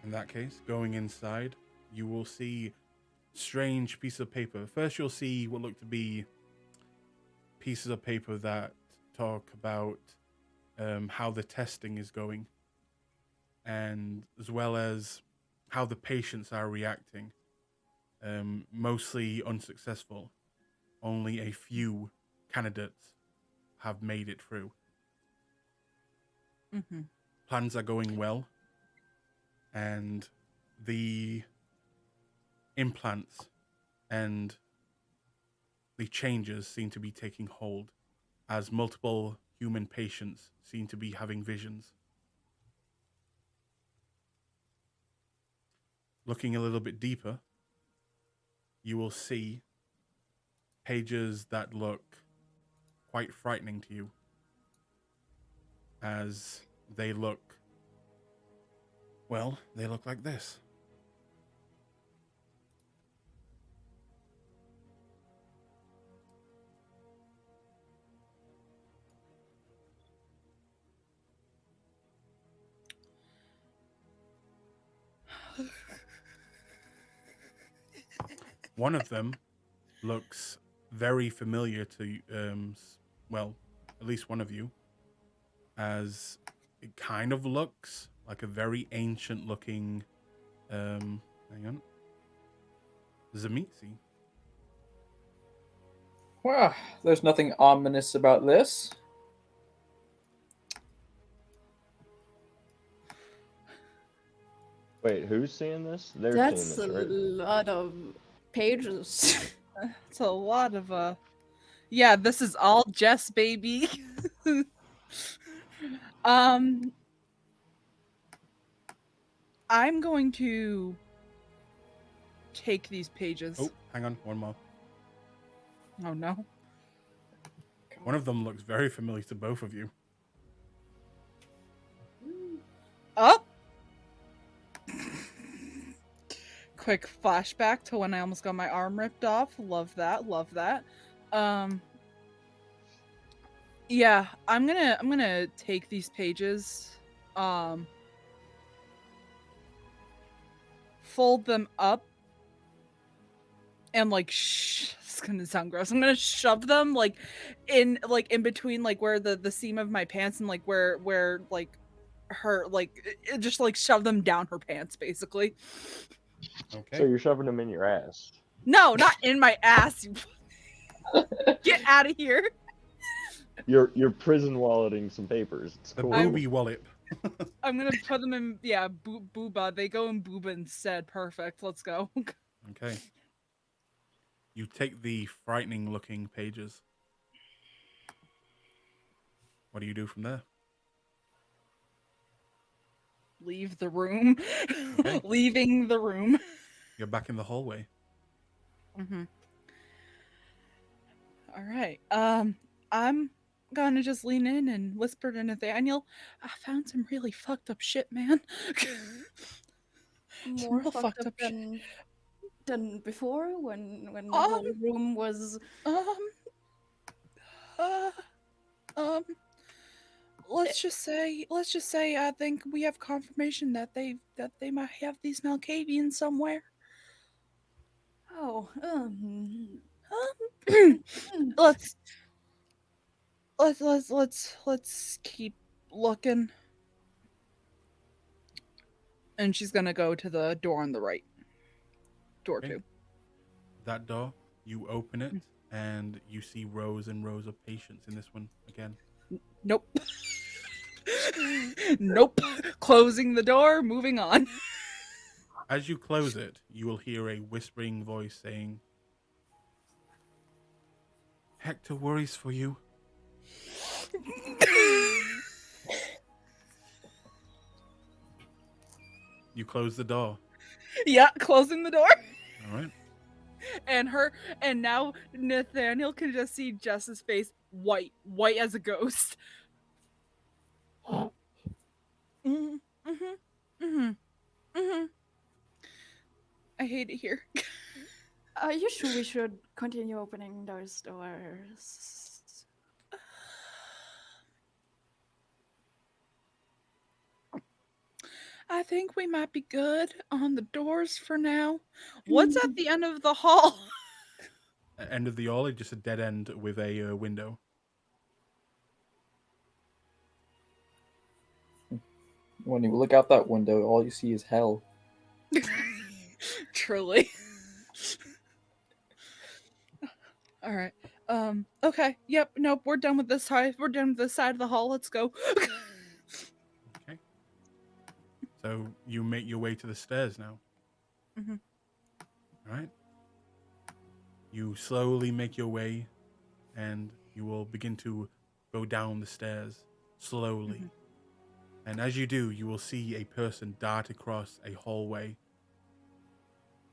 In that case, going inside, you will see strange piece of paper. First, you'll see what look to be pieces of paper that talk about how the testing is going, and as well as how the patients are reacting. Mostly unsuccessful. Only a few candidates have made it through. Mm-hmm. Plans are going well, and the implants and the changes seem to be taking hold as multiple human patients seem to be having visions. Looking a little bit deeper, you will see pages that look quite frightening to you, as they look, well, they look like this. One of them looks very familiar to, well, at least one of you, as it kind of looks like a very ancient looking, hang on, Zamitzi. Well, there's nothing ominous about this. Wait, who's seeing this? They're That's seeing a this, right? lot of pages. It's a lot of yeah, this is all Jess, baby. I'm going to take these pages. Oh, hang on, one more. Oh no. One of them looks very familiar to both of you. Oh! Quick flashback to when I almost got my arm ripped off. Love that, love that. Yeah, I'm gonna take these pages, fold them up, and like it's gonna sound gross. I'm gonna shove them like in between like where the seam of my pants and like where like her like just like shove them down her pants basically. Okay. So you're shoving them in your ass. No, not in my ass. You get out of here. You're prison walleting some papers. It's The cool. booby wallet. I'm gonna put them in booba. They go in booba instead. Perfect. Let's go. Okay. You take the frightening looking pages What do you do from there? Leave the room. Okay. Leaving the room. You're back in the hallway. Mm-hmm. All right. I'm gonna just lean in and whisper to Nathaniel, I found some really fucked up shit, man. Some More real fucked up shit. than before when the Um, whole room was. Um, uh, um, let's just say, I think we have confirmation that they might have these Malkavians somewhere. Oh, Let's keep looking. And she's gonna go to the door on the right. Door Okay. 2. That door, you open it, and you see rows and rows of patients in this one again. Nope. Nope. Closing the door, moving on. As you close it, you will hear a whispering voice saying, Hector worries for you. You close the door. Yeah, closing the door. All right. And now Nathaniel can just see Jess's face white as a ghost. I hate it here. are you sure we should continue opening those doors? I think we might be good on the doors for now. What's at the end of the hall? End of the hall, just a dead end with a window. When you look out that window, all you see is hell. Truly. All right. Okay. Yep. Nope. We're done with this side. We're done with this side of the hall. Let's go. Okay. So you make your way to the stairs now. Mhm. All right. You slowly make your way, and you will begin to go down the stairs slowly. Mhm. And as you do, you will see a person dart across a hallway,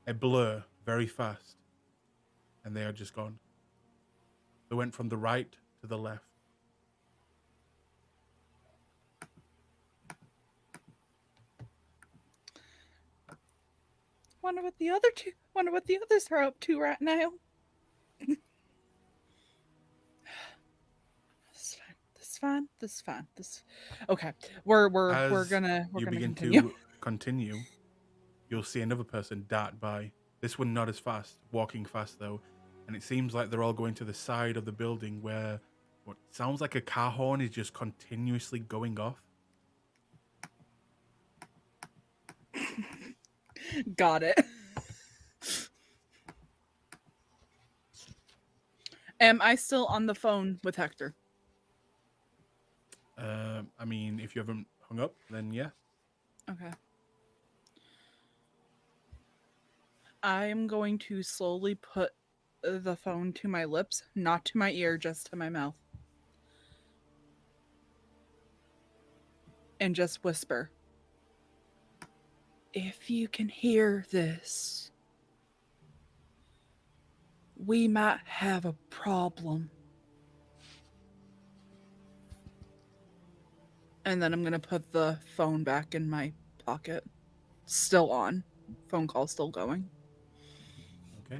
a blur, very fast, and they are just gone. They went from the right to the left. Wonder what the others are up to right now. This is fine. Okay. We're As gonna you begin continue. to continue, you'll see another person dart by. This one not as fast, walking fast though, and it seems like they're all going to the side of the building where what sounds like a car horn is just continuously going off. Got it. Am I still on the phone with Hector? I mean, if you haven't hung up, then yeah. Okay. I'm going to slowly put the phone to my lips, not to my ear, just to my mouth. And just whisper. If you can hear this, we might have a problem. And then I'm going to put the phone back in my pocket. Still on. Phone call still going. Okay.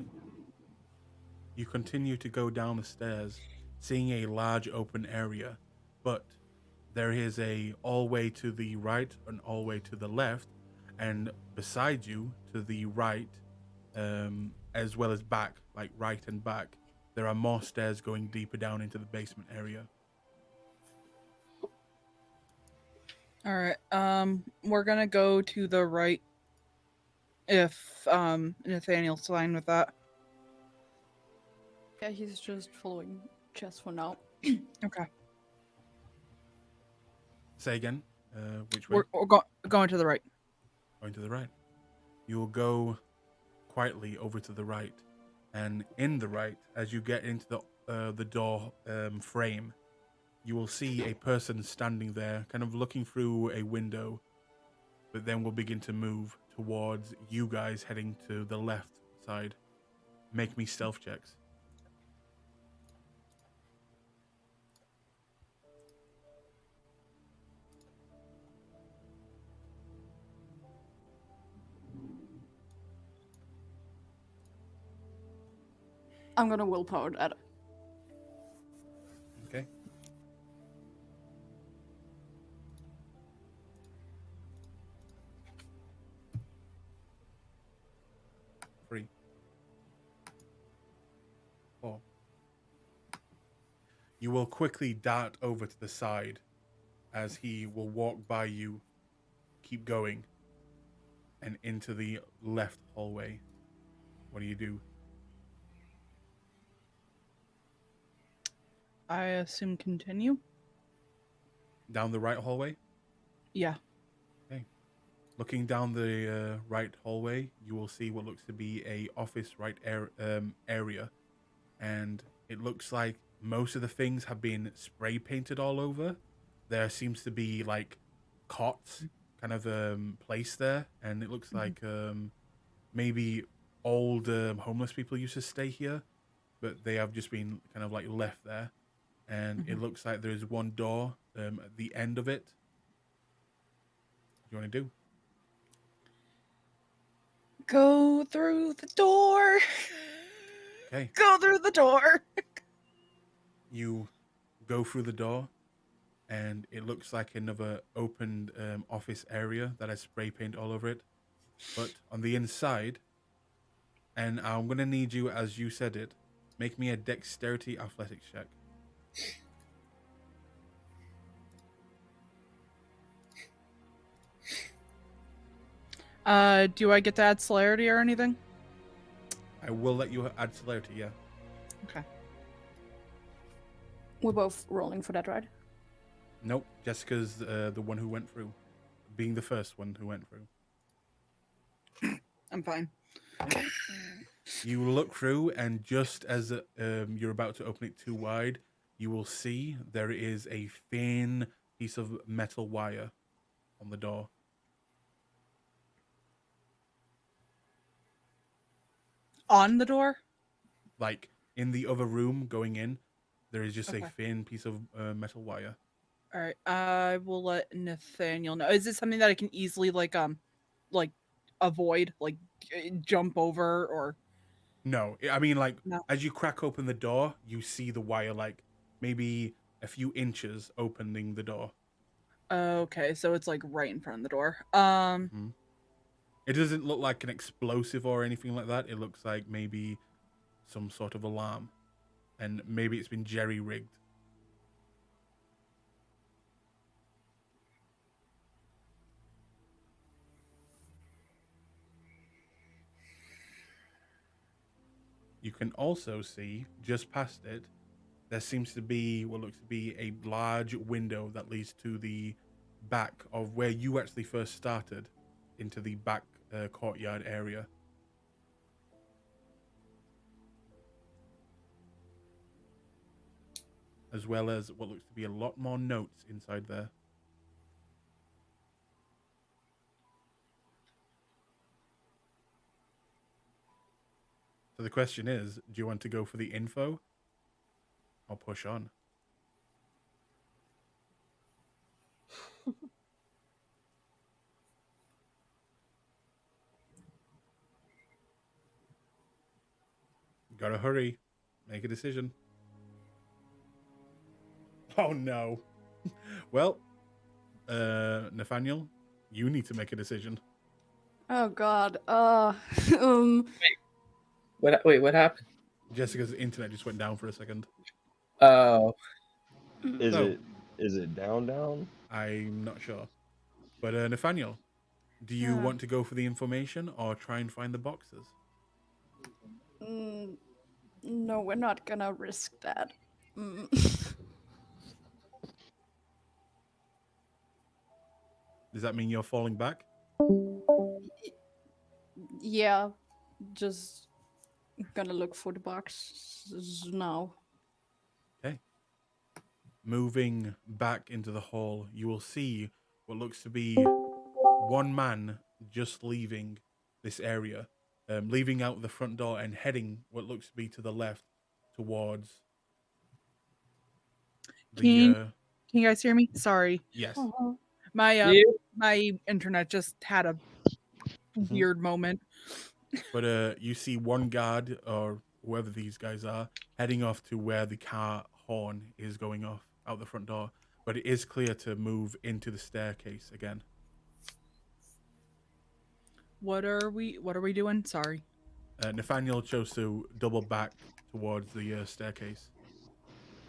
You continue to go down the stairs, seeing a large open area, but there is a all-way to the right and all-way to the left, and beside you, to the right, as well as back, like right and back, there are more stairs going deeper down into the basement area. All right. We're gonna go to the right. If Nathaniel's fine with that. Yeah, he's just following Jess for now. Okay. Say again, which way? We're going to the right. Going to the right. You will go quietly over to the right, and in the right, as you get into the door frame, you will see a person standing there, kind of looking through a window, but then will begin to move towards you guys heading to the left side. Make me stealth checks. I'm gonna willpower that. Okay. Three. 4. You will quickly dart over to the side as he will walk by you, keep going, and into the left hallway. What do you do? I assume continue. Down the right hallway? Yeah. Looking down the right hallway, you will see what looks to be a office area, and it looks like most of the things have been spray painted all over. There seems to be like cots kind of placed there, and it looks like maybe old homeless people used to stay here, but they have just been kind of like left there. And it looks like there's one door at the end of it. What do you want to do? Go through the door. Okay. Go through the door. You go through the door, and it looks like another opened office area that has spray paint all over it. But on the inside, and I'm going to need you, as you said it, make me a dexterity athletics check. Do I get to add celerity or anything? I will let you add celerity, yeah. Okay. We're both rolling for that, right? Nope, Jessica's the one who went through, being the first one who went through. I'm fine. You look through, and just as you're about to open it too wide, you will see there is a thin piece of metal wire on the door. On the door? Like in the other room going in, there is just Okay. a thin piece of metal wire. All right. I will let Nathaniel know. Is it something that I can easily like avoid, like jump over or? No, I mean like No. as you crack open the door, you see the wire like maybe a few inches opening the door. Okay, so it's like right in front of the door. It doesn't look like an explosive or anything like that. It looks like maybe some sort of alarm, and maybe it's been jerry-rigged. You can also see, just past it, there seems to be what looks to be a large window that leads to the back of where you actually first started, into the back courtyard area. As well as what looks to be a lot more notes inside there. So the question is, do you want to go for the info or push on? Gotta hurry. Make a decision. Oh no. Well, Nathaniel, you need to make a decision. Oh god. Wait, what happened? Jessica's internet just went down for a second. Oh, Is So- it down? I'm not sure. But Nathaniel, do you Yeah. want to go for the information or try and find the boxes? No, we're not gonna risk that. Does that mean you're falling back? Yeah, just gonna look for the box now. Okay. moving back into the hall, you will see what looks to be one man just leaving this area, leaving out the front door and heading what looks to be to the left towards Can you, the. can you guys hear me? Sorry. Yes. Uh-huh. My Yeah. my internet just had a Mhm. weird moment. But you see one guard or whoever these guys are heading off to where the car horn is going off out the front door. But it is clear to move into the staircase again. What are we doing? Sorry. Nathaniel chose to double back towards the staircase.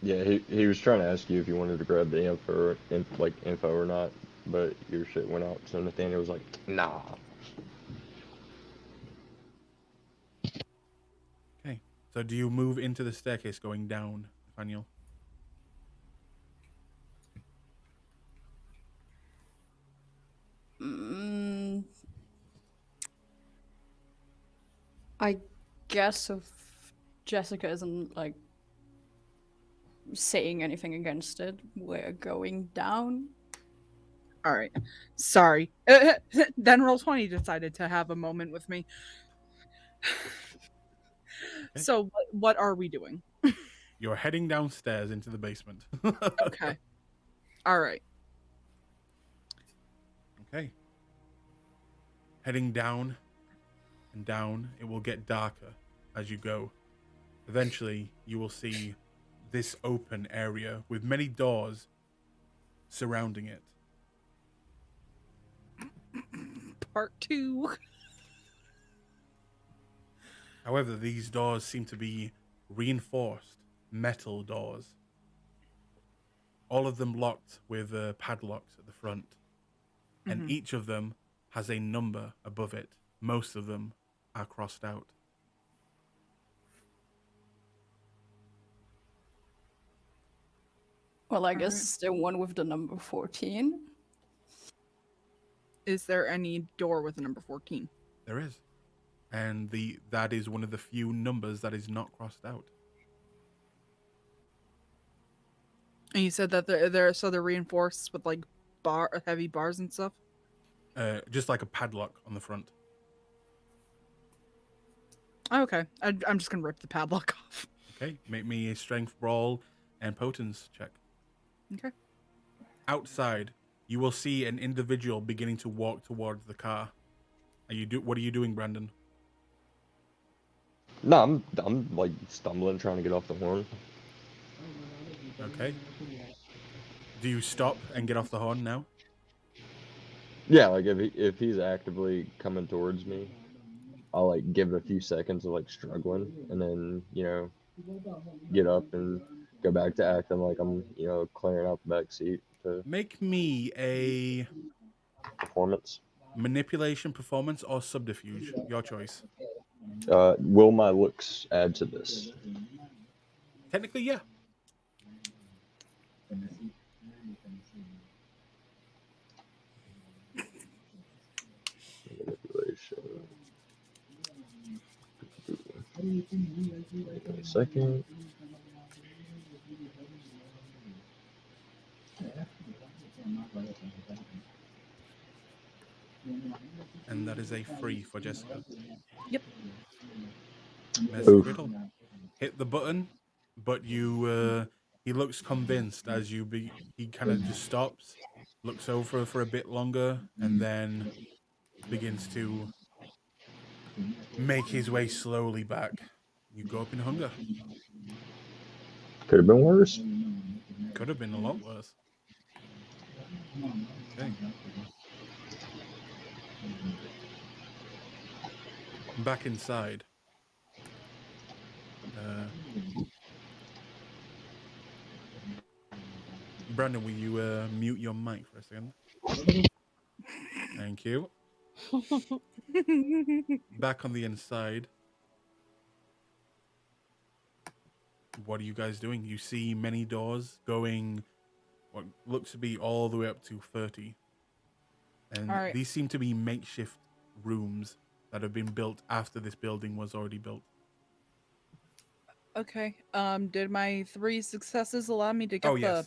Yeah, he was trying to ask you if you wanted to grab the info or not, but your shit went out. So Nathaniel was like, nah. Okay. So do you move into the staircase going down, Nathaniel? Mm, I guess if Jessica isn't like saying anything against it, we're going down. All right. Sorry. Then Roll20 decided to have a moment with me. So what are we doing? You're heading downstairs into the basement. Okay. All right. Okay. Heading down and down, it will get darker as you go. Eventually, you will see this open area with many doors surrounding it. Part 2. However, these doors seem to be reinforced metal doors. All of them locked with padlocks at the front. And each of them has a number above it. Most of them are crossed out. Well, I guess the one with the number 14. Is there any door with a number 14? There is. And that is one of the few numbers that is not crossed out. And you said that they're reinforced with like heavy bars and stuff. Just like a padlock on the front. Oh, okay. I'm just gonna rip the padlock off. Okay, make me a strength roll and potence check. Okay. Outside, you will see an individual beginning to walk towards the car. What are you doing, Brandon? No, I'm like stumbling, trying to get off the horn. Okay. Do you stop and get off the horn now? Yeah, like if he's actively coming towards me, I'll like give it a few seconds of like struggling, and then get up and go back to acting like I'm clearing out the back seat to Make me a performance. manipulation, performance, or subterfuge. Your choice. Will my looks add to this? Technically, yeah. Manipulation. Wait a second. And that is a free for Jessica. Yep. There's critical. Hit the button, but he looks convinced as he kind of just stops, looks over for a bit longer, and then begins to make his way slowly back. You go up in hunger. Could have been worse. Could have been a lot worse. Okay. Back inside. Brandon, will you mute your mic for a second? Thank you. Back on the inside. What are you guys doing? You see many doors going what looks to be all the way up to 30. And these seem to be makeshift rooms that have been built after this building was already built. Okay. Did my 3 successes allow me to get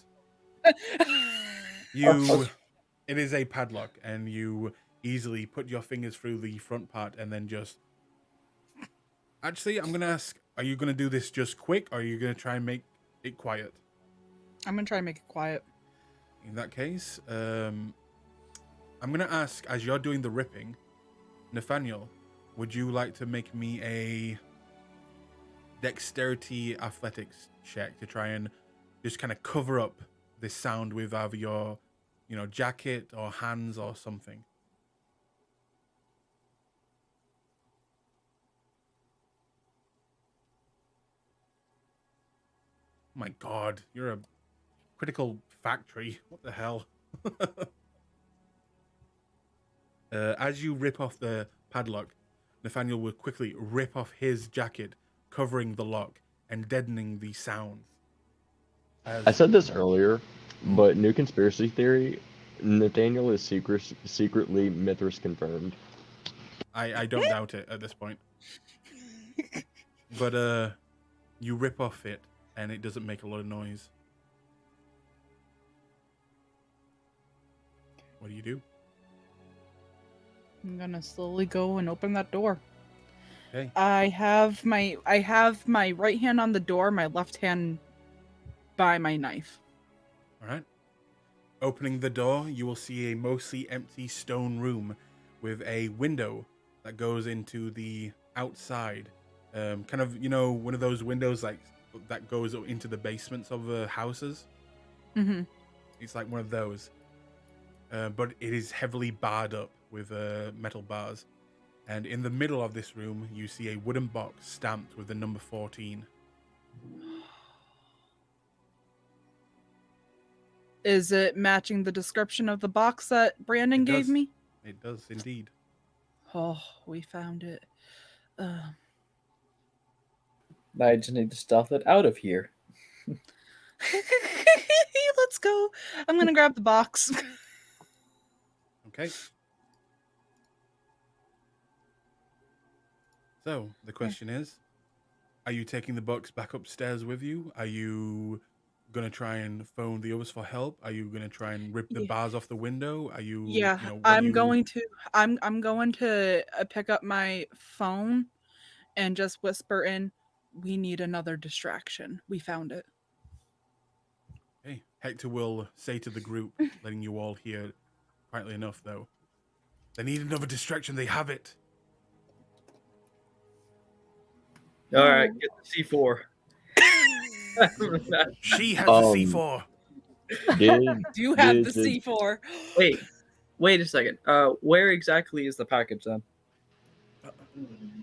It is a padlock, and you easily put your fingers through the front part and then just... Actually, I'm going to ask, are you going to do this just quick, or are you going to try and make it quiet? I'm gonna try and make it quiet. In that case, I'm going to ask, as you're doing the ripping, Nathaniel, would you like to make me a dexterity athletics check to try and just kind of cover up this sound with either your, jacket or hands or something? My God, you're a critical factory. What the hell? As you rip off the padlock, Nathaniel will quickly rip off his jacket, covering the lock and deadening the sounds. I said this earlier, but new conspiracy theory: Nathaniel is secretly Mithras confirmed. I don't doubt it at this point. But you rip off it, and it doesn't make a lot of noise. What do? I'm gonna slowly go and open that door. Okay. I have my right hand on the door, my left hand by my knife. All right. Opening the door, you will see a mostly empty stone room with a window that goes into the outside. Kind of, one of those windows like that goes into the basements of houses. Mm-hmm. It's like one of those. But it is heavily barred up with metal bars. And in the middle of this room, you see a wooden box stamped with the number 14. Is it matching the description of the box that Brandon It gave does. me? It does indeed. Oh, we found it. I just need to stuff it out of here. Let's go. I'm gonna grab the box. Okay. So the question is, are you taking the box back upstairs with you? Are you gonna try and phone the others for help? Are you gonna try and rip the bars off the window? Are you? Yeah, I'm going to. I'm going to pick up my phone and just whisper in, "We need another distraction. We found it." Okay. Hector will say to the group, letting you all hear quietly enough, though. They need another distraction. They have it. All right, get the C4. She has the C4. Do you have the C4? Wait a second. Where exactly is the package then?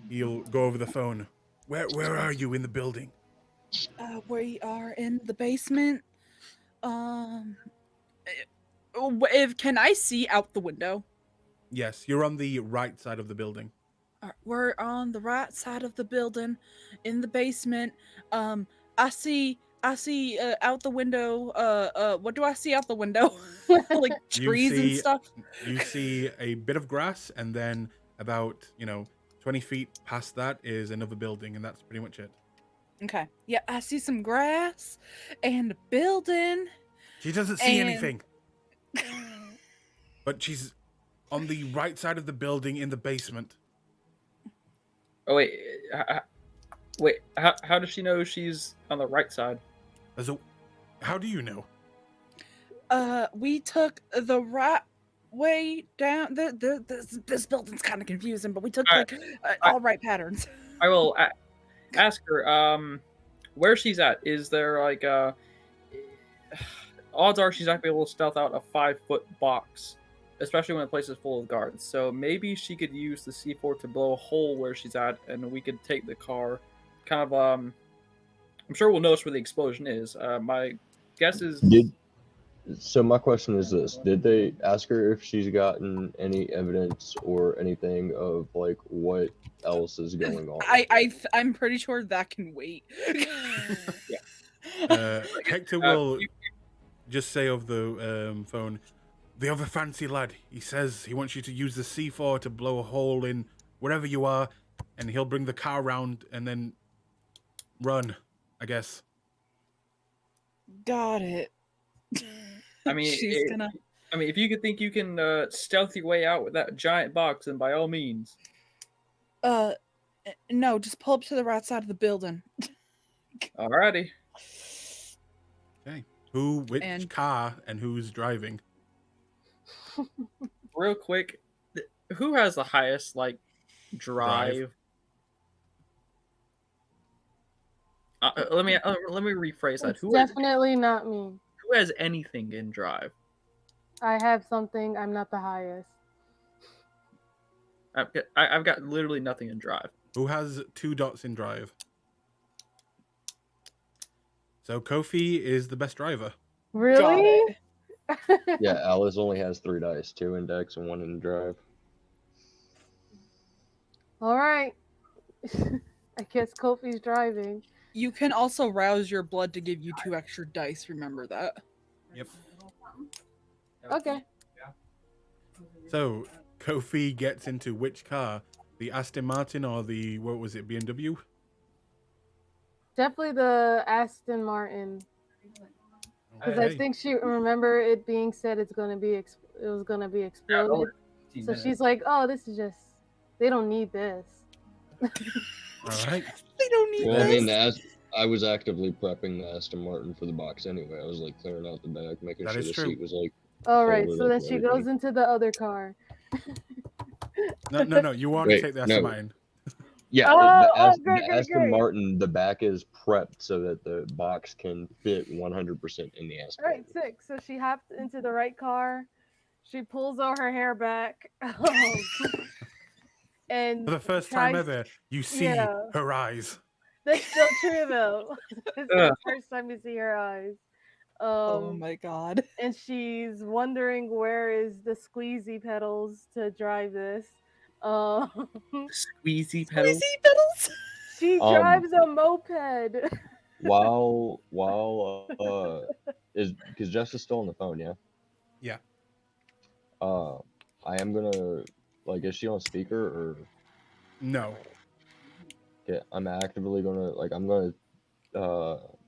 He'll go over the phone. Where are you in the building? We are in the basement. Can I see out the window? Yes, you're on the right side of the building. We're on the right side of the building, in the basement. I see out the window. What do I see out the window? Like trees and stuff. You see a bit of grass, and then about 20 feet past that is another building, and that's pretty much it. Okay. Yeah, I see some grass and a building. She doesn't see anything. But she's on the right side of the building in the basement. Oh wait. How does she know she's on the right side? How do you know? We took the right way down. This building's kind of confusing, but we took all right patterns. I will ask her. Where she's at? Is there like odds are she's not gonna be able to stealth out a 5-foot box, especially when the place is full of guards. So maybe she could use the C4 to blow a hole where she's at, and we could take the car. Kind of, I'm sure we'll notice where the explosion is. My guess is. So my question is this: did they ask her if she's gotten any evidence or anything of like what else is going on? I'm pretty sure that can wait. Hector will just say over the phone, "The other fancy lad, he says he wants you to use the C4 to blow a hole in wherever you are, and he'll bring the car around and then run, I guess." Got it. I mean, She's gonna. I mean, if you could think you can stealth your way out with that giant box, then by all means. No, just pull up to the right side of the building. Alrighty. Okay. Which And- car and who's driving? Real quick, who has the highest like drive? Let me rephrase that. It's Who definitely not me. has anything in drive? I have something. I'm not the highest. I've got literally nothing in drive. Who has 2 dots in drive? So Kofi is the best driver. Really? Yeah, Alice only has 3 dice, 2 in dex and 1 in drive. All right. I guess Kofi's driving. You can also rouse your blood to give you 2 extra dice. Remember that. Yep. Okay. So Kofi gets into which car? The Aston Martin or the, what was it, BMW? Definitely the Aston Martin. Because I think she remember it being said it was gonna be exploded. So she's like, "Oh, this is just they don't need this." All right. They don't need Well, this. I mean, I was actively prepping the Aston Martin for the box anyway. I was like clearing out the back, making That sure is the true. seat was like. All right, folded so up then and she everything. goes into the other car. No. You want to Wait, take the Aston no. Martin. Yeah, Great, the Aston great. Martin, the back is prepped so that the box can fit 100% in the Aston. All right, sick. So she hopped into the right car. She pulls all her hair back. And For the first time ever, you see her eyes. That's so true, though. It's the first time you see her eyes. Oh my god. And she's wondering where is the squeezy pedals to drive this. Squeezy pedals. Squeezy pedals. She drives a moped. While is because Jess is still on the phone, yeah. Yeah. I am gonna is she on speaker or? No. Okay, I'm actively gonna I'm gonna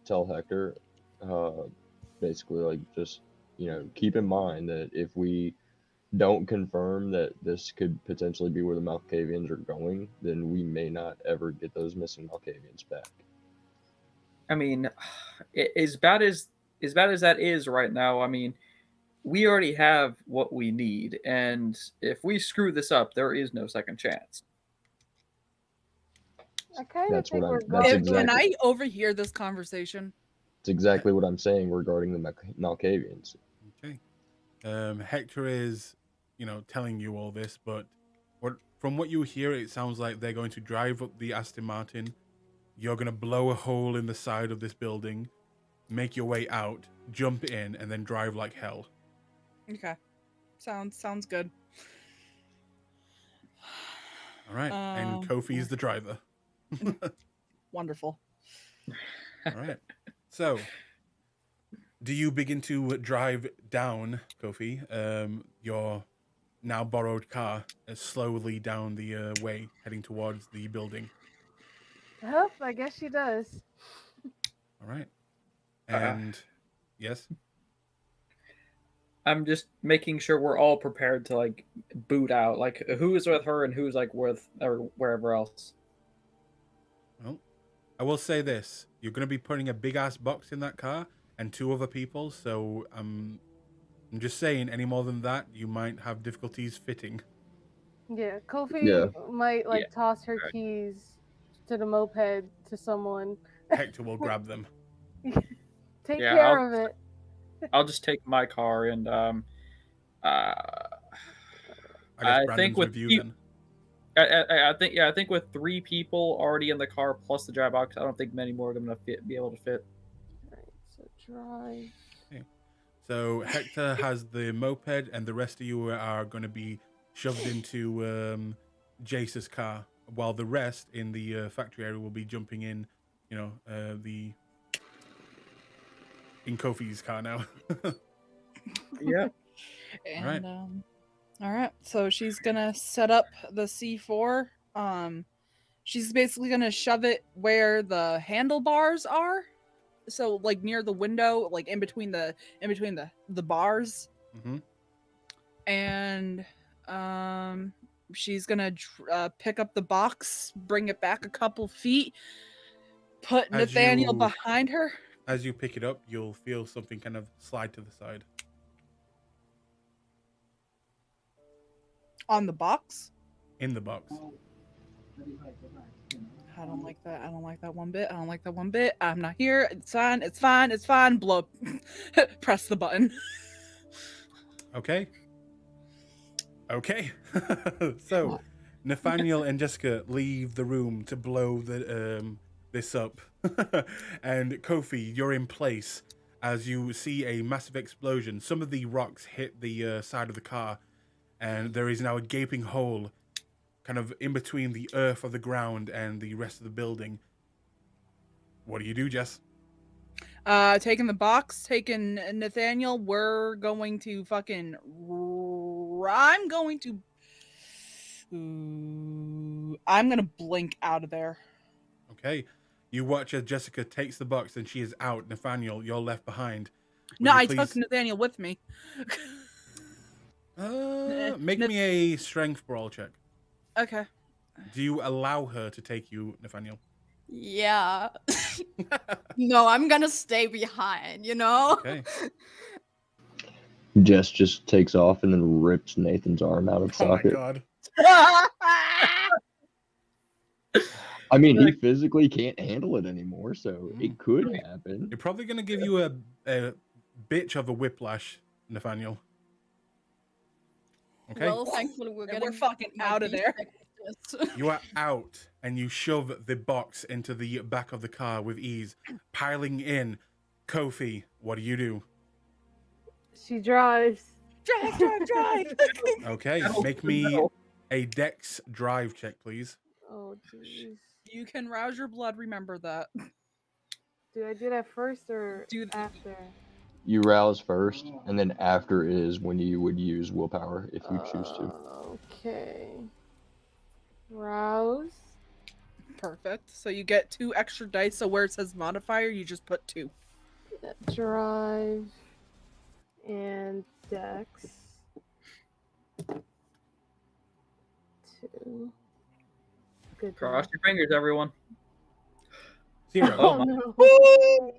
tell Hector, basically just keep in mind that if we don't confirm that this could potentially be where the Malkavians are going, then we may not ever get those missing Malkavians back. I mean, as bad as that is right now, I mean, we already have what we need, and if we screw this up, there is no second chance. I kind of That's think what we're I'm. going. That's Can exactly. I overhear this conversation? It's exactly what I'm saying regarding the Malkavians. Okay. Hector is, telling you all this, but from what you hear, it sounds like they're going to drive up the Aston Martin. You're going to blow a hole in the side of this building, make your way out, jump in, and then drive like hell. Okay. Sounds good. All right. And Kofi's the driver. Wonderful. All right. So, do you begin to drive down, Kofi, your now borrowed car, slowly down the way, heading towards the building? I guess she does. All right. And yes? I'm just making sure we're all prepared to boot out. Who is with her and who's with or wherever else. Well, I will say this: you're going to be putting a big ass box in that car and 2 other people. So I'm just saying, any more than that, you might have difficulties fitting. Yeah, Kofi might toss her keys to the moped to someone. Hector will grab them. Take care of it. I'll just take my car and I guess Brandon's with you then. I think with 3 people already in the car plus the drive box, I don't think many more are going to be able to fit. Alright, so drive. Okay. So Hector has the moped, and the rest of you are going to be shoved into Jace's car, while the rest in the factory area will be jumping in, in Kofi's car now. Yeah. And all right. So she's gonna set up the C4. She's basically gonna shove it where the handlebars are. so like near the window, like in between the bars, Hmm. and she's gonna pick up the box, bring it back a couple feet, put As Nathaniel you- behind her. As you pick it up, you'll feel something kind of slide to the side. On the box. In the box. I don't like that. I don't like that one bit. I don't like that one bit. I'm not here. It's fine. It's fine. It's fine. Blow. Press the button. Okay. Okay. So, Nathaniel and Jessica leave the room to blow this up. And Kofi, you're in place as you see a massive explosion. Some of the rocks hit the side of the car, and there is now a gaping hole kind of in between the earth of the ground and the rest of the building. What do you do, Jess? Taking the box, taking Nathaniel. We're going to fucking. I'm going to. I'm gonna blink out of there. Okay. You watch as Jessica takes the box and she is out. Nathaniel, you're left behind. Would No, you I please- took Nathaniel with me. Make me a strength brawl check. Okay. Do you allow her to take you, Nathaniel? Yeah. No, I'm gonna stay behind, you know? Okay. Jess just takes off and then rips Nathan's arm out of Oh my socket. god. I mean, he physically can't handle it anymore, so it could happen. You're probably going to give you a bitch of a whiplash, Nathaniel. Okay. Well, thankfully we're And getting we're fucking my out of there. beef back with this. You are out and you shove the box into the back of the car with ease, piling in. Kofi, what do you do? She drives. Drive. Okay, make me a dex drive check, please. Oh, jeez. You can rouse your blood. Remember that. Do I do that first or Do the- after? You rouse first, and then after is when you would use willpower if you choose to. Okay. Rouse. Perfect. So you get 2 extra dice. So where it says modifier, you just put 2. Drive. And Dex. 2. Good. Cross your fingers, everyone. 0. Oh my. no. Oh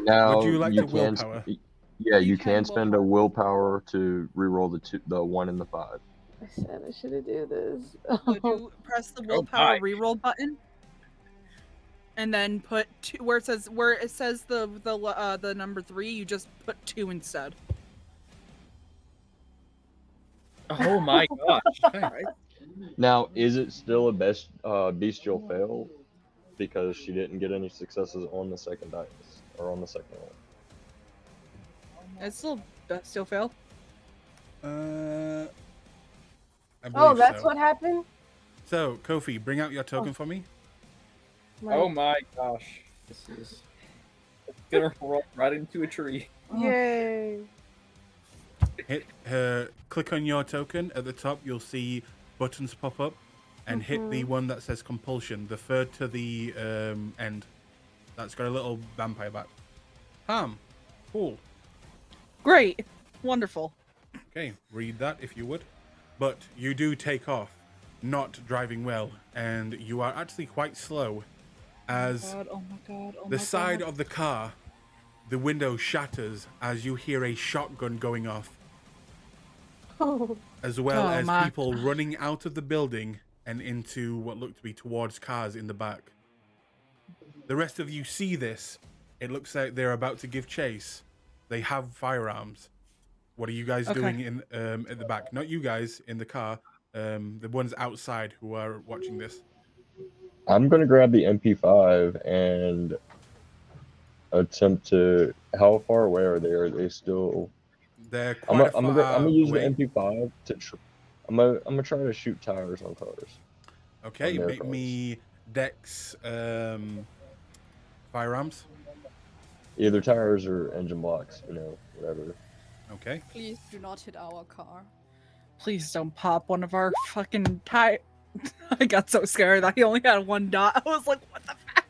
Now, Would you like to can willpower? Yeah, You you can can spend a willpower to reroll the 1 and the 5. I said I should have do this. no! Would you press the willpower my. reroll button, and then put 2 where it says the number 3. You just put 2 instead. Oh my gosh. Okay. Now, is it still a bestial fail because she didn't get any successes on the second dice or on the second roll? It's still fail. I Oh, believe that's so. what happened? So, Kofi, bring out your token for me. Oh my gosh. This is gonna roll right into a tree. Yay. Hit click on your token. At the top, you'll see buttons pop up, and hit the one that says compulsion, the third to the end. That's got a little vampire bat. Cool. Great. Wonderful. Okay, read that if you would. But you do take off, not driving well, and you are actually quite slow as Oh my god. Oh my the side god. of the car, the window shatters as you hear a shotgun going off, Oh. as well Oh as my people running out of the building and into what looked to be towards cars in the back. The rest of you see this. It looks like they're about to give chase. They have firearms. What are you guys Okay. doing in at the back? Not you guys in the car. The ones outside who are watching this. I'm gonna grab the MP5 and attempt to. How far away are they? Are they still? They're I'm quite gonna far use away. the MP5 to. I'm gonna try to shoot tires on cars. Okay, on their make cars. me Dex firearms. Either tires or engine blocks, whatever. Okay. Please do not hit our car. Please don't pop one of our fucking tire. I got so scared that he only had 1 dot. I was like, what the fuck?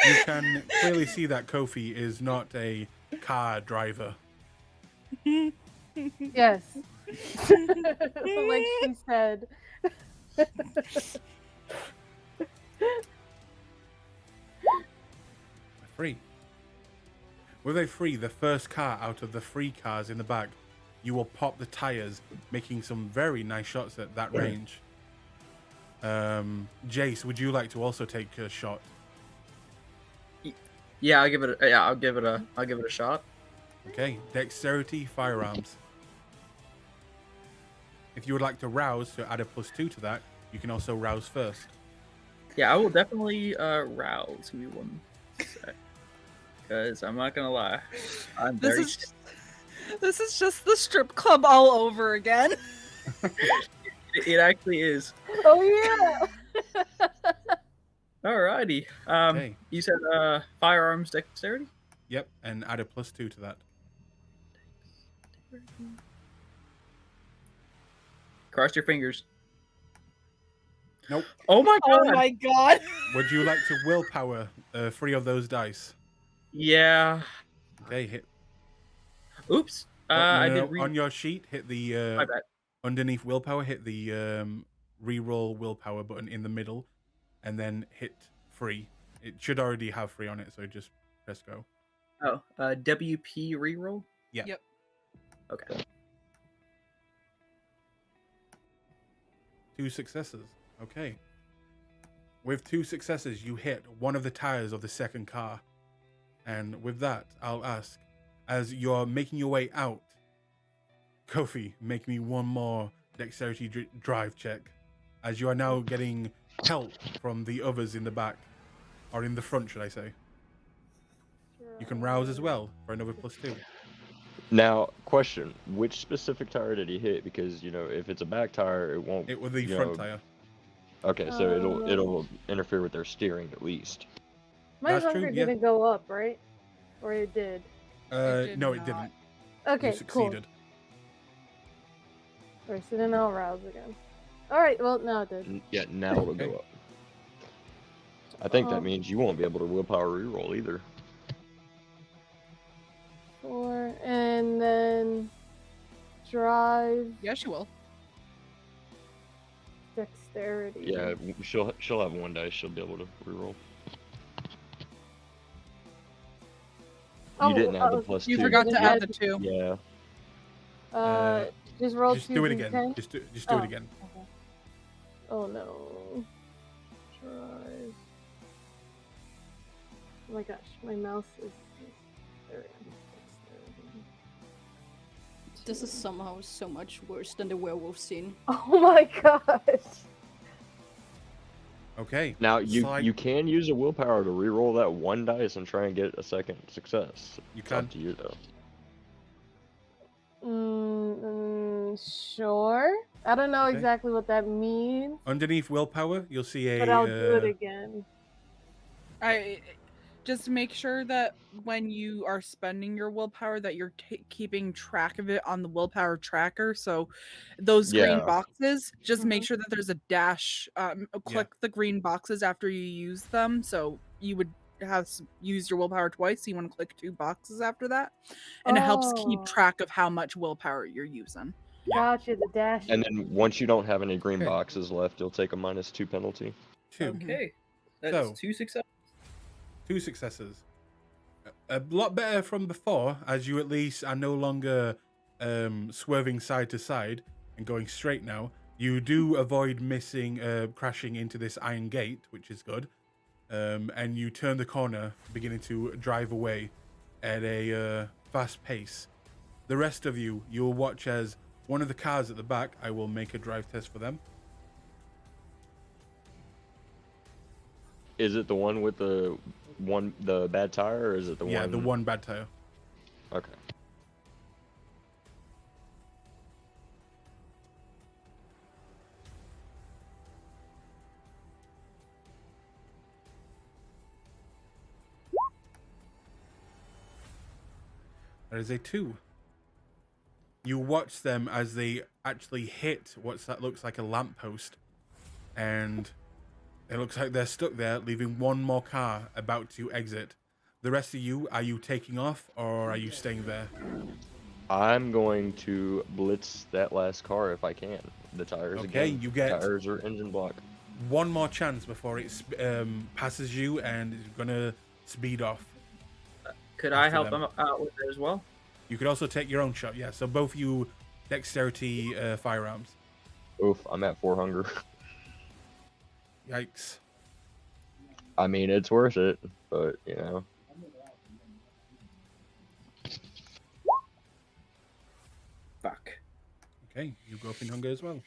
You can clearly see that Kofi is not a car driver. Yes. Like she said. Free. With a free, the first car out of the 3 cars in the back, you will pop the tires, making some very nice shots at that range. Jace, would you like to also take a shot? Yeah, I'll give it. I'll give it a shot. Okay, dexterity, firearms. If you would like to rouse to add a +2 to that, you can also rouse first. Yeah, I will definitely rouse. Give me one sec. Because I'm not gonna lie, I'm very. This is just the strip club all over again. It actually is. Oh yeah. Alrighty. Okay. You said firearms dexterity. Yep, and add a +2 to that. Cross your fingers. Nope. Oh my god. Oh my god. Would you like to willpower 3 of those dice? Yeah. Okay, hit. Oops. No, I no, did on your sheet, hit the my bad. underneath willpower, hit the reroll willpower button in the middle, and then hit 3. It should already have 3 on it, so just press go. Oh, WP reroll. Yeah. Yep. Okay. 2 successes. Okay. With 2 successes, you hit one of the tires of the second car. And with that, I'll ask, as you're making your way out, Kofi, make me one more dexterity drive check, as you are now getting help from the others in the back, or in the front, should I say. You can rouse as well for another +2. Now, question: which specific tire did he hit? Because if it's a back tire, it won't. It was the front tire. Okay, so it'll interfere with their steering at least. My That's true, bunker yeah. didn't go up, right? Or it did. did No, it not. didn't. Okay, You succeeded. cool. Alright, so then I'll rouse again. Alright, well, now it did. Yeah, now it'll go up. I think that Um, means you won't be able to willpower reroll either. 4, and then drive Yes, you will. dexterity. Yeah, she'll have 1 dice. She'll be able to reroll. You didn't add the +2. You forgot to didn't add add the 2. Yeah. Just roll Just 2 do it again. D10? Just do Oh. it again. Okay. Oh no. Drive. Oh my gosh, my mouse is. There we go. Dexterity. This is somehow so much worse than the werewolf scene. Oh my gosh. Okay. Now So you can use a willpower to reroll that 1 dice and try and get a second success. You It's can. up to you though. Sure. I don't know Okay. exactly what that means, Underneath willpower, you'll see a. but I'll do it again. I just make sure that when you are spending your willpower that you're keeping track of it on the willpower tracker. So those green Yeah. boxes, just make Mhm. sure that there's a dash. Click the green boxes after you use them. So you would have used your willpower twice. So you want to click 2 boxes after that, and it helps keep Oh. track of how much willpower you're using. Gotcha, the dash. And then once you don't have any green Okay. boxes left, you'll take a -2 penalty. 2. Okay. That's So- 2 successes. 2 successes. A lot better from before, as you at least are no longer swerving side to side and going straight now. You do avoid crashing into this iron gate, which is good. And you turn the corner, beginning to drive away at a fast pace. The rest of you'll watch as one of the cars at the back, I will make a drive test for them. Is it the one with the bad tire, or is it the Yeah, one? the one bad tire. Okay. That is a 2. You watch them as they actually hit that looks like a lamppost, and it looks like they're stuck there, leaving one more car about to exit. The rest of you, are you taking off or are you staying there? I'm going to blitz that last car if I can. The tires Okay, again. you get Tires or engine block. one more chance before it passes you and is gonna speed off. Could I After help them. them out with it as well? You could also take your own shot, yeah. So both you dexterity firearms. Oof, I'm at 4 hunger. Yikes. I mean, it's worth it, but you know. Fuck. Okay, you go up in hunger as well.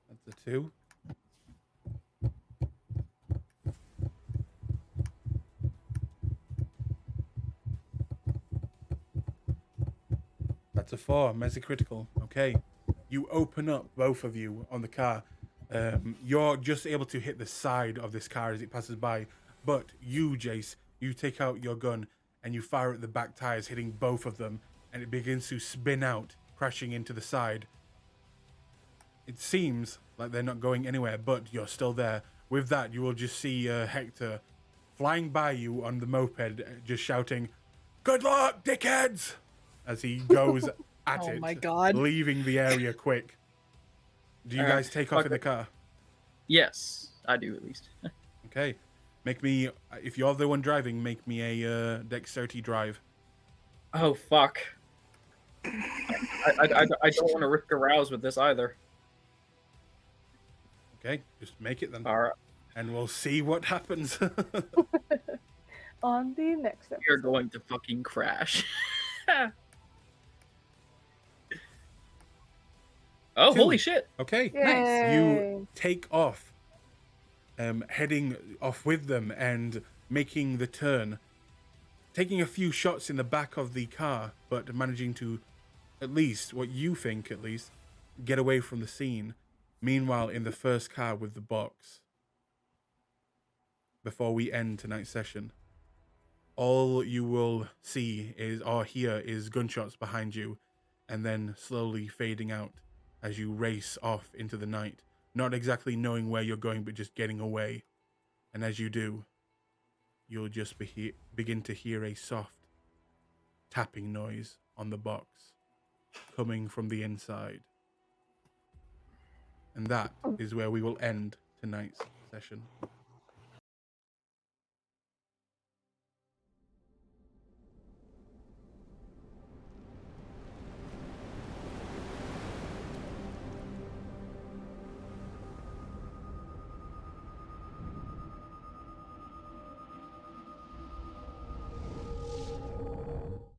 That's a 2. That's a 4, Messi critical. Okay, you open up, both of you, on the car. You're just able to hit the side of this car as it passes by, but you, Jace, you take out your gun and you fire at the back tires, hitting both of them, and it begins to spin out, crashing into the side. It seems like they're not going anywhere, but you're still there. With that, you will just see Hector flying by you on the moped, just shouting, "Good luck, dickheads!" as he goes at Oh it, my God. leaving the area quick. Do you Alright, guys take off fuck in the it. car? Yes, I do at least. Okay. Make me, if you're the one driving, make me a dexterity drive. Oh fuck. I don't want to risk a rouse with this either. Okay, just make it then. All right, And we'll see what happens. On the next we are episode. going to fucking crash. Oh, 2. holy shit! Okay. Yay. You take off, heading off with them and making the turn, taking a few shots in the back of the car, but managing to, at least what you think at least, get away from the scene. Meanwhile, in the first car with the box, before we end tonight's session, all you will see is, or hear, is gunshots behind you, and then slowly fading out as you race off into the night, not exactly knowing where you're going, but just getting away. And as you do, you'll just begin to hear a soft tapping noise on the box coming from the inside. And that is where we will end tonight's session.